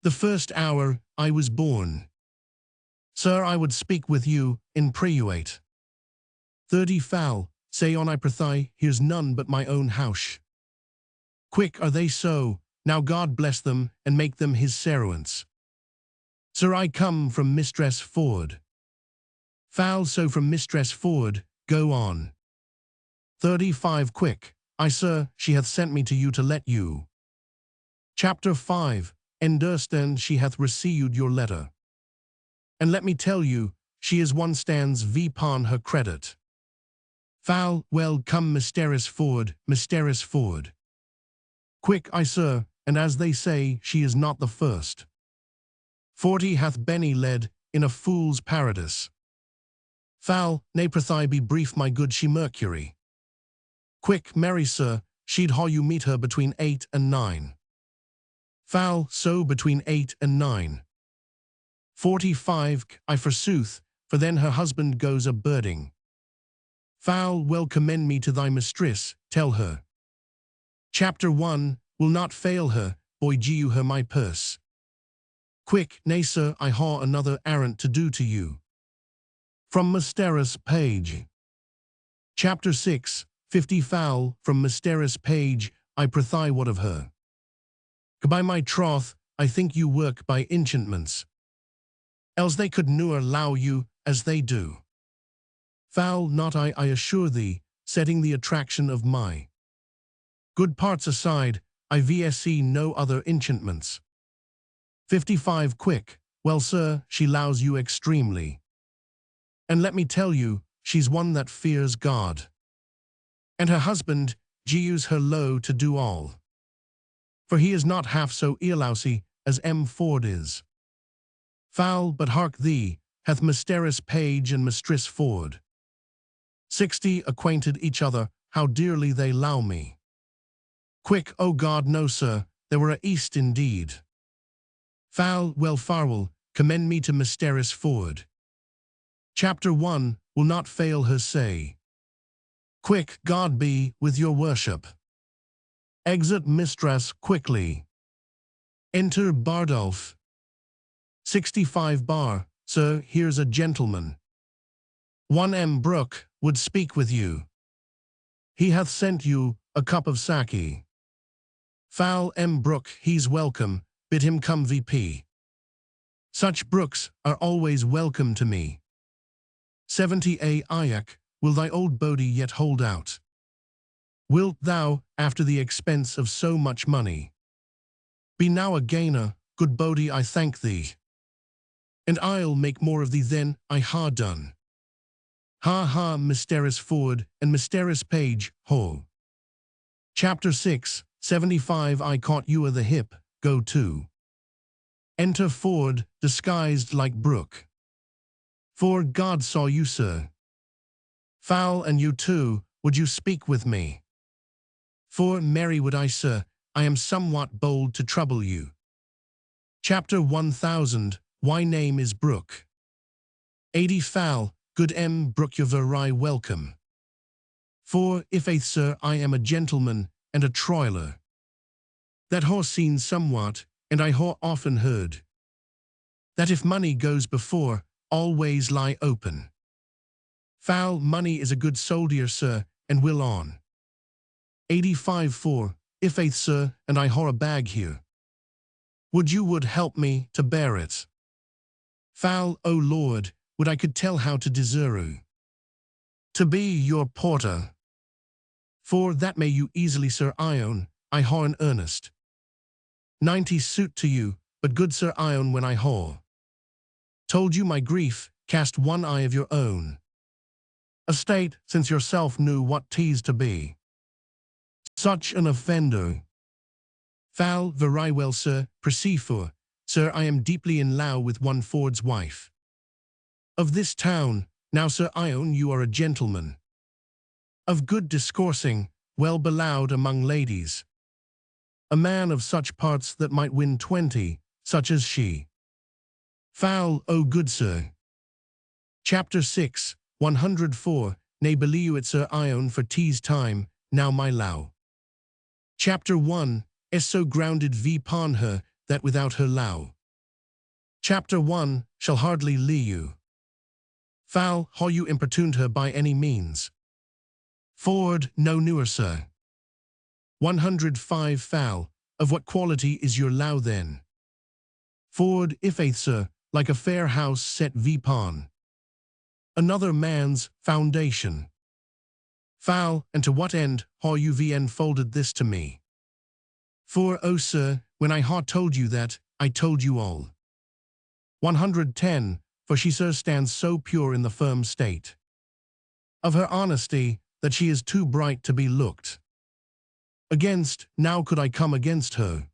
A: The first hour I was born. Sir, I would speak with you, in preluate. 30 foul, say on I prithee, here's none but my own house. Quick are they so, now God bless them, and make them his servants. Sir, I come from Mistress Ford. Foul, so from Mistress Ford, go on. 35 quick, I sir, she hath sent me to you to let you. Chapter 5, understand she hath received your letter. And let me tell you, she is one stands vipon her credit. Foul, well come Mistress Ford, Mistress Ford. Quick, I sir, and as they say, she is not the first. 40 hath Benny led, in a fool's paradise. Foul, nay prithee be brief my good she Mercury. Quick, merry sir, she'd haw you meet her between 8 and 9. Foul, so between 8 and 9. 45, I forsooth, for then her husband goes a birding. Foul, well commend me to thy mistress, tell her. Chapter 1, will not fail her, boy gi you her my purse. Quick, nay sir, I ha another errand to do to you. From Mistress Page. Chapter 6, 50 foul, from Mistress Page, I prithee what of her? By my troth, I think you work by enchantments. Else they could ne'er allow you, as they do. Foul not I assure thee, setting the attraction of my good parts aside, I vsc no other enchantments. 55 quick, well sir, she lows you extremely. And let me tell you, she's one that fears God. and her husband use her low to do all. For he is not half so earlousy as Ford is. Foul, but hark thee, hath Mistress Page and Mistress Ford 60 acquainted each other, how dearly they low me. Quick, O God, no, sir, there were a east indeed. Foul, well, farewell, commend me to Mistress Ford. Chapter 1 will not fail her say. Quick, God be with your worship. Exit Mistress quickly. Enter Bardolph. 65 bar, sir, here's a gentleman. 1 Brooke would speak with you. He hath sent you a cup of sake. Foul Brooke, he's welcome, bid him come VP. Such Brookes are always welcome to me. 70 Ayak, will thy old body yet hold out? Wilt thou, after the expense of so much money, be now a gainer, good body, I thank thee. And I'll make more of thee than I ha done. Ha ha, Mistress Ford and Mistress Page, ho. Chapter 6, 75 I caught you a the hip, go to. Enter Ford, disguised like Brooke. For God saw you, sir. Foul, and you too, would you speak with me? For merry would I, sir, I am somewhat bold to trouble you. Chapter 1000, why name is Brooke. 80 Foul, good Brooke, you're very welcome. For, if faith, sir, I am a gentleman and a troiler. That haw seen somewhat, and I haw often heard, that if money goes before, always lie open. Foul, money is a good soldier, sir, and will on. 85 For, if faith, sir, and I haw a bag here. Would help me to bear it? Foul, O Lord, would I could tell how to deserve to be your porter. For that may you easily, Sir Ion, I haw in earnest. 90 Suit to you, but good Sir Ion, when I haw told you my grief, cast one eye of your own estate, since yourself knew what 'tis to be such an offender. Foul, very well, sir, proceed for, sir, I am deeply in low with one Ford's wife of this town. Now, Sir Ion, you are a gentleman of good discoursing, well belowed among ladies, a man of such parts that might win 20, such as she. Foul, O good sir. Chapter 6, 104, nay believe you it, Sir Ion, for 'tis time, now my low. Chapter 1, is so grounded upon her, that without her low. Chapter 1, shall hardly lee you. Foul, how you importuned her by any means. Ford, no newer, sir. 105 Foul, of what quality is your low then? Ford, if faith, sir, like a fair house set upon another man's foundation. Foul, and to what end haw you enfolded this to me? For, O sir, when I haw told you that, I told you all. 110, for she, sir, stands so pure in the firm state of her honesty, that she is too bright to be looked against. Now could I come against her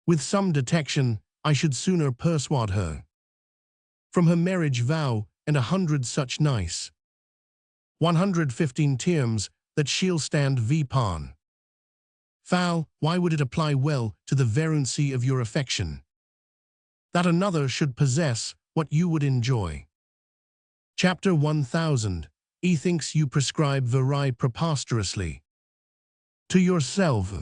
A: with some detection, I should sooner persuade her from her marriage vow, and 100 such nice 115 terms, that she'll stand upon. Foul, why would it apply well to the veruancy of your affection, that another should possess what you would enjoy? Chapter 1000, Ethinks you prescribe very preposterously to yourself.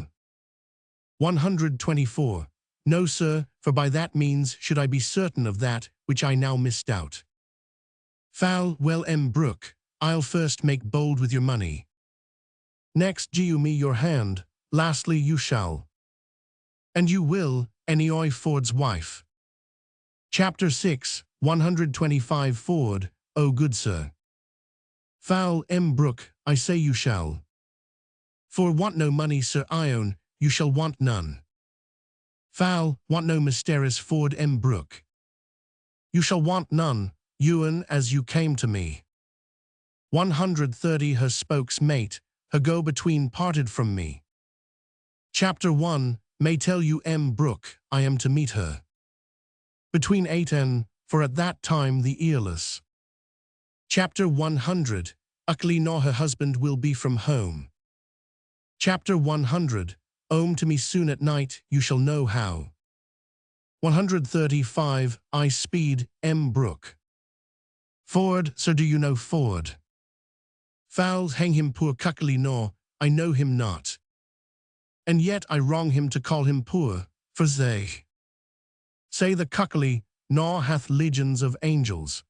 A: 124, no sir, for by that means should I be certain of that which I now misdoubt. Foul, well, Brooke, I'll first make bold with your money. Next give me your hand, lastly you shall. And you will, any Ford's wife. Chapter 6, 125 Ford, O good sir. Foul, Brooke, I say you shall. For want no money, Sir Ion, you shall want none. Foul, want no Mistress Ford, Brooke. You shall want none, Ewan, as you came to me. 130 Her spokes mate, her go between parted from me. Chapter 1, may tell you Brooke, I am to meet her. Between 8 and, for at that time the earless. Chapter 100, uckly nor her husband will be from home. Chapter 100, to me soon at night, you shall know how. 135, I speed, Brooke. Ford, sir, do you know Ford? Foul hang him poor cuckly nor, I know him not. And yet I wrong him to call him poor, for they say the cuckly nor hath legions of angels.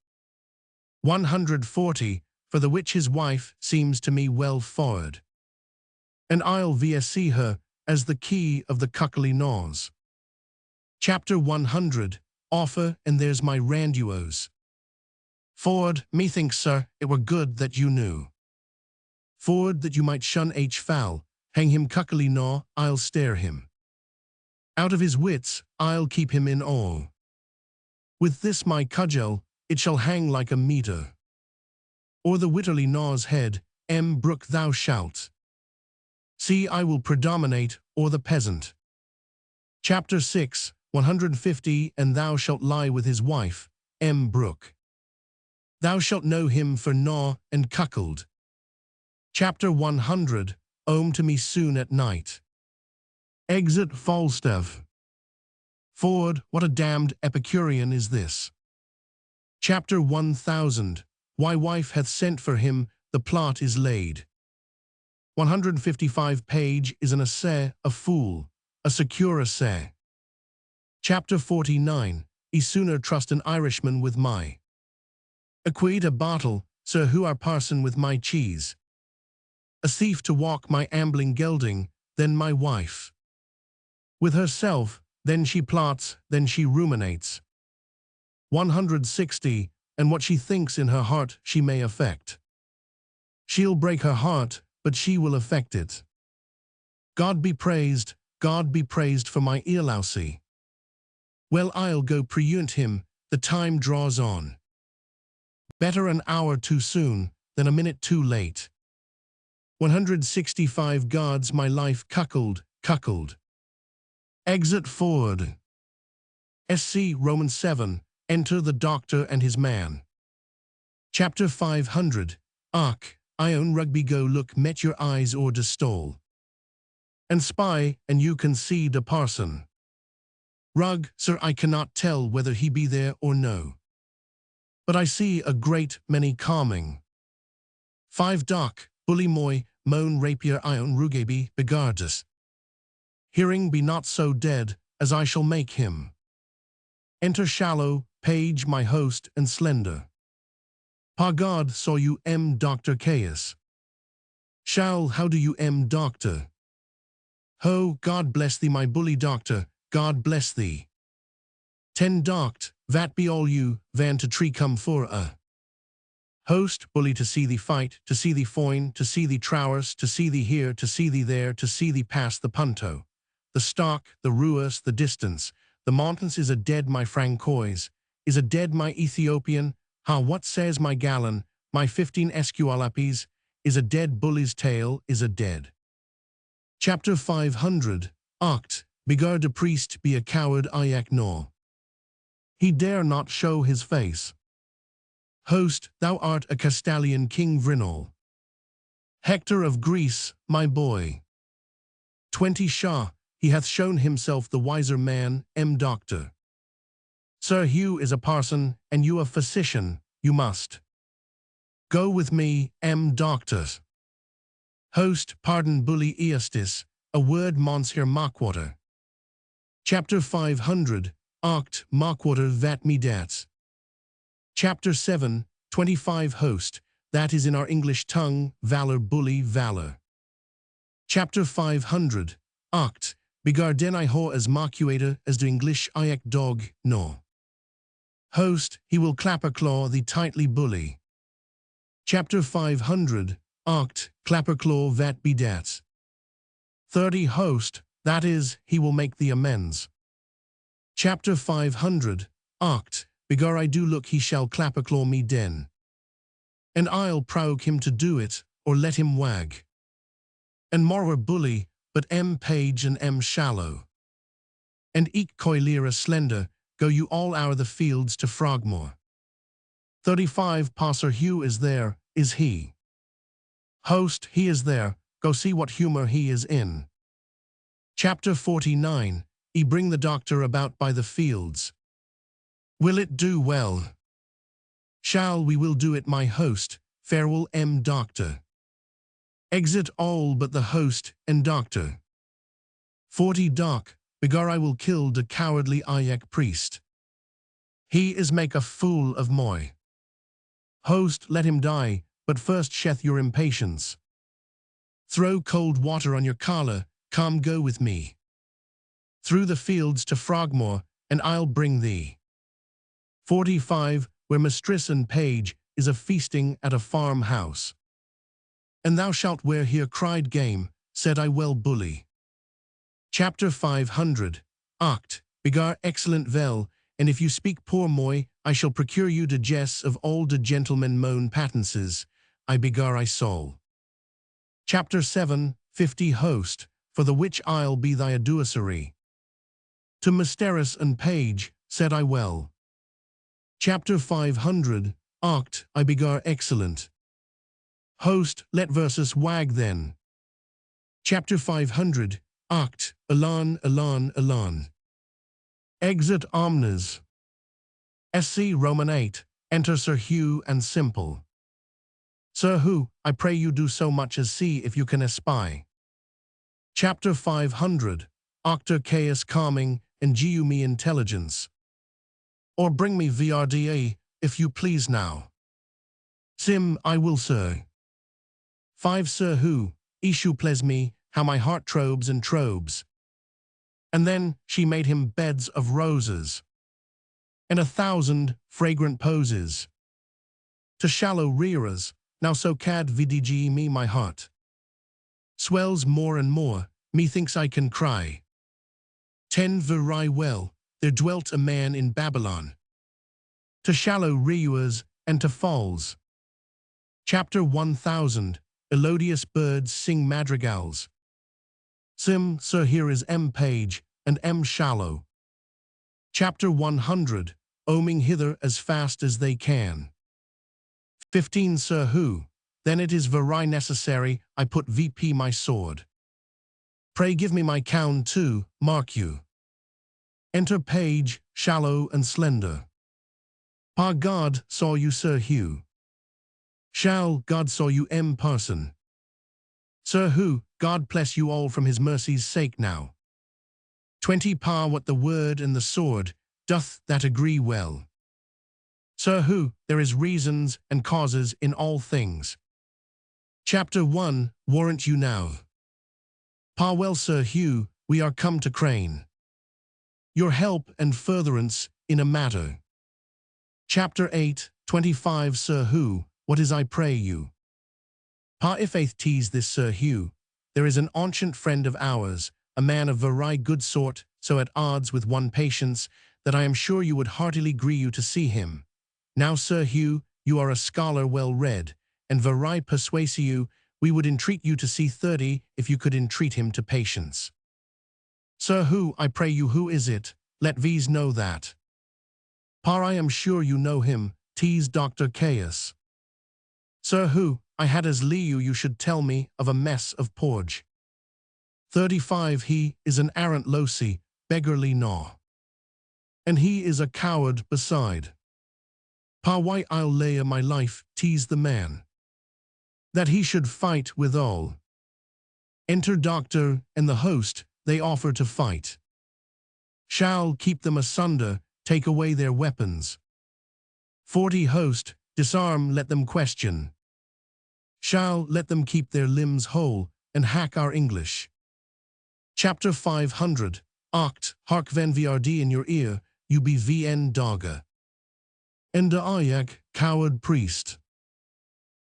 A: 140, for the which his wife seems to me well forward. And I'll via see her as the key of the cuckly gnaws. Chapter 100, offer, and there's my randuos. Ford, methinks, sir, it were good that you knew. Ford, that you might shun foul, hang him cuckly gnaw, I'll stare him. Out of his wits, I'll keep him in awe. With this my cudgel, it shall hang like a meter. Or the witterly gnaw's head, Brooke thou shalt. See, I will predominate, or the peasant. Chapter 6, 150, and thou shalt lie with his wife, Brooke. Thou shalt know him for gnaw and cuckold. Chapter 100, to me soon at night. Exit Falstaff. Ford, what a damned Epicurean is this? Chapter 1000, why wife hath sent for him, the plot is laid. 155 page is an essay, a fool, a secure essay. Chapter 49, I sooner trust an Irishman with my acquaint a bottle, sir, who are parson with my cheese. A thief to walk my ambling gelding, than my wife. With herself, then she plots, then she ruminates. 160, and what she thinks in her heart she may affect. She'll break her heart, but she will affect it. God be praised for my earlousy. Well, I'll go preunt him, the time draws on. Better an hour too soon, than a minute too late. 165 gods my life cuckold. Exit Ford. SC Roman 7, enter the doctor and his man. Chapter 500, I own rugby go look met your eyes or de stole. And spy, and you concede a parson. Rug, sir, I cannot tell whether he be there or no. But I see a great many calming. 5 doc, bully moy, moan rapier ion rugaby, begardus. Hearing be not so dead, as I shall make him. Enter shallow, page my host and slender. Pa God saw you Dr. Caius. Shall, how do you doctor? Ho, God bless thee my bully doctor, God bless thee. 10 doct, that be all you, van to tree come for a. Host, bully to see thee fight, to see thee foin, to see thee trowers, to see thee here, to see thee there, to see thee pass the punto. The stock, the ruas, the distance, the mountains is a dead my Francois, is a dead my Ethiopian, what says my gallon, my 15 Escualapes, is a dead bully's tail, is a dead. Chapter 500, begar de priest be a coward Iac nor. He dare not show his face. Host, thou art a Castalian King Vrinol. Hector of Greece, my boy. 20 Shah, he hath shown himself the wiser man, doctor. Sir Hugh is a parson, and you a physician, you must go with me, doctor. Host, pardon bully Eastis, a word Monsieur Mockwater. Chapter 500, Mockwater vat me dats. Chapter 7, 25 Host, that is in our English tongue, valor bully valor. Chapter 500, begar den I ho as mocuator as the English Iac dog, no. Host, he will clapper claw the tightly bully. Chapter 500, clapper claw vat be dat. 30 Host, that is, he will make the amends. Chapter 500, begar I do look he shall clapper claw me den. And I'll provoke him to do it, or let him wag. and moreover bully, but page and shallow. And eke coilera slender, go you all o'er the fields to Frogmore. 35 Pa Sir Hugh is there, is he? Host, he is there, go see what humour he is in. Chapter 49, bring the doctor about by the fields. Will it do well? We will do it, my host, farewell doctor. Exit all but the host and doctor. 40 Doc, begar I will kill the cowardly priest. He is make a fool of Moy. Host, let him die, but first sheth your impatience. Throw cold water on your collar, come go with me. Through the fields to Frogmore, and I'll bring thee. 45, where mistress and page is a feasting at a farmhouse. And thou shalt wear here cried game, said I well bully. Chapter 500, Oct, begar excellent vel, and if you speak poor Moy, I shall procure you de jess of all de gentlemen moan patences, I begar I soul. Chapter 7, 50 Host, for the which I'll be thy adducery. To mistress and page, said I well. Chapter 500, Oct, I begar excellent. Host, let versus wag then. Chapter 500, Oct, elan, elan, elan. Exit omnes. SC Roman 8, enter Sir Hugh and Simple. Sir Hugh, I pray you do so much as see if you can espy. Chapter 500, Octor chaos calming, and giu me intelligence. Or bring me VRDA, if you please now. Sim, I will, sir. 5 Sir Hugh, issue please me, how my heart trobes and trobes. And then she made him beds of roses, and 1,000 fragrant poses. To shallow rearers, now so cad vdg me my heart. Swells more and more, methinks I can cry. 10 Very well, there dwelt a man in Babylon. To shallow rearers and to falls. Chapter 1000, Elodious birds sing madrigals. Sim, sir, here is page, and shallow. Chapter 100, oming hither as fast as they can. 15 Sir Hugh, then it is very necessary I put VP my sword. Pray give me my cown too, mark you. Enter page, shallow and slender. Pa God saw you, Sir Hugh. God saw you, person. Sir Hugh, God bless you all from his mercy's sake now. 20 Pa what the word and the sword, doth that agree well. Sir Hugh, there is reasons and causes in all things. Chapter 1, warrant you now. Pa well, Sir Hugh, we are come to crane your help and furtherance in a matter. Chapter 8, 25 Sir Hugh, what is I pray you? Pa if aith tease this Sir Hugh, there is an ancient friend of ours, a man of very good sort, so at odds with one patience, that I am sure you would heartily gree you to see him. Now, Sir Hugh, you are a scholar well read, and very persuase you, we would entreat you to see 30, if you could entreat him to patience. Sir Hugh, I pray you, who is it? Let V's know that. Pa, I am sure you know him, 'tis Dr. Caius. Sir Hugh, I had as lieu you should tell me of a mess of porge. 35 He is an arrant locy, beggarly gnaw. And he is a coward beside. Pa, why I'll lay my life, 'tis the man, that he should fight withal. Enter doctor and the host, they offer to fight. Shall keep them asunder, take away their weapons. 40 Host, disarm, let them question. Shall let them keep their limbs whole, and hack our English. Chapter 500, Oct, hark ven VRD in your ear, you be VN dogga. Enda ayak, coward priest.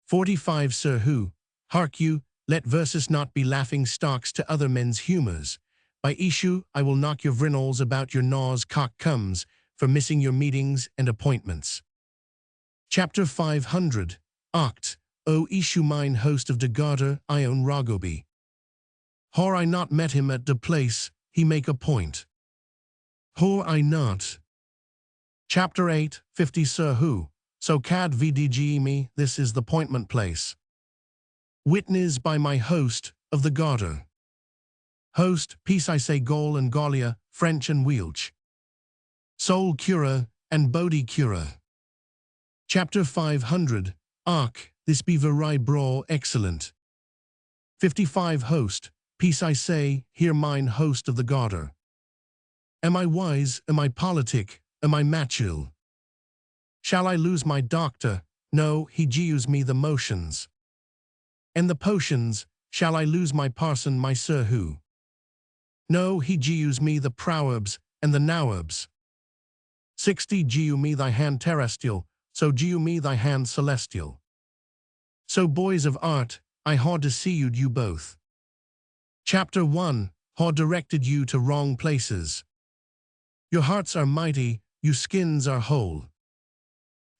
A: 45 Sir Hugh, hark you, let verses not be laughing stocks to other men's humours. By issue, I will knock your vrinals about your naws cock comes, for missing your meetings and appointments. Chapter 500, Oct, O issue mine host of de garter, Ion Ragobi. Har I not met him at de place, he make a point. Har I not. Chapter 8, 50 Sir Hugh, so cad vdg me, this is the appointment place. Witness by my host of the Garter. Host, peace I say Gaul and Gallia, French and Welsh. Soul cura and body cura. Chapter 500, Arc, this be very bra excellent. 55 Host, peace I say, hear mine host of the Garter. Am I wise, am I politic, am I matchil? Shall I lose my doctor? No, he gives me the motions. And the potions, shall I lose my parson, my Sir Hugh? No, he gives me the proverbs and the nowabs. 60 Giu me thy hand terrestrial, so giu me thy hand celestial. So boys of art, I hard deceived you both. Chapter 1, hard directed you to wrong places. Your hearts are mighty, you skins are whole.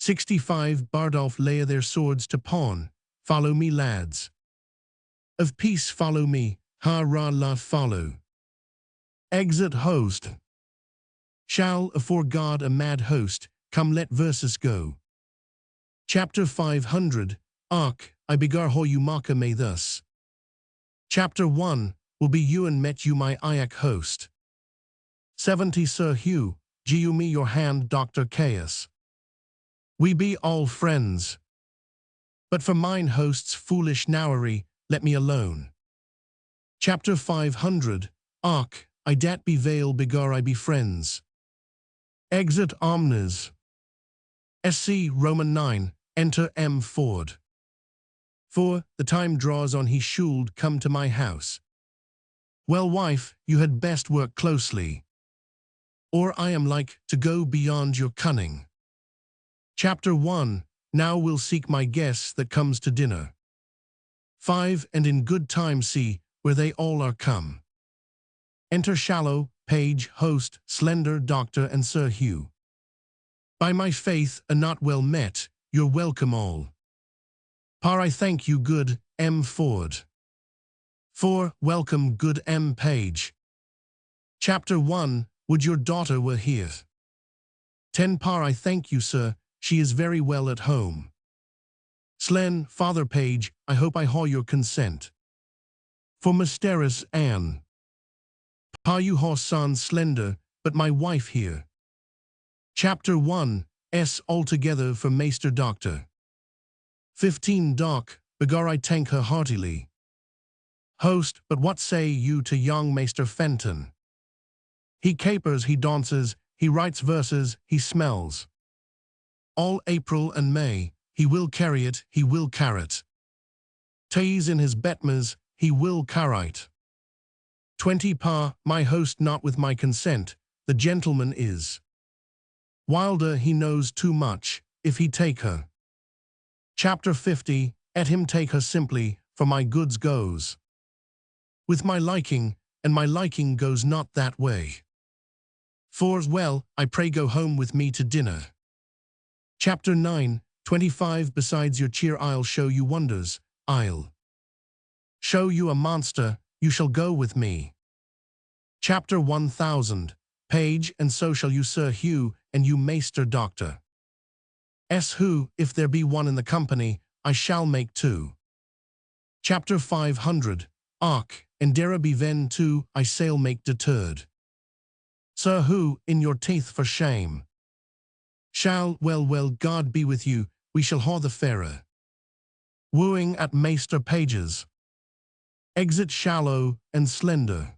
A: 65 Bardolph lay their swords to pawn, follow me lads. Of peace follow me, ha ra la follow. Exit host. Shall, afore God a mad host, come let versus go. Chapter 500, Arc, I begar how you mock me thus. Chapter 1, will be you and met you my Iac host. 70 Sir Hugh, giu me your hand Dr. Caius. We be all friends. But for mine host's foolish nowery, let me alone. Chapter 500, Arc, I dat be veil begar I be friends. Exit omnes. SC Roman 9, enter M. Ford. For, the time draws on he should come to my house. Well, wife, you had best work closely. Or I am like to go beyond your cunning. Chapter 1, now we'll seek my guests that comes to dinner. 5 and in good time see, where they all are come. Enter Shallow, Page, Host, Slender, Doctor, and Sir Hugh. By my faith, a not well met, you're welcome all. Par I thank you good, M. Ford. 4, welcome good M. Page. Chapter 1, would your daughter were here. 10 Par I thank you sir, she is very well at home. Slen, Father Page, I hope I haw your consent. For Mistress Anne. Pa you haw son slender, but my wife here. Chapter 1, S altogether for Maester Doctor. 15 Doc, begar I thank her heartily. Host, but what say you to young Maester Fenton? He capers, he dances, he writes verses, he smells. All April and May, he will carry it, he will carrot. Tays in his betmas, he will carite. 20 Pa, my host not with my consent, the gentleman is. Wilder he knows too much, if he take her. Chapter 50, at him take her simply, for my goods goes. With my liking, and my liking goes not that way. For well, I pray go home with me to dinner. Chapter 9, 25 besides your cheer I'll show you wonders, I'll show you a monster, you shall go with me. Chapter 1000, Page, and so shall you Sir Hugh, and you Maester Doctor. S. Who, if there be one in the company, I shall make 2. Chapter 500, Arc, and dare be ven 2, I sail make deterred. Sir Who, in your teeth for shame. Shall, well, God be with you, we shall haw the fairer. Wooing at Maester Pages. Exit Shallow and Slender.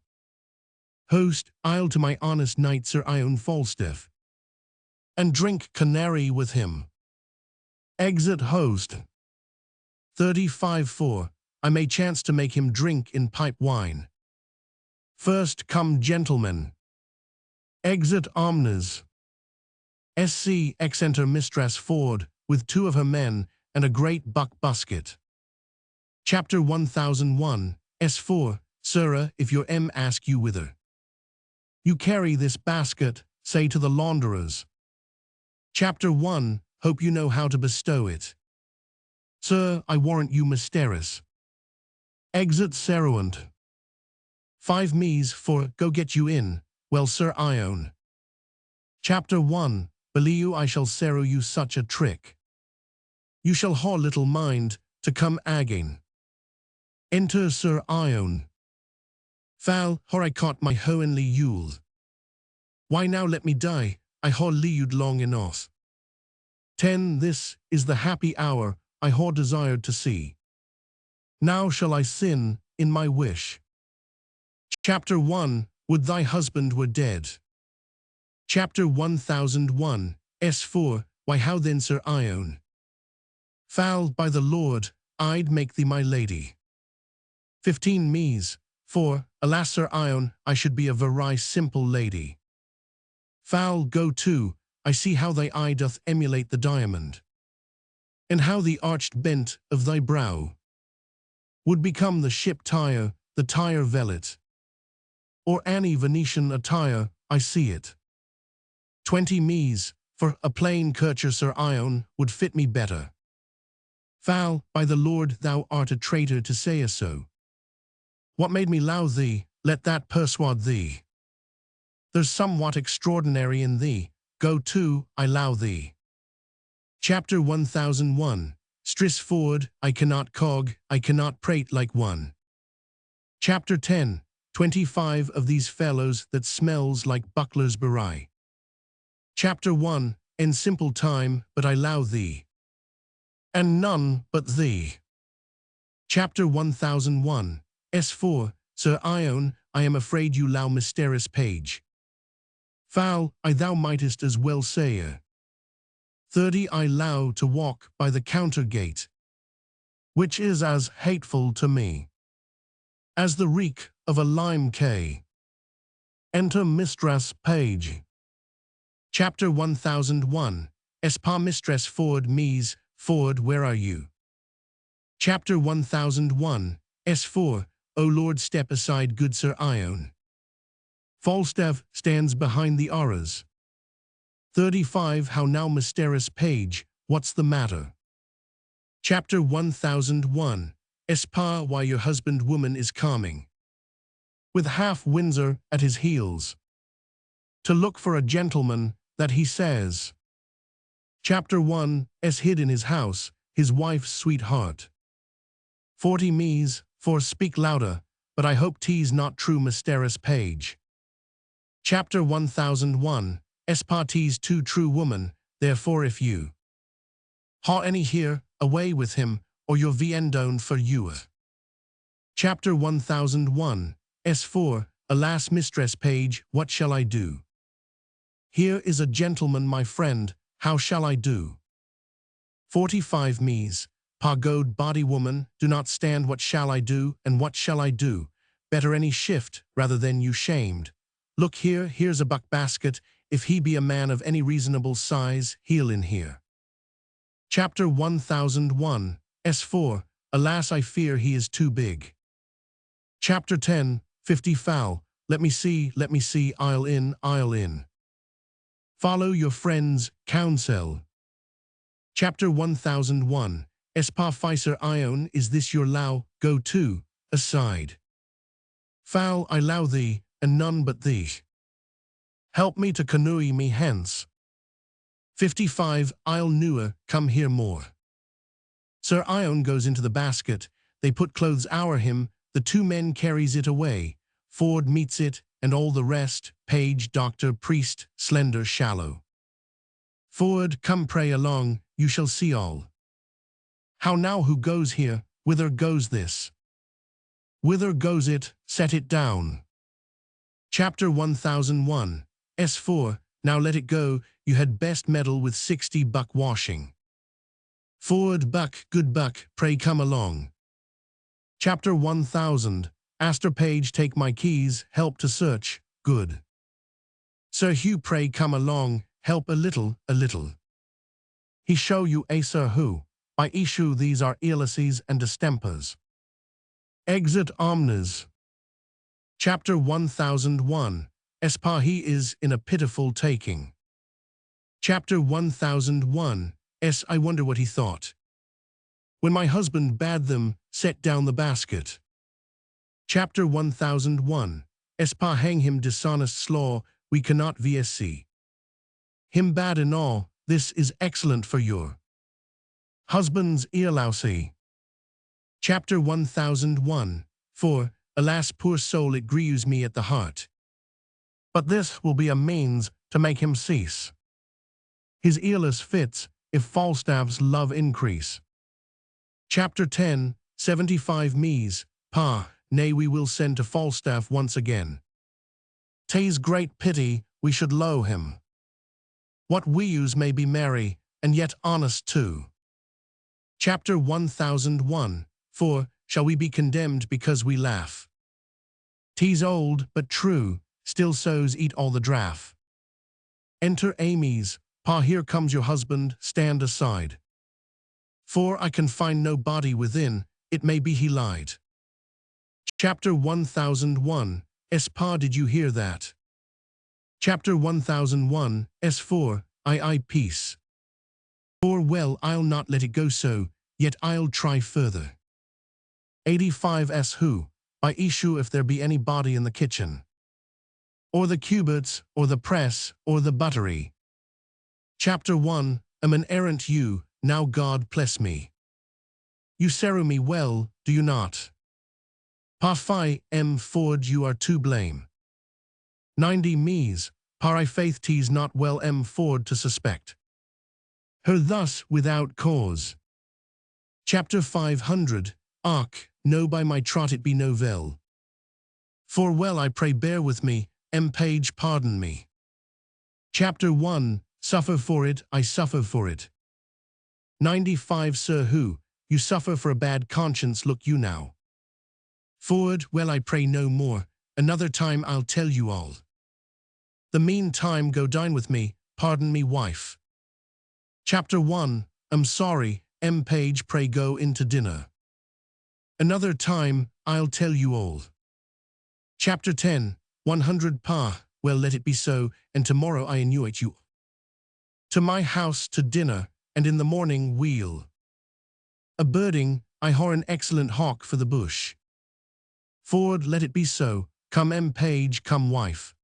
A: Host, I'll to my honest knight Sir Ion Falstaff. And drink canary with him. Exit Host. 35-4, I may chance to make him drink in pipe wine. First come gentlemen. Exit Omnes. SC enter Mistress Ford, with 2 of her men, and a great buck busket. Chapter 1001, S4, Sirrah, if your M ask you whither. You carry this basket, say to the launderers. Chapter 1, hope you know how to bestow it. Sir, I warrant you Mistress. Exit Seruant. 5 me's for go get you in, well Sir Ione. Chapter 1. Believe you I shall serve you such a trick. You shall ha little mind to come again. Enter Sir Ione. Fal, hor I caught my hoenly yule. Why now let me die, I ha leud long enough. 10. This is the happy hour I ha desired to see. Now shall I sin in my wish. Chapter 1. Would thy husband were dead. Chapter 1001. S4. Why how then Sir Ione? Fal, by the Lord, I'd make thee my lady. 15 me's. For, alas Sir Ione, I should be a very simple lady. Fal, go to, I see how thy eye doth emulate the diamond, and how the arched bent of thy brow would become the ship tire, the tire velvet, or any Venetian attire, I see it. 20 me's, for a plain kercher Sir Ione would fit me better. Fal, by the Lord thou art a traitor to say so. What made me low thee, let that persuade thee. There's somewhat extraordinary in thee, go to, I low thee. Chapter 1001. Mistress Ford, I cannot cog, I cannot prate like one. Chapter 10. 25 of these fellows that smells like bucklers bery. Chapter 1. In simple time, but I low thee, and none but thee. Chapter 1001. S4. Sir Ione, I am afraid you low mysterious page. Fal, I thou mightest as well say. 30. I low to walk by the counter gate, which is as hateful to me as the reek of a lime kay. Enter Mistress Page. Chapter 1001. Espa Mistress Ford me's, Ford where are you? Chapter 1001. S4. O Lord step aside good Sir Ione. Falstaff stands behind the arras. 35. How now mysterious page, what's the matter? Chapter 1001. Espa why your husband woman is calming, with half Windsor at his heels, to look for a gentleman that he says. Chapter 1. S hid in his house, his wife's sweetheart. 40 me's, for speak louder, but I hope 'tis not true mysterious page. Chapter 1001. Espa 'tis too true woman, therefore if you ha any here, away with him, or your viendone for you. Chapter 1001. S4. Alas Mistress Page, what shall I do? Here is a gentleman my friend, how shall I do? 45 me's. Pagode body woman, do not stand what shall I do, and what shall I do? Better any shift, rather than you shamed. Look here, here's a buck basket, if he be a man of any reasonable size, he'll in here. Chapter 1001. S4. Alas I fear he is too big. Chapter 10. 50 foul. Let me see, I'll in. Follow your friend's counsel. Chapter 1001. Espa Sir Ione, is this your low, go to, aside. Foul I low thee, and none but thee. Help me to canoe me hence. 55. I'll newer, come here more. Sir Ione goes into the basket, they put clothes o'er him, the 2 men carries it away, Ford meets it, and all the rest, page, doctor, priest, slender, shallow. Ford, come pray along, you shall see all. How now who goes here, whither goes this? Whither goes it, set it down. Chapter 1001. S4. Now let it go, you had best meddle with 60 buck washing. Ford, buck, good buck, pray come along. Chapter 1000. Aster Page take my keys, help to search, good. Sir Hugh pray come along, help a little. He show you a Sir Hugh, by issue these are Ulysses and distempers. Exit omnes. Chapter 1001. Espa he is in a pitiful taking. Chapter 1001. I wonder what he thought when my husband bade them set down the basket. Chapter 1001. Espa hang him dishonest slaw, we cannot vsc. Him bad in all, this is excellent for your husband's earlousy. Chapter 1001. For, alas poor soul it grieves me at the heart. But this will be a means to make him cease his earless fits, if Falstaff's love increase. Chapter 10. 75 Mies, pa, nay we will send to Falstaff once again. 'Tis great pity we should loe him. What we use may be merry, and yet honest too. Chapter 1001. For, shall we be condemned because we laugh? 'Tis old, but true, still sows eat all the draff. Enter Amy's, pa here comes your husband, stand aside. For I can find no body within, it may be he lied. Chapter 1001. Pa did you hear that? Chapter 1001. S4. I peace. For well I'll not let it go so, yet I'll try further. 85 Who, by issue if there be any body in the kitchen, or the cupboards, or the press, or the buttery. Chapter 1. Am an errant you, now God bless me. You serve me well, do you not? Parfait, Ford you are to blame. 90 Mies, par I faith 'tis not well Ford to suspect her thus without cause. Chapter 500. Arc, no by my trot it be no vel. For well I pray bear with me, page pardon me. Chapter 1. Suffer for it, I suffer for it. 95 Sir Hugh, you suffer for a bad conscience look you now. Ford, well I pray no more, another time I'll tell you all. The meantime go dine with me, pardon me wife. Chapter 1. I'm sorry, page pray go into dinner. Another time, I'll tell you all. Chapter 10. 100 pa, well let it be so, and tomorrow I invite you to my house to dinner, and in the morning we'll a birding, I whore an excellent hawk for the bush. Ford, let it be so, come page, come wife.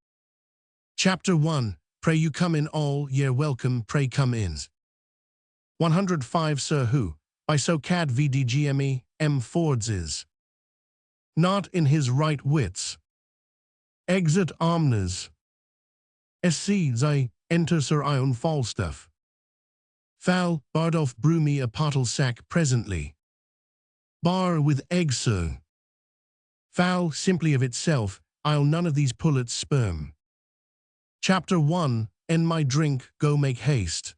A: Chapter 1. Pray you come in all, ye're welcome, pray come in. 105 Sir Hugh, by so cad vdgme, Ford's is not in his right wits. Exit omnes. Sc I enter Sir Ion Falstaff. Fal, Bardolph brew me a pottle sack presently. Bar with egg sir. Fal, simply of itself, I'll none of these pullets sperm. Chapter 1. And my drink, go make haste.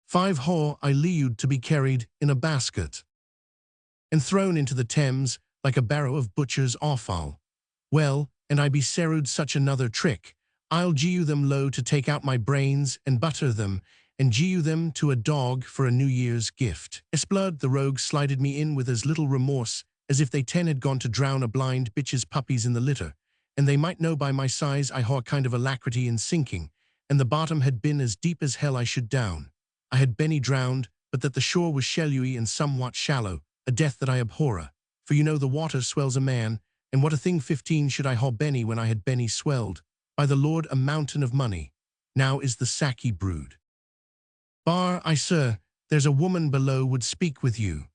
A: 5 Whore I lead to be carried in a basket, and thrown into the Thames, like a barrow of butcher's offal. Well, and I be served such another trick, I'll gie them low to take out my brains and butter them, and gie them to a dog for a New Year's gift. Esblood the rogue slided me in with as little remorse as if they 10 had gone to drown a blind bitch's puppies in the litter, and they might know by my size I haw a kind of alacrity in sinking, and the bottom had been as deep as hell I should down. I had Benny drowned, but that the shore was shelluy and somewhat shallow, a death that I abhorra, for you know the water swells a man, and what a thing 15 should I haw Benny when I had Benny swelled, by the Lord a mountain of money. Now is the saccy brood. Bar, I sir, there's a woman below would speak with you.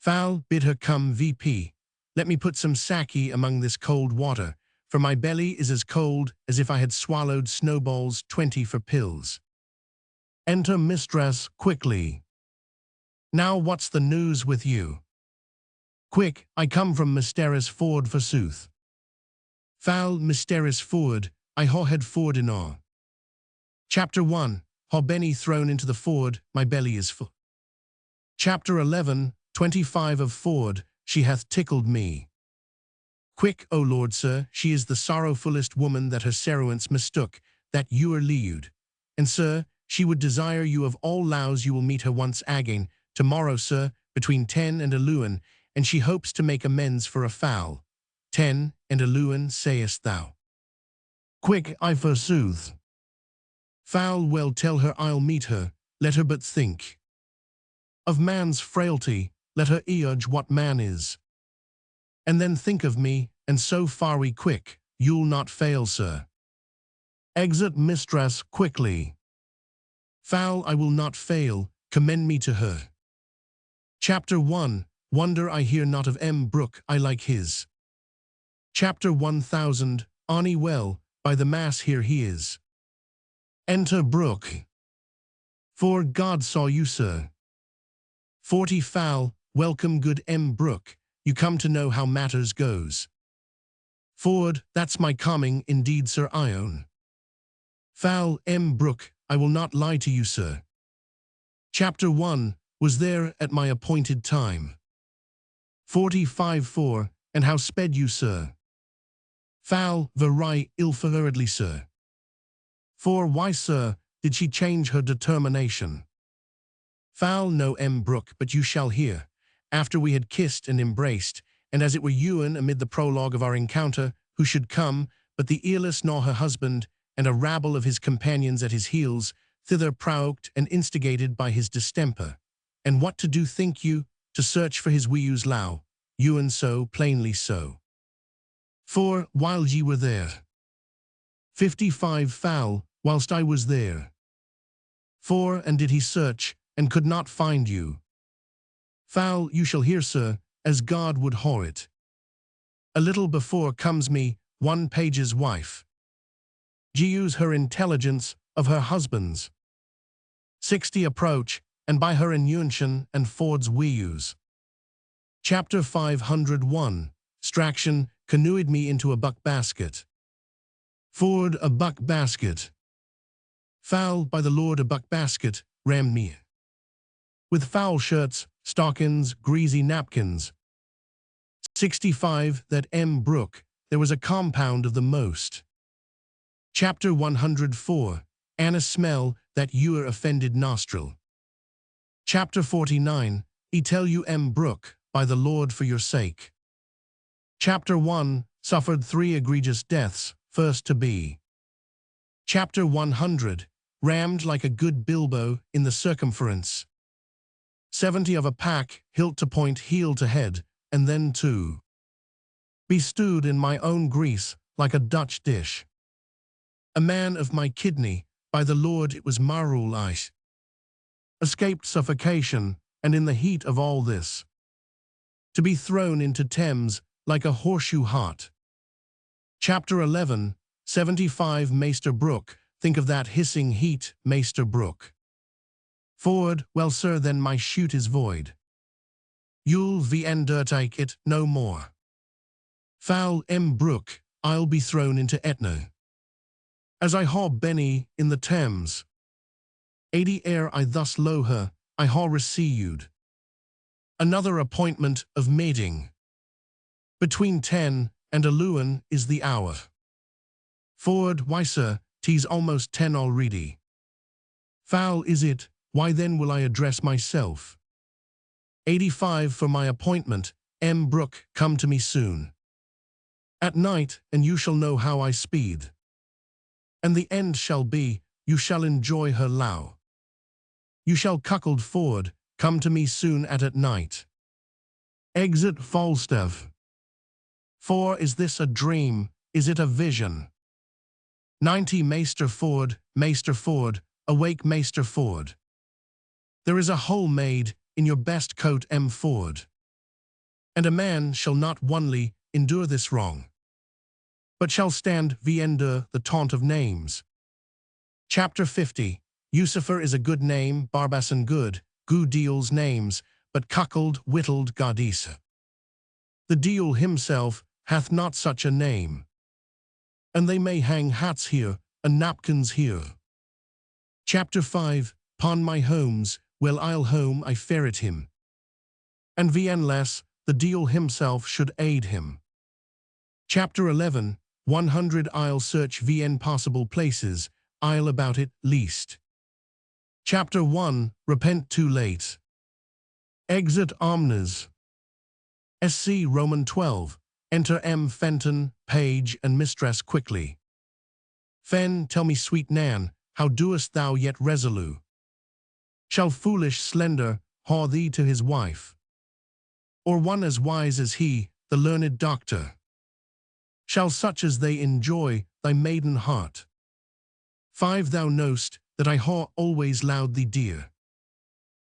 A: Fal, bid her come VP. Let me put some saccy among this cold water, for my belly is as cold as if I had swallowed snowballs 20 for pills. Enter mistress quickly. Now what's the news with you? Quick, I come from Mistress Ford forsooth. Fal, Mistress Ford, I haw had Ford in awe. Chapter 1. Haw Benny thrown into the Ford, my belly is full. Chapter 11. 25 of Ford, she hath tickled me. Quick, O Lord sir, she is the sorrowfullest woman that her servants mistook, that you are leud. And sir, she would desire you of all lows you will meet her once again, tomorrow sir, between 10 and 11, and she hopes to make amends for a foul. 10 and 11, sayest thou. Quick, I forsooth. Foul, well tell her I'll meet her, let her but think. Of man's frailty, let her judge what man is. And then think of me, and so far we quick, you'll not fail, sir. Exit mistress quickly. Foul, I will not fail, commend me to her. Chapter 1, Wonder I hear not of M. Brooke, I like his. Chapter 1000, Arnie well, by the mass here he is. Enter Brooke. For God saw you, sir. 40 Foul, welcome good M. Brooke, you come to know how matters goes. Ford, that's my coming, indeed, sir, I own. Foul, M. Brooke, I will not lie to you, sir. Chapter 1, was there at my appointed time. 45 4, and how sped you, sir? Foul, very ill-favoredly, sir. For why, sir, did she change her determination? Foul, no M. Brooke, but you shall hear. After we had kissed and embraced, and as it were Ewan amid the prologue of our encounter, who should come, but the earless nor her husband, and a rabble of his companions at his heels, thither provoked and instigated by his distemper. And what to do, think you? To search for his weeus low, Ewan so, plainly so. For, while ye were there. 55 Foul, whilst I was there. For, and did he search, and could not find you? Foul, you shall hear, sir, as God would haw it. A little before comes me, one page's wife. Use her intelligence of her husband's. 60 approach, and by her inuntion and Ford's weeus. Chapter 501, Straction, canoed me into a buck basket. Ford, a buck basket. Foul, by the Lord, a buck basket, rammed me. With foul shirts, stockings, greasy napkins. 65, that M. Brooke, there was a compound of the most. Chapter 104, Anna smell, that ewer offended nostril. Chapter 49, tell you M. Brooke, by the Lord for your sake. Chapter 1, suffered 3 egregious deaths, first to be. Chapter 100, rammed like a good bilbo in the circumference. 70 of a pack, hilt to point, heel to head, and then to be stewed in my own grease, like a Dutch dish. A man of my kidney, by the Lord it was marul ice. Escaped suffocation, and in the heat of all this, to be thrown into Thames, like a horseshoe heart. Chapter 11, 75 Maester Brooke, think of that hissing heat, Maester Brooke. Ford, well, sir, then my shoot is void. You'll undertake it no more. Foul M. Brooke, I'll be thrown into Etna. As I haw Benny in the Thames. 80 ere I thus low her, I haw received another appointment of mating. Between 10 and 11 is the hour. Ford, why, sir, 'tis almost 10 already. Foul is it, why then will I address myself. 85 for my appointment, M. Brooke, come to me soon. At night, and you shall know how I speed. And the end shall be, you shall enjoy her low. You shall cuckold Ford, come to me soon at night. Exit Falstaff. For is this a dream, is it a vision? 90 Maester Ford, awake Maester Ford. There is a hole made in your best coat, M. Ford. And a man shall not only endure this wrong, but shall stand endure the taunt of names. Chapter 50, Lucifer is a good name, Barbasan good deals names, but cuckold, whittled goddess. The deal himself hath not such a name. And they may hang hats here, and napkins here. Chapter 5, Pon my homes, well I'll home I ferret him. And unless the deal himself should aid him. Chapter 11, 100 I'll search possible places, I'll about it least. Chapter 1, Repent too late. Exit omnes. SC Roman 12, enter M. Fenton, page and mistress quickly. Fen, tell me sweet Nan, how doest thou yet resolute? Shall foolish slender haw thee to his wife? Or one as wise as he, the learned doctor. Shall such as they enjoy thy maiden heart. 5. Thou know'st that I ha always loud thee dear,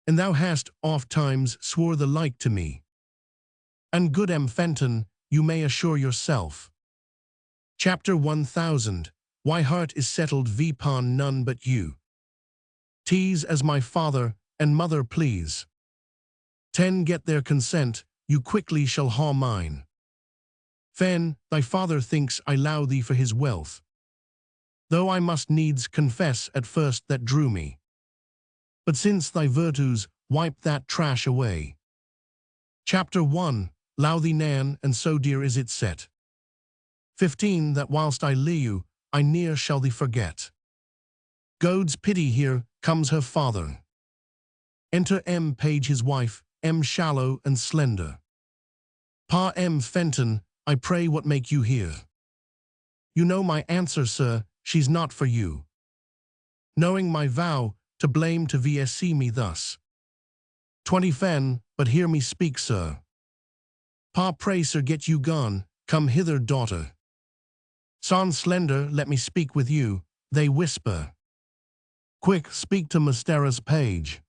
A: and thou hast oft times swore the like to me. And good Fenton, you may assure yourself. Chapter 1000. Why heart is settled vpon none but you. Tease as my father and mother please. 10. Get their consent, you quickly shall ha mine. Fen, thy father thinks I low thee for his wealth, though I must needs confess at first that drew me. But since thy virtues wipe that trash away. Chapter 1. Low thee Nan, and so dear is it set. 15. That whilst I lie you, I ne'er shall thee forget. Goad's pity here comes her father. Enter Page his wife, shallow and slender. Pa Fenton, I pray what make you here? You know my answer, sir, she's not for you. Knowing my vow, to blame to VSC me thus. 20. Fen, but hear me speak, sir. Pa pray sir get you gone, come hither daughter. Son slender, let me speak with you, they whisper. Quick, speak to Mistress Page.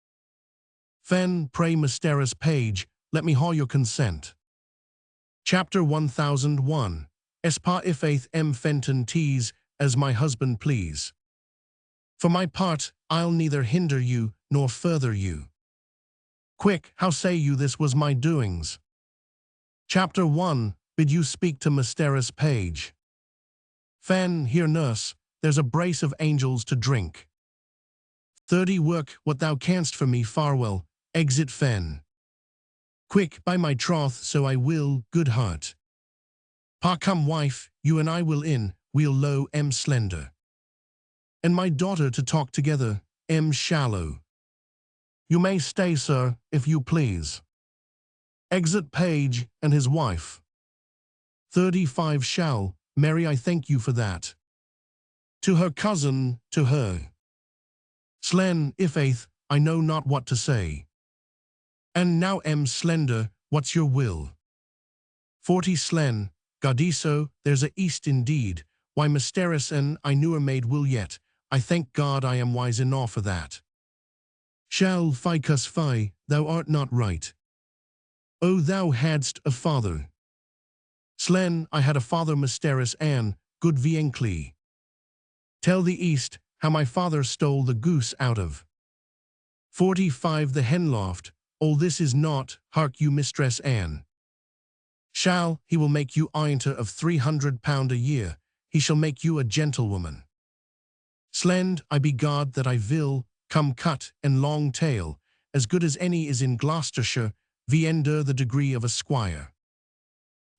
A: Fen, pray Mistress Page, let me haw your consent. Chapter 1001. Espa ifaith Fenton tease, as my husband please. For my part, I'll neither hinder you, nor further you. Quick, how say you this was my doings? Chapter 1. Bid you speak to Mistress Page. Fen, here nurse, there's a brace of angels to drink. 30. Work what thou canst for me, farewell, exit Fen. Quick, by my troth, so I will, good heart. Pa come wife, you and I will in, we'll low slender. And my daughter to talk together, shallow. You may stay, sir, if you please. Exit Page and his wife. 35. Shall, Mary, I thank you for that. To her cousin, to her. Slen, ifaith, I know not what to say. And now slender, what's your will? 40. Slen, Godiso, there's a east indeed, why Mistress Anne I newer maid will yet, I thank God I am wise enough for that. Shall ficus fi, thou art not right. O thou hadst a father. Slen, I had a father Mistress Anne, good viencly. Tell the east, how my father stole the goose out of. 45. The henloft, all this is not, hark you Mistress Anne. Shall, he will make you einte of £300 a year, he shall make you a gentlewoman. Slend, I be God that I will, come cut and long tail, as good as any is in Gloucestershire, viender the degree of a squire.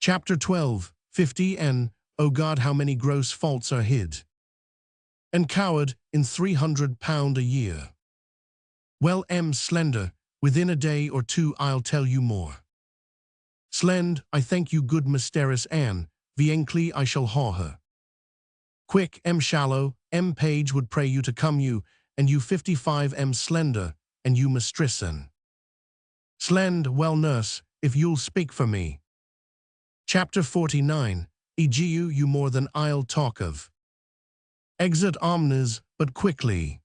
A: Chapter 12. 50. And, O God, how many gross faults are hid and coward in £300 a year. Well, slender, within a day or two I'll tell you more. Slend, I thank you good Mistress Anne, viencly I shall haw her. Quick, shallow, Page would pray you to come you, and you 55 slender, and you Mistress Anne. Slend, well nurse, if you'll speak for me. Chapter 49. Egu you more than I'll talk of. Exit omnes, but quickly.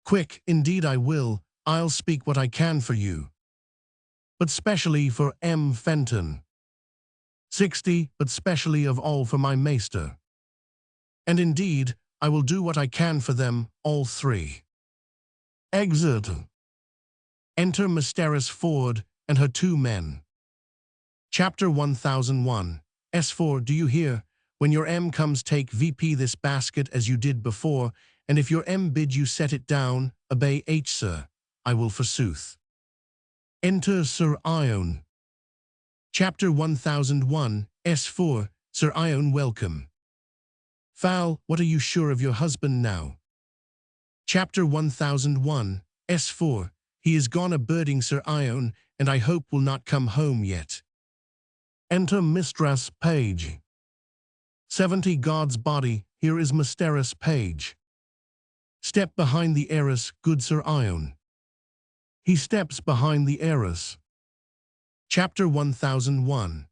A: Quick, indeed I will, I'll speak what I can for you. But specially for Fenton. 60. But specially of all for my maester. And indeed, I will do what I can for them, all three. Exit. Enter Mistress Ford and her 2 men. Chapter 1001. S4, do you hear? When your comes, take VP this basket as you did before, and if your bid you set it down, obey sir, I will forsooth. Enter Sir Ione. Chapter 1001. S4, Sir Ione welcome. Fowl, what are you sure of your husband now? Chapter 1001. S4, he is gone a-birding Sir Ione, and I hope will not come home yet. Enter Mistress Page. 70. God's body, here is Mistress Page. Step behind the heiress, good Sir Ione. He steps behind the heiress. Chapter 1001.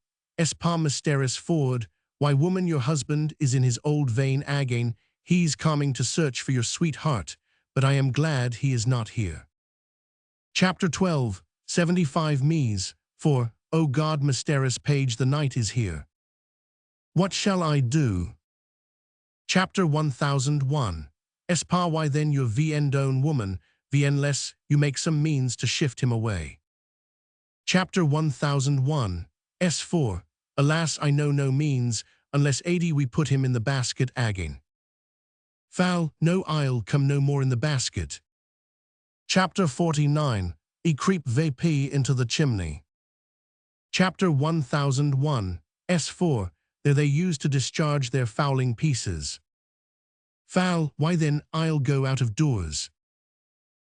A: par Mistress Ford, why woman your husband is in his old vein again, he's coming to search for your sweetheart, but I am glad he is not here. Chapter 12, 75 Me's, for, O God Mistress Page the night is here. What shall I do? Chapter 1001, par why then your own woman, unless you make some means to shift him away. Chapter 1001, S4, alas I know no means, unless 80 we put him in the basket again. Foul, no I'll come no more in the basket. Chapter 49, creep VP into the chimney. Chapter 1001, S4, there they use to discharge their fouling pieces. Foul, why then I'll go out of doors.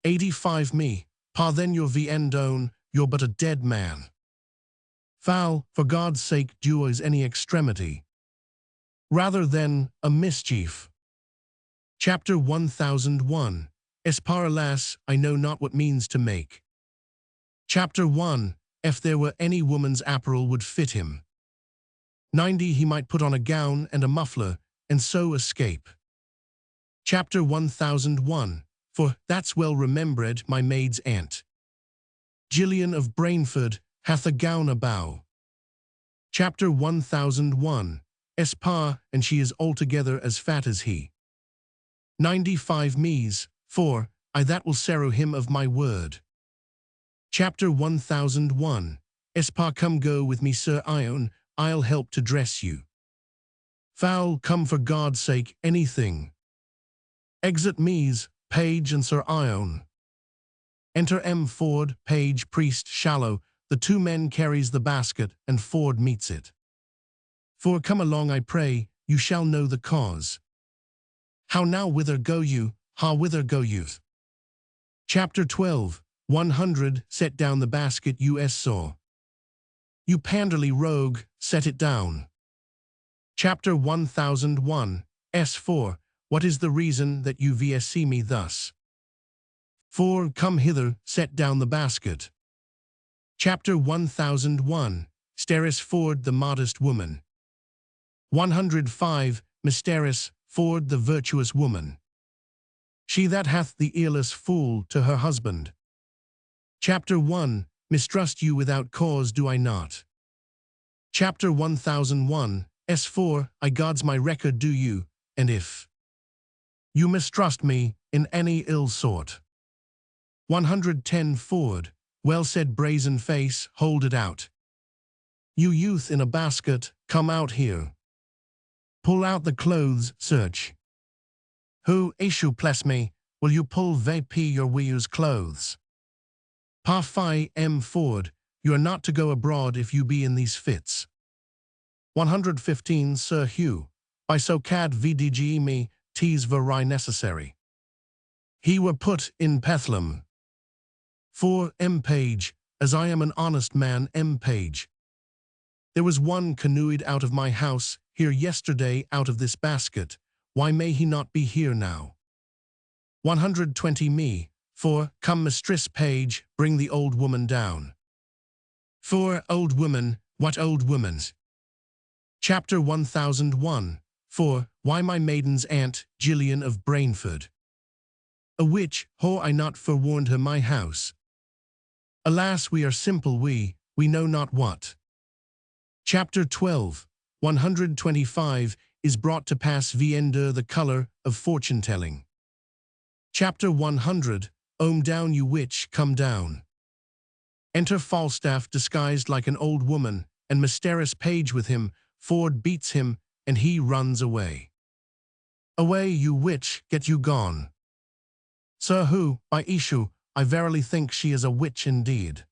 A: 85 Me, par then your own, you're but a dead man. Foul, for God's sake do as any extremity, rather than a mischief. Chapter 1001, par alas, I know not what means to make. Chapter 1, if there were any woman's apparel would fit him. 90 he might put on a gown and a muffler, and so escape. Chapter 1001, for that's well remembered my maid's aunt, Gillian of Brainford, hath a gown a bow. Chapter 1001, par, and she is altogether as fat as he. 95 Me's, for, I that will sorrow him of my word. Chapter 1001, par come go with me Sir Ion, I'll help to dress you. Foul, come for God's sake, anything. Exit Me's, Page and Sir Ion. Enter M. Ford, Page, Priest, Shallow, the two men carries the basket, and Ford meets it. For come along I pray, you shall know the cause. How now whither go you, ha whither go you? Chapter 12, 100, set down the basket you saw. You panderly rogue, set it down. Chapter 1001, S4, what is the reason that you see me thus? For, come hither, set down the basket. Chapter 1001, Mistress Ford the modest woman. 105, Mistress Ford the virtuous woman. She that hath the earless fool to her husband. Chapter 1, mistrust you without cause do I not. Chapter 1001, S4, I God's my record do you, and if you mistrust me in any ill sort. 110 Ford, well said brazen face, hold it out. You youth in a basket, come out here. Pull out the clothes, search. Who, issue bless me, will you pull VP your weir's clothes? Parfait M. Ford, you are not to go abroad if you be in these fits. 115 Sir Hugh, by so cad vdg me, tease veri necessary. He were put in Pethlum. 4 M. Page, as I am an honest man M. Page. There was one canoed out of my house, here yesterday out of this basket, why may he not be here now? 120 Me, for, come Mistress Page, bring the old woman down. 4 Old woman, what old woman's? Chapter 1001, for, why my maiden's aunt, Gillian of Brainford. A witch, ho I not forewarned her my house. Alas we are simple we know not what. Chapter 12, 125, is brought to pass viender the colour of fortune-telling. Chapter 100, down you witch, come down. Enter Falstaff disguised like an old woman, and Mistress Page with him, Ford beats him, and he runs away. Away you witch, get you gone. Sir Hugh, by issue, I verily think she is a witch indeed.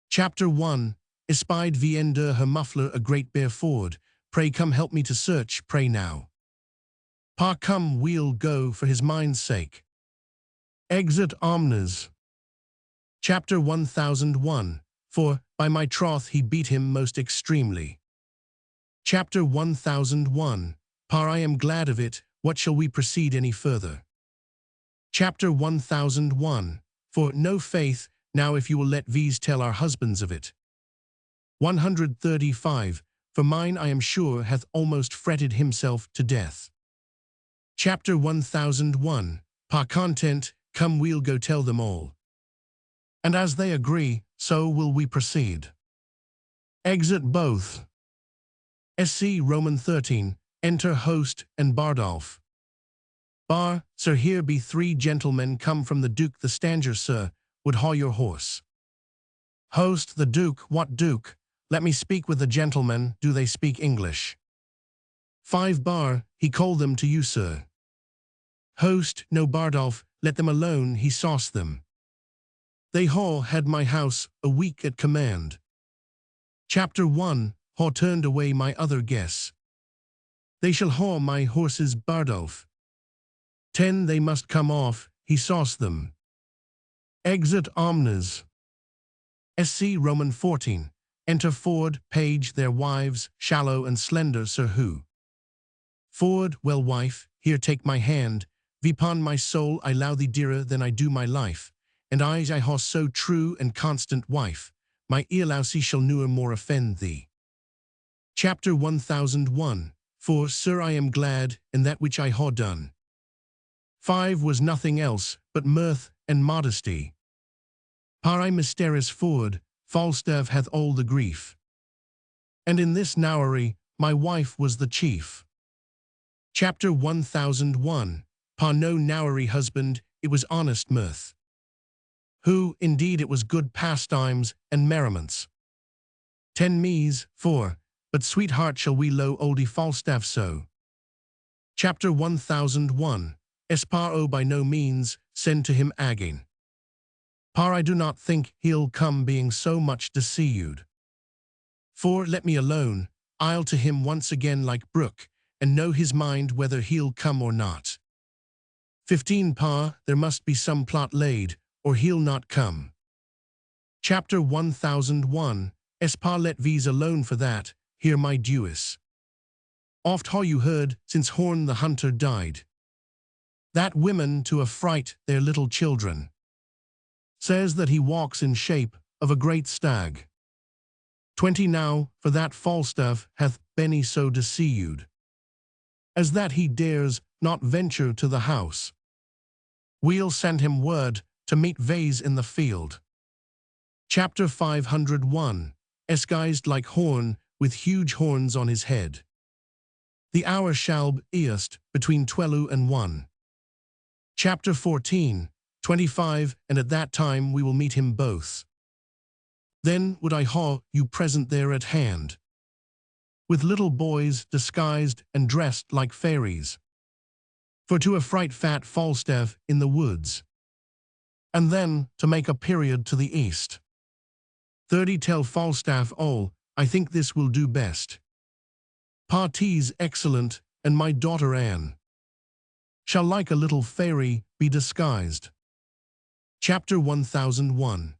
A: Chapter 1, espied viender her muffler a great bear Ford, pray come help me to search, pray now. Pa come we'll go for his mind's sake. Exit omnes. Chapter 1001, for, by my troth he beat him most extremely. Chapter 1001, par I am glad of it, what shall we proceed any further? Chapter 1001, for, no faith, now if you will let these tell our husbands of it. 135. For mine, I am sure, hath almost fretted himself to death. Chapter 1001. Par content, come we'll go tell them all. And as they agree, so will we proceed. Exit both. SC Roman 13. Enter host and Bardolph. Bar, sir, here be 3 gentlemen come from the Duke the Stanger, sir, would haw your horse. Host, the Duke, what Duke? Let me speak with the gentlemen, do they speak English? 5 Bar, he called them to you, sir. Host, no Bardolph, let them alone, he sauce them. They haw had my house a week at command. Chapter 1. Haw turned away my other guests. They shall haw my horses, Bardolph. 10 They must come off, he sauce them. Exit omnes. SC Roman 14. Enter Ford, page, their wives, shallow and slender, Sir Hugh. Ford, well, wife, here take my hand, vipon my soul I low thee dearer than I do my life, and I haw so true and constant wife, my earlousy shall newer more offend thee. Chapter 1001. For, sir, I am glad, in that which I haw done. 5 Was nothing else, but mirth and modesty. Par I Mistress Ford, Falstaff hath all the grief. And in this nowery, my wife was the chief. Chapter 1001. Par no nowery husband, it was honest mirth. Who, indeed, it was good pastimes and merriments. 10 Mees, 4. But sweetheart shall we low oldie Falstaff so. Chapter 1001. Par O by no means, send to him again. Par I do not think he'll come being so much deceived. For let me alone, I'll to him once again like Brooke, and know his mind whether he'll come or not. 15 Par, there must be some plot laid, or he'll not come. Chapter 1001. Par let these alone for that, hear my Duis. Oft haw you heard, since Horn the hunter died, that women to affright their little children, says that he walks in shape of a great stag. 20 Now, for that Falstaff hath Benny so deceived, as that he dares not venture to the house. We'll send him word to meet Vase in the field. Chapter 501. Esguised like Horn, with huge horns on his head. The hour shall be east between 12 and 1. Chapter 14. 25 And at that time we will meet him both. Then would I haw you present there at hand, with little boys disguised and dressed like fairies, for to affright fat Falstaff in the woods, and then to make a period to the east. 30 Tell Falstaff all, I think this will do best. Parties excellent, and my daughter Anne shall like a little fairy be disguised. Chapter 1001.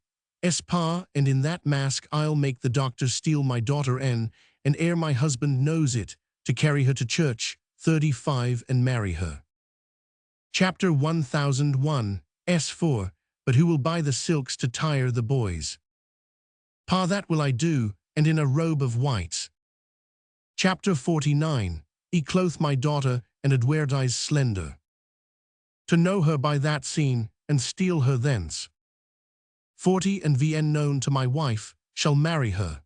A: Par, and in that mask I'll make the doctor steal my daughter Anne, and ere my husband knows it, to carry her to church, 35 and marry her. Chapter 1001. S4. But who will buy the silks to tire the boys? Par that will I do, and in a robe of white. Chapter 49. Clothe my daughter, and advertise slender, to know her by that scene, and steal her thence. 40 And VN known to my wife, shall marry her.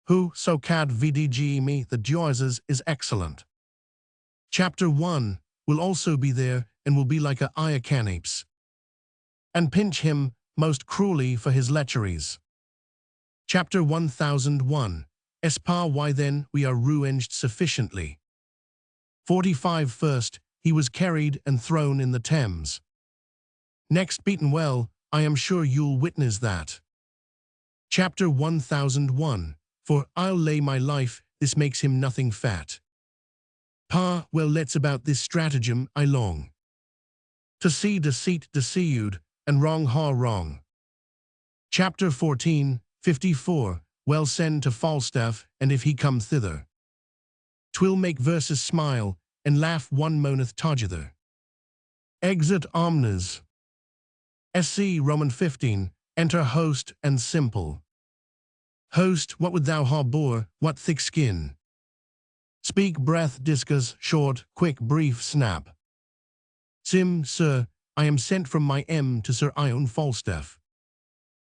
A: Who, so cad VDG me, the Joises is excellent. Chapter 1. Will also be there, and will be like a Iacanaps, and pinch him most cruelly for his lecheries. Chapter 1001. Par why then we are ruinged sufficiently. 45 First, he was carried and thrown in the Thames. Next beaten well, I am sure you'll witness that. Chapter 1001. For I'll lay my life, this makes him nothing fat. Pa, well, let's about this stratagem I long to see deceit deceived, and wrong haw wrong. Chapter 14. 54. Well, send to Falstaff, and if he come thither, 'twill make verses smile, and laugh one moaneth together. Exit omnes. SC Roman 15. Enter host and simple. Host, what would thou ha bore, what thick skin? Speak, breath, discus, short, quick, brief, snap. Sim, sir, I am sent from my to Sir Ion Falstaff.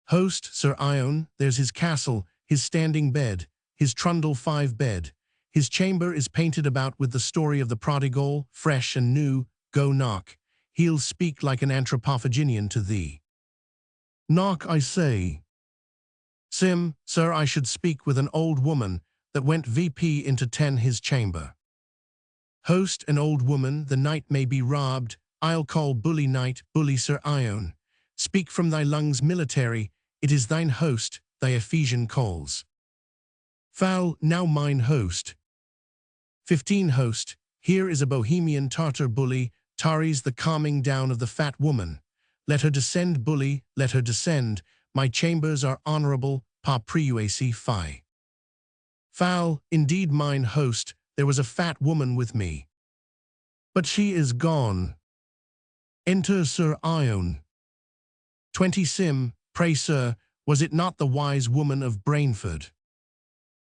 A: Host, Sir Ion, there's his castle, his standing bed, his trundle 5 bed. His chamber is painted about with the story of the prodigal, fresh and new. Go knock. He'll speak like an anthropophaginian to thee. Knock, I say. Sim, sir, I should speak with an old woman that went VP into 10 his chamber. Host, an old woman, the night may be robbed. I'll call bully knight, bully Sir Ion. Speak from thy lungs military, it is thine host, thy Ephesian calls. Foul, now mine host. 15 host, here is a Bohemian Tartar bully, Taris the calming down of the fat woman. Let her descend, bully, let her descend. My chambers are honorable, pa priuaci fi. Foul, indeed mine host, there was a fat woman with me. But she is gone. Enter Sir Ion. 20 Sim, pray sir, was it not the wise woman of Brainford?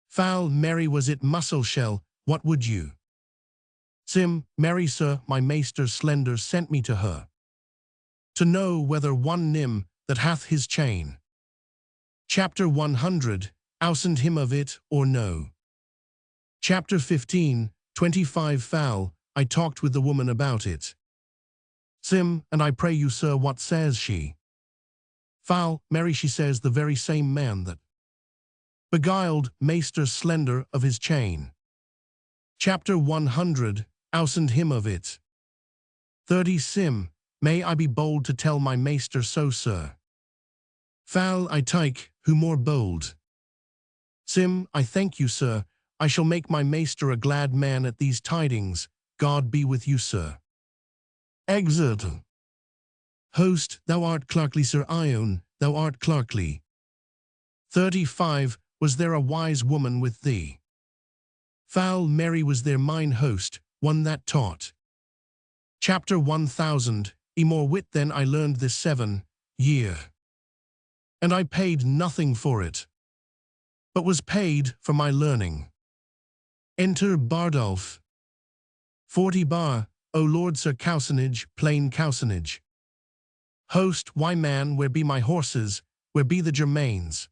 A: Foul, Mary, was it Musselshell, what would you? Sim, Mary sir, my maester slender sent me to her. To know whether one nim that hath his chain. Chapter 100, ousend him of it or no. Chapter 15, 25 Foul, I talked with the woman about it. Sim, and I pray you sir, what says she? Foul, Mary, she says the very same man that beguiled maester slender of his chain. Chapter 100, ousend him of it. 30 Sim, may I be bold to tell my maester so, sir? Foul, I take, who more bold? Sim, I thank you, sir. I shall make my maester a glad man at these tidings. God be with you, sir. Exit. Host, thou art clerkly, Sir Ion, thou art clerkly. 35, was there a wise woman with thee? Foul, Mary, was there mine host, one that taught. Chapter 1000, more wit than I learned this 7 year. And I paid nothing for it, but was paid for my learning. Enter Bardolph. 40 Bar, O Lord Sir Cousinage, plain Cousinage. Host, why man, where be my horses, where be the germains?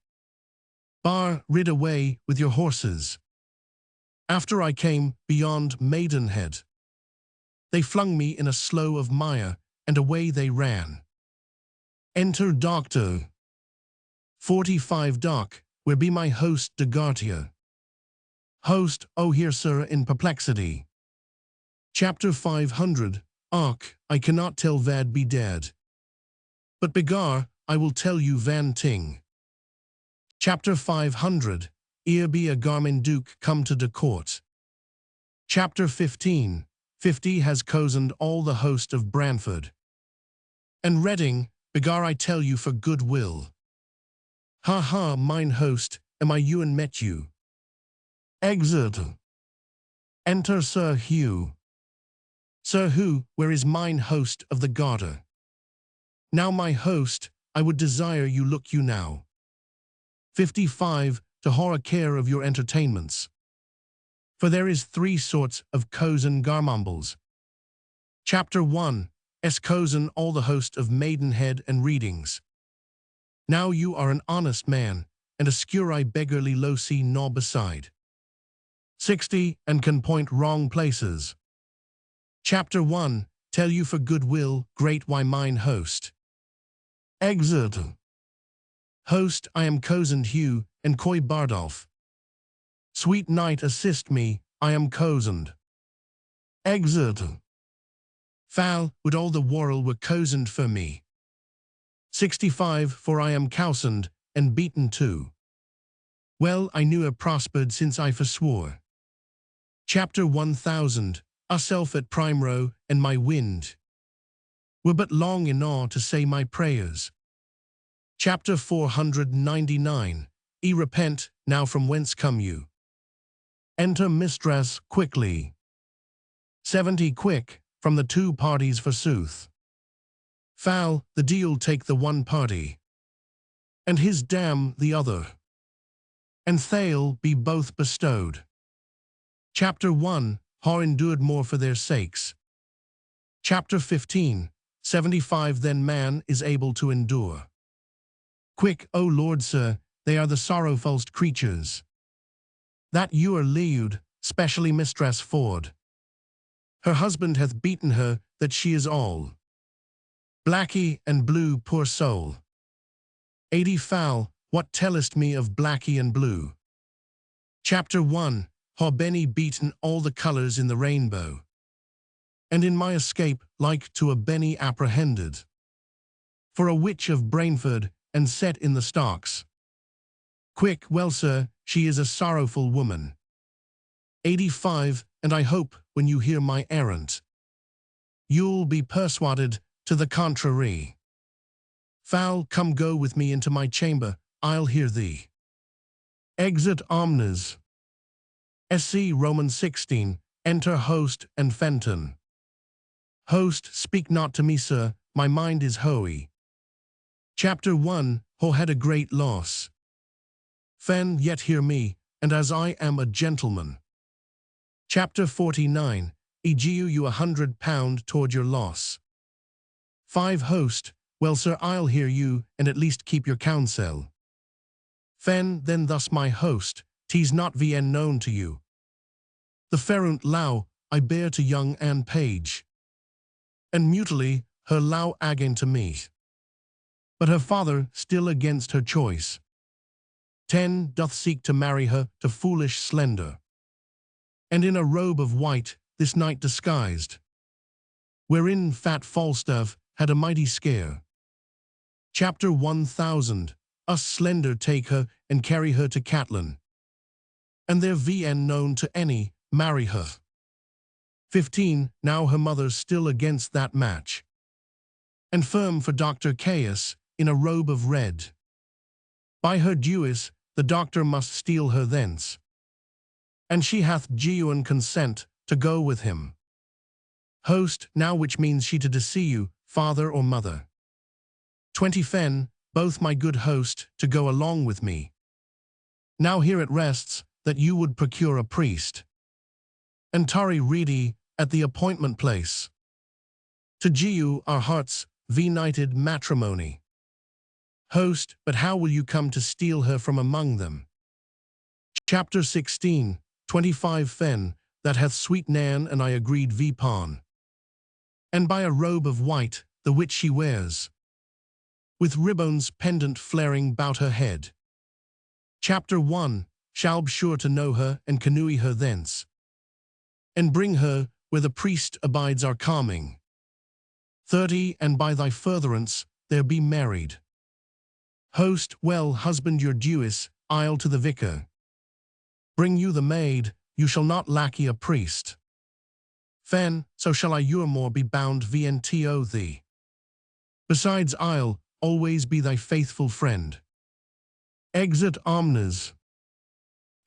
A: Bar, rid away with your horses. After I came beyond Maidenhead, they flung me in a slough of mire, and away they ran. Enter Doctor. 45 Doc, where be my host de Gartia? Host, O here sir, in perplexity. Chapter 500, Och, I cannot tell vad be dead. But begar, I will tell you van ting. Chapter 500, ere be a Garmin Duke come to de court. Chapter 15, 50 has cozened all the host of Branford. And Reading, begar I tell you for good will. Ha ha, mine host, am I you and met you? Exit. Enter Sir Hugh. Sir Hugh, where is mine host of the Garter? Now my host, I would desire you look you now. 55, to horror care of your entertainments. For there is 3 sorts of cozen garmumbles. Chapter 1, cozen all the host of Maidenhead and readings. Now you are an honest man, and a scurry beggarly low see gnaw beside. 60, and can point wrong places. Chapter 1, tell you for good will, great why mine host. Exit. Host, I am cozened Hugh, and coy Bardolph. Sweet knight, assist me, I am cozened. Exit. Foul, would all the world were cozened for me. 65, for I am cozened, and beaten too. Well, I knew a prospered since I forswore. Chapter 1000, Ourself at Primrow, and my wind were but long in awe to say my prayers. Chapter 499, repent, now from whence come you? Enter Mistress quickly. 70 quick, from the 2 parties forsooth. Foul, the deal take the one party, and his damn the other. and they'll be both bestowed. Chapter 1, Har endured more for their sakes. Chapter 15, 75 Then man is able to endure. Quick, O Lord Sir, they are the sorrowfulst creatures. That you are lewd, specially Mistress Ford. Her husband hath beaten her, that she is all blacky and blue, poor soul. 80 Foul, what tellest me of blacky and blue? Chapter 1, Har Benny beaten all the colours in the rainbow, and in my escape like to a Benny apprehended, for a witch of Brainford, and set in the stocks. Quick, well sir, she is a sorrowful woman. 85 And I hope, when you hear my errand, you'll be persuaded to the contrary. Foul, come go with me into my chamber, I'll hear thee. Exit omnes. SC Romans 16, enter host and Fenton. Host, speak not to me, sir, my mind is hoey. Chapter 1, Ho had a great loss. Fen, yet hear me, and as I am a gentleman. Chapter 49, Egiu you £100 toward your loss. 5 Host, well sir, I'll hear you, and at least keep your counsel. Fen, then thus my host, 'tis not vn known to you. The ferunt Lau I bear to young Anne Page, and mutily her Lau again to me. But her father still against her choice. 10 Doth seek to marry her to foolish slender, and in a robe of white this night disguised, wherein fat Falstaff had a mighty scare. Chapter 1000, Us slender take her and carry her to Catlin, and there vn known to any, marry her. 15 Now her mother still against that match, and firm for Dr. Caius in a robe of red. By her Jewess the doctor must steal her thence, and she hath genuine consent to go with him. Host, now which means she to deceive you, father or mother? 20 Fen, both my good host, to go along with me. Now here it rests, that you would procure a priest, and tarry ready at the appointment place, to Giu our hearts united matrimony. Host, but how will you come to steal her from among them? Chapter 16, 25 Fen, that hath sweet Nan and I agreed vpon, and by a robe of white, the which she wears, with ribbons pendant flaring bout her head. Chapter 1, shall be sure to know her and canoe her thence, and bring her where the priest abides our calming. 30 And by thy furtherance there be married. Host, well husband your Jewess, I'll to the vicar. Bring you the maid, you shall not lackey a priest. Fen, so shall I more be bound vnto thee. Besides I'll always be thy faithful friend. Exit omnes.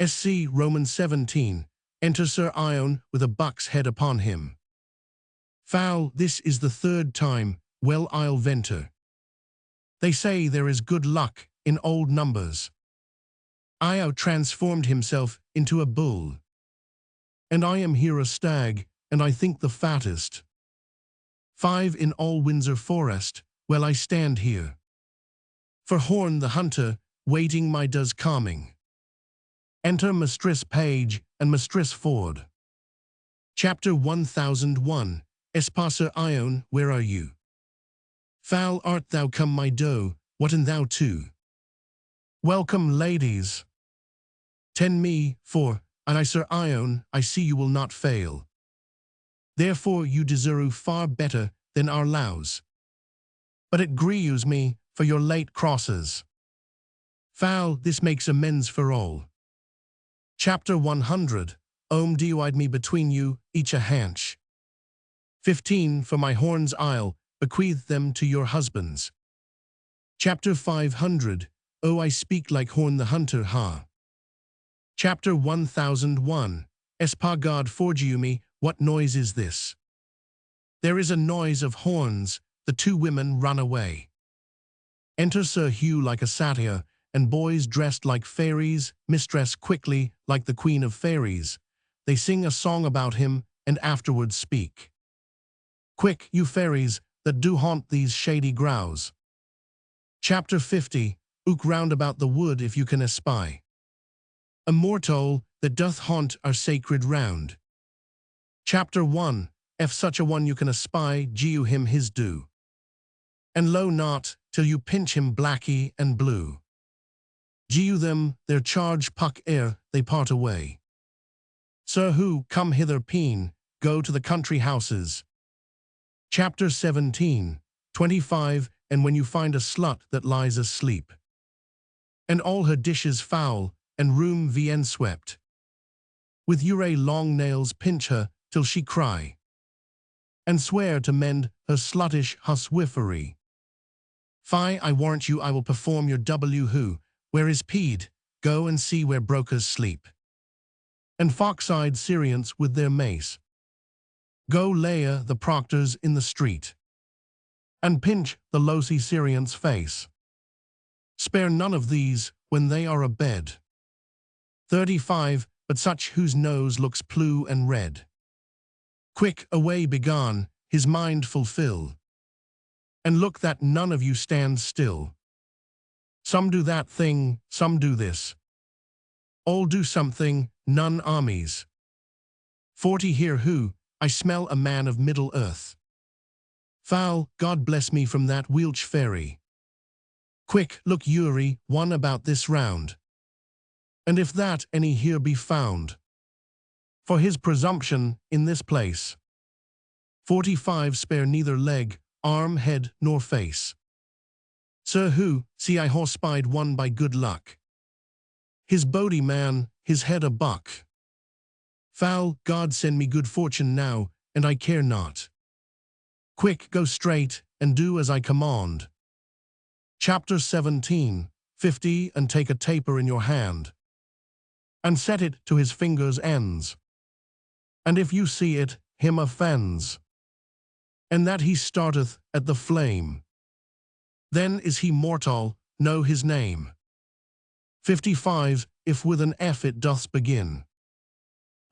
A: SC Romans 17, enter Sir Ion with a buck's head upon him. Foul, this is the 3rd time, well I'll venture. They say there is good luck in old numbers. Io transformed himself into a bull, and I am here a stag, and I think the fattest. 5 In all Windsor forest, well I stand here, for Horn the hunter, waiting my does calming. Enter Mistress Page and Mistress Ford. Chapter 1001, Esparser Ion, where are you? Foul art thou come my doe, what and thou too? Welcome ladies. 10 Me, for, and I Sir Ion, I see you will not fail. Therefore you deserve far better than our lows. But it grieves me for your late crosses. Foul, this makes amends for all. Chapter 100, divide me between you, each a hanch. 15 For my horns I'll bequeath them to your husbands. Chapter 500, I speak like Horn the hunter, ha. Chapter 1001, Espagard forgiu me, what noise is this? There is a noise of horns, the 2 women run away. Enter Sir Hugh like a satire, and boys dressed like fairies, mistress quickly like the queen of fairies. They sing a song about him, and afterwards speak. Quick, you fairies, that do haunt these shady grows. Chapter 50, Ook round about the wood if you can espy a mortal that doth haunt our sacred round. Chapter 1, if such a one you can espy, you him his due. And lo not, till you pinch him blacky and blue. You them, their charge puck ere they part away. Sir Hugh, come hither peen, go to the country houses. Chapter 17, 25, and when you find a slut that lies asleep, and all her dishes foul, and room bien swept, with your long nails pinch her till she cry, and swear to mend her sluttish huswiffery. Fie, I warrant you I will perform your Who, where is peed, go and see where brokers sleep, and fox-eyed Syrians with their mace. Go layer the proctors in the street, and pinch the lousy Syrian's face. Spare none of these when they are abed. 35, but such whose nose looks blue and red. Quick, away begone, his mind fulfill, and look that none of you stand still. Some do that thing, some do this. All do something, none armies. 40 here who, I smell a man of middle earth. Foul, God bless me from that Welsh fairy. Quick, look Uri, one about this round. And if that any here be found, for his presumption in this place. 45 spare neither leg, arm, head, nor face. Sir Hugh, see I horse-spied one by good luck. His body man, his head a buck. Foul, God send me good fortune now, and I care not. Quick, go straight, and do as I command. Chapter 17, 50, and take a taper in your hand, and set it to his fingers' ends. And if you see it, him offends, and that he starteth at the flame, then is he mortal, know his name. 55, if with an F it doth begin,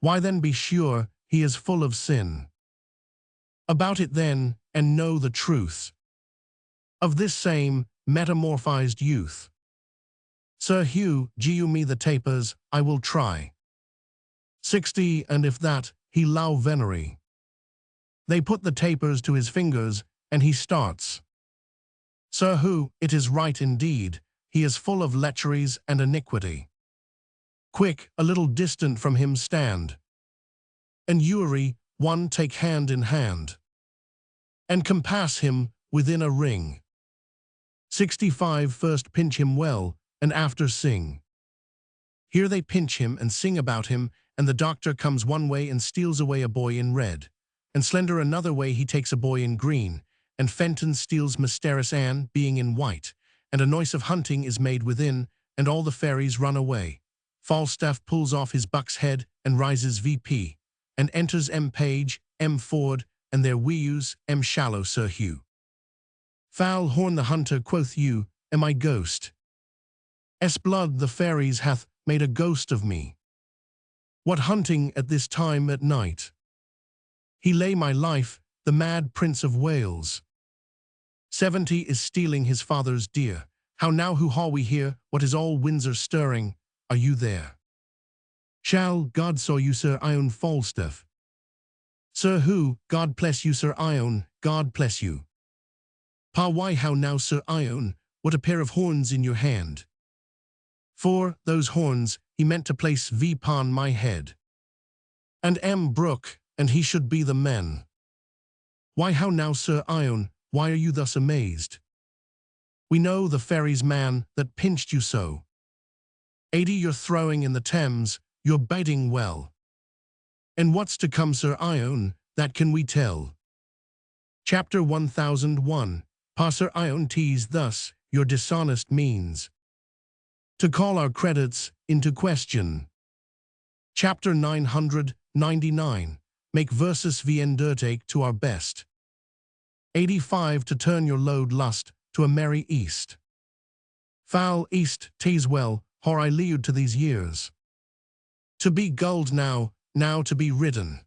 A: why then be sure he is full of sin. About it then, and know the truth of this same metamorphized youth. Sir Hugh, giu me the tapers, I will try. 60, and if that, he low venery. They put the tapers to his fingers, and he starts. Sir Hugh, it is right indeed, he is full of lecheries and iniquity. Quick, a little distant from him stand, and Uri, one take hand in hand, and compass him within a ring. 65, first pinch him well, and after sing. Here they pinch him and sing about him, and the doctor comes one way and steals away a boy in red, and Slender another way he takes a boy in green, and Fenton steals Mistress Anne, being in white, and a noise of hunting is made within, and all the fairies run away. Falstaff pulls off his buck's head and rises VP, and enters M. Page, M. Ford, and their weus, M. Shallow Sir Hugh. Foul horn the hunter, quoth you, am I ghost? S. blood the fairies hath made a ghost of me. What hunting at this time at night? He lay my life, the mad Prince of Wales. 70 is stealing his father's deer. How now who haw we here, what is all Windsor stirring, are you there? Shall God saw you Sir Ione Falstaff. Sir Hugh, God bless you Sir Ione, God bless you. Pa why how now Sir Ione, what a pair of horns in your hand. For those horns he meant to place upon my head. And M. Brooke, and he should be the men. Why how now Sir Ione, why are you thus amazed? We know the fairies man that pinched you so. 80 you're throwing in the Thames, you're biting well. And what's to come Sir Ione, that can we tell. Chapter 1001, Pa Sir Ione teased thus, your dishonest means to call our credits into question. Chapter 999, make versus we undertake to our best. 85 to turn your load lust to a merry east. Foul east, tease well, how I lead to these years. To be gulled now, now to be ridden.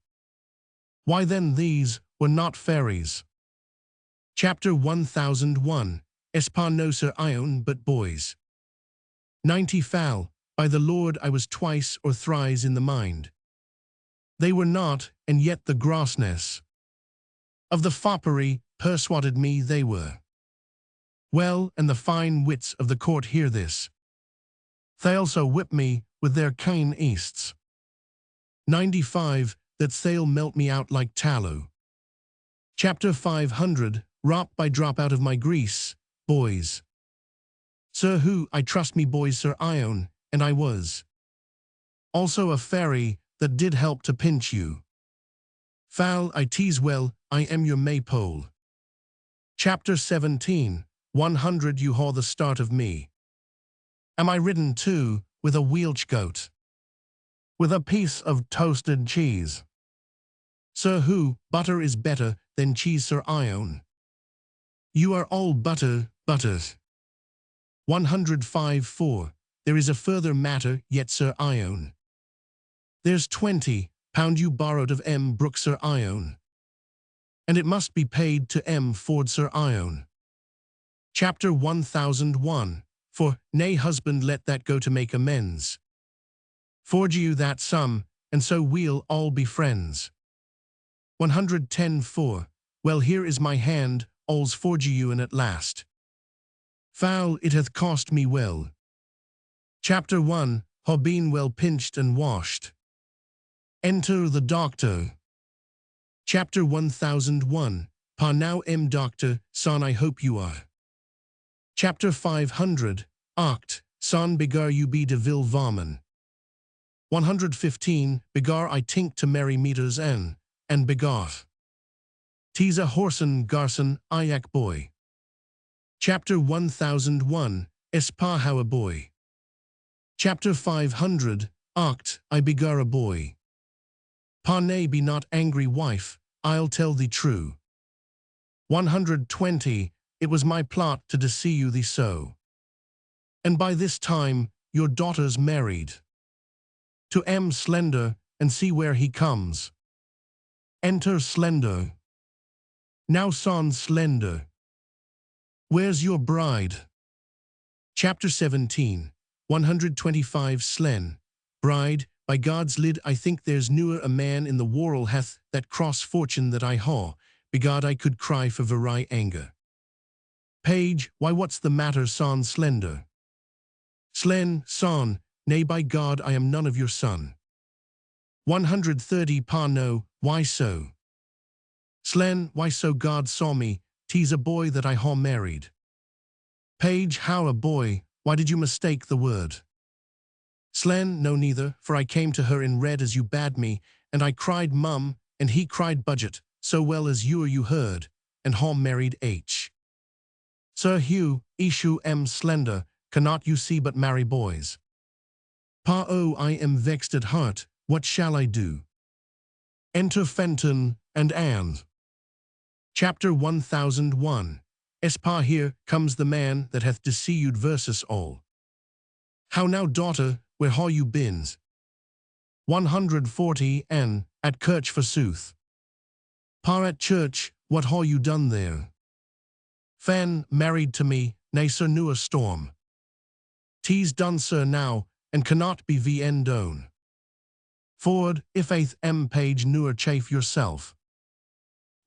A: Why then these were not fairies. Chapter 1001, Espar no Sir Ion but boys. 90 Foul, by the Lord I was twice or thrice in the mind. They were not, and yet the grossness of the foppery persuaded me they were. Well, and the fine wits of the court hear this. They also whip me with their cane easts. 95, that they'll melt me out like tallow. Chapter 500, Drop by drop out of my grease, boys. Sir Hugh, I trust me boys Sir Ion, and I was also a fairy that did help to pinch you. Foul, I tease well, I am your maypole. Chapter 17, 100 You haw the start of me. Am I ridden too, with a wheelch goat? With a piece of toasted cheese. Sir Hugh, butter is better than cheese Sir Ion. You are all butter, butters. 105 4, there is a further matter yet Sir Ion. There's 20 pound you borrowed of M. Brooke Sir Ion. And it must be paid to M. Ford Sir Ion. Chapter 1001, for, nay husband let that go to make amends. Forge you that sum, and so we'll all be friends. 110 4, well here is my hand, all's forge you in at last. Foul, it hath cost me well. Chapter 1, ha been well pinched and washed. Enter the doctor. Chapter 1001, pa now M. Doctor, son I hope you are. Chapter 500, Oct, son begar you be de vil varman. 115, begar I tink to merry meters and begar. Tease a horsen garson, Iac boy. Chapter 1001, Espa how a boy. Chapter 500, Oct, I begar a boy. Pa nay be not angry wife, I'll tell thee true. 120, it was my plot to deceive you thee so. And by this time, your daughter's married. To M. Slender, and see where he comes. Enter Slender. Now son Slender. Where's your bride? Chapter 17, 125 Slen. Bride, by God's lid I think there's newer a man in the world hath that cross fortune that I haw, begod I could cry for very anger. Page, why what's the matter son Slender? Slen, son, nay by God I am none of your son. 130 Pa no, why so? Slen, why so God saw me, tease a boy that I haw married. Page, how a boy, why did you mistake the word? Slen, no neither, for I came to her in red as you bade me, and I cried mum, and he cried budget, so well as you heard, and haw married H. Sir Hugh, issue M. Slender, cannot you see but marry boys? Pa oh I am vexed at heart, what shall I do? Enter Fenton and Anne. Chapter 1001, Espa here comes the man that hath deceived versus all. How now daughter, where haw you been? 140 N, at church forsooth. Pa at church, what haw you done there? Fan, married to me, nay sir knew a storm. Tease done sir now, and cannot be vn down. Ford, if ath M. Page newer chafe yourself.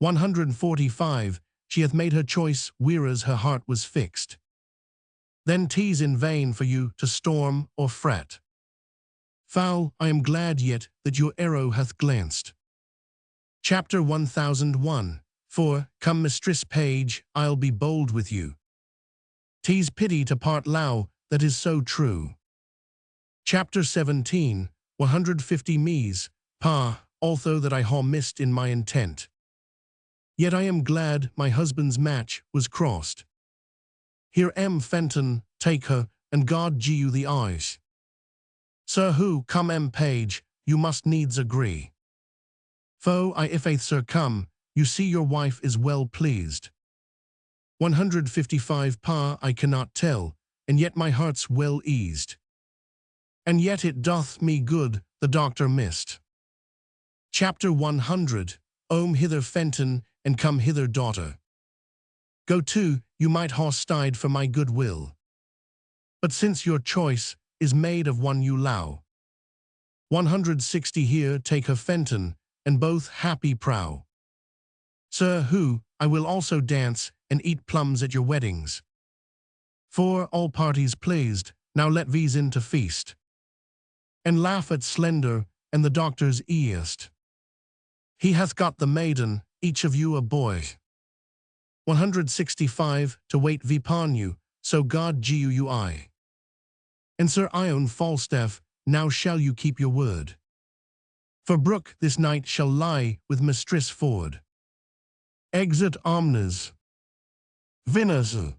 A: 145, she hath made her choice, whereas her heart was fixed. Then 'tis in vain for you to storm or fret. Foul, I am glad yet that your arrow hath glanced. Chapter 1001, for, come Mistress Page, I'll be bold with you. 'Tis pity to part low, that is so true. Chapter 17, 150 Mies, Pa, although that I haw missed in my intent. Yet I am glad my husband's match was crossed. Here M. Fenton, take her, and God gie you the eyes. Sir Hugh, come M. Page, you must needs agree. Foe, I if ath sir come, you see your wife is well pleased. 155 Pa, I cannot tell, and yet my heart's well eased. And yet it doth me good, the doctor missed. Chapter 100. Hither, Fenton, and come hither, daughter. Go to, you might hostide for my good will. But since your choice is made of one you low, 160 here take her Fenton, and both happy prow. Sir Hugh, I will also dance and eat plums at your weddings. For all parties pleased, now let these in to feast, and laugh at slender and the doctor's earst. He hath got the maiden, each of you a boy. 165 to wait upon you, so God gui. And Sir Ion Falstaff, now shall you keep your word. For Brooke this night shall lie with Mistress Ford. Exit omnes. Windsor.